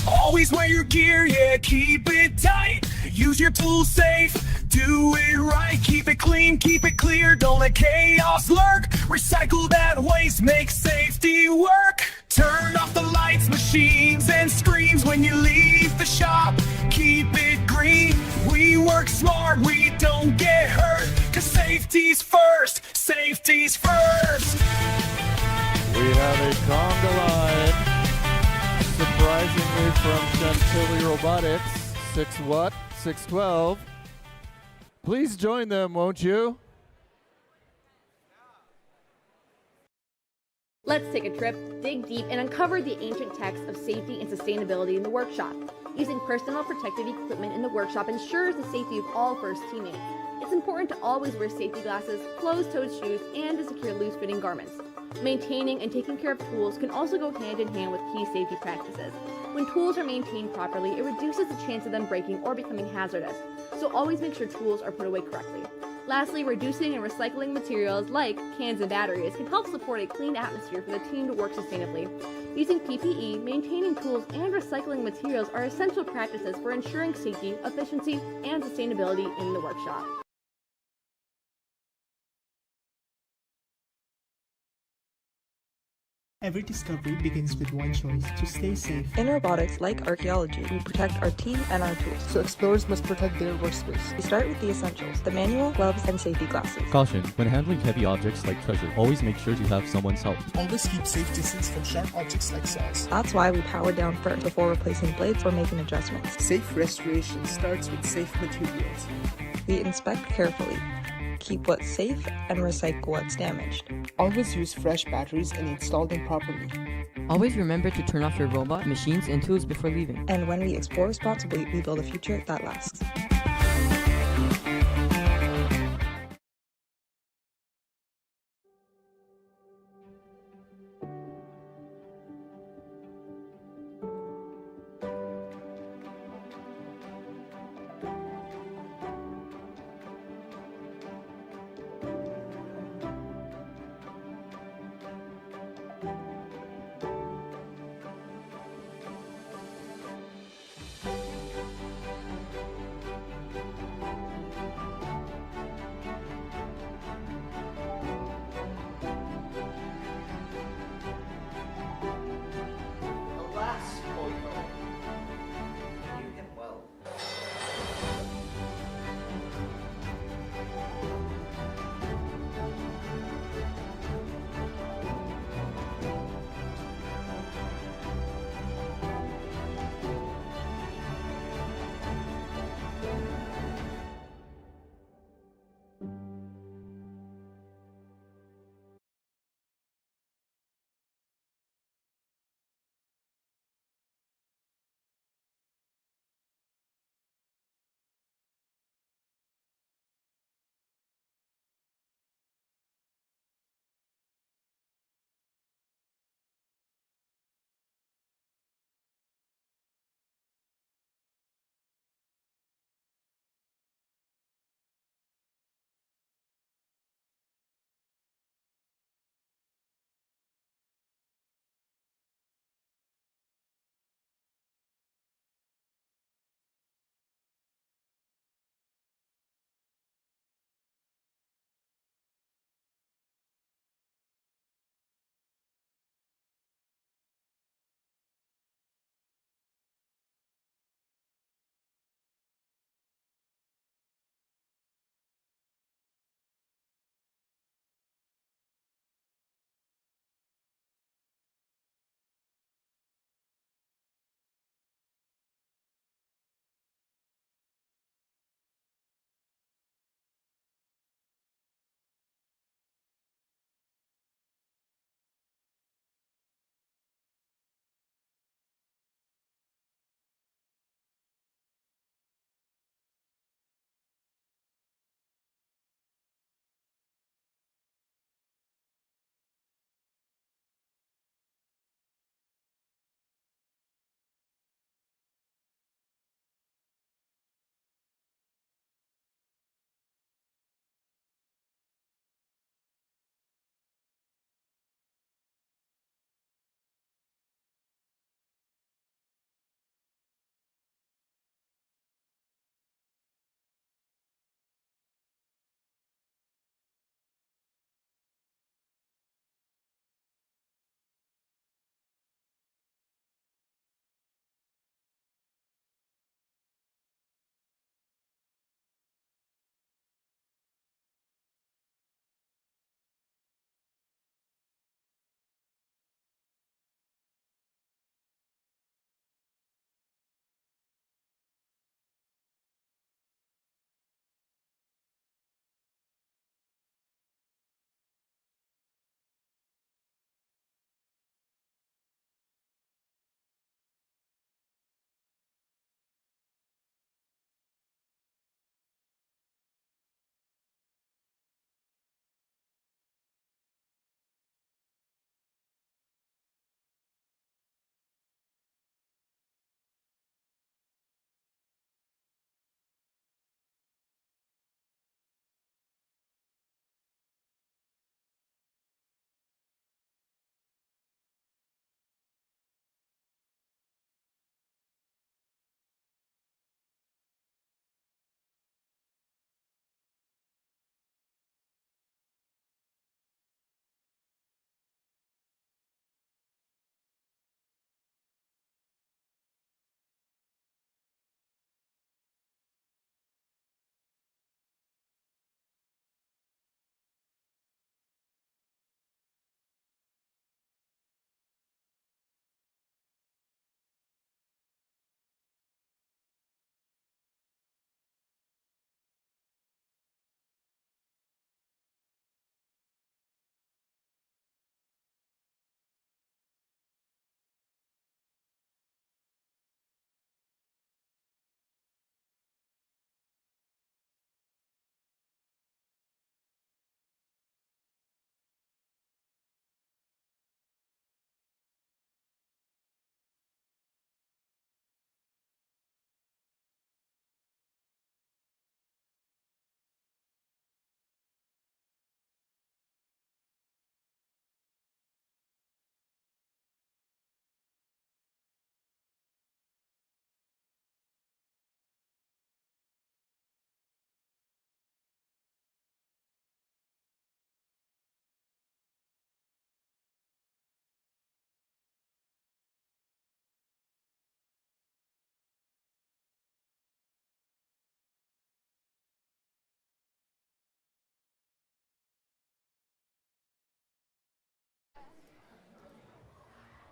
Always wear your gear, yeah, keep it tight. Use your tools safe, do it right. Keep it clean, keep it clear, don't let chaos lurk. Recycle that waste, make safety work. Turn off the lights, machines, and screens when you leave the shop. Keep it green, we work smart, we don't get hurt. Cause safety's first, safety's first. We have a conga line. Surprisingly from Chantilly Robotics, 6 watt, 612. Please join them, won't you? Let's take a trip, dig deep, and uncover the ancient texts of safety and sustainability in the workshop. Using personal protective equipment in the workshop ensures the safety of all first teammates. It's important to always wear safety glasses, closed-toed shoes, and to secure loose-fitting garments. Maintaining and taking care of tools can also go hand in hand with key safety practices. When tools are maintained properly, it reduces the chance of them breaking or becoming hazardous, so always make sure tools are put away correctly. Lastly, reducing and recycling materials like cans and batteries can help support a clean atmosphere for the team to work sustainably. Using PPE, maintaining tools, and recycling materials are essential practices for ensuring safety, efficiency, and sustainability in the workshop. Every discovery begins with one choice: to stay safe. In robotics, like archaeology, we protect our team and our tools. So explorers must protect their workspace. We start with the essentials: the manual, gloves, and safety glasses. Caution: when handling heavy objects like treasure, always make sure you have someone's help. Always keep safe distance from sharp objects like saws. That's why we power down first before replacing blades or making adjustments. Safe restoration starts with safe materials. We inspect carefully, keep what's safe, and recycle what's damaged. Always use fresh batteries and install them properly. Always remember to turn off your robot, machines, and tools before leaving. And when we explore responsibly, we build a future that lasts.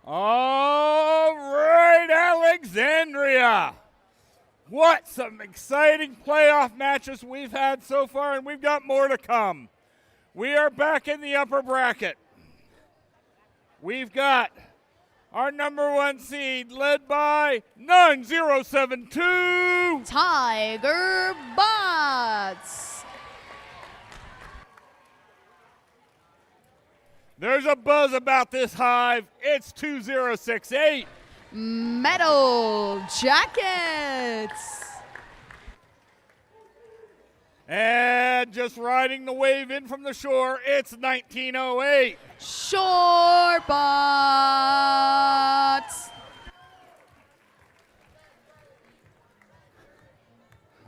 All right, Alexandria. What some exciting playoff matches we've had so far, and we've got more to come. We are back in the upper bracket. We've got our number 1 seed led by 9072 Tiger Bots. There's a buzz about this hive. It's 2068 Metal Jackets. And just riding the wave in from the shore, it's 1908 Shore Bots.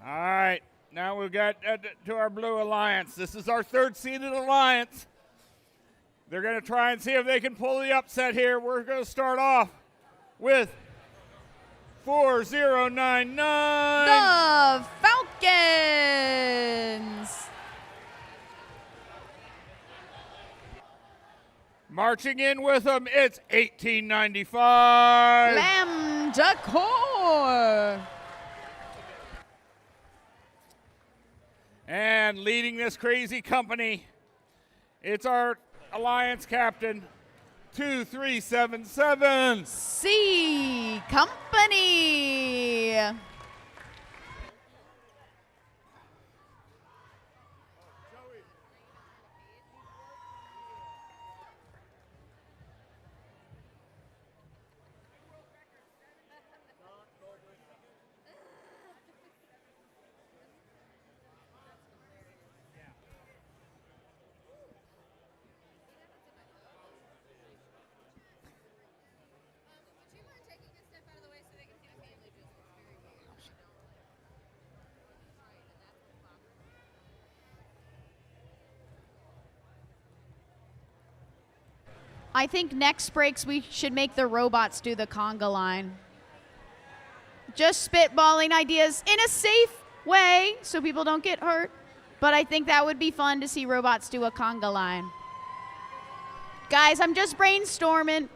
All right, now we've got to our Blue Alliance. This is our 3rd seeded alliance. They're going to try and see if they can pull the upset here. We're going to start off with 4099. The Falcons. Marching in with them, it's 1895. Lambda Core. And leading this crazy company, it's our Alliance captain, 2377. C Company. I think next breaks we should make the robots do the conga line. Just spitballing ideas in a safe way so people don't get hurt. But I think that would be fun to see robots do a conga line. Guys, I'm just brainstorming.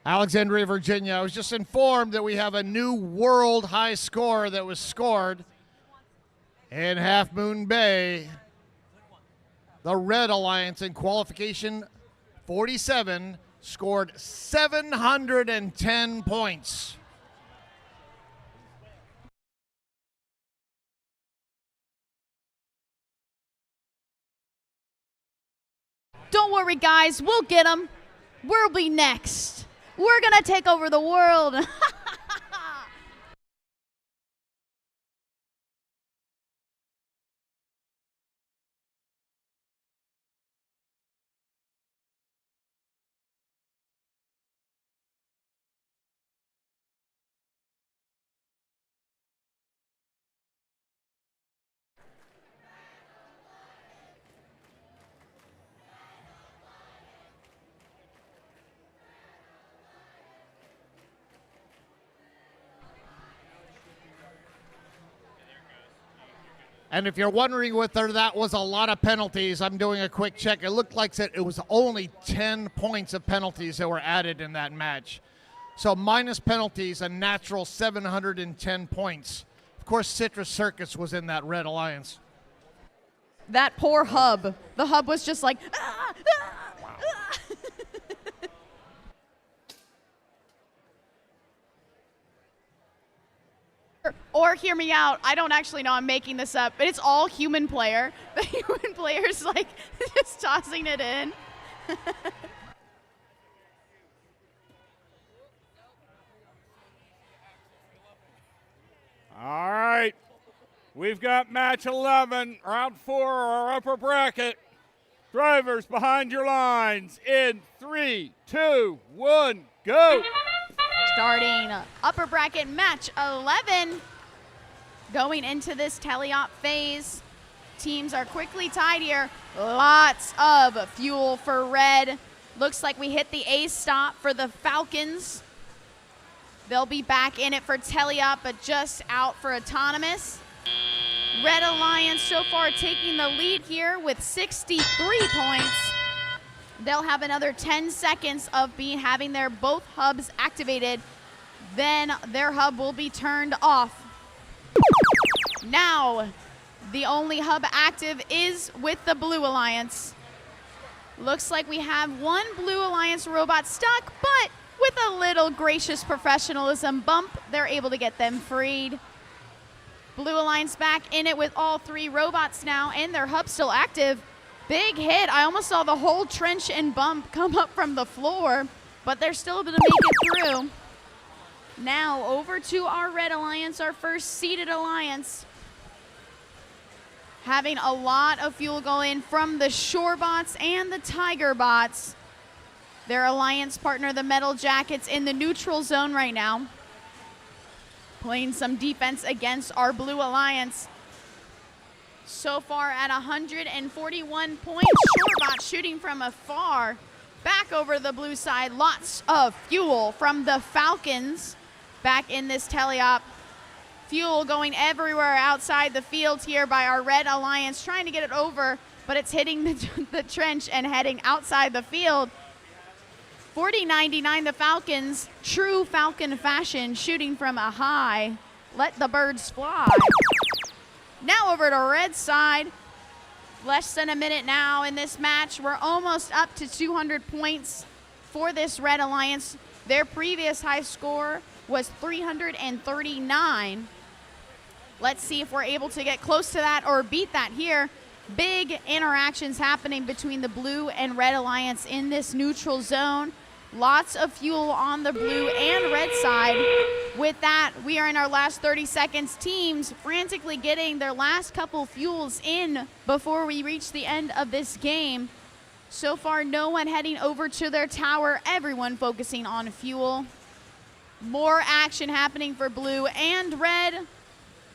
Alexandria, Virginia. I was just informed that we have a new world high score that was scored in Half Moon Bay. The Red Alliance in Qualification 47 scored 710 points. Don't worry, guys. We'll get them. We'll be next. We're going to take over the world. And if you're wondering whether that was a lot of penalties, I'm doing a quick check. It looked like it was only 10 points of penalties that were added in that match. So minus penalties, a natural 710 points. Of course, Citrus Circus was in that Red Alliance. That poor hub. The hub was just like, Or hear me out, I don't actually know, I'm making this up, but it's all human player. The human player's like just tossing it in. All right, we've got match 11, round 4, our upper bracket. Drivers behind your lines in 3, 2, 1, go. Starting upper bracket match 11. Going into this teleop phase, teams are quickly tied here. Lots of fuel for red. Looks like we hit the A stop for the Falcons. They'll be back in it for teleop, but just out for autonomous. Red Alliance so far taking the lead here with 63 points. They'll have another 10 seconds of having their both hubs activated. Then their hub will be turned off. Now, the only hub active is with the Blue Alliance. Looks like we have one Blue Alliance robot stuck, but with a little gracious professionalism bump, they're able to get them freed. Blue Alliance back in it with all 3 robots now, and their hub still active. Big hit. I almost saw the whole trench and bump come up from the floor, but they're still able to make it through. Now over to our Red Alliance, our first seeded alliance. Having a lot of fuel go in from the Shore bots and the Tiger bots. Their alliance partner, the Metal Jackets, in the neutral zone right now. Playing some defense against our Blue Alliance. So far at 141 points, Shorebot shooting from afar. Back over the blue side, lots of fuel from the Falcons back in this teleop. Fuel going everywhere outside the field here by our Red Alliance, trying to get it over, but it's hitting the trench and heading outside the field. 40-99 the Falcons, true Falcon fashion, shooting from a high. Let the birds fly. Now over to Red side. Less than a minute now in this match. We're almost up to 200 points for this Red Alliance. Their previous high score was 339. Let's see if we're able to get close to that or beat that here. Big interactions happening between the Blue and Red Alliance in this neutral zone. Lots of fuel on the blue and red side. With that, we are in our last 30 seconds. Teams frantically getting their last couple fuels in before we reach the end of this game. So far, no one heading over to their tower. Everyone focusing on fuel. More action happening for blue and red.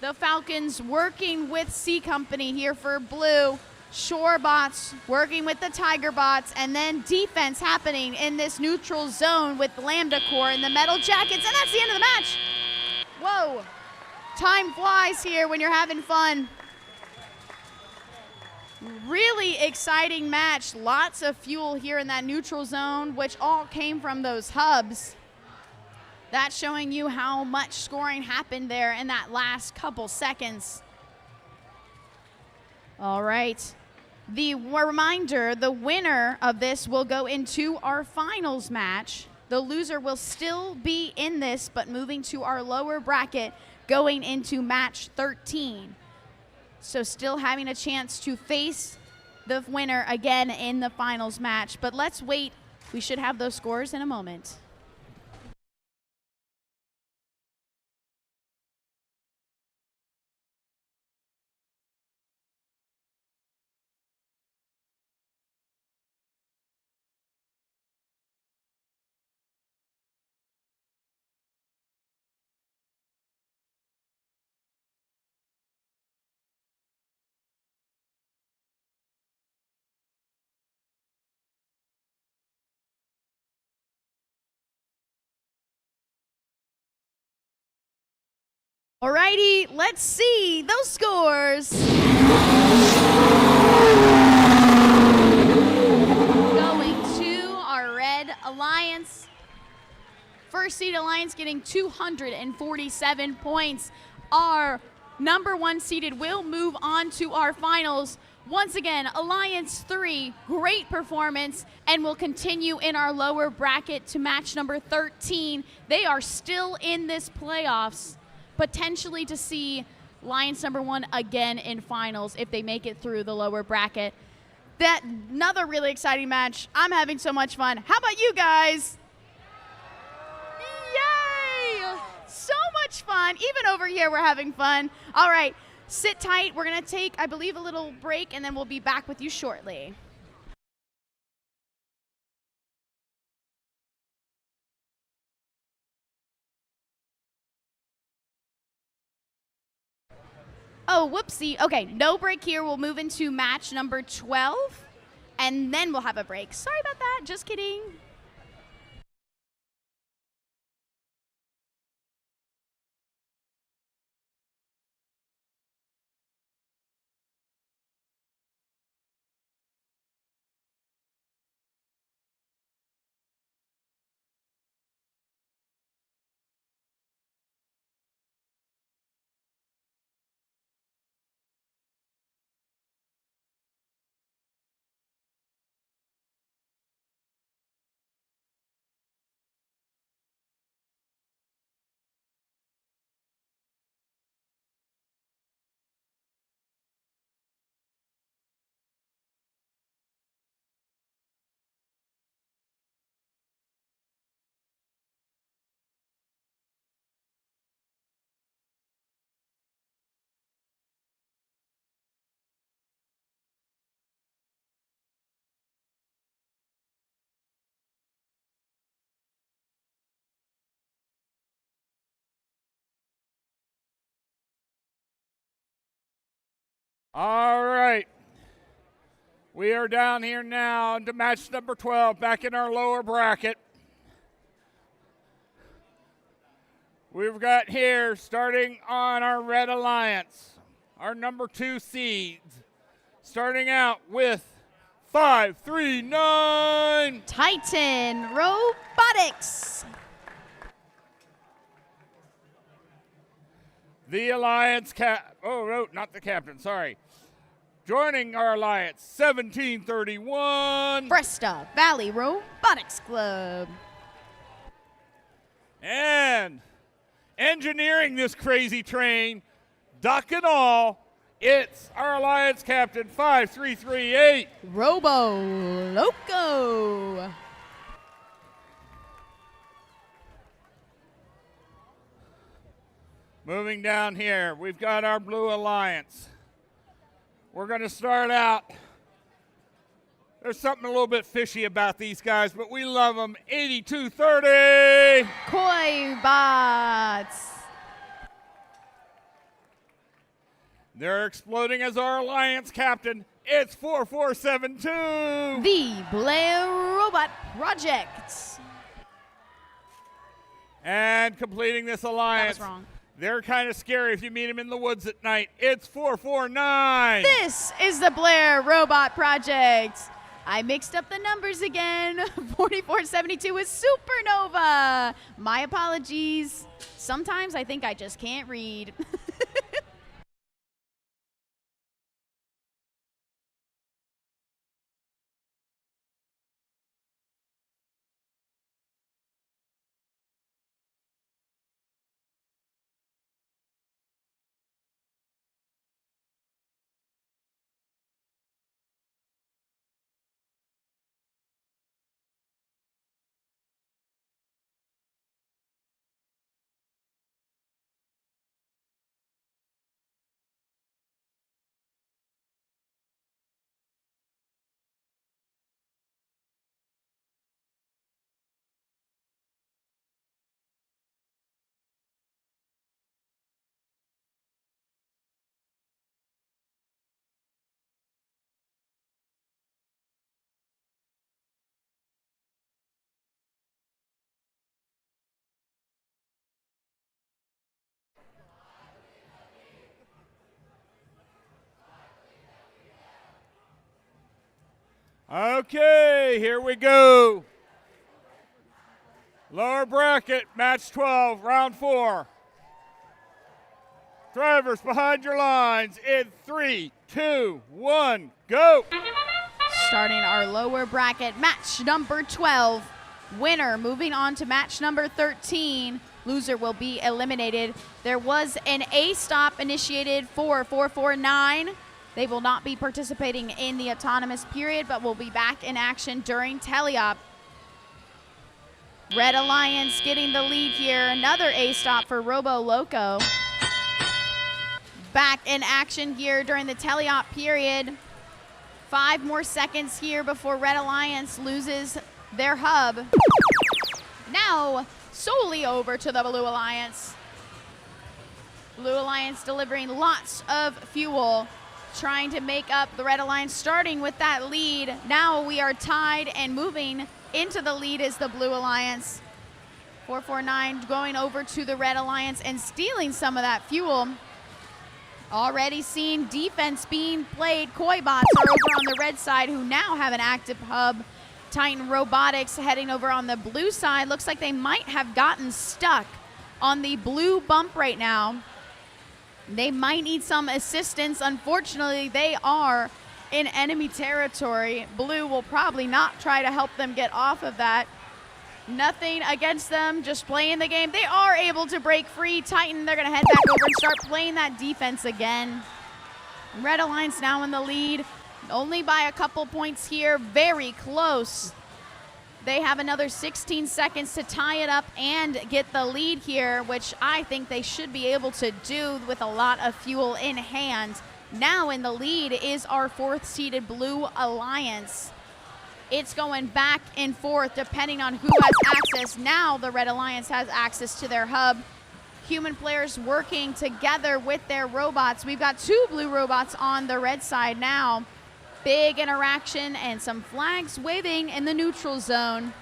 The Falcons working with C Company here for blue. Shore bots working with the Tiger bots, and then defense happening in this neutral zone with Lambda Core and the Metal Jackets, and that's the end of the match. Whoa, time flies here when you're having fun. Really exciting match, lots of fuel here in that neutral zone, which all came from those hubs. That's showing you how much scoring happened there in that last couple seconds. All right. The reminder, the winner of this will go into our finals match. The loser will still be in this, but moving to our lower bracket, going into match 13. So still having a chance to face the winner again in the finals match. But let's wait. We should have those scores in a moment. Alrighty, let's see those scores. Going to our Red Alliance. First seed Alliance getting 247 points. Our number 1 seeded will move on to our finals. Once again, Alliance 3, great performance, and will continue in our lower bracket to match number 13. They are still in this playoffs, potentially to see Alliance number 1 again in finals if they make it through the lower bracket. That another really exciting match. I'm having so much fun. How about you guys? Yay! So much fun. Even over here, we're having fun. All right, sit tight. We're going to take, I believe, a little break, and then we'll be back with you shortly. Oh, whoopsie. Okay, no break here. We'll move into match number 12, and then we'll have a break. Sorry about that. Just kidding. All right. We are down here now into match number 12, back in our lower bracket. We've got here, starting on our Red Alliance, our number 2 seeds, starting out with 539 Titan Robotics. The Alliance not the captain, sorry. Joining our Alliance, 1731 Cresta Valley Robotics Club. And engineering this crazy train, duck and all, it's our Alliance captain, 5338 Robo Loco. Moving down here, we've got our Blue Alliance. We're going to start out. There's something a little bit fishy about these guys, but we love them. 8230 Koi Bots. They're exploding as our Alliance captain. It's 4472 The Blair Robot Project. And completing this alliance. That was wrong. They're kind of scary if you meet them in the woods at night. It's 449. This is the Blair Robot Project. I mixed up the numbers again. 4472 is Supernova. My apologies. Sometimes I think I just can't read. Okay, here we go. Lower bracket, match 12, round 4. Drivers behind your lines in 3, 2, 1, go. Starting our lower bracket, match number 12. Winner moving on to match number 13. Loser will be eliminated. There was an A stop initiated for 449. They will not be participating in the autonomous period, but will be back in action during teleop. Red Alliance getting the lead here. Another A stop for Robo Loco. Back in action here during the teleop period. 5 more seconds here before Red Alliance loses their hub. Now, solely over to the Blue Alliance. Blue Alliance delivering lots of fuel, trying to make up the Red Alliance, starting with that lead. Now we are tied, and moving into the lead is the Blue Alliance. 449 going over to the Red Alliance and stealing some of that fuel. Already seeing defense being played. Koi bots are over on the red side, who now have an active hub. Titan Robotics heading over on the blue side. Looks like they might have gotten stuck on the blue bump right now. They might need some assistance. Unfortunately, they are in enemy territory. Blue will probably not try to help them get off of that. Nothing against them, just playing the game. They are able to break free. Titan, they're going to head back over and start playing that defense again. Red Alliance now in the lead, only by a couple points here, very close. They have another 16 seconds to tie it up and get the lead here, which I think they should be able to do with a lot of fuel in hand. Now in the lead is our 4th-seeded Blue Alliance. It's going back and forth depending on who has access. Now the Red Alliance has access to their hub. Human players working together with their robots. We've got 2 blue robots on the red side now. Big interaction and some flags waving in the neutral zone.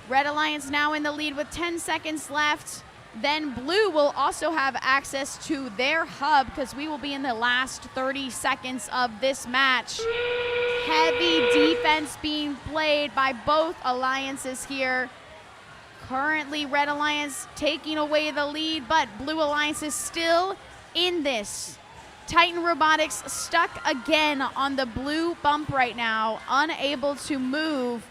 Red Alliance now in the lead with 10 seconds left. Then Blue will also have access to their hub because we will be in the last 30 seconds of this match. Heavy defense being played by both alliances here. Currently, Red Alliance taking away the lead, but Blue Alliance is still in this. Titan Robotics stuck again on the blue bump right now, unable to move.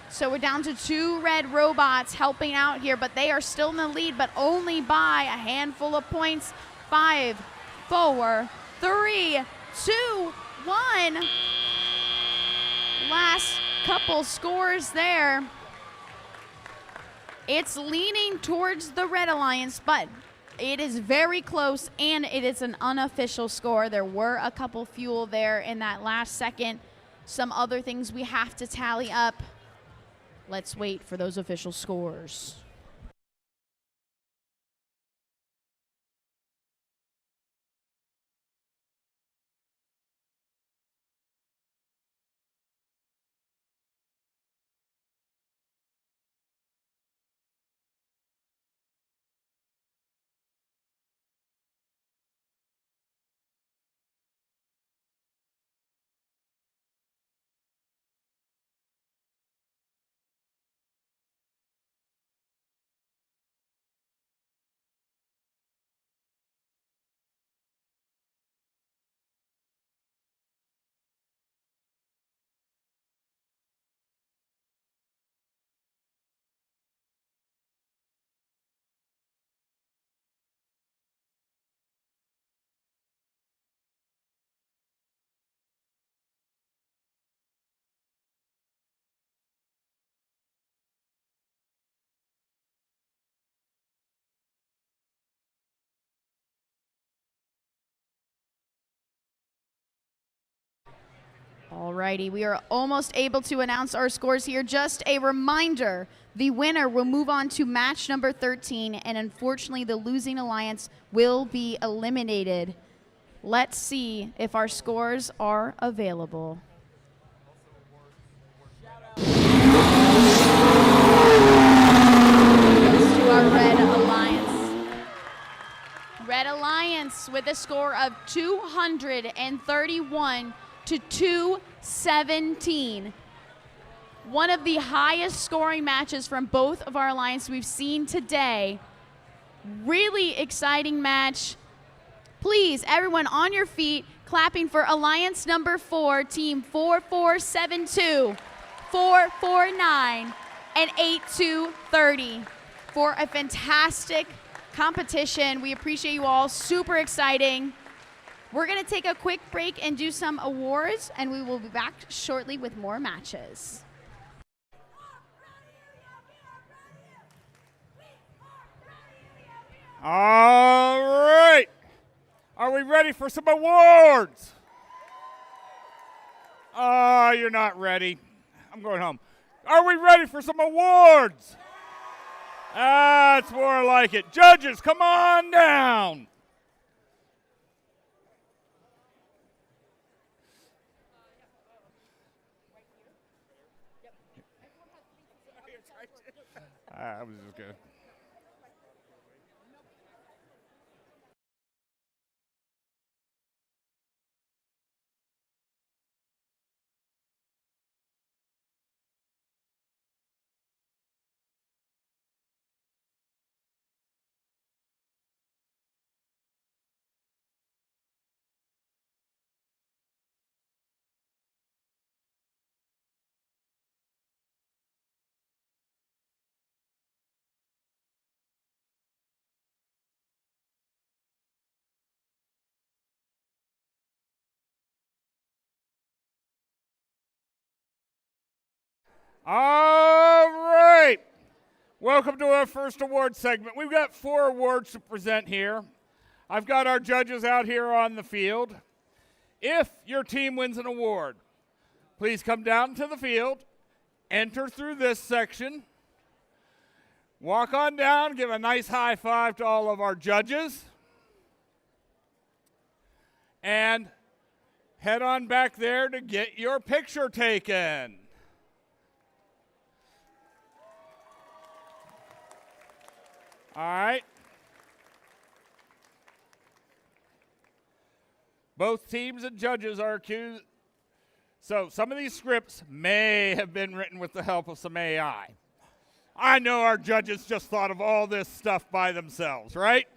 So we're down to 2 red robots helping out here, but they are still in the lead, but only by a handful of points. 5, 4, 3, 2, 1. Last couple scores there. It's leaning towards the Red Alliance, but it is very close, and it is an unofficial score. There were a couple fuel there in that last second. Some other things we have to tally up. Let's wait for those official scores. Alrighty, we are almost able to announce our scores here. Just a reminder, the winner will move on to match number 13, and unfortunately the losing alliance will be eliminated. Let's see if our scores are available. To our Red Alliance. Red Alliance with a score of 231 to 217. One of the highest scoring matches from both of our alliances we've seen today. Really exciting match. Please, everyone on your feet, clapping for alliance number 4, team 4472, 449, and 8230 for a fantastic competition. We appreciate you all, super exciting. We're going to take a quick break and do some awards, and we will be back shortly with more matches. All right. Are we ready for some awards? Oh, you're not ready. I'm going home. Are we ready for some awards? That's more like it. Judges, come on down. I was just good. All right. Welcome to our first award segment. We've got 4 awards to present here. I've got our judges out here on the field. If your team wins an award, please come down to the field, enter through this section, walk on down, give a nice high five to all of our judges, and head on back there to get your picture taken. All right. Both teams and judges are accused. So some of these scripts may have been written with the help of some AI. I know our judges just thought of all this stuff by themselves, right?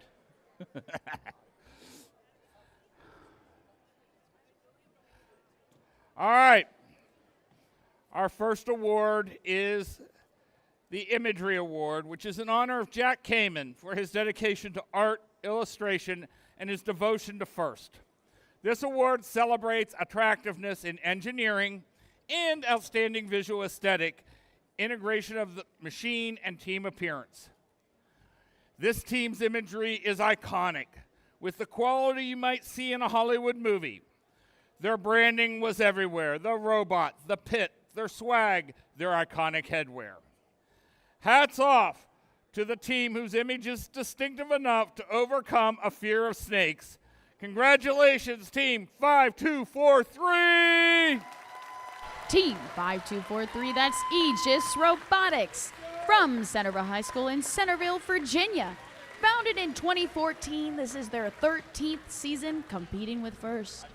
All right. Our first award is the Imagery Award, which is in honor of Jack Kamen for his dedication to art, illustration, and his devotion to FIRST. This award celebrates attractiveness in engineering and outstanding visual aesthetic, integration of the machine and team appearance. This team's imagery is iconic, with the quality you might see in a Hollywood movie. Their branding was everywhere: the robot, the pit, their swag, their iconic headwear. Hats off to the team whose image is distinctive enough to overcome a fear of snakes. Congratulations, Team 5243! Team 5243, that's Aegis Robotics from Centerville High School in Centerville, Virginia. Founded in 2014, this is their 13th season competing with FIRST.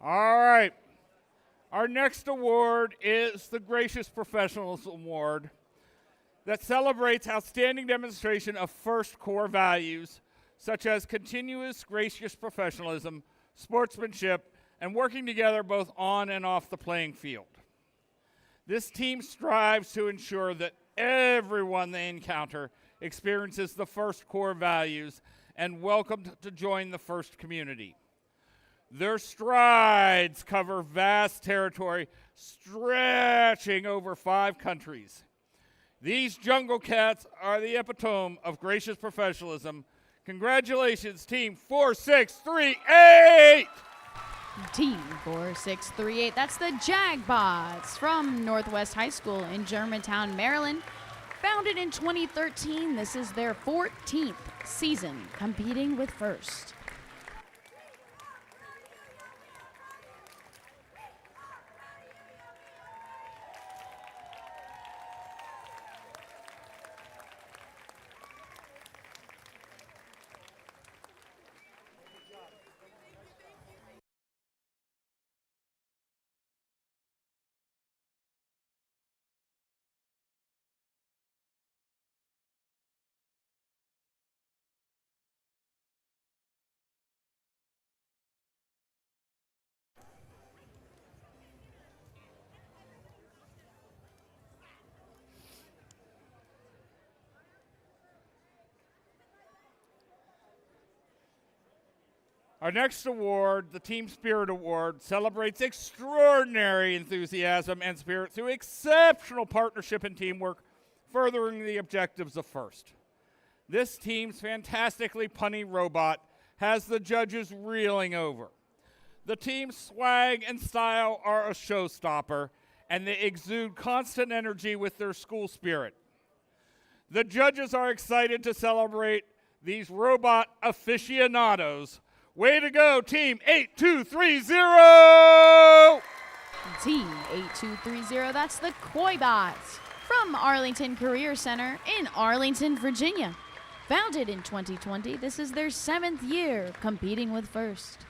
All right. Our next award is the Gracious Professionals Award that celebrates outstanding demonstration of FIRST core values, such as continuous gracious professionalism, sportsmanship, and working together both on and off the playing field. This team strives to ensure that everyone they encounter experiences the FIRST core values and welcomed to join the FIRST community. Their strides cover vast territory stretching over 5 countries. These jungle cats are the epitome of gracious professionalism. Congratulations, Team 4638! Team 4638, that's the Jagbots from Northwest High School in Germantown, Maryland. Founded in 2013, this is their 14th season competing with FIRST. Our next award, the Team Spirit Award, celebrates extraordinary enthusiasm and spirit through exceptional partnership and teamwork, furthering the objectives of FIRST. This team's fantastically punny robot has the judges reeling over. The team's swag and style are a showstopper, and they exude constant energy with their school spirit. The judges are excited to celebrate these robot aficionados. Way to go, Team 8230! Team 8230, that's the Koi Bots from Arlington Career Center in Arlington, Virginia. Founded in 2020, this is their 7th year competing with FIRST.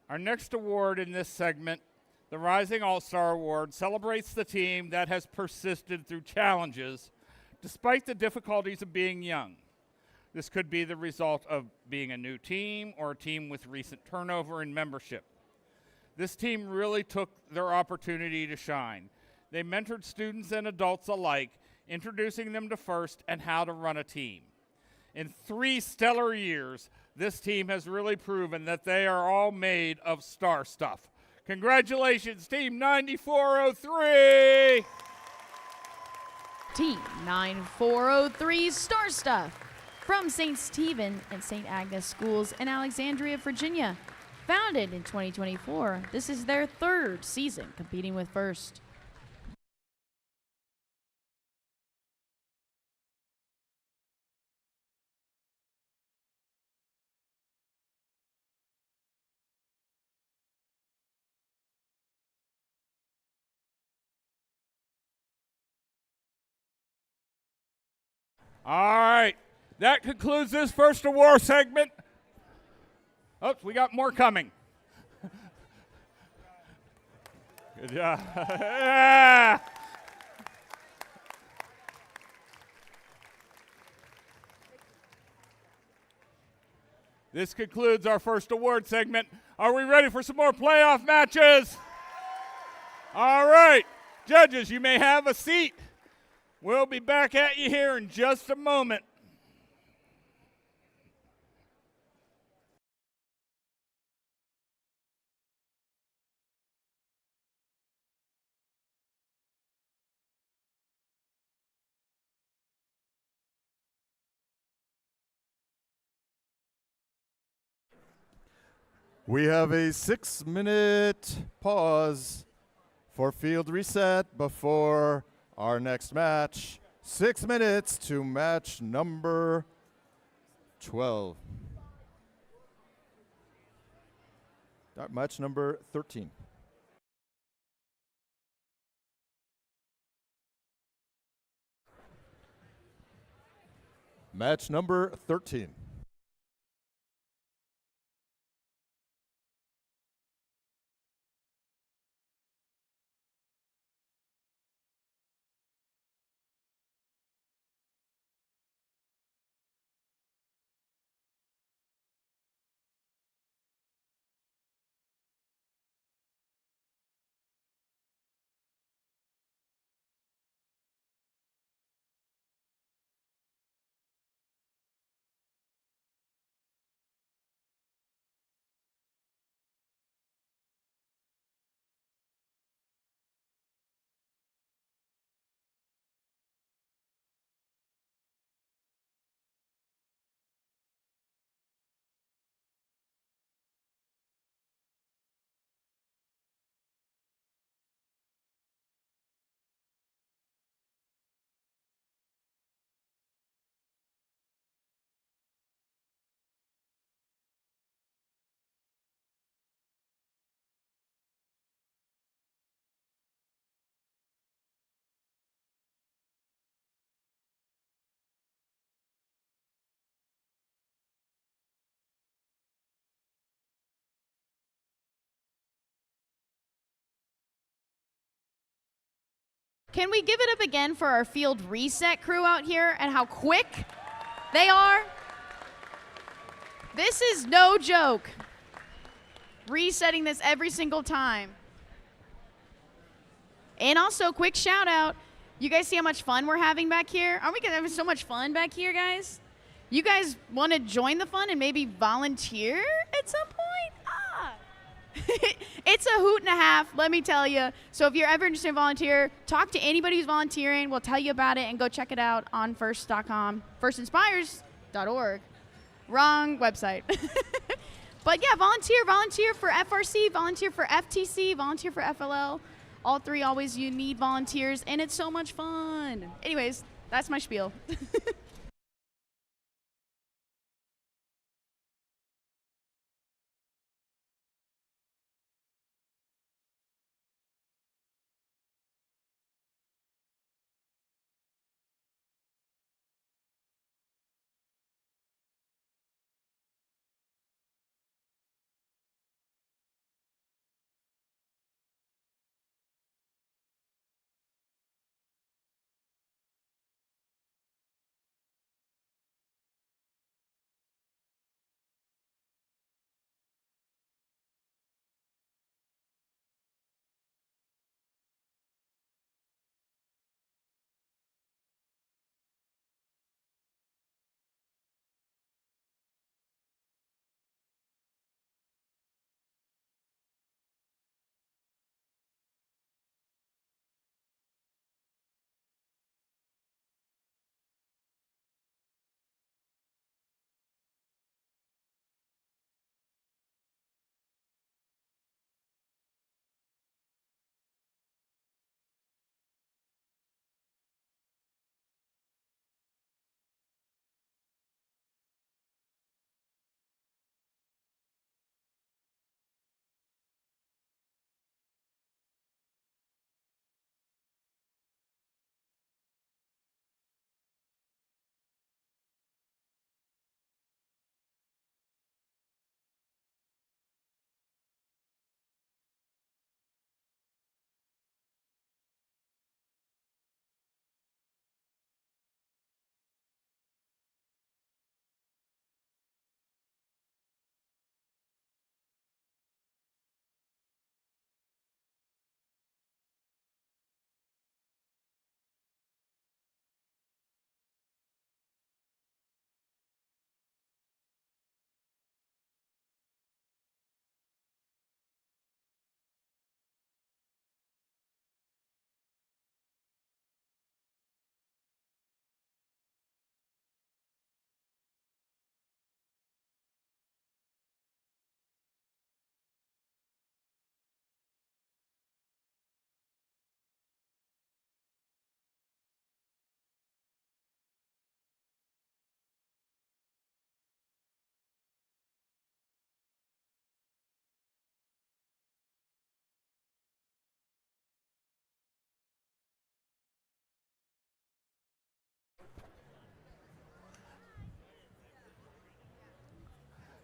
Our next award in this segment, the Rising All-Star Award, celebrates the team that has persisted through challenges despite the difficulties of being young. This could be the result of being a new team or a team with recent turnover in membership. This team really took their opportunity to shine. They mentored students and adults alike, introducing them to FIRST and how to run a team. In 3 stellar years, this team has really proven that they are all made of star stuff. Congratulations, Team 9403! Team 9403 Star Stuff from St. Stephen and St. Agnes Schools in Alexandria, Virginia. Founded in 2024, this is their 3rd season competing with FIRST. All right, that concludes this first award segment. Oops, we got more coming. Good job. Yeah. This concludes our first award segment. Are we ready for some more playoff matches? All right, judges, you may have a seat. We'll be back at you here in just a moment. We have a 6-minute pause for field reset before our next match. 6 minutes to match number 12. Match number 13. Match number 13. Can we give it up again for our field reset crew out here and how quick they are? This is no joke. Resetting this every single time. And also, quick shout out. You guys see how much fun we're having back here? Aren't we having so much fun back here, guys? You guys want to join the fun and maybe volunteer at some point? It's a hoot and a half, let me tell you. So if you're ever interested in volunteer, talk to anybody who's volunteering. We'll tell you about it and go check it out on first.com, firstinspires.org. Wrong website. But yeah, volunteer for FRC, volunteer for FTC, volunteer for FLL. All three always you need volunteers, and it's so much fun. Anyways, that's my spiel.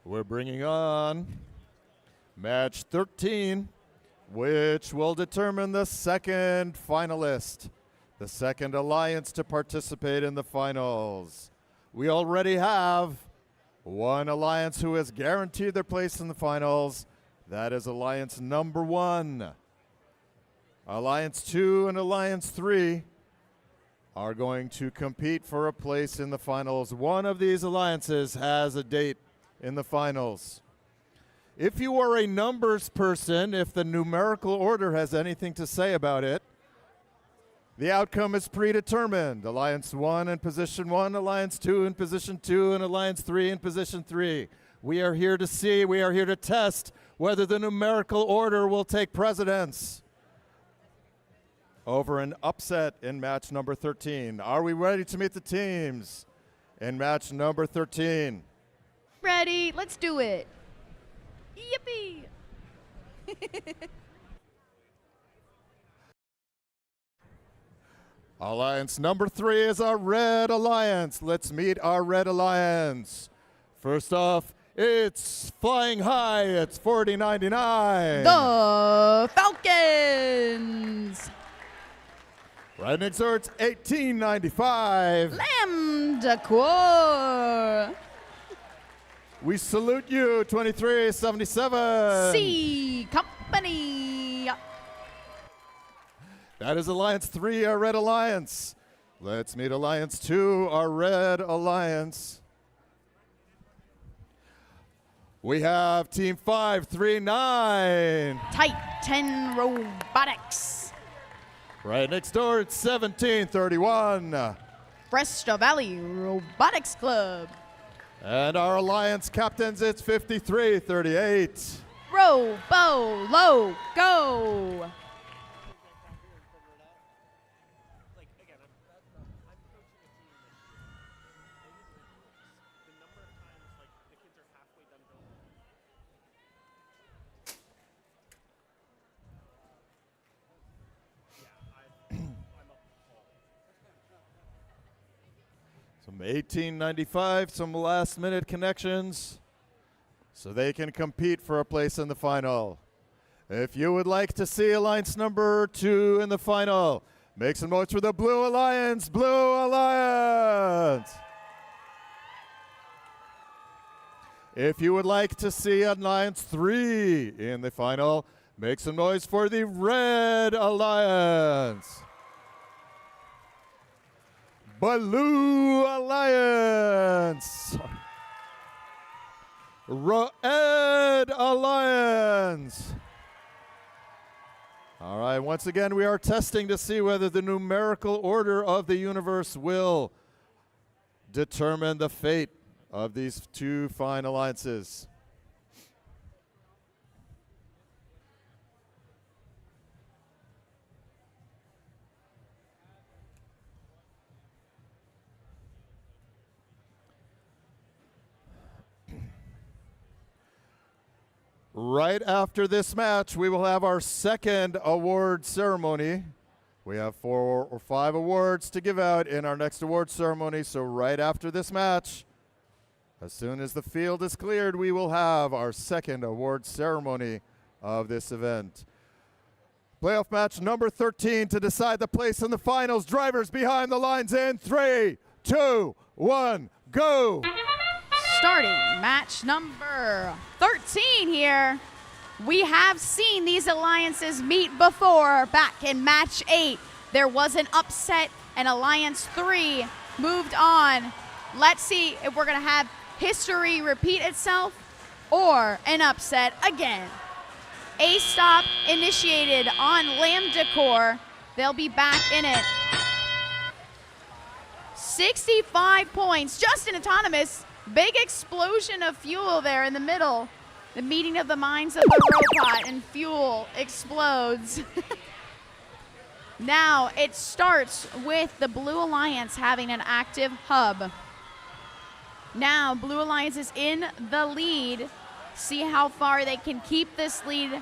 We're bringing on match 13, which will determine the second finalist, the second alliance to participate in the finals. We already have one alliance who has guaranteed their place in the finals. That is Alliance number 1. Alliance 2 and Alliance 3 are going to compete for a place in the finals. One of these alliances has a date in the finals. If you are a numbers person, if the numerical order has anything to say about it, the outcome is predetermined. Alliance 1 in position 1, Alliance 2 in position 2, and Alliance 3 in position 3. We are here to see, we are here to test whether the numerical order will take precedence over an upset in match number 13. Are we ready to meet the teams in match number 13? Ready, let's do it. Yippee! Alliance number 3 is our Red Alliance. Let's meet our Red Alliance. First off, it's flying high. It's 4099. The Falcons. Right next door, it's 1895. Lambda We salute you, 2377. C Company. That is Alliance 3, our Red Alliance. Let's meet Alliance 2, our Red Alliance. We have Team 539. Titan Robotics. Right next door, it's 1731. Fresta Valley Robotics Club. And our Alliance captains, it's 5338. Robo Loco. Some 1895, some last-minute connections, so they can compete for a place in the final. If you would like to see Alliance number 2 in the final, make some noise for the Blue Alliance. Blue Alliance! If you would like to see Alliance 3 in the final, make some noise for the Red Alliance. Blue Alliance. Red Alliance. All right, once again, we are testing to see whether the numerical order of the universe will determine the fate of these two fine alliances. Right after this match, we will have our second award ceremony. We have 4 or 5 awards to give out in our next award ceremony, so right after this match, as soon as the field is cleared, we will have our second award ceremony of this event. Playoff match number 13 to decide the place in the finals. Drivers behind the lines in 3, 2, 1, go! Starting match number 13 here. We have seen these alliances meet before. Back in match 8, there was an upset and Alliance 3 moved on. Let's see if we're gonna have history repeat itself or an upset again. A stop initiated on Lambda Core. They'll be back in it. 65 points, just an autonomous. Big explosion of fuel there in the middle. The meeting of the minds of the robot and fuel explodes. Now it starts with the Blue Alliance having an active hub. Now Blue Alliance is in the lead. See how far they can keep this lead.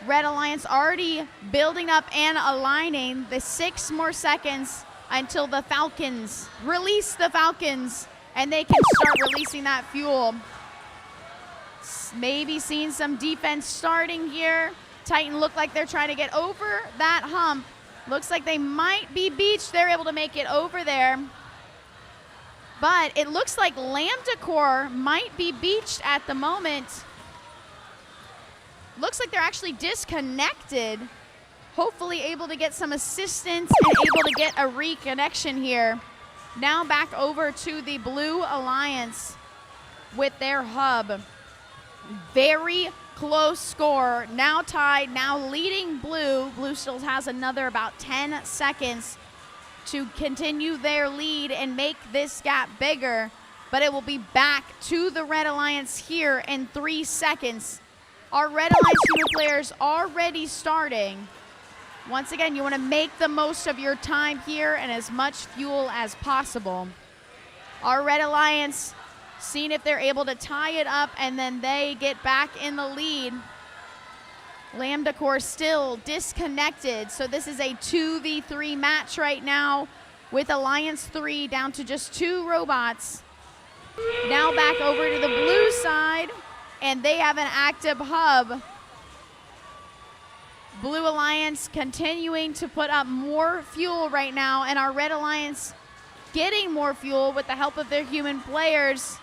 Red Alliance already building up and aligning. The 6 more seconds until the Falcons release the Falcons. And they can start releasing that fuel. Maybe seeing some defense starting here. Titan look like they're trying to get over that hump. Looks like they might be beached. They're able to make it over there. But it looks like Lambda Core might be beached at the moment. Looks like they're actually disconnected. Hopefully able to get some assistance and able to get a reconnection here. Now back over to the Blue Alliance with their hub. Very close score. Now tied, now leading Blue. Blue still has another about 10 seconds to continue their lead and make this gap bigger. But it will be back to the Red Alliance here in 3 seconds. Our Red Alliance unit players already starting. Once again, you want to make the most of your time here and as much fuel as possible. Our Red Alliance seeing if they're able to tie it up and then they get back in the lead. Lambda Core still disconnected, so this is a 2v3 match right now with Alliance 3 down to just 2 robots. Now back over to the blue side, and they have an active hub. Blue Alliance continuing to put up more fuel right now, and our Red Alliance getting more fuel with the help of their human players.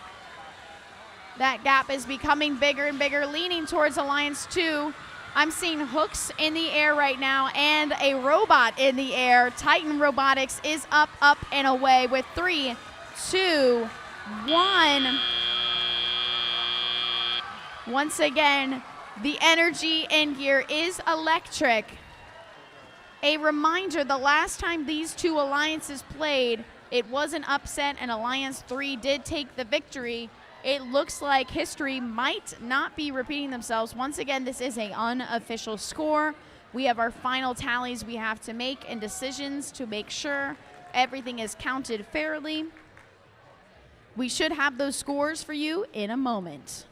That gap is becoming bigger and bigger, leaning towards Alliance 2. I'm seeing hooks in the air right now and a robot in the air. Titan Robotics is up, and away with 3, 2, 1. Once again, the energy in here is electric. A reminder, the last time these two alliances played, it was an upset and Alliance 3 did take the victory. It looks like history might not be repeating themselves. Once again, this is an unofficial score. We have our final tallies we have to make and decisions to make sure everything is counted fairly. We should have those scores for you in a moment.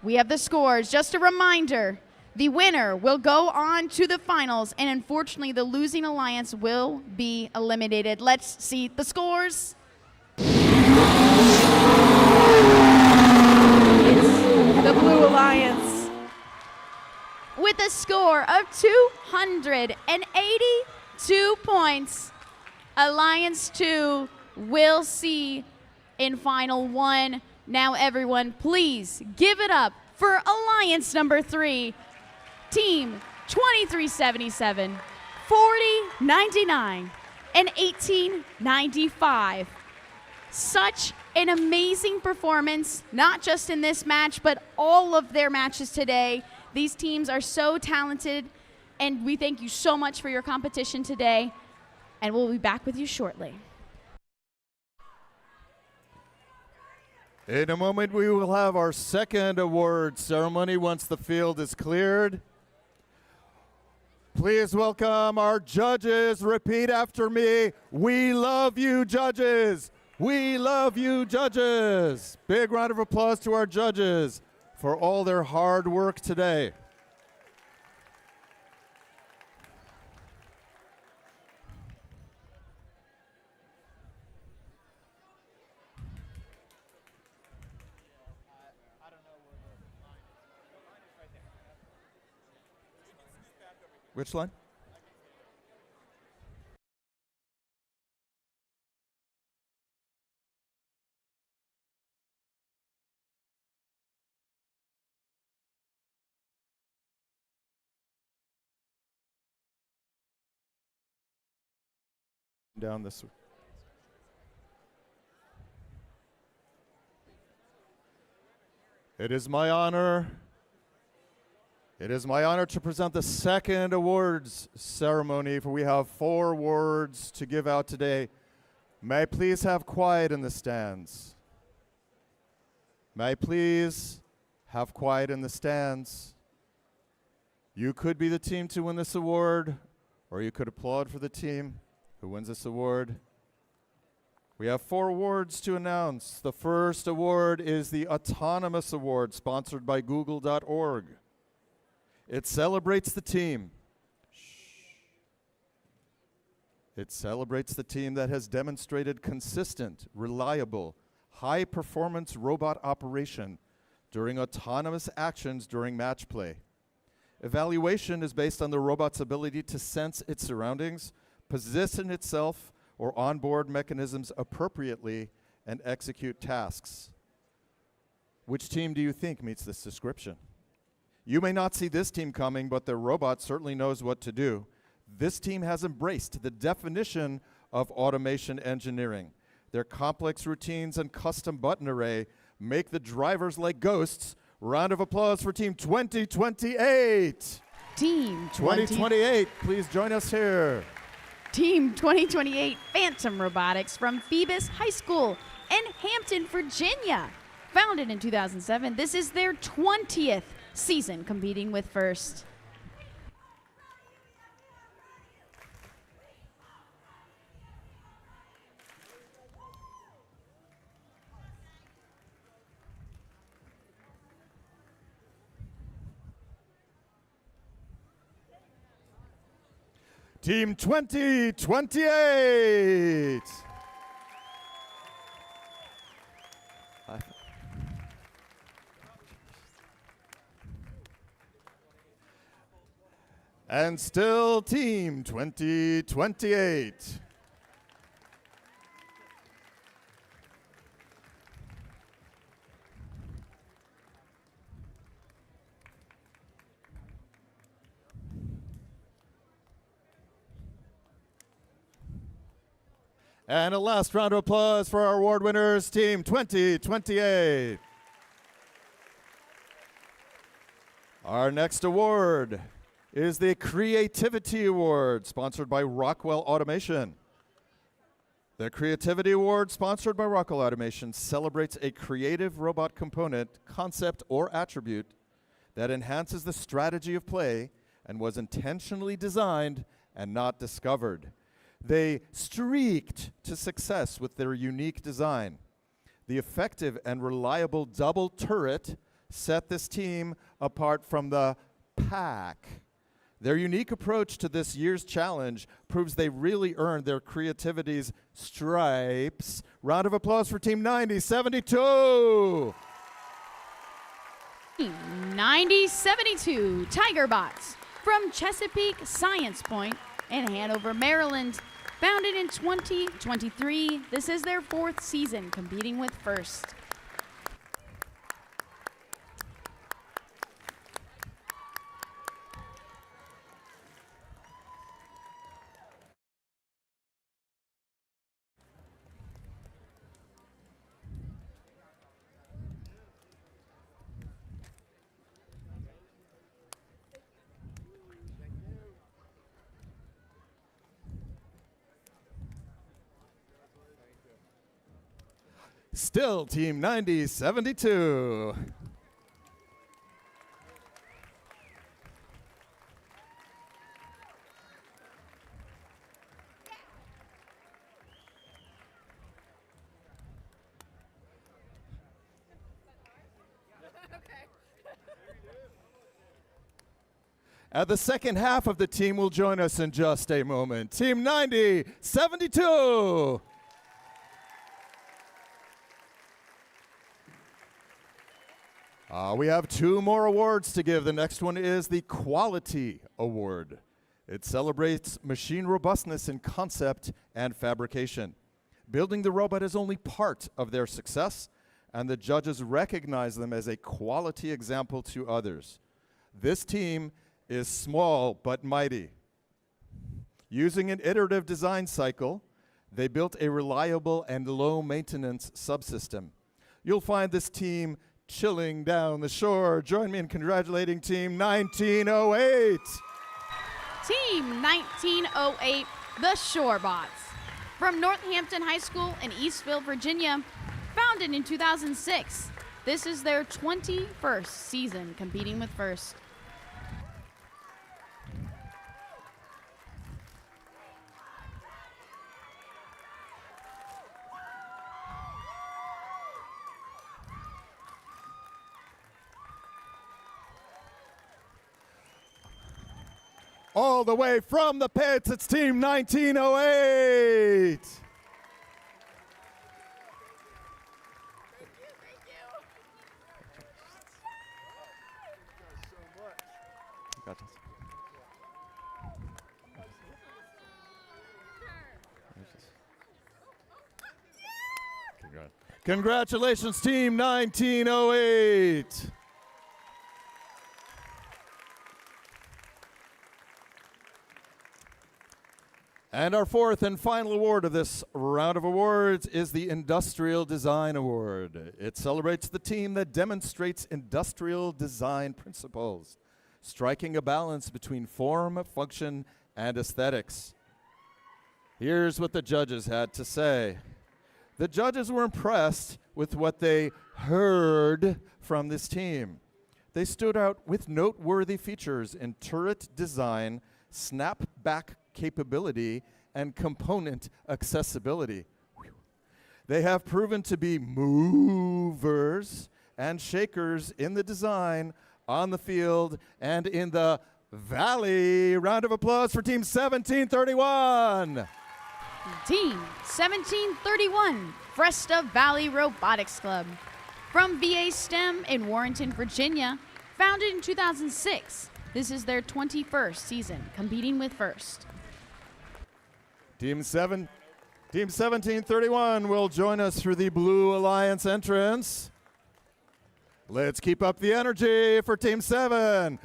We have the scores. Just a reminder, the winner will go on to the finals, and unfortunately, the losing alliance will be eliminated. Let's see the scores. It's the Blue Alliance with a score of 282 points. Alliance 2 will see in Final 1. Now everyone, please give it up for Alliance number 3, Team 2377, 4099, and 1895. Such an amazing performance, not just in this match, but all of their matches today. These teams are so talented, and we thank you so much for your competition today, and we'll be back with you shortly. In a moment, we will have our second award ceremony once the field is cleared. Please welcome our judges. Repeat after me. We love you, judges. We love you, judges. Big round of applause to our judges for all their hard work today. Which line? Down this way. It is my honor to present the second awards ceremony, for we have 4 awards to give out today. May I please have quiet in the stands? May I please have quiet in the stands? You could be the team to win this award, or you could applaud for the team who wins this award. We have 4 awards to announce. The first award is the Autonomous Award, sponsored by Google.org. It celebrates the team. It celebrates the team that has demonstrated consistent, reliable, high-performance robot operation during autonomous actions during match play. Evaluation is based on the robot's ability to sense its surroundings, position itself or onboard mechanisms appropriately, and execute tasks. Which team do you think meets this description? You may not see this team coming, but their robot certainly knows what to do. This team has embraced the definition of automation engineering. Their complex routines and custom button array make the drivers like ghosts. Round of applause for Team 2028. Team 2028, please join us here. Team 2028 Phantom Robotics from Phoebus High School in Hampton, Virginia. Founded in 2007, this is their 20th season competing with FIRST. Team 2028. And still Team 2028. And a last round of applause for our award winners, Team 2028. Our next award is the Creativity Award, sponsored by Rockwell Automation. The Creativity Award, sponsored by Rockwell Automation, celebrates a creative robot component, concept, or attribute that enhances the strategy of play and was intentionally designed and not discovered. They streaked to success with their unique design. The effective and reliable double turret set this team apart from the pack. Their unique approach to this year's challenge proves they really earned their creativity's stripes. Round of applause for Team 9072. 9072 Tiger Bots from Chesapeake Science Point in Hanover, Maryland. Founded in 2023, this is their 4th season competing with FIRST. Still Team 9072. The second half of the team will join us in just a moment. Team 9072. We have 2 more awards to give. The next one is the Quality Award. It celebrates machine robustness in concept and fabrication. Building the robot is only part of their success, and the judges recognize them as a quality example to others. This team is small but mighty. Using an iterative design cycle, they built a reliable and low-maintenance subsystem. You'll find this team chilling down the shore. Join me in congratulating Team 1908. Team 1908, the Shorebots. From Northampton High School in Eastville, Virginia, founded in 2006. This is their 21st season competing with FIRST. All the way from the pits, it's Team 1908. Congratulations, Team 1908. And our 4th and final award of this round of awards is the Industrial Design Award. It celebrates the team that demonstrates industrial design principles, striking a balance between form, function, and aesthetics. Here's what the judges had to say. The judges were impressed with what they heard from this team. They stood out with noteworthy features in turret design, snap-back capability, and component accessibility. They have proven to be movers and shakers in the design, on the field, and in the Valley. Round of applause for Team 1731. Team 1731, Fresta Valley Robotics Club. From VA STEM in Warrenton, Virginia, founded in 2006. This is their 21st season competing with FIRST. Team 1731 will join us through the Blue Alliance entrance. Let's keep up the energy for Team 1731.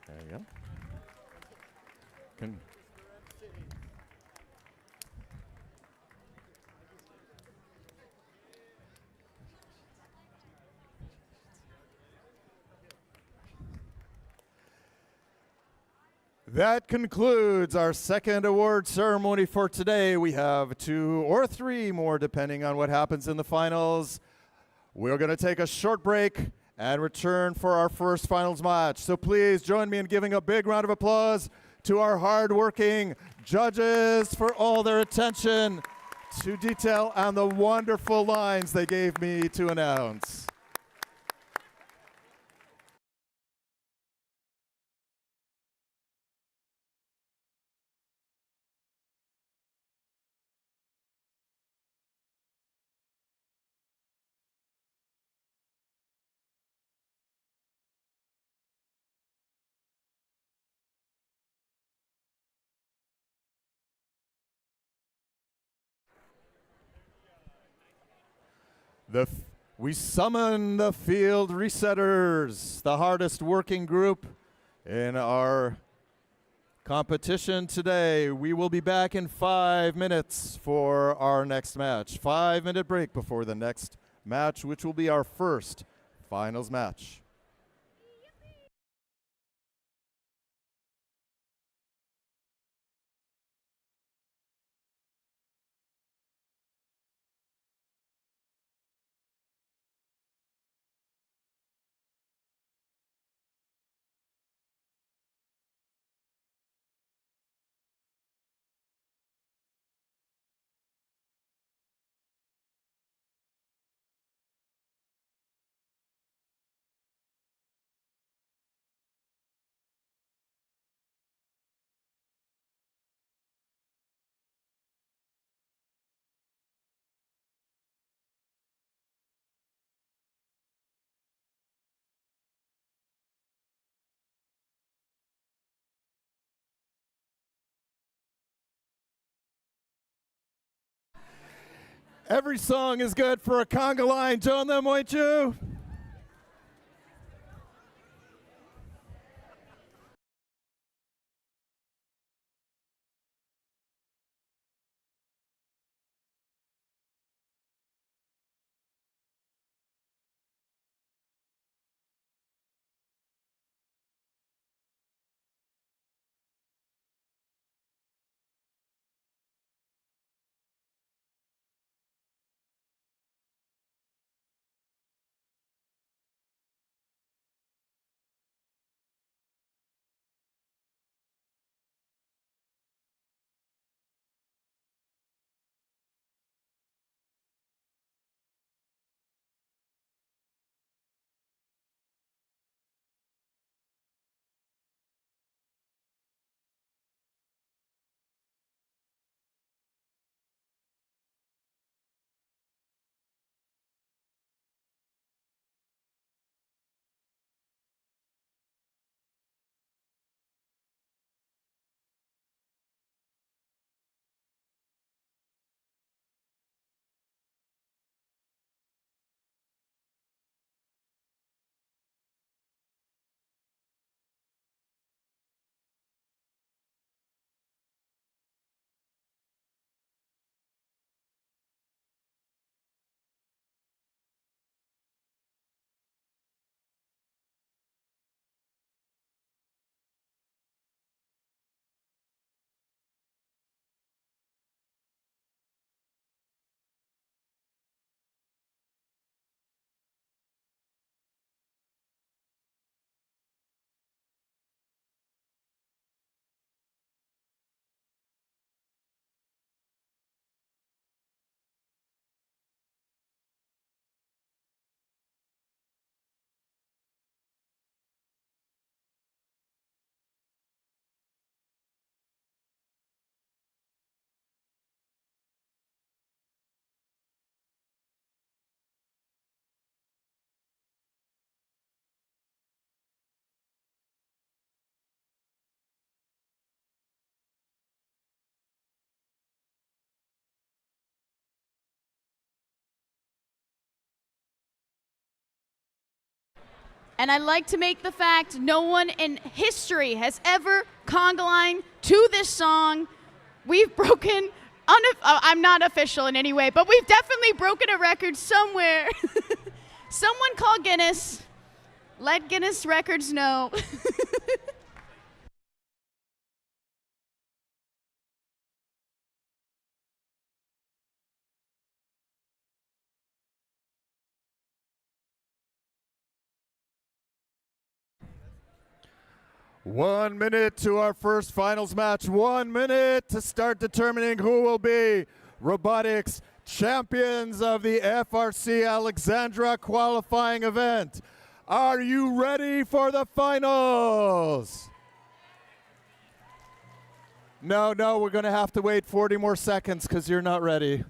There you go. That concludes our second award ceremony for today. We have 2 or 3 more depending on what happens in the finals. We're going to take a short break and return for our first finals match. So please join me in giving a big round of applause to our hard-working judges for all their attention to detail and the wonderful lines they gave me to announce. We summon the field resetters, the hardest working group in our competition today. We will be back in 5 minutes for our next match. 5-minute break before the next match, which will be our first finals match. Every song is good for a conga line. Join them, won't you? And I like to make the fact no one in history has ever conga line to this song. We've broken, I'm not official in any way, but we've definitely broken a record somewhere. Someone call Guinness. Let Guinness Records know. One minute to our first finals match. 1 minute to start determining who will be robotics champions of the FRC Alexandria qualifying event. Are you ready for the finals? No, we're going to have to wait 40 more seconds because you're not ready.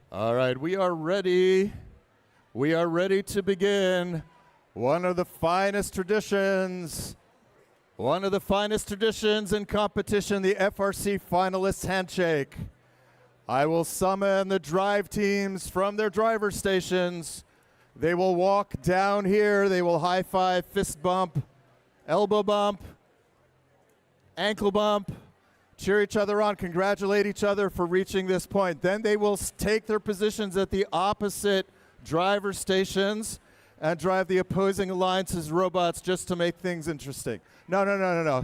All right, we are ready. We are ready to begin one of the finest traditions in competition, the FRC Finalists Handshake. I will summon the drive teams from their driver stations. They will walk down here. They will high five, fist bump, elbow bump, ankle bump, cheer each other on, congratulate each other for reaching this point. Then they will take their positions at the opposite driver stations and drive the opposing alliance's robots just to make things interesting. No.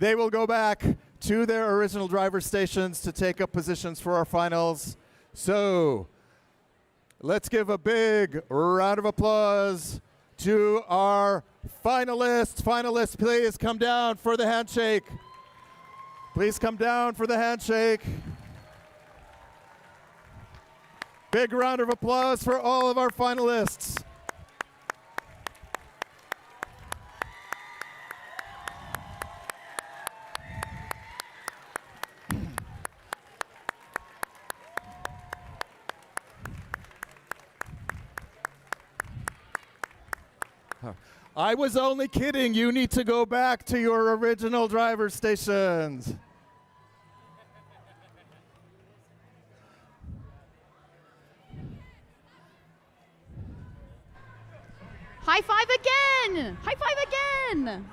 They will go back to their original driver stations to take up positions for our finals. So let's give a big round of applause to our finalists. Finalists, please come down for the handshake. Please come down for the handshake. Big round of applause for all of our finalists. I was only kidding. You need to go back to your original driver stations. High five again. High five again.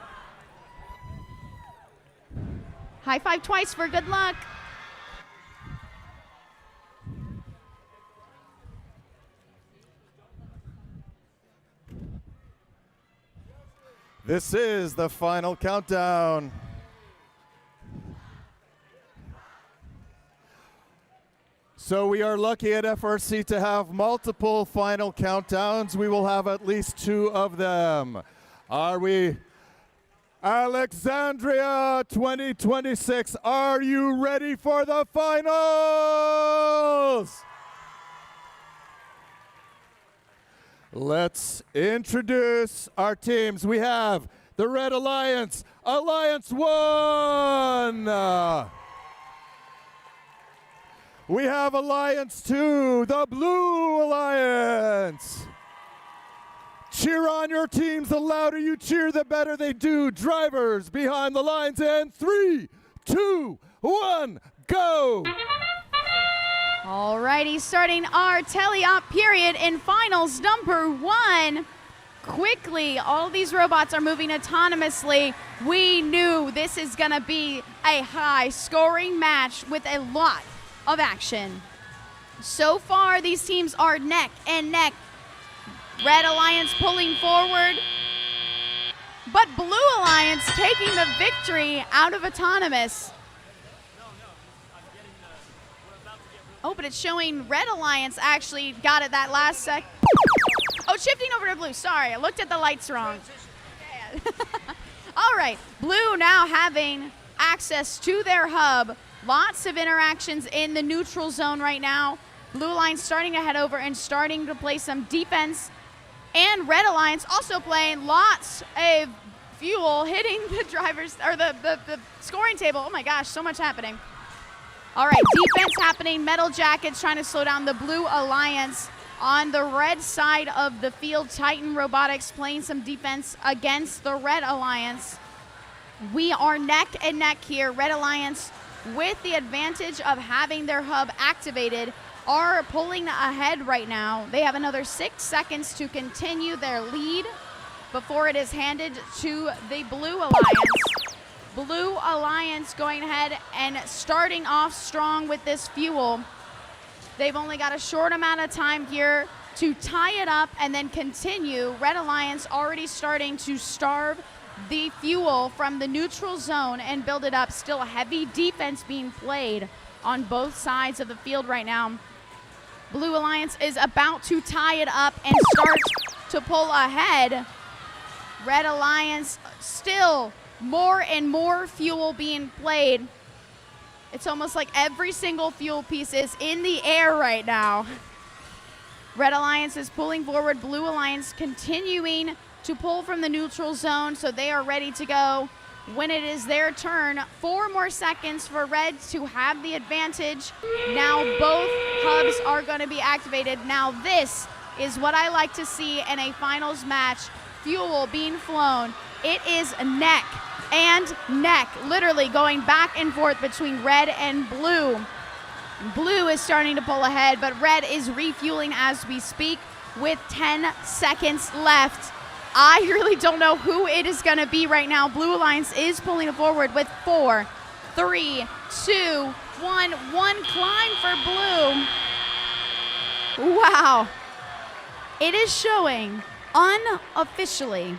High five twice for good luck. This is the final countdown. So we are lucky at FRC to have multiple final countdowns. We will have at least 2 of them. Are we? Alexandria 2026, are you ready for the finals? Let's introduce our teams. We have the Red Alliance, Alliance 1. We have Alliance 2, the Blue Alliance. Cheer on your teams. The louder you cheer, the better they do. Drivers behind the lines in 3, 2, 1, go. Alrighty, starting our teleop period in finals number 1. Quickly, all these robots are moving autonomously. We knew this is gonna be a high scoring match with a lot of action. So far, these teams are neck and neck. Red Alliance pulling forward, but Blue Alliance taking the victory out of autonomous. Oh, but it's showing Red Alliance actually got it that last sec. Oh, shifting over to Blue. Sorry, I looked at the lights wrong. All right, Blue now having access to their hub. Lots of interactions in the neutral zone right now. Blue Alliance starting to head over and starting to play some defense. And Red Alliance also playing lots of fuel, hitting the drivers, or the scoring table. Oh my gosh, so much happening. All right, defense happening. Metal Jackets trying to slow down the Blue Alliance. On the red side of the field, Titan Robotics playing some defense against the Red Alliance. We are neck and neck here. Red Alliance, with the advantage of having their hub activated, are pulling ahead right now. They have another 6 seconds to continue their lead before it is handed to the Blue Alliance. Blue Alliance going ahead and starting off strong with this fuel. They've only got a short amount of time here to tie it up and then continue. Red Alliance already starting to starve the fuel from the neutral zone and build it up. Still a heavy defense being played on both sides of the field right now. Blue Alliance is about to tie it up and start to pull ahead. Red Alliance still more and more fuel being played. It's almost like every single fuel piece is in the air right now. Red Alliance is pulling forward. Blue Alliance continuing to pull from the neutral zone, so they are ready to go. When it is their turn, 4 more seconds for Red to have the advantage. Now both hubs are going to be activated. Now this is what I like to see in a finals match. Fuel being flown. It is neck and neck, literally going back and forth between Red and Blue. Blue is starting to pull ahead, but Red is refueling as we speak with 10 seconds left. I really don't know who it is going to be right now. Blue Alliance is pulling it forward with 4, 3, 2, 1. One climb for Blue. Wow. It is showing unofficially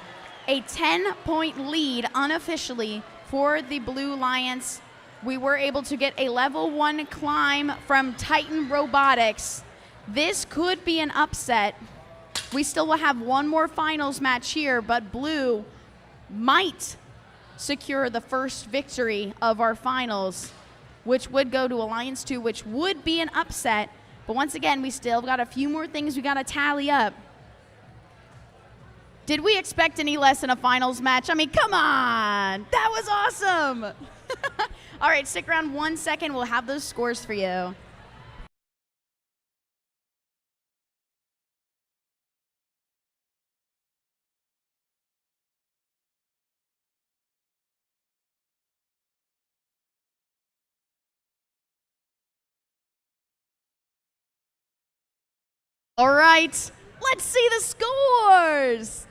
a 10-point lead unofficially for the Blue Alliance. We were able to get a level 1 climb from Titan Robotics. This could be an upset. We still will have one more finals match here, but Blue might secure the first victory of our finals, which would go to Alliance 2, which would be an upset. But once again, we still got a few more things we got to tally up. Did we expect any less in a finals match? I mean, come on. That was awesome. All right, stick around 1 second. We'll have those scores for you. All right, let's see the scores.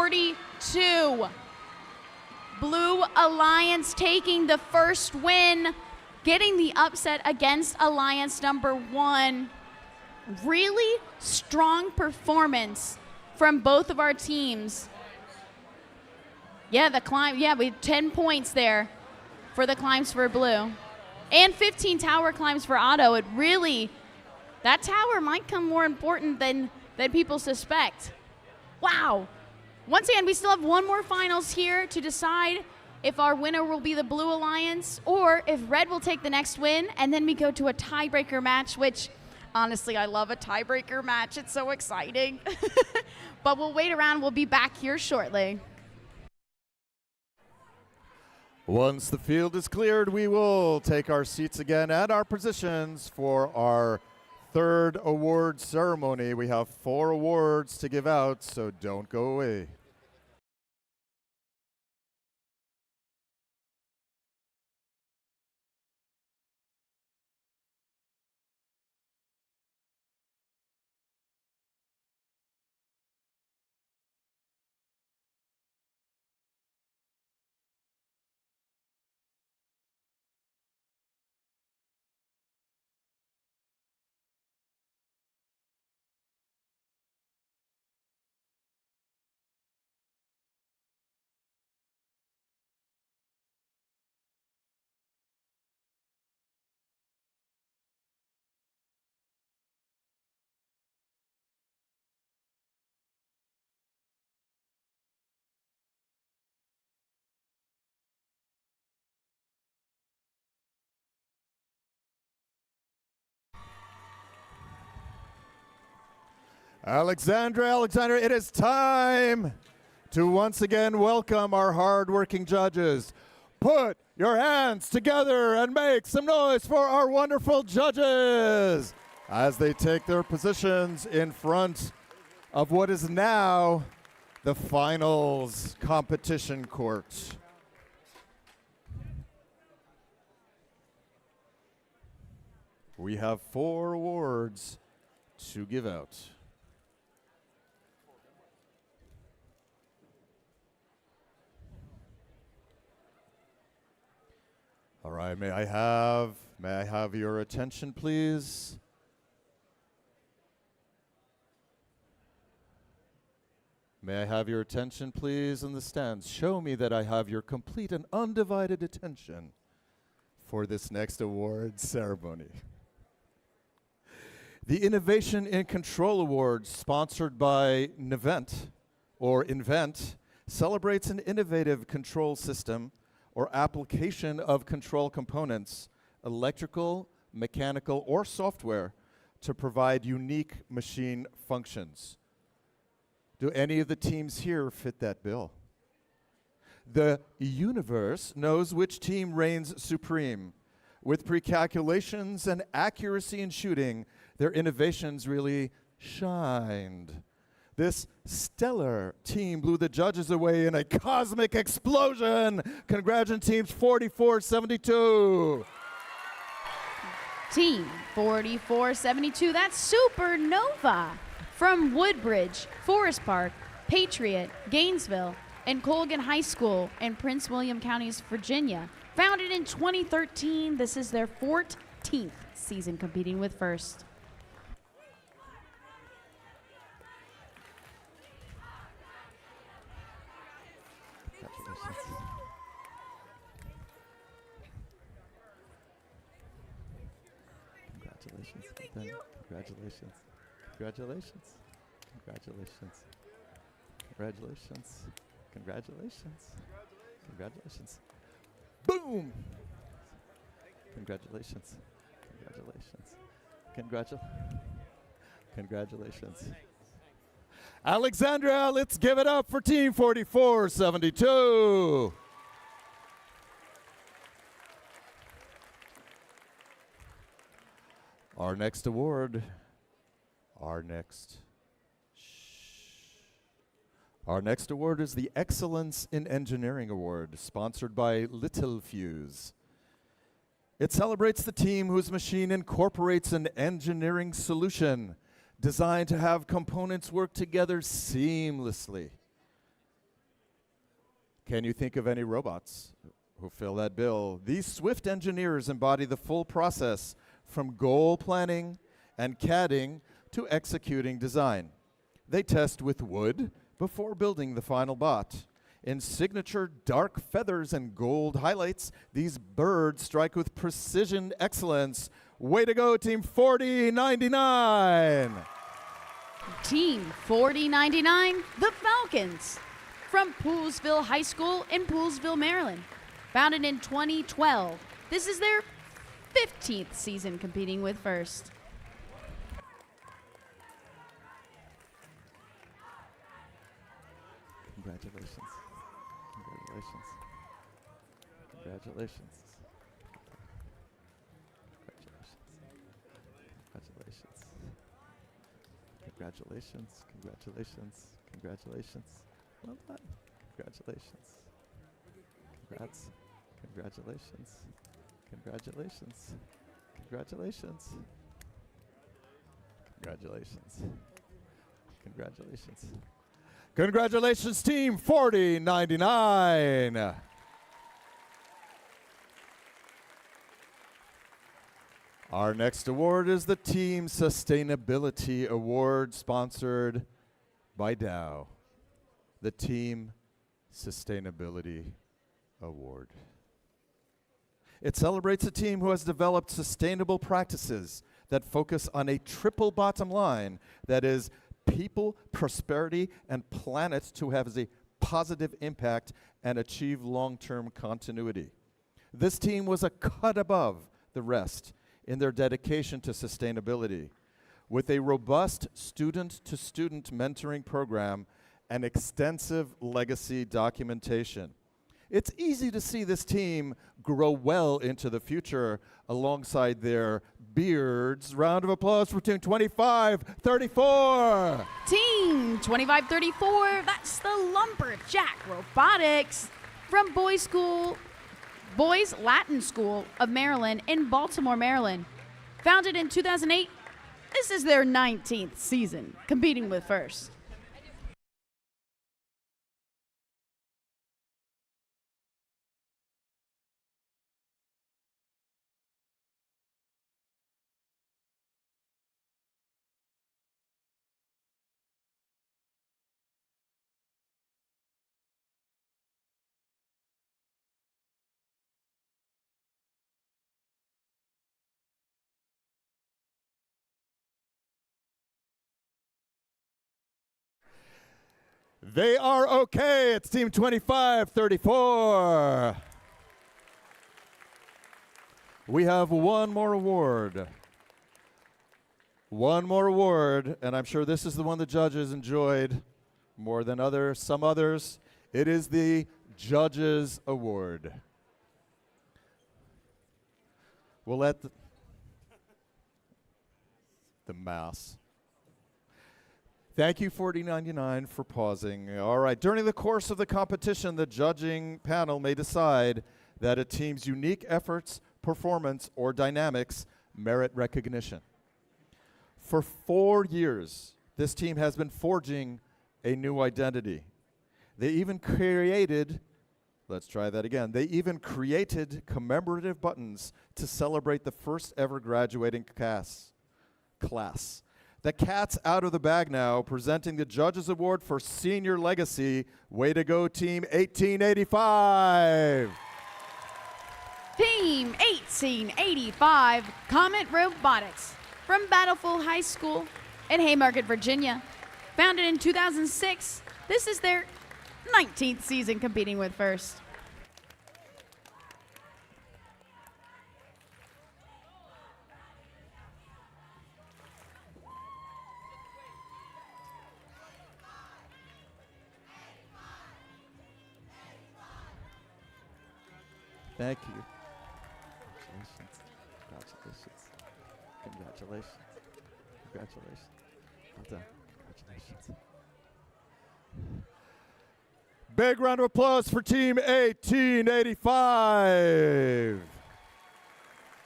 42. Blue Alliance taking the first win, getting the upset against Alliance number 1. Really strong performance from both of our teams. Yeah, the climb, yeah, we had 10 points there for the climbs for Blue. And 15 tower climbs for Otto. It really, that tower might come more important than people suspect. Wow. Once again, we still have one more finals here to decide if our winner will be the Blue Alliance or if Red will take the next win, and then we go to a tiebreaker match, which honestly, I love a tiebreaker match. It's so exciting. But we'll wait around. We'll be back here shortly. Once the field is cleared, we will take our seats again and our positions for our third award ceremony. We have 4 awards to give out, so don't go away. Alexandria, it is time to once again welcome our hard-working judges. Put your hands together and make some noise for our wonderful judges as they take their positions in front of what is now the finals competition court. We have 4 awards to give out. All right, may I have your attention, please? May I have your attention, please, in the stands? Show me that I have your complete and undivided attention for this next award ceremony. The Innovation in Control Award, sponsored by Invent, celebrates an innovative control system or application of control components, electrical, mechanical, or software, to provide unique machine functions. Do any of the teams here fit that bill? The universe knows which team reigns supreme. With pre-calculations and accuracy in shooting, their innovations really shined. This stellar team blew the judges away in a cosmic explosion. Congratulations, teams 44-72. Team 44-72, that's Supernova from Woodbridge, Forest Park, Patriot, Gainesville, and Colgan High School in Prince William Counties, Virginia. Founded in 2013, this is their 14th season competing with First. Congratulations. Congratulations. Congratulations. Congratulations. Congratulations. Congratulations. Boom! Congratulations. Congratulations. Congratulations. Alexandria, let's give it up for Team 44-72. Our next award, our next award is the Excellence in Engineering Award, sponsored by Littelfuse. It celebrates the team whose machine incorporates an engineering solution designed to have components work together seamlessly. Can you think of any robots who fill that bill? These swift engineers embody the full process from goal planning and CADing to executing design. They test with wood before building the final bot. In signature dark feathers and gold highlights, these birds strike with precision excellence. Way to go, Team 4099! Team 4099, the Falcons. From Poolesville High School in Poolesville, Maryland. Founded in 2012, this is their 15th season competing with First. Congratulations. Congratulations. Congratulations. Congratulations. Congratulations. Congratulations. Congratulations. Well done. Congratulations. Congrats. Congratulations. Congratulations. Congratulations. Congratulations. Congratulations. Congratulations, Team 4099. Our next award is the Team Sustainability Award, sponsored by Dow. The Team Sustainability Award. It celebrates a team who has developed sustainable practices that focus on a triple bottom line, that is, people, prosperity, and planet, to have a positive impact and achieve long-term continuity. This team was a cut above the rest in their dedication to sustainability, with a robust student-to-student mentoring program and extensive legacy documentation. It's easy to see this team grow well into the future alongside their beards. Round of applause for Team 2534. Team 2534, that's the Lumberjack Robotics from Boys Latin School of Maryland in Baltimore, Maryland. Founded in 2008, this is their 19th season competing with First. They are okay. It's Team 2534. We have one more award. One more award, and I'm sure this is the one the judges enjoyed more than some others. It is the Judges Award. We'll let the mouse. Thank you, 4099, for pausing. All right, during the course of the competition, the judging panel may decide that a team's unique efforts, performance, or dynamics merit recognition. For 4 years, this team has been forging a new identity. They even created, let's try that again, they even created commemorative buttons to celebrate the first ever graduating class. The cat's out of the bag now, presenting the Judges Award for Senior Legacy. Way to go, Team 1885. Team 1885, Comet Robotics from Battlefield High School in Haymarket, Virginia. Founded in 2006, this is their 19th season competing with First. Thank you. Congratulations. Congratulations. Congratulations. Congratulations. Well done. Congratulations. Big round of applause for Team 1885.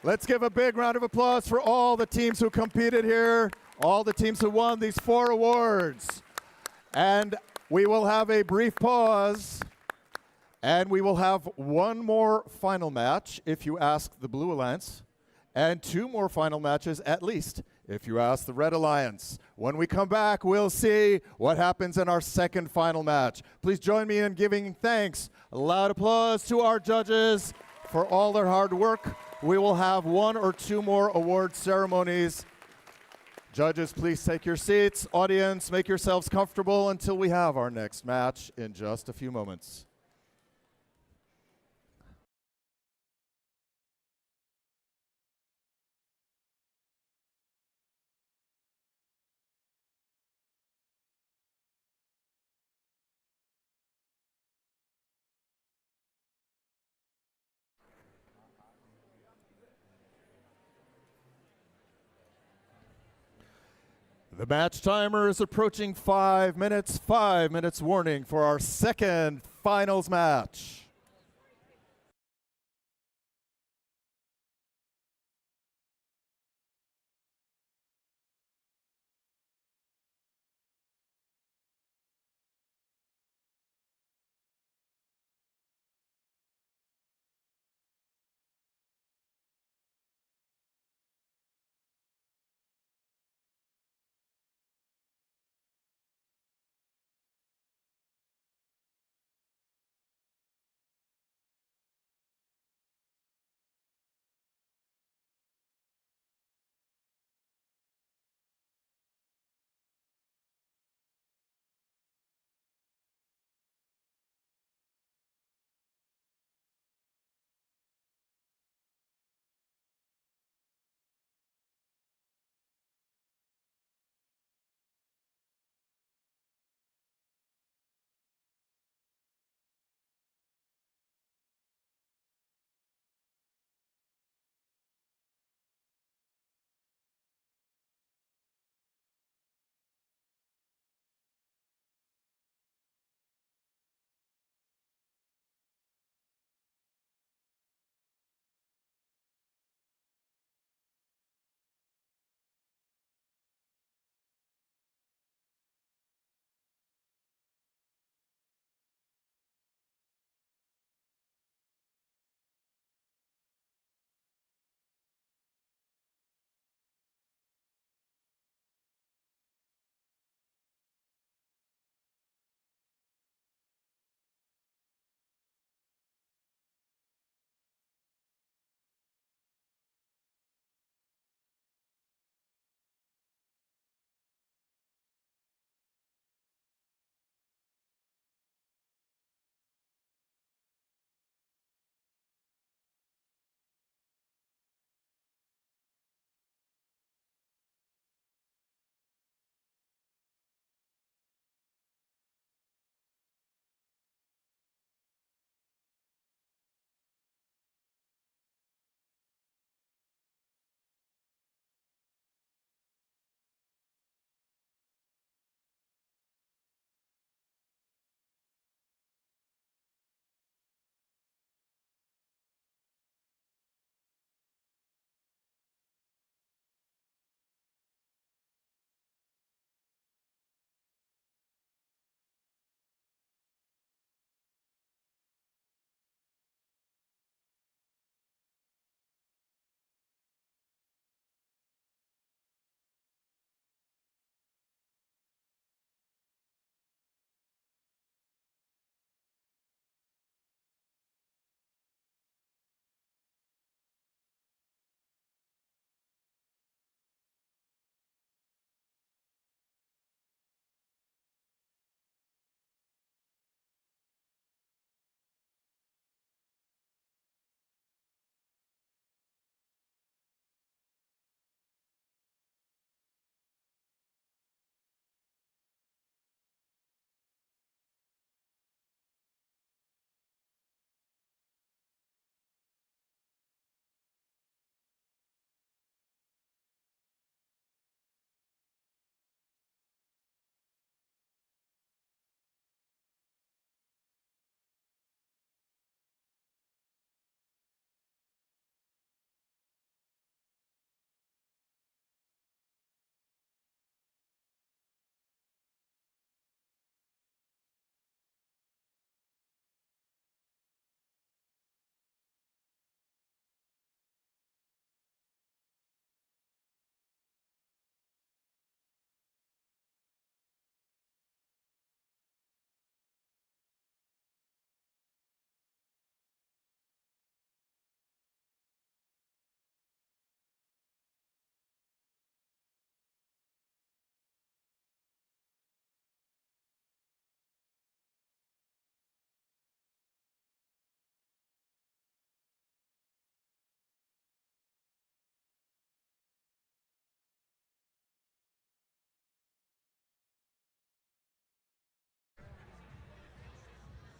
Let's give a big round of applause for all the teams who competed here, all the teams who won these 4 awards. And we will have a brief pause. And we will have one more final match if you ask the Blue Alliance, and two more final matches at least if you ask the Red Alliance. When we come back, we'll see what happens in our second final match. Please join me in giving thanks, a loud applause to our judges for all their hard work. We will have one or two more award ceremonies. Judges, please take your seats. Audience, make yourselves comfortable until we have our next match in just a few moments. The match timer is approaching 5 minutes. 5 minutes warning for our second finals match.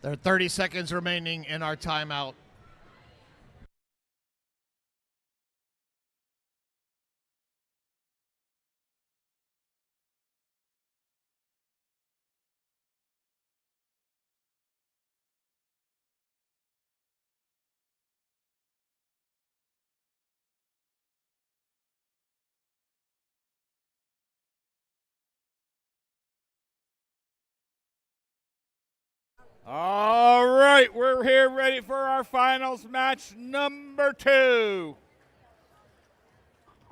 There are 30 seconds remaining in our timeout. All right, we're here ready for our finals match number 2.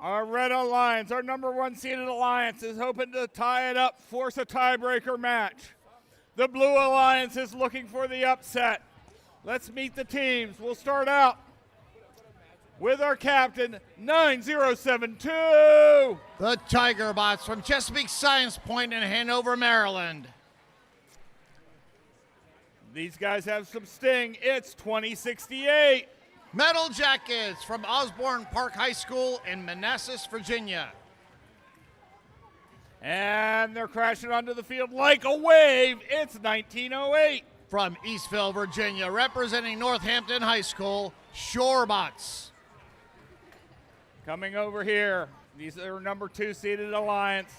Our Red Alliance, our number 1 seeded Alliance, is hoping to tie it up, force a tiebreaker match. The Blue Alliance is looking for the upset. Let's meet the teams. We'll start out with our captain, 9072. The Tiger Bots from Chesapeake Science Point in Hanover, Maryland. These guys have some sting. It's 2068. Metal Jackets from Osborne Park High School in Manassas, Virginia. And they're crashing onto the field like a wave. It's 1908. From Eastville, Virginia, representing Northampton High School, Shorebots. Coming over here, these are number 2 seeded Alliance.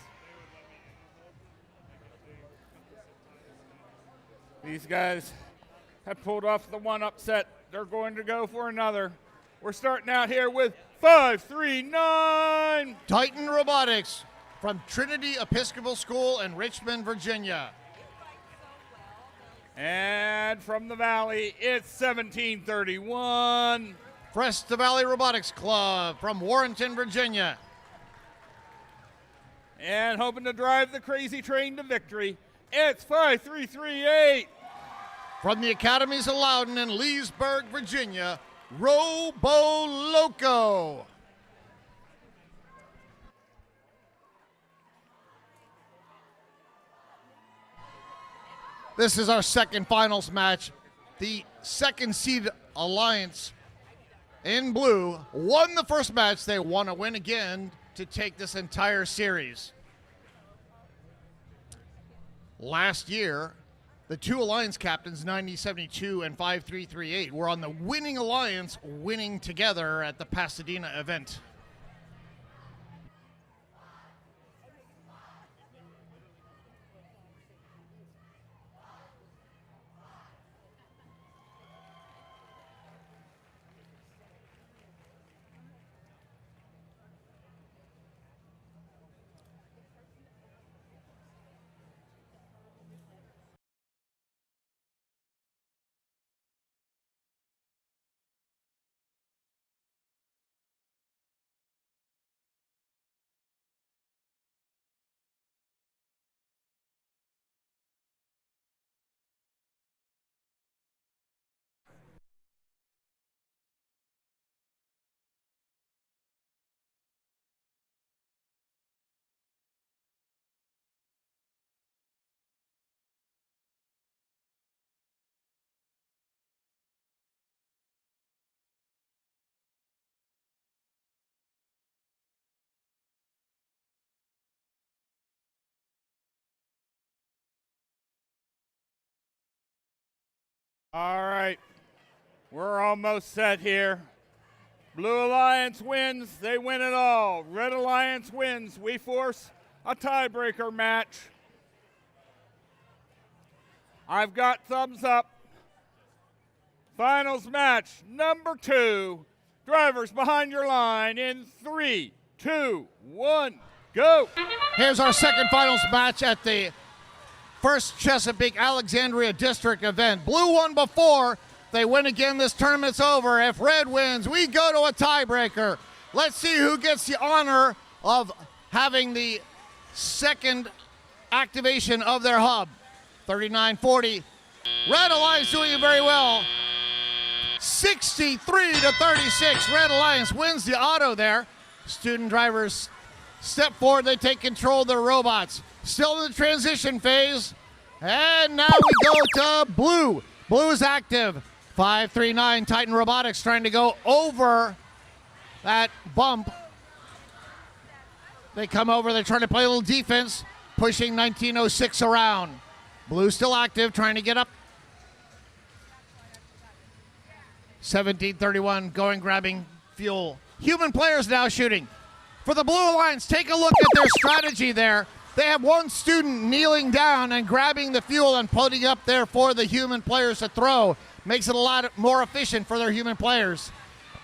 These guys have pulled off the one upset. They're going to go for another. We're starting out here with 539. Titan Robotics from Trinity Episcopal School in Richmond, Virginia. And from the Valley, it's 1731. Cresta Valley Robotics Club from Warrenton, Virginia. And hoping to drive the crazy train to victory, it's 5338. From the Academies of Loudon in Leesburg, Virginia, Robo Loco. This is our second finals match. The second seed Alliance in blue won the first match. They want to win again to take this entire series. Last year, the 2 Alliance captains, 9072 and 5338, were on the winning Alliance, winning together at the Pasadena event. All right, we're almost set here. Blue Alliance wins, they win it all. Red Alliance wins, we force a tiebreaker match. I've got thumbs up. Finals match number 2. Drivers behind your line in 3, 2, 1, go. Here's our second finals match at the first Chesapeake Alexandria District event. Blue won before. They win again. This tournament's over. If red wins, we go to a tiebreaker. Let's see who gets the honor of having the second activation of their hub. 39-40. Red Alliance doing it very well. 63-36. Red Alliance wins the auto there. Student drivers step forward. They take control of their robots. Still in the transition phase. And now we go to blue. Blue is active. 539 Titan Robotics trying to go over that bump. They come over. They're trying to play a little defense, pushing 1906 around. Blue still active, trying to get up 1731 going, grabbing fuel. Human players now shooting. For the Blue Alliance, take a look at their strategy there. They have one student kneeling down and grabbing the fuel and putting up there for the human players to throw. Makes it a lot more efficient for their human players.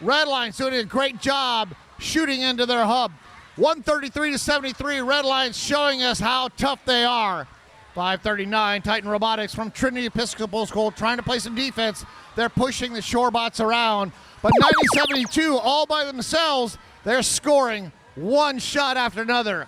Red Alliance doing a great job shooting into their hub. 133-73, Red Alliance showing us how tough they are. 539, Titan Robotics from Trinity Episcopal School trying to play some defense. They're pushing the Shorebots around. But 90-72, all by themselves, they're scoring one shot after another.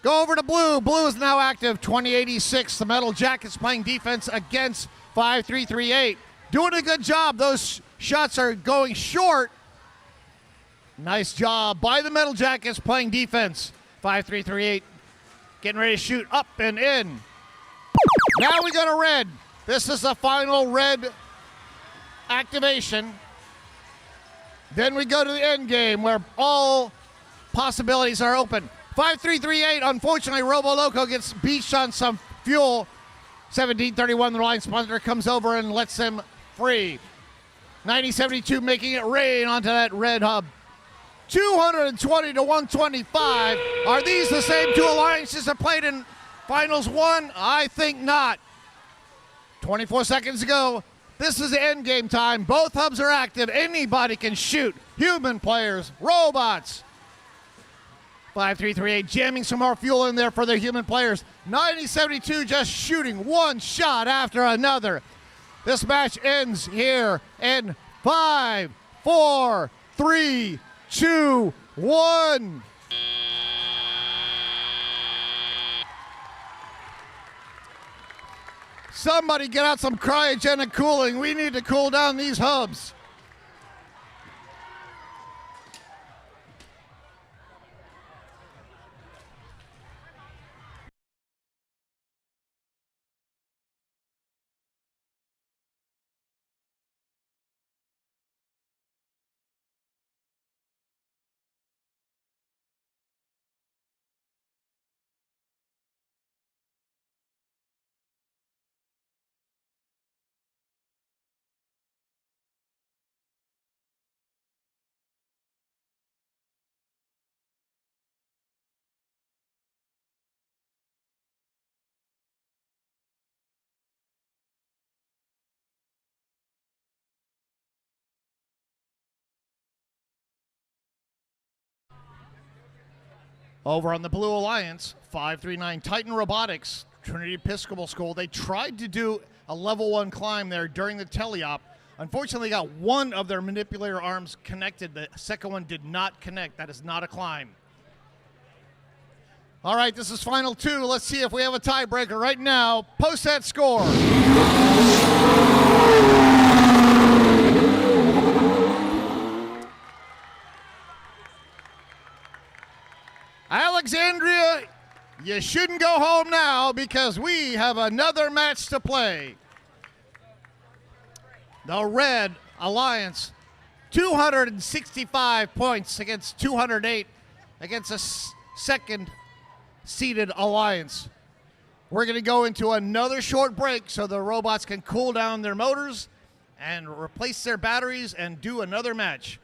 Go over to Blue. Blue is now active, 2086. The Metal Jackets playing defense against 5338. Doing a good job. Those shots are going short. Nice job by the Metal Jackets playing defense. 5338 getting ready to shoot up and in. Now we go to red. This is the final red activation. Then we go to the end game where all possibilities are open. 5338, unfortunately, Robo Loco gets beached on some fuel. 1731, the line sponsor comes over and lets them free. 90-72 making it rain onto that red hub. 220-125. Are these the same two alliances that played in Finals 1? I think not. 24 seconds to go. This is the end game time. Both hubs are active. Anybody can shoot. Human players, robots. 5338 jamming some more fuel in there for their human players. 90-72 just shooting one shot after another. This match ends here in 5, 4, 3, 2, 1. Somebody get out some cryogenic cooling. We need to cool down these hubs. Over on the Blue Alliance, 539 Titan Robotics, Trinity Episcopal School. They tried to do a level 1 climb there during the teleop. Unfortunately, got one of their manipulator arms connected. The second one did not connect. That is not a climb. All right, this is final 2. Let's see if we have a tiebreaker right now. Post that score. Alexandria, you shouldn't go home now because we have another match to play. The Red Alliance, 265 points against 208 against a second-seeded Alliance. We're going to go into another short break so the robots can cool down their motors and replace their batteries and do another match.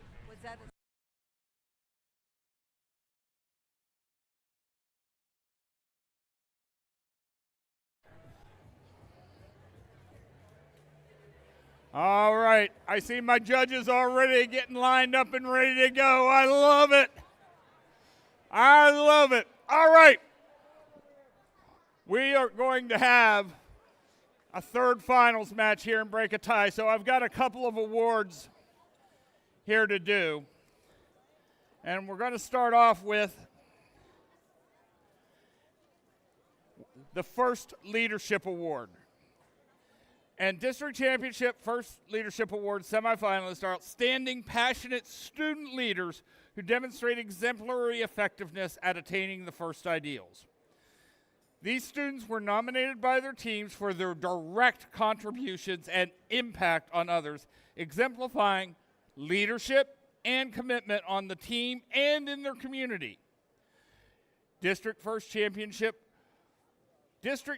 All right, I see my judges already getting lined up and ready to go. I love it. I love it. All right. We are going to have a third finals match here in Break a Tie, so I've got a couple of awards here to do. And we're going to start off with the First Leadership Award. And District Championship First Leadership Award semifinalists are outstanding, passionate student leaders who demonstrate exemplary effectiveness at attaining the first ideals. These students were nominated by their teams for their direct contributions and impact on others, exemplifying leadership and commitment on the team and in their community. District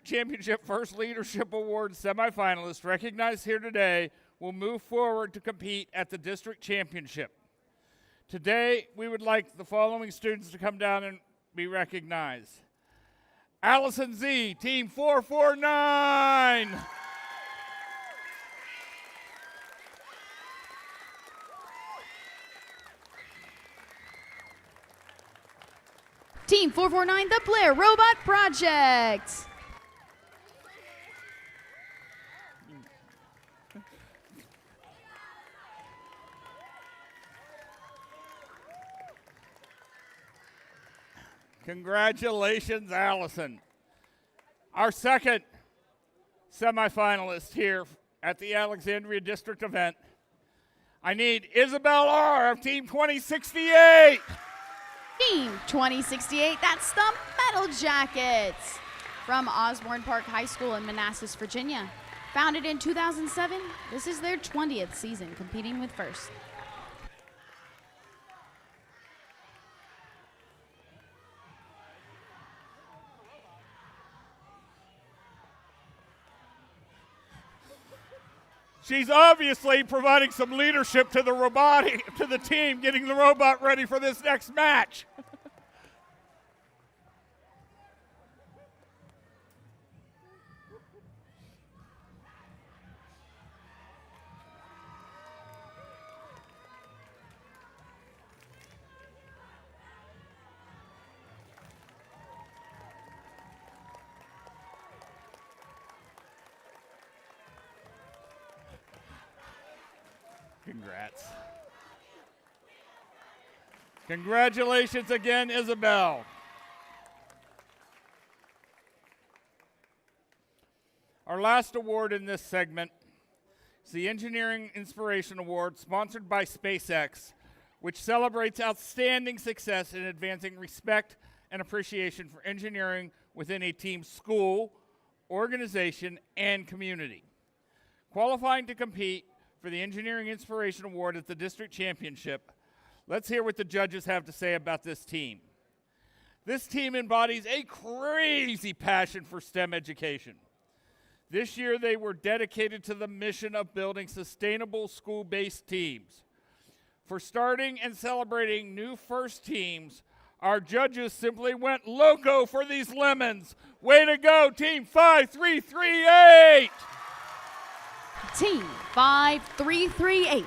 Championship First Leadership Award semifinalists recognized here today will move forward to compete at the district championship. Today, we would like the following students to come down and be recognized. Allison Z, Team 449. Team 449, the Blair Robot Project. Congratulations, Allison. Our second semifinalist here at the Alexandria District event. I need Isabel R. of Team 2068. Team 2068, that's the Metal Jackets from Osborne Park High School in Manassas, Virginia. Founded in 2007, this is their 20th season competing with First. She's obviously providing some leadership to the team, getting the robot ready for this next match. Congrats. Congratulations again, Isabel. Our last award in this segment is the Engineering Inspiration Award, sponsored by SpaceX, which celebrates outstanding success in advancing respect and appreciation for engineering within a team's school, organization, and community. Qualifying to compete for the Engineering Inspiration Award at the district championship, let's hear what the judges have to say about this team. This team embodies a crazy passion for STEM education. This year, they were dedicated to the mission of building sustainable school-based teams. For starting and celebrating new first teams, our judges simply went loco for these lemons. Way to go, Team 5338! Team 5338,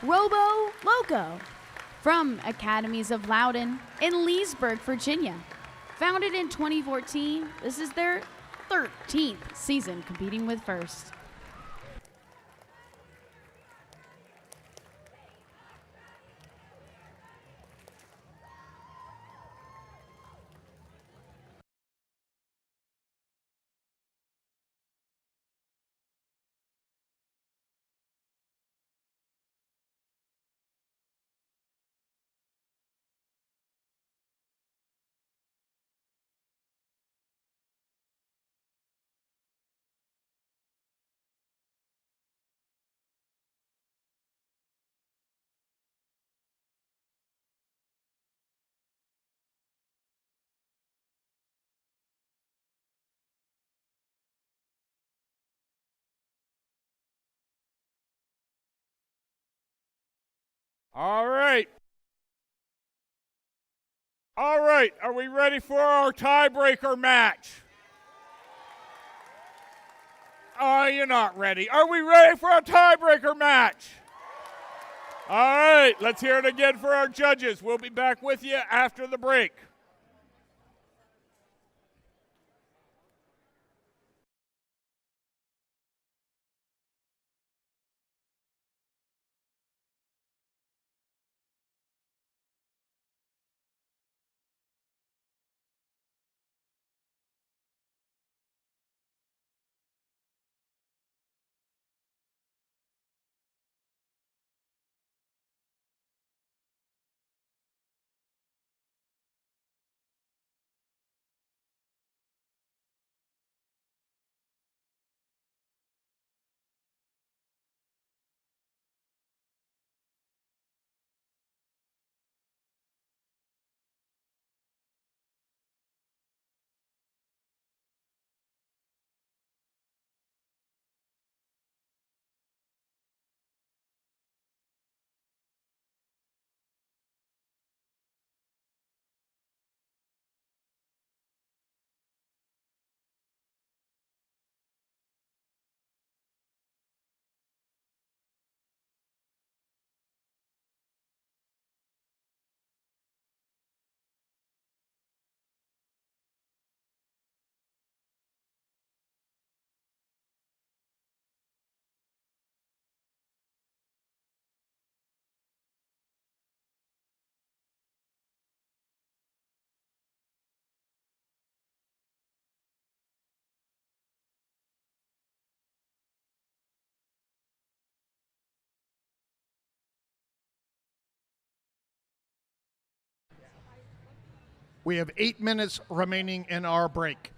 Robo Loco, from Academies of Loudon in Leesburg, Virginia. Founded in 2014, this is their 13th season competing with First. All right. All right, are we ready for our tiebreaker match? Oh, you're not ready. Are we ready for a tiebreaker match? All right, let's hear it again for our judges. We'll be back with you after the break. We have 8 minutes remaining in our break.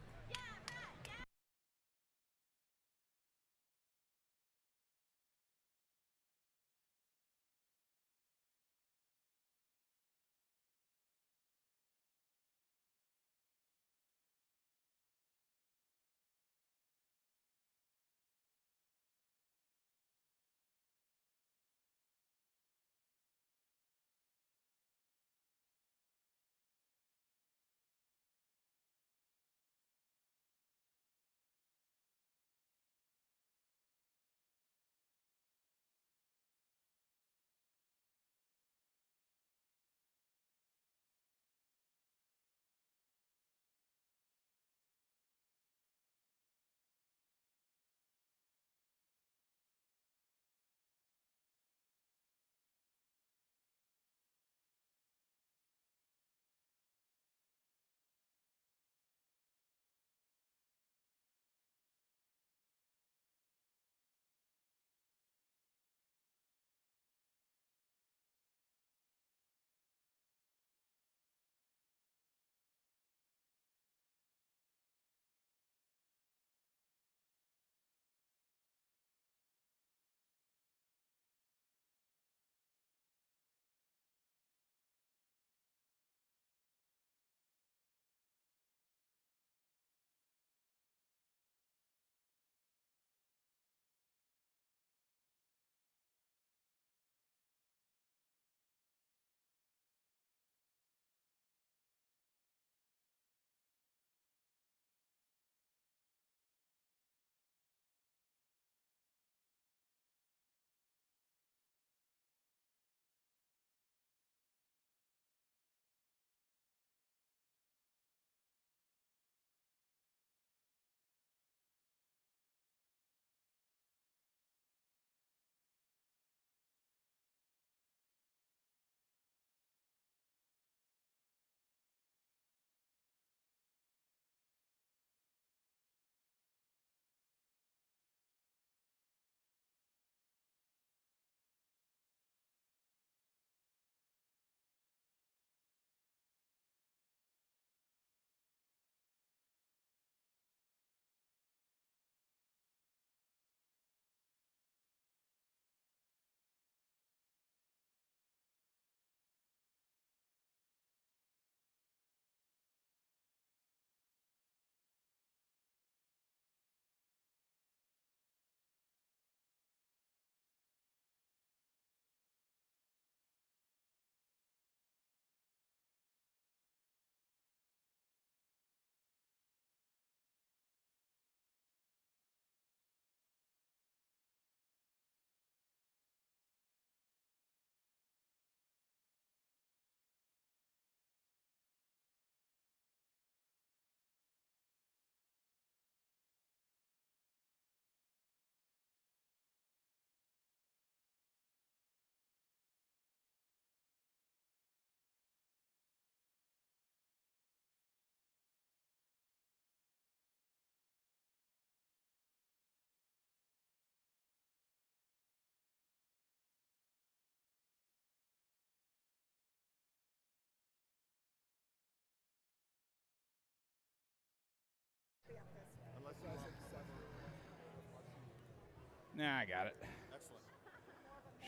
Nah, I got it. Excellent.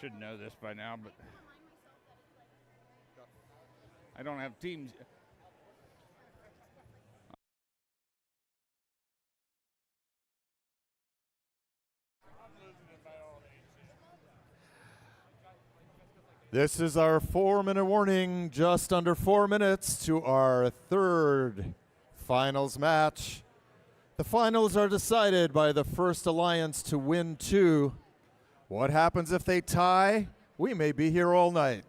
Should know this by now, but I don't have teams. This is our 4-minute warning, just under 4 minutes to our third finals match. The finals are decided by the first alliance to win 2. What happens if they tie? We may be here all night.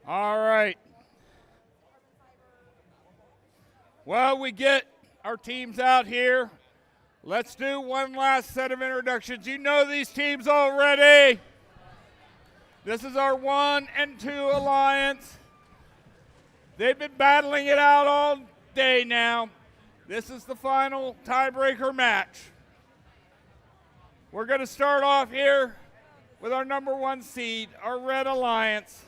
All right. Well, we get our teams out here. Let's do one last set of introductions. You know these teams already. This is our 1 and 2 alliance. They've been battling it out all day now. This is the final tiebreaker match. We're going to start off here with our number 1 seed, our Red Alliance.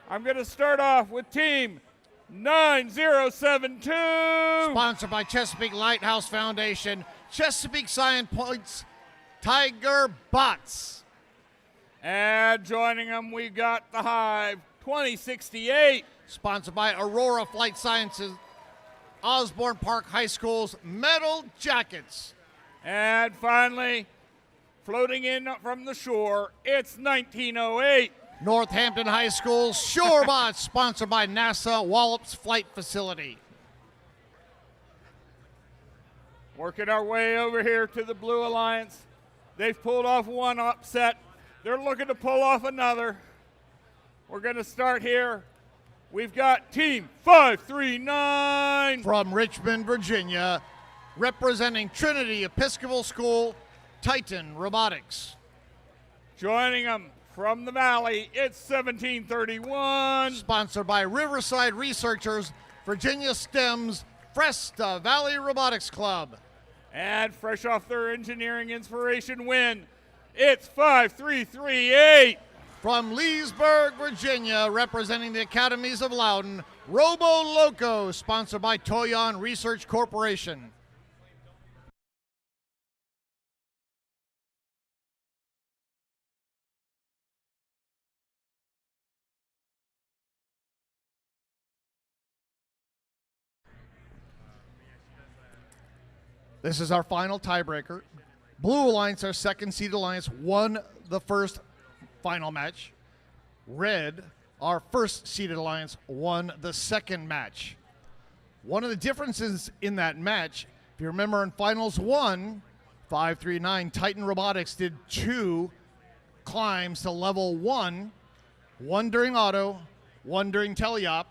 I'm going to start off with team 9072. Sponsored by Chesapeake Lighthouse Foundation, Chesapeake Science Points, Tiger Bots. And joining them, we got the Hive 2068. Sponsored by Aurora Flight Sciences, Osborne Park High School's Metal Jackets. And finally, floating in from the shore, it's 1908. Northampton High School Shorebots, sponsored by NASA Wallops Flight Facility. Working our way over here to the Blue Alliance. They've pulled off one upset. They're looking to pull off another. We're going to start here. We've got Team 539. From Richmond, Virginia, representing Trinity Episcopal School, Titan Robotics. Joining them from the Valley, it's 1731. Sponsored by Riverside Researchers, Virginia STEM's Fresta Valley Robotics Club. And fresh off their engineering inspiration win, it's 5338. From Leesburg, Virginia, representing the Academies of Loudon, Robo Loco, sponsored by Toyon Research Corporation. This is our final tiebreaker. Blue Alliance, our second seed alliance, won the first final match. Red, our first seeded alliance, won the second match. One of the differences in that match, if you remember in finals 1, 539, Titan Robotics did 2 climbs to level 1, one during auto, one during teleop.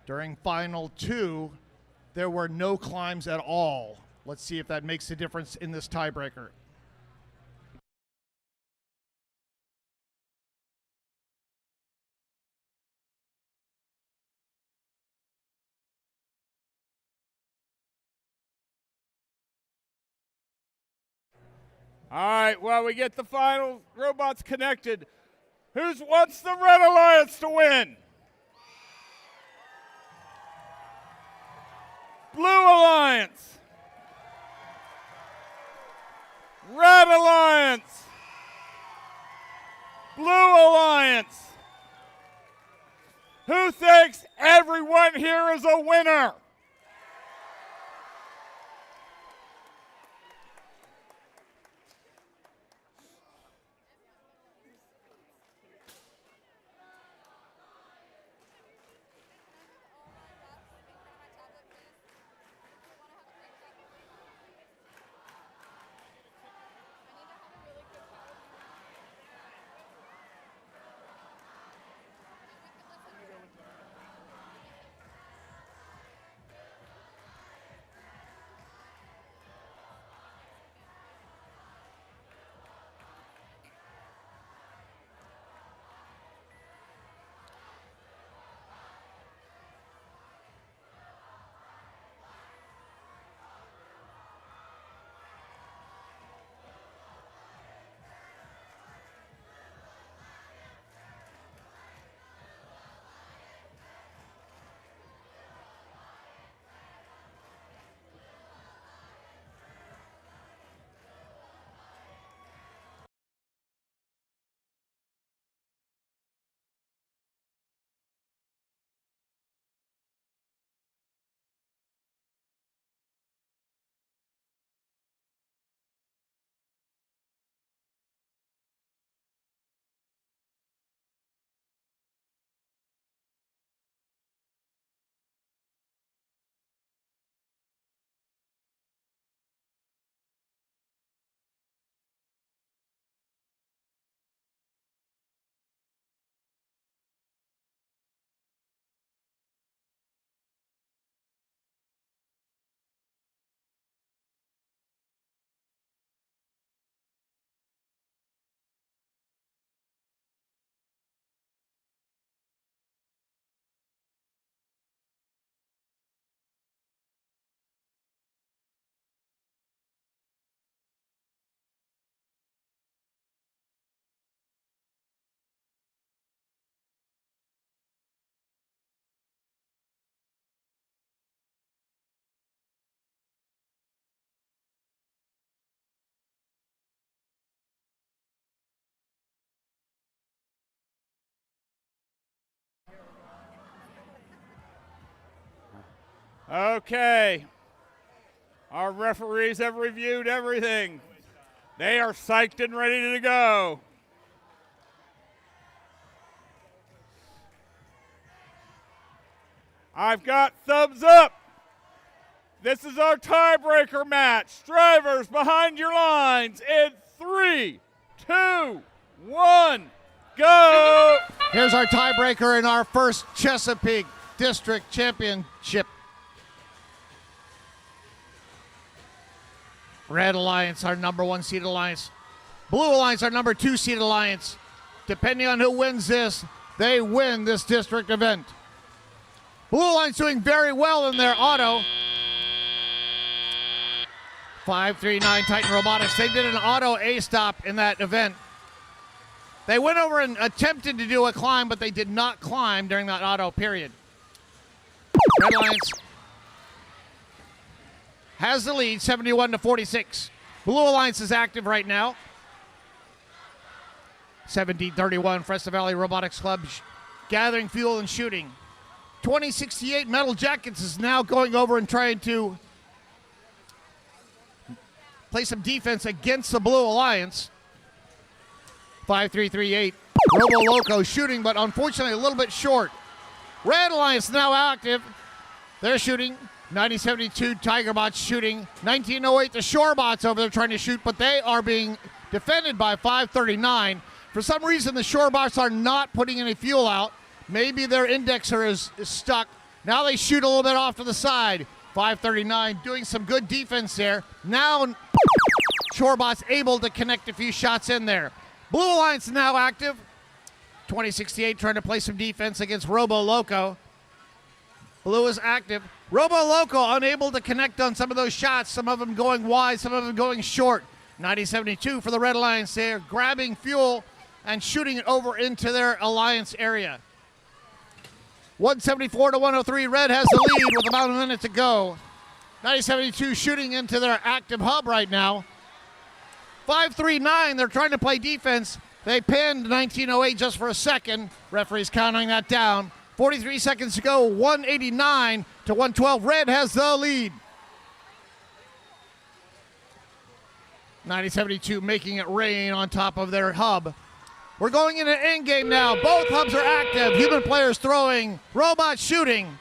During final 2, there were no climbs at all. Let's see if that makes a difference in this tiebreaker. All right, well, we get the final robots connected. Who wants the Red Alliance to win? Blue Alliance. Red Alliance. Blue Alliance. Who thinks everyone here is a winner? Okay. Our referees have reviewed everything. They are psyched and ready to go. I've got thumbs up. This is our tiebreaker match. Drivers behind your lines in 3, 2, 1, go. Here's our tiebreaker in our first Chesapeake District Championship. Red Alliance, our number 1 seed alliance. Blue Alliance, our number 2 seed alliance. Depending on who wins this, they win this district event. Blue Alliance doing very well in their auto. 539 Titan Robotics. They did an auto A-stop in that event. They went over and attempted to do a climb, but they did not climb during that auto period. Red Alliance has the lead, 71-46. Blue Alliance is active right now. 1731 Fresno Valley Robotics Club gathering fuel and shooting. 2068 Metal Jackets is now going over and trying to play some defense against the Blue Alliance. 5338 Robo Loco shooting, but unfortunately a little bit short. Red Alliance now active. They're shooting. 9072 Tigerbots shooting. 1908 the Shorebots over there trying to shoot, but they are being defended by 539. For some reason, the Shorebots are not putting any fuel out. Maybe their indexer is stuck. Now they shoot a little bit off to the side. 539 doing some good defense there. Now Shorebots able to connect a few shots in there. Blue Alliance now active. 2068 trying to play some defense against Robo Loco. Blue is active. Robo Loco unable to connect on some of those shots. Some of them going wide, some of them going short. 9072 for the Red Alliance there, grabbing fuel and shooting it over into their alliance area. 174-103, Red has the lead with about a minute to go. 9072 shooting into their active hub right now. 539, they're trying to play defense. They pinned 1908 just for a second. Referee's counting that down. 43 seconds to go, 189-112. Red has the lead. 9072 making it rain on top of their hub. We're going into endgame now. Both hubs are active. Human players throwing, robots shooting.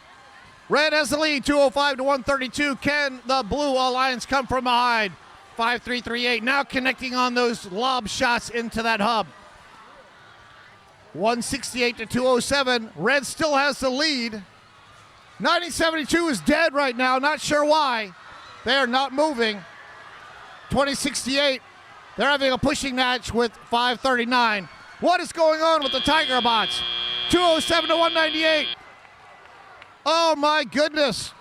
Red has the lead, 205-132. Can the Blue Alliance come from behind? 5338 now connecting on those lob shots into that hub. 168-207. Red still has the lead. 9072 is dead right now. Not sure why. They are not moving. 2068, they're having a pushing match with 539. What is going on with the Tiger Bots? 207-198. Oh my goodness.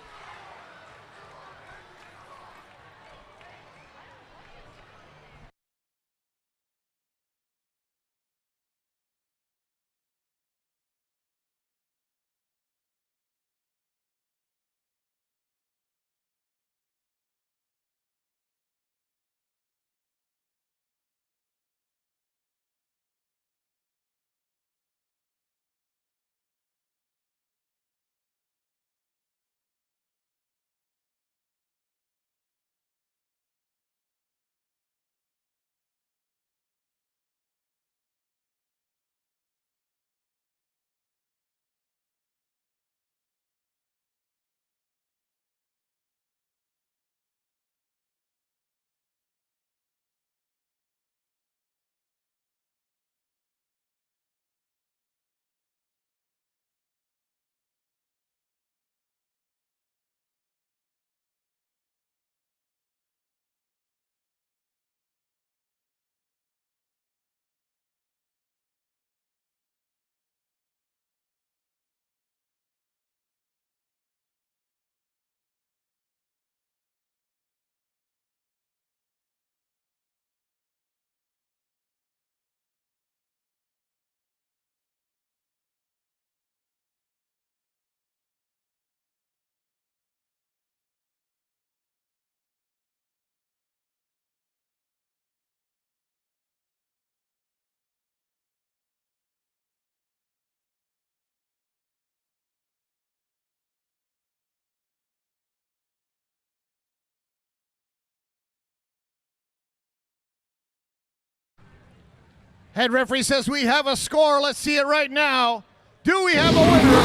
Head referee says we have a score. Let's see it right now. Do we have a winner?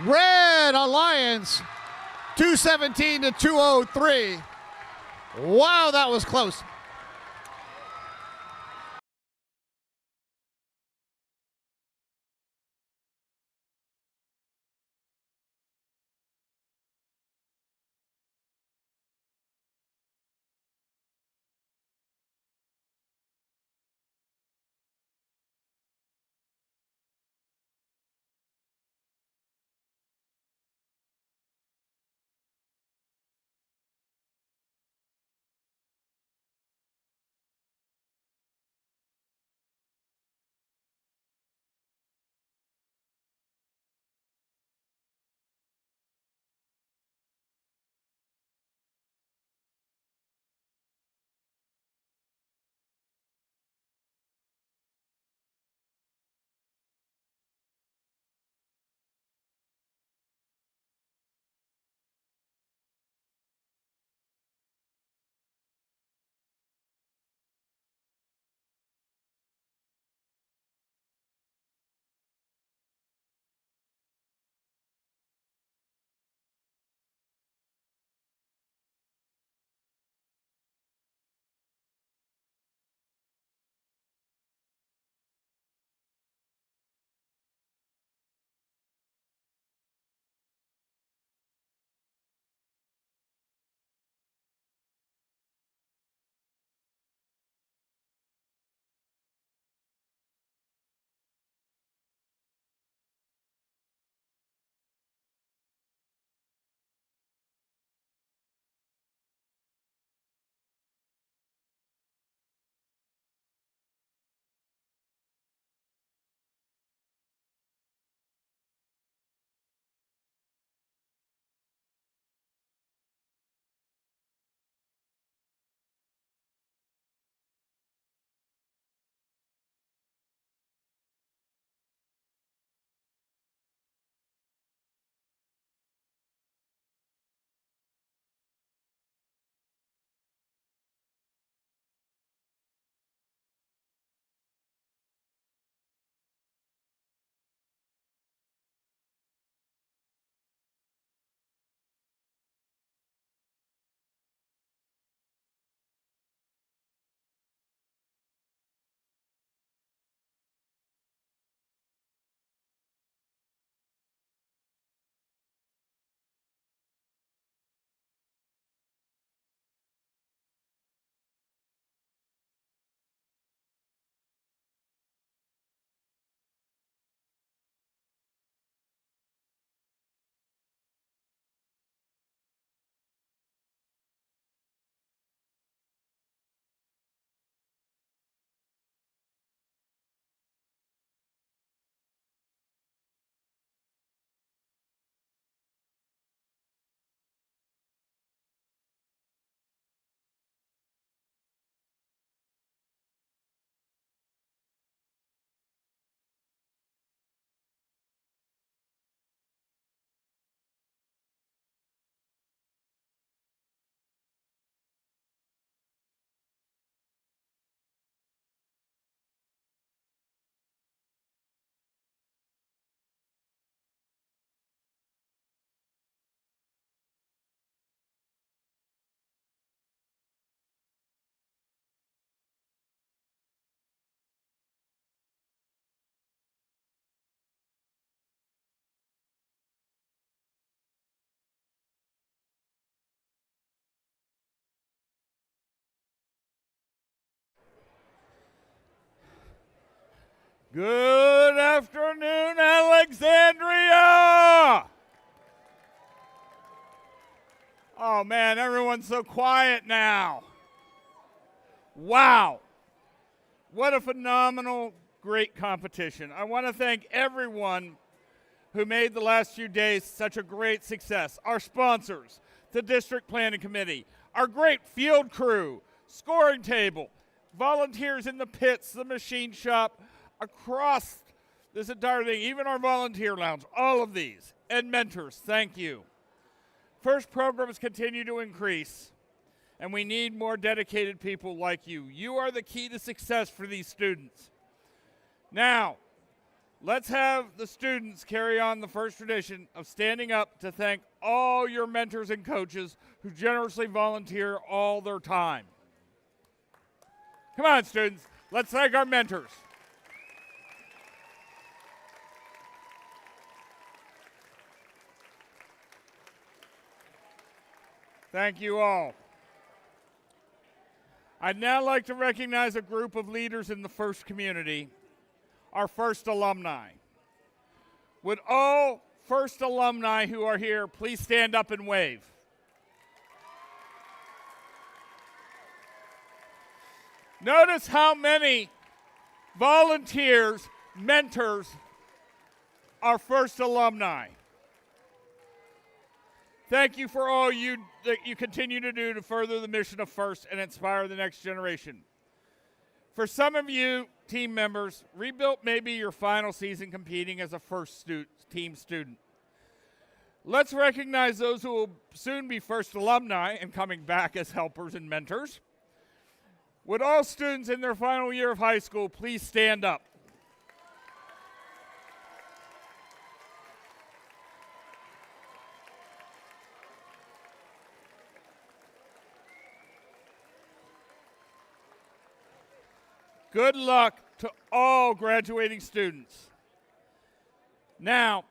Red Alliance, 217 to 203. Wow, that was close. Good afternoon, Alexandria! Oh man, everyone's so quiet now. Wow. What a phenomenal, great competition. I want to thank everyone who made the last few days such a great success. Our sponsors, the District Planning Committee, our great field crew, scoring table, volunteers in the pits, the machine shop, across this entire thing, even our volunteer lounge, all of these, and mentors, thank you. First programs continue to increase, and we need more dedicated people like you. You are the key to success for these students. Now, let's have the students carry on the first tradition of standing up to thank all your mentors and coaches who generously volunteer all their time. Come on, students, let's thank our mentors. Thank you all. I'd now like to recognize a group of leaders in the first community, our first alumni. Would all first alumni who are here please stand up and wave? Notice how many volunteers, mentors, are first alumni. Thank you for all that you continue to do to further the mission of FIRST and inspire the next generation. For some of you team members, Rebuilt may be your final season competing as a first team student. Let's recognize those who will soon be first alumni and coming back as helpers and mentors. Would all students in their final year of high school please stand up? Good luck to all graduating students. Now,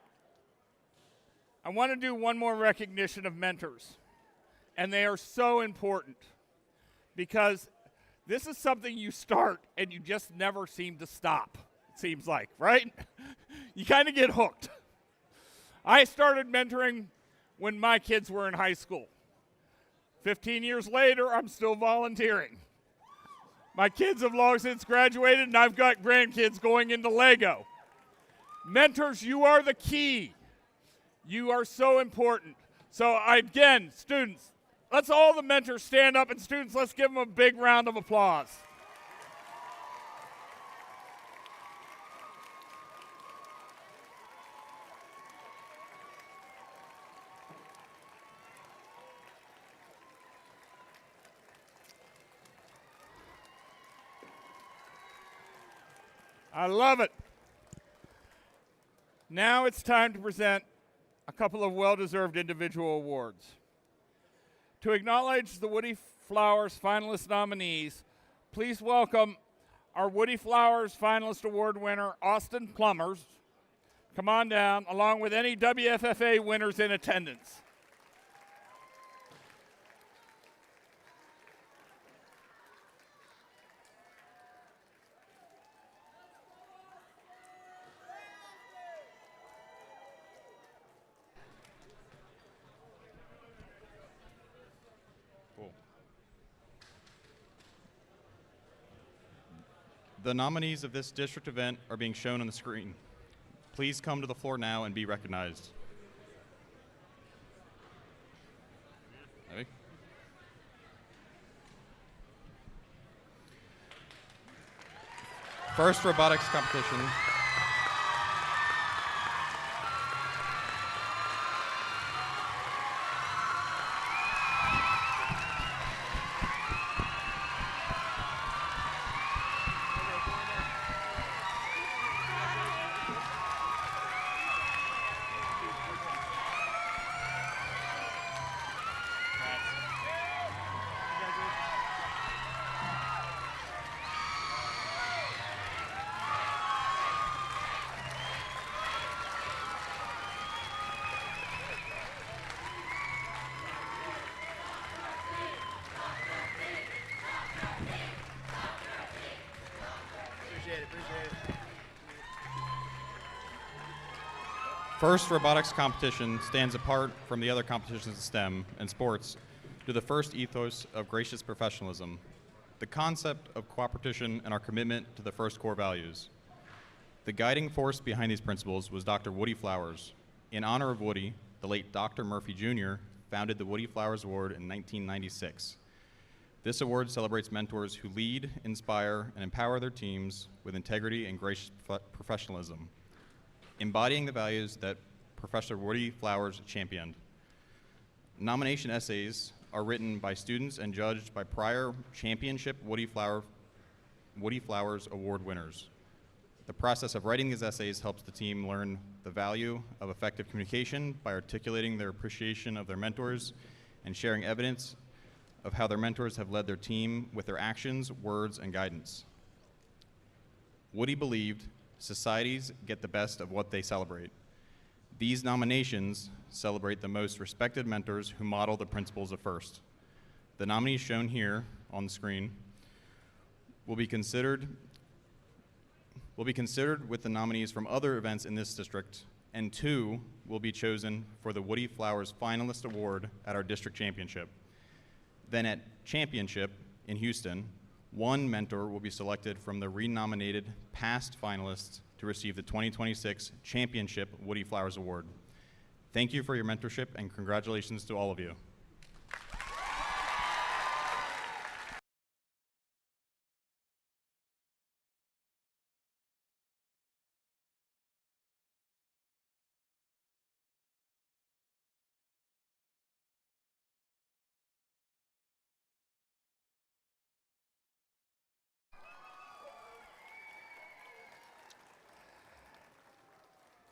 I want to do one more recognition of mentors, and they are so important because this is something you start and you just never seem to stop, it seems like, right? You kind of get hooked. I started mentoring when my kids were in high school. 15 years later, I'm still volunteering. My kids have long since graduated, and I've got grandkids going into Lego. Mentors, you are the key. You are so important. So again, students, let's all the mentors stand up, and students, let's give them a big round of applause. I love it. Now it's time to present a couple of well-deserved individual awards. To acknowledge the Woody Flowers finalist nominees, please welcome our Woody Flowers Finalist Award winner, Austin Plumbers. Come on down, along with any WFFA winners in attendance. The nominees of this district event are being shown on the screen. Please come to the floor now and be recognized. Ready? First robotics competition. First robotics competition stands apart from the other competitions in STEM and sports due to the first ethos of gracious professionalism, the concept of cooperation, and our commitment to the first core values. The guiding force behind these principles was Dr. Woody Flowers. In honor of Woody, the late Dr. Murphy Jr. founded the Woody Flowers Award in 1996. This award celebrates mentors who lead, inspire, and empower their teams with integrity and gracious professionalism, embodying the values that Professor Woody Flowers championed. Nomination essays are written by students and judged by prior championship Woody Flowers Award winners. The process of writing these essays helps the team learn the value of effective communication by articulating their appreciation of their mentors and sharing evidence of how their mentors have led their team with their actions, words, and guidance. Woody believed societies get the best of what they celebrate. These nominations celebrate the most respected mentors who model the principles of FIRST. The nominees shown here on the screen will be considered with the nominees from other events in this district, and 2 will be chosen for the Woody Flowers Finalist Award at our district championship. Then at championship in Houston, 1 mentor will be selected from the renominated past finalists to receive the 2026 Championship Woody Flowers Award. Thank you for your mentorship and congratulations to all of you.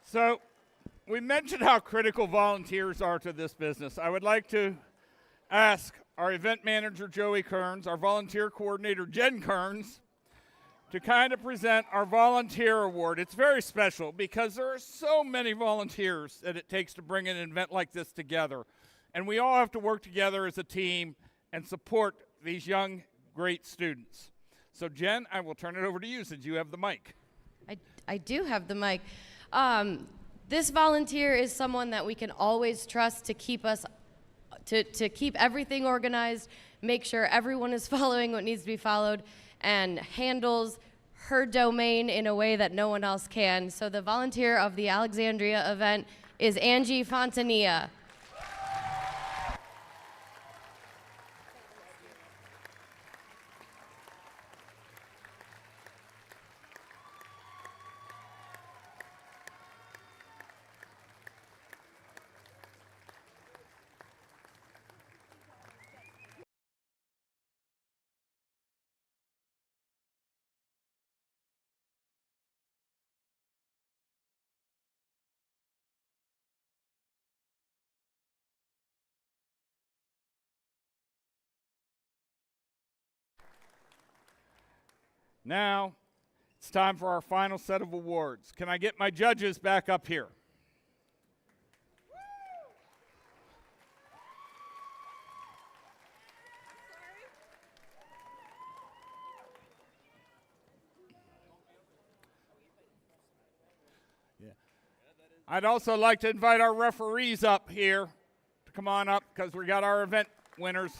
So, we mentioned how critical volunteers are to this business. I would like to ask our event manager, Joey Kearns, our volunteer coordinator, Jen Kearns, to kind of present our volunteer award. It's very special because there are so many volunteers that it takes to bring an event like this together. And we all have to work together as a team and support these young, great students. So, Jen, I will turn it over to you since you have the mic. I do have the mic. This volunteer is someone that we can always trust to keep us, to keep everything organized, make sure everyone is following what needs to be followed, and handles her domain in a way that no one else can. So the volunteer of the Alexandria event is Angie Fontanilla. Now, it's time for our final set of awards. Can I get my judges back up here? Yeah. I'd also like to invite our referees up here to come on up because we got our event winners.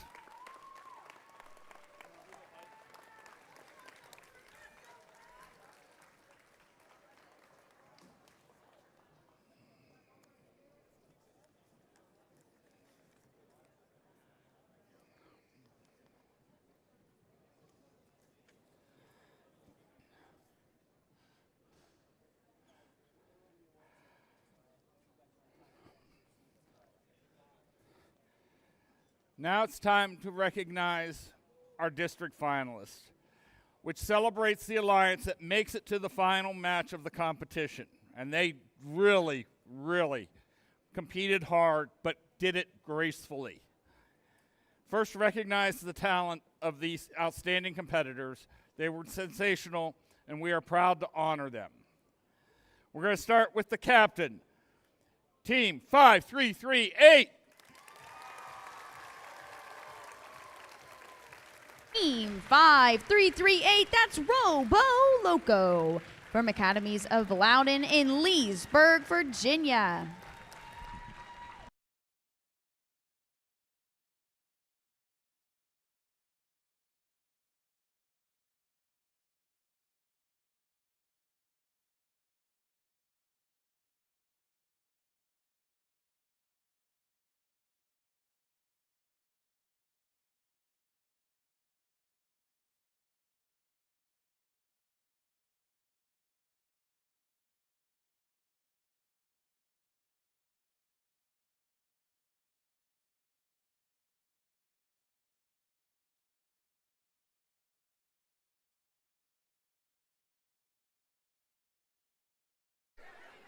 Now it's time to recognize our district finalists, which celebrates the alliance that makes it to the final match of the competition. And they really, really competed hard, but did it gracefully. First, recognize the talent of these outstanding competitors. They were sensational, and we are proud to honor them. We're going to start with the captain, Team 5338. Team 5338, that's Robo Loco from Academies of Loudon in Leesburg, Virginia.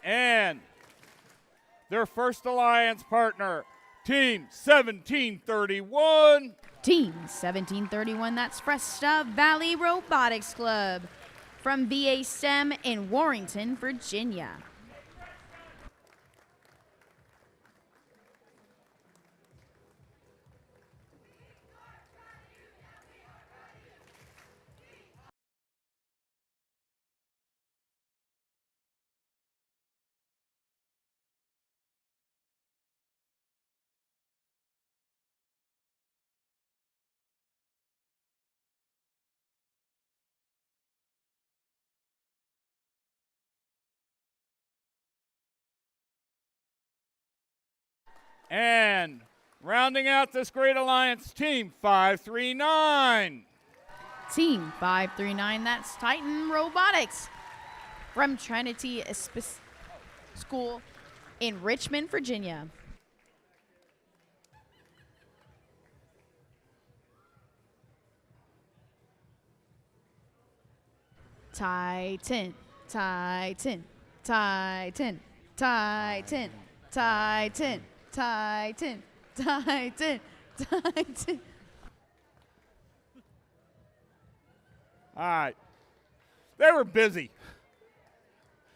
And their first alliance partner, Team 1731. Team 1731, that's Fresta Valley Robotics Club from VA STEM in Warrington, Virginia. And rounding out this great alliance, Team 539. Team 539, that's Titan Robotics from Trinity School in Richmond, Virginia. Titan, Titan, Titan, Titan, Titan, Titan, Titan, Titan. All right. They were busy.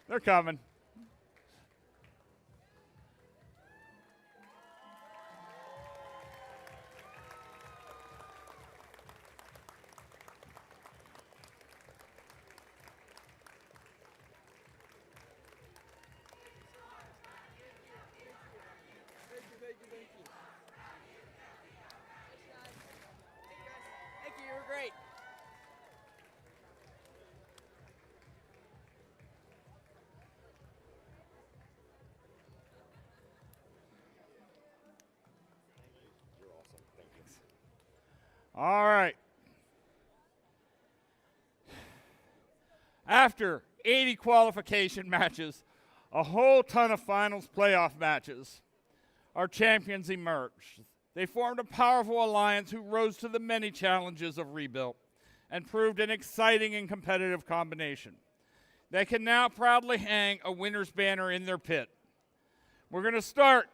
They're coming. Thank you, you were great. All right. After 80 qualification matches, a whole ton of finals playoff matches, our champions emerged. They formed a powerful alliance who rose to the many challenges of rebuild and proved an exciting and competitive combination. They can now proudly hang a winner's banner in their pit. We're going to start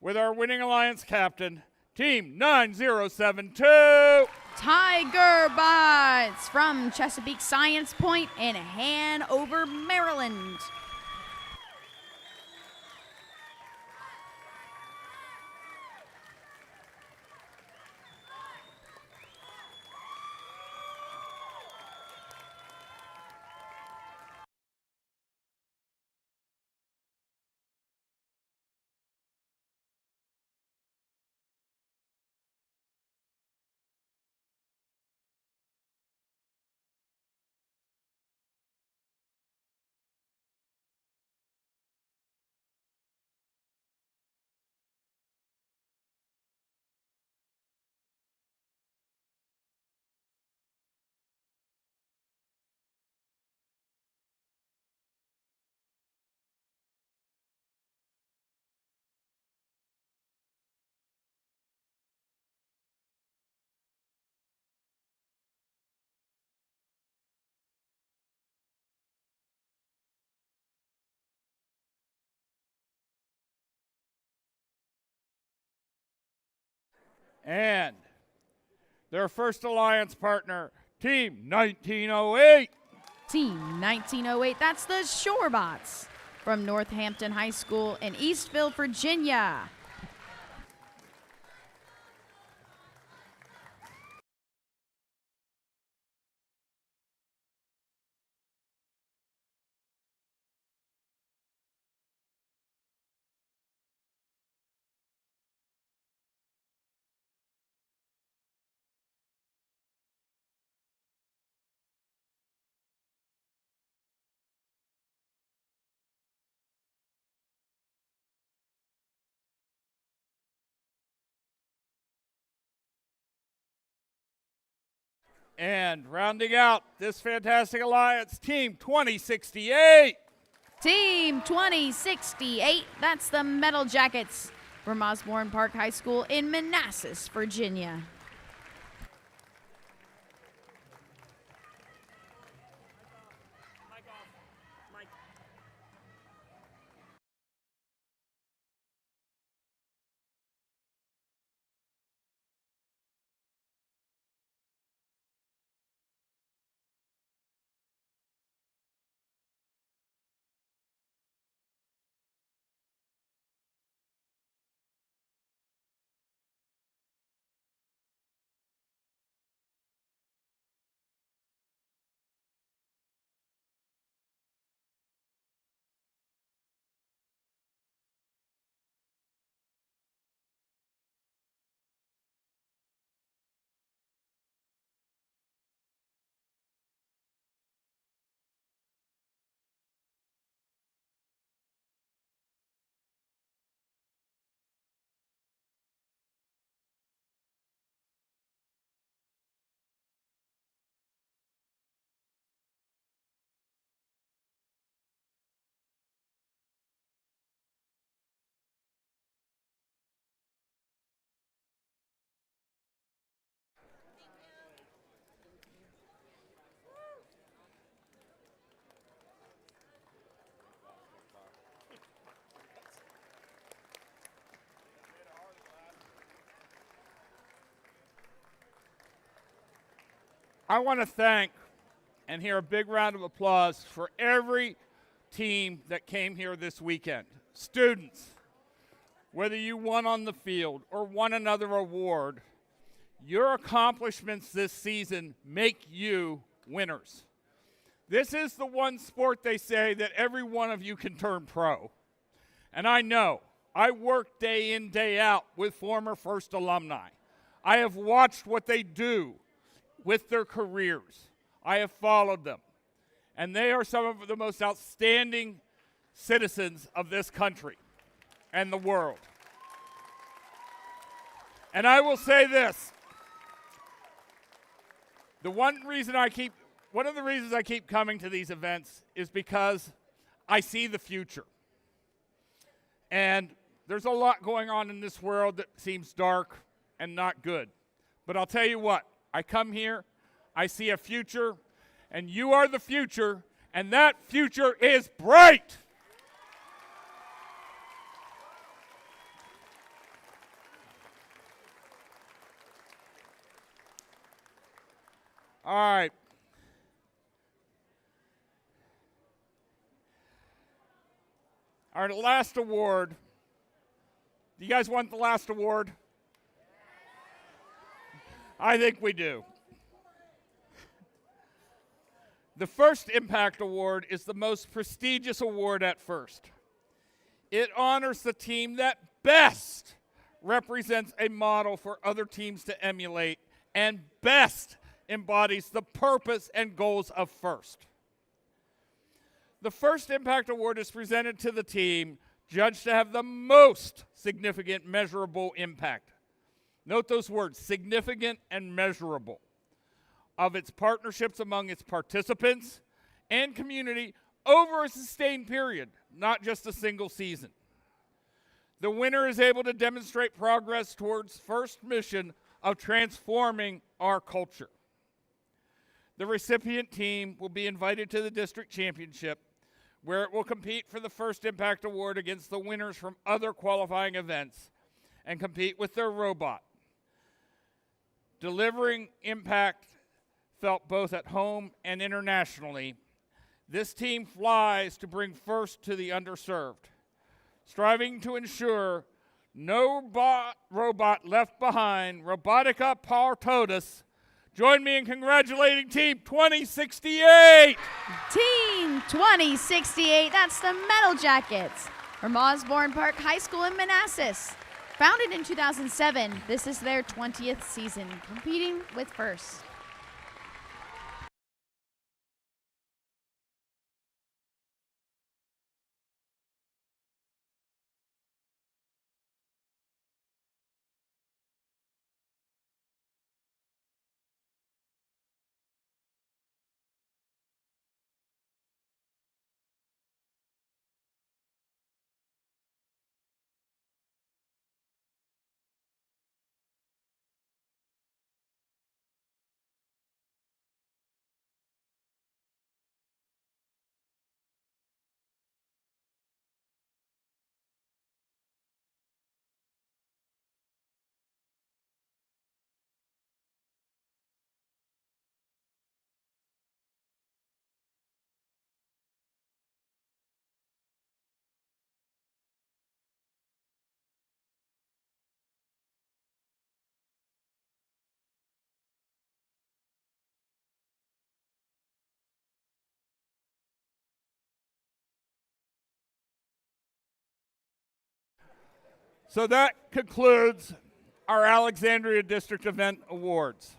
with our winning alliance captain, Team 9072. Tiger Bots from Chesapeake Science Point in Hanover, Maryland. And their first alliance partner, Team 1908. Team 1908, that's the Shorebots from Northampton High School in Eastville, Virginia. And rounding out this fantastic alliance, Team 2068. Team 2068, that's the Metal Jackets from Osborne Park High School in Manassas, Virginia. I want to thank and hear a big round of applause for every team that came here this weekend. Students, whether you won on the field or won another award, your accomplishments this season make you winners. This is the one sport they say that every one of you can turn pro. And I know, I work day in, day out with former First alumni. I have watched what they do with their careers. I have followed them. And they are some of the most outstanding citizens of this country and the world. And I will say this. One of the reasons I keep coming to these events is because I see the future. And there's a lot going on in this world that seems dark and not good. But I'll tell you what, I come here, I see a future, and you are the future, and that future is bright. All right. Our last award. Do you guys want the last award? I think we do. The First Impact Award is the most prestigious award at First. It honors the team that best represents a model for other teams to emulate and best embodies the purpose and goals of First. The First Impact Award is presented to the team judged to have the most significant measurable impact. Note those words, significant and measurable, of its partnerships among its participants and community over a sustained period, not just a single season. The winner is able to demonstrate progress towards First mission of transforming our culture. The recipient team will be invited to the district championship, where it will compete for the First Impact Award against the winners from other qualifying events and compete with their robot. Delivering impact felt both at home and internationally, this team flies to bring First to the underserved, striving to ensure no robot left behind. Robotica par todos. Join me in congratulating Team 2068. Team 2068, that's the Metal Jackets from Osborne Park High School in Manassas. Founded in 2007, this is their 20th season competing with First. So that concludes our Alexandria District Event Awards.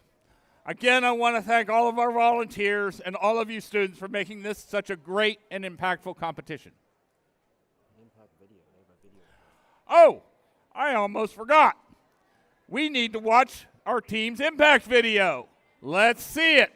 Again, I want to thank all of our volunteers and all of you students for making this such a great and impactful competition. Oh, I almost forgot. We need to watch our team's impact video. Let's see it.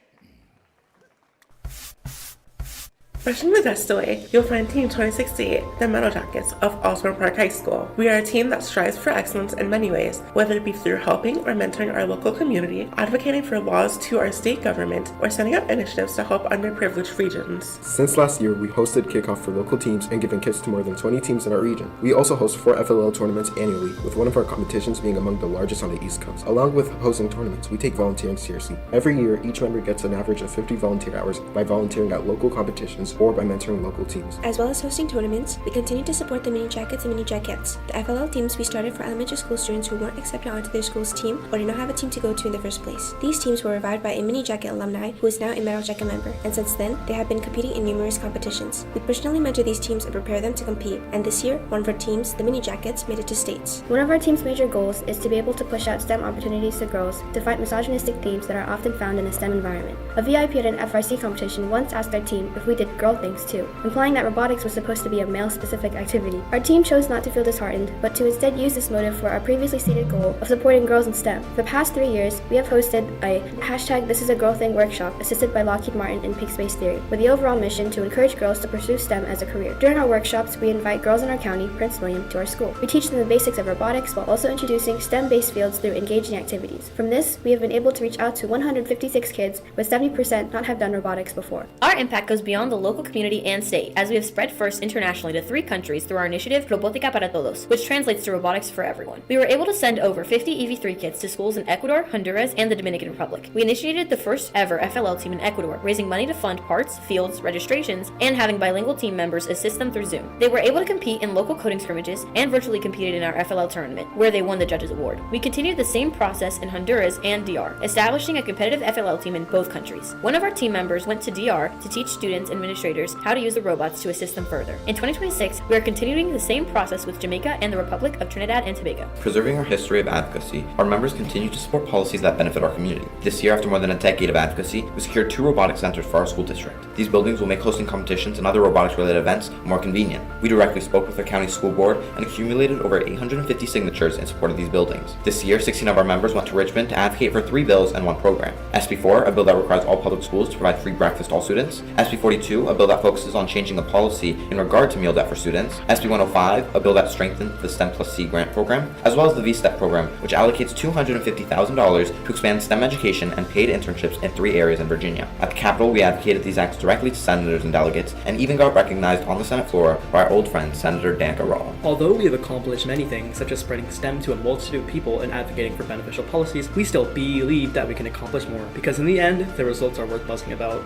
Rushing the dust away, you'll find Team 2068, the Metal Jackets of Osborne Park High School. We are a team that strives for excellence in many ways, whether it be through helping or mentoring our local community, advocating for laws to our state government, or setting up initiatives to help underprivileged regions. Since last year, we hosted kickoff for local teams and given kits to more than 20 teams in our region. We also host 4 FLL tournaments annually, with one of our competitions being among the largest on the East Coast. Along with hosting tournaments, we take volunteering seriously. Every year, each member gets an average of 50 volunteer hours by volunteering at local competitions or by mentoring local teams. As well as hosting tournaments, we continue to support the Mini Jackets and Mini Jackettes, the FLL teams we started for elementary school students who weren't accepted onto their school's team or did not have a team to go to in the first place. These teams were revived by a Mini Jacket alumni who is now a Metal Jacket member, and since then, they have been competing in numerous competitions. We personally mentor these teams and prepare them to compete, and this year, one of our teams, the Mini Jackets, made it to states. One of our team's major goals is to be able to push out STEM opportunities to girls to fight misogynistic themes that are often found in the STEM environment. A VIP at an FRC competition once asked our team if we did girl things too, implying that robotics was supposed to be a male-specific activity. Our team chose not to feel disheartened, but to instead use this motive for our previously stated goal of supporting girls in STEM. For the past 3 years, we have hosted a #ThisIsAGirlThing workshop assisted by Lockheed Martin and Peak Space Theory, with the overall mission to encourage girls to pursue STEM as a career. During our workshops, we invite girls in our county, Prince William, to our school. We teach them the basics of robotics while also introducing STEM-based fields through engaging activities. From this, we have been able to reach out to 156 kids, with 70% not have done robotics before. Our impact goes beyond the local community and state, as we have spread first internationally to 3 countries through our initiative Robótica para Todos, which translates to robotics for everyone. We were able to send over 50 EV3 kits to schools in Ecuador, Honduras, and the Dominican Republic. We initiated the first ever FLL team in Ecuador, raising money to fund parts, fields, registrations, and having bilingual team members assist them through Zoom. They were able to compete in local coding scrimmages and virtually competed in our FLL tournament, where they won the Judges Award. We continued the same process in Honduras and DR, establishing a competitive FLL team in both countries. One of our team members went to DR to teach students and administrators how to use the robots to assist them further. In 2026, we are continuing the same process with Jamaica and the Republic of Trinidad and Tobago. Preserving our history of advocacy, our members continue to support policies that benefit our community. This year, after more than a decade of advocacy, we secured 2 robotics centers for our school district. These buildings will make hosting competitions and other robotics-related events more convenient. We directly spoke with our county school board and accumulated over 850 signatures in support of these buildings. This year, 16 of our members went to Richmond to advocate for 3 bills and 1 program. SB4, a bill that requires all public schools to provide free breakfast to all students. SB42, a bill that focuses on changing a policy in regard to meal debt for students. SB105, a bill that strengthens the STEM Plus C grant program, as well as the V-STEP program, which allocates $250,000 to expand STEM education and paid internships in 3 areas in Virginia. At the Capitol, we advocated these acts directly to senators and delegates, and even got recognized on the Senate floor by our old friend, Senator Danica Rawl. Although we have accomplished many things, such as spreading STEM to a multitude of people and advocating for beneficial policies, we still believe that we can accomplish more, because in the end, the results are worth buzzing about.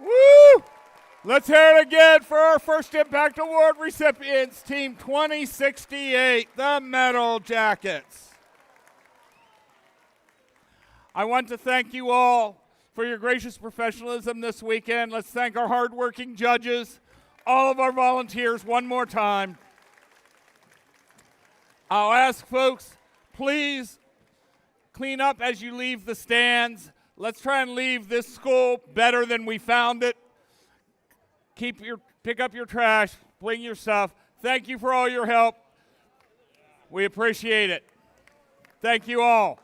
Woo! Let's hear it again for our first Impact Award recipients, Team 2068, the Metal Jackets. I want to thank you all for your gracious professionalism this weekend. Let's thank our hardworking judges, all of our volunteers one more time. I'll ask folks, please clean up as you leave the stands. Let's try and leave this school better than we found it. Pick up your trash, bring your stuff. Thank you for all your help. We appreciate it. Thank you all.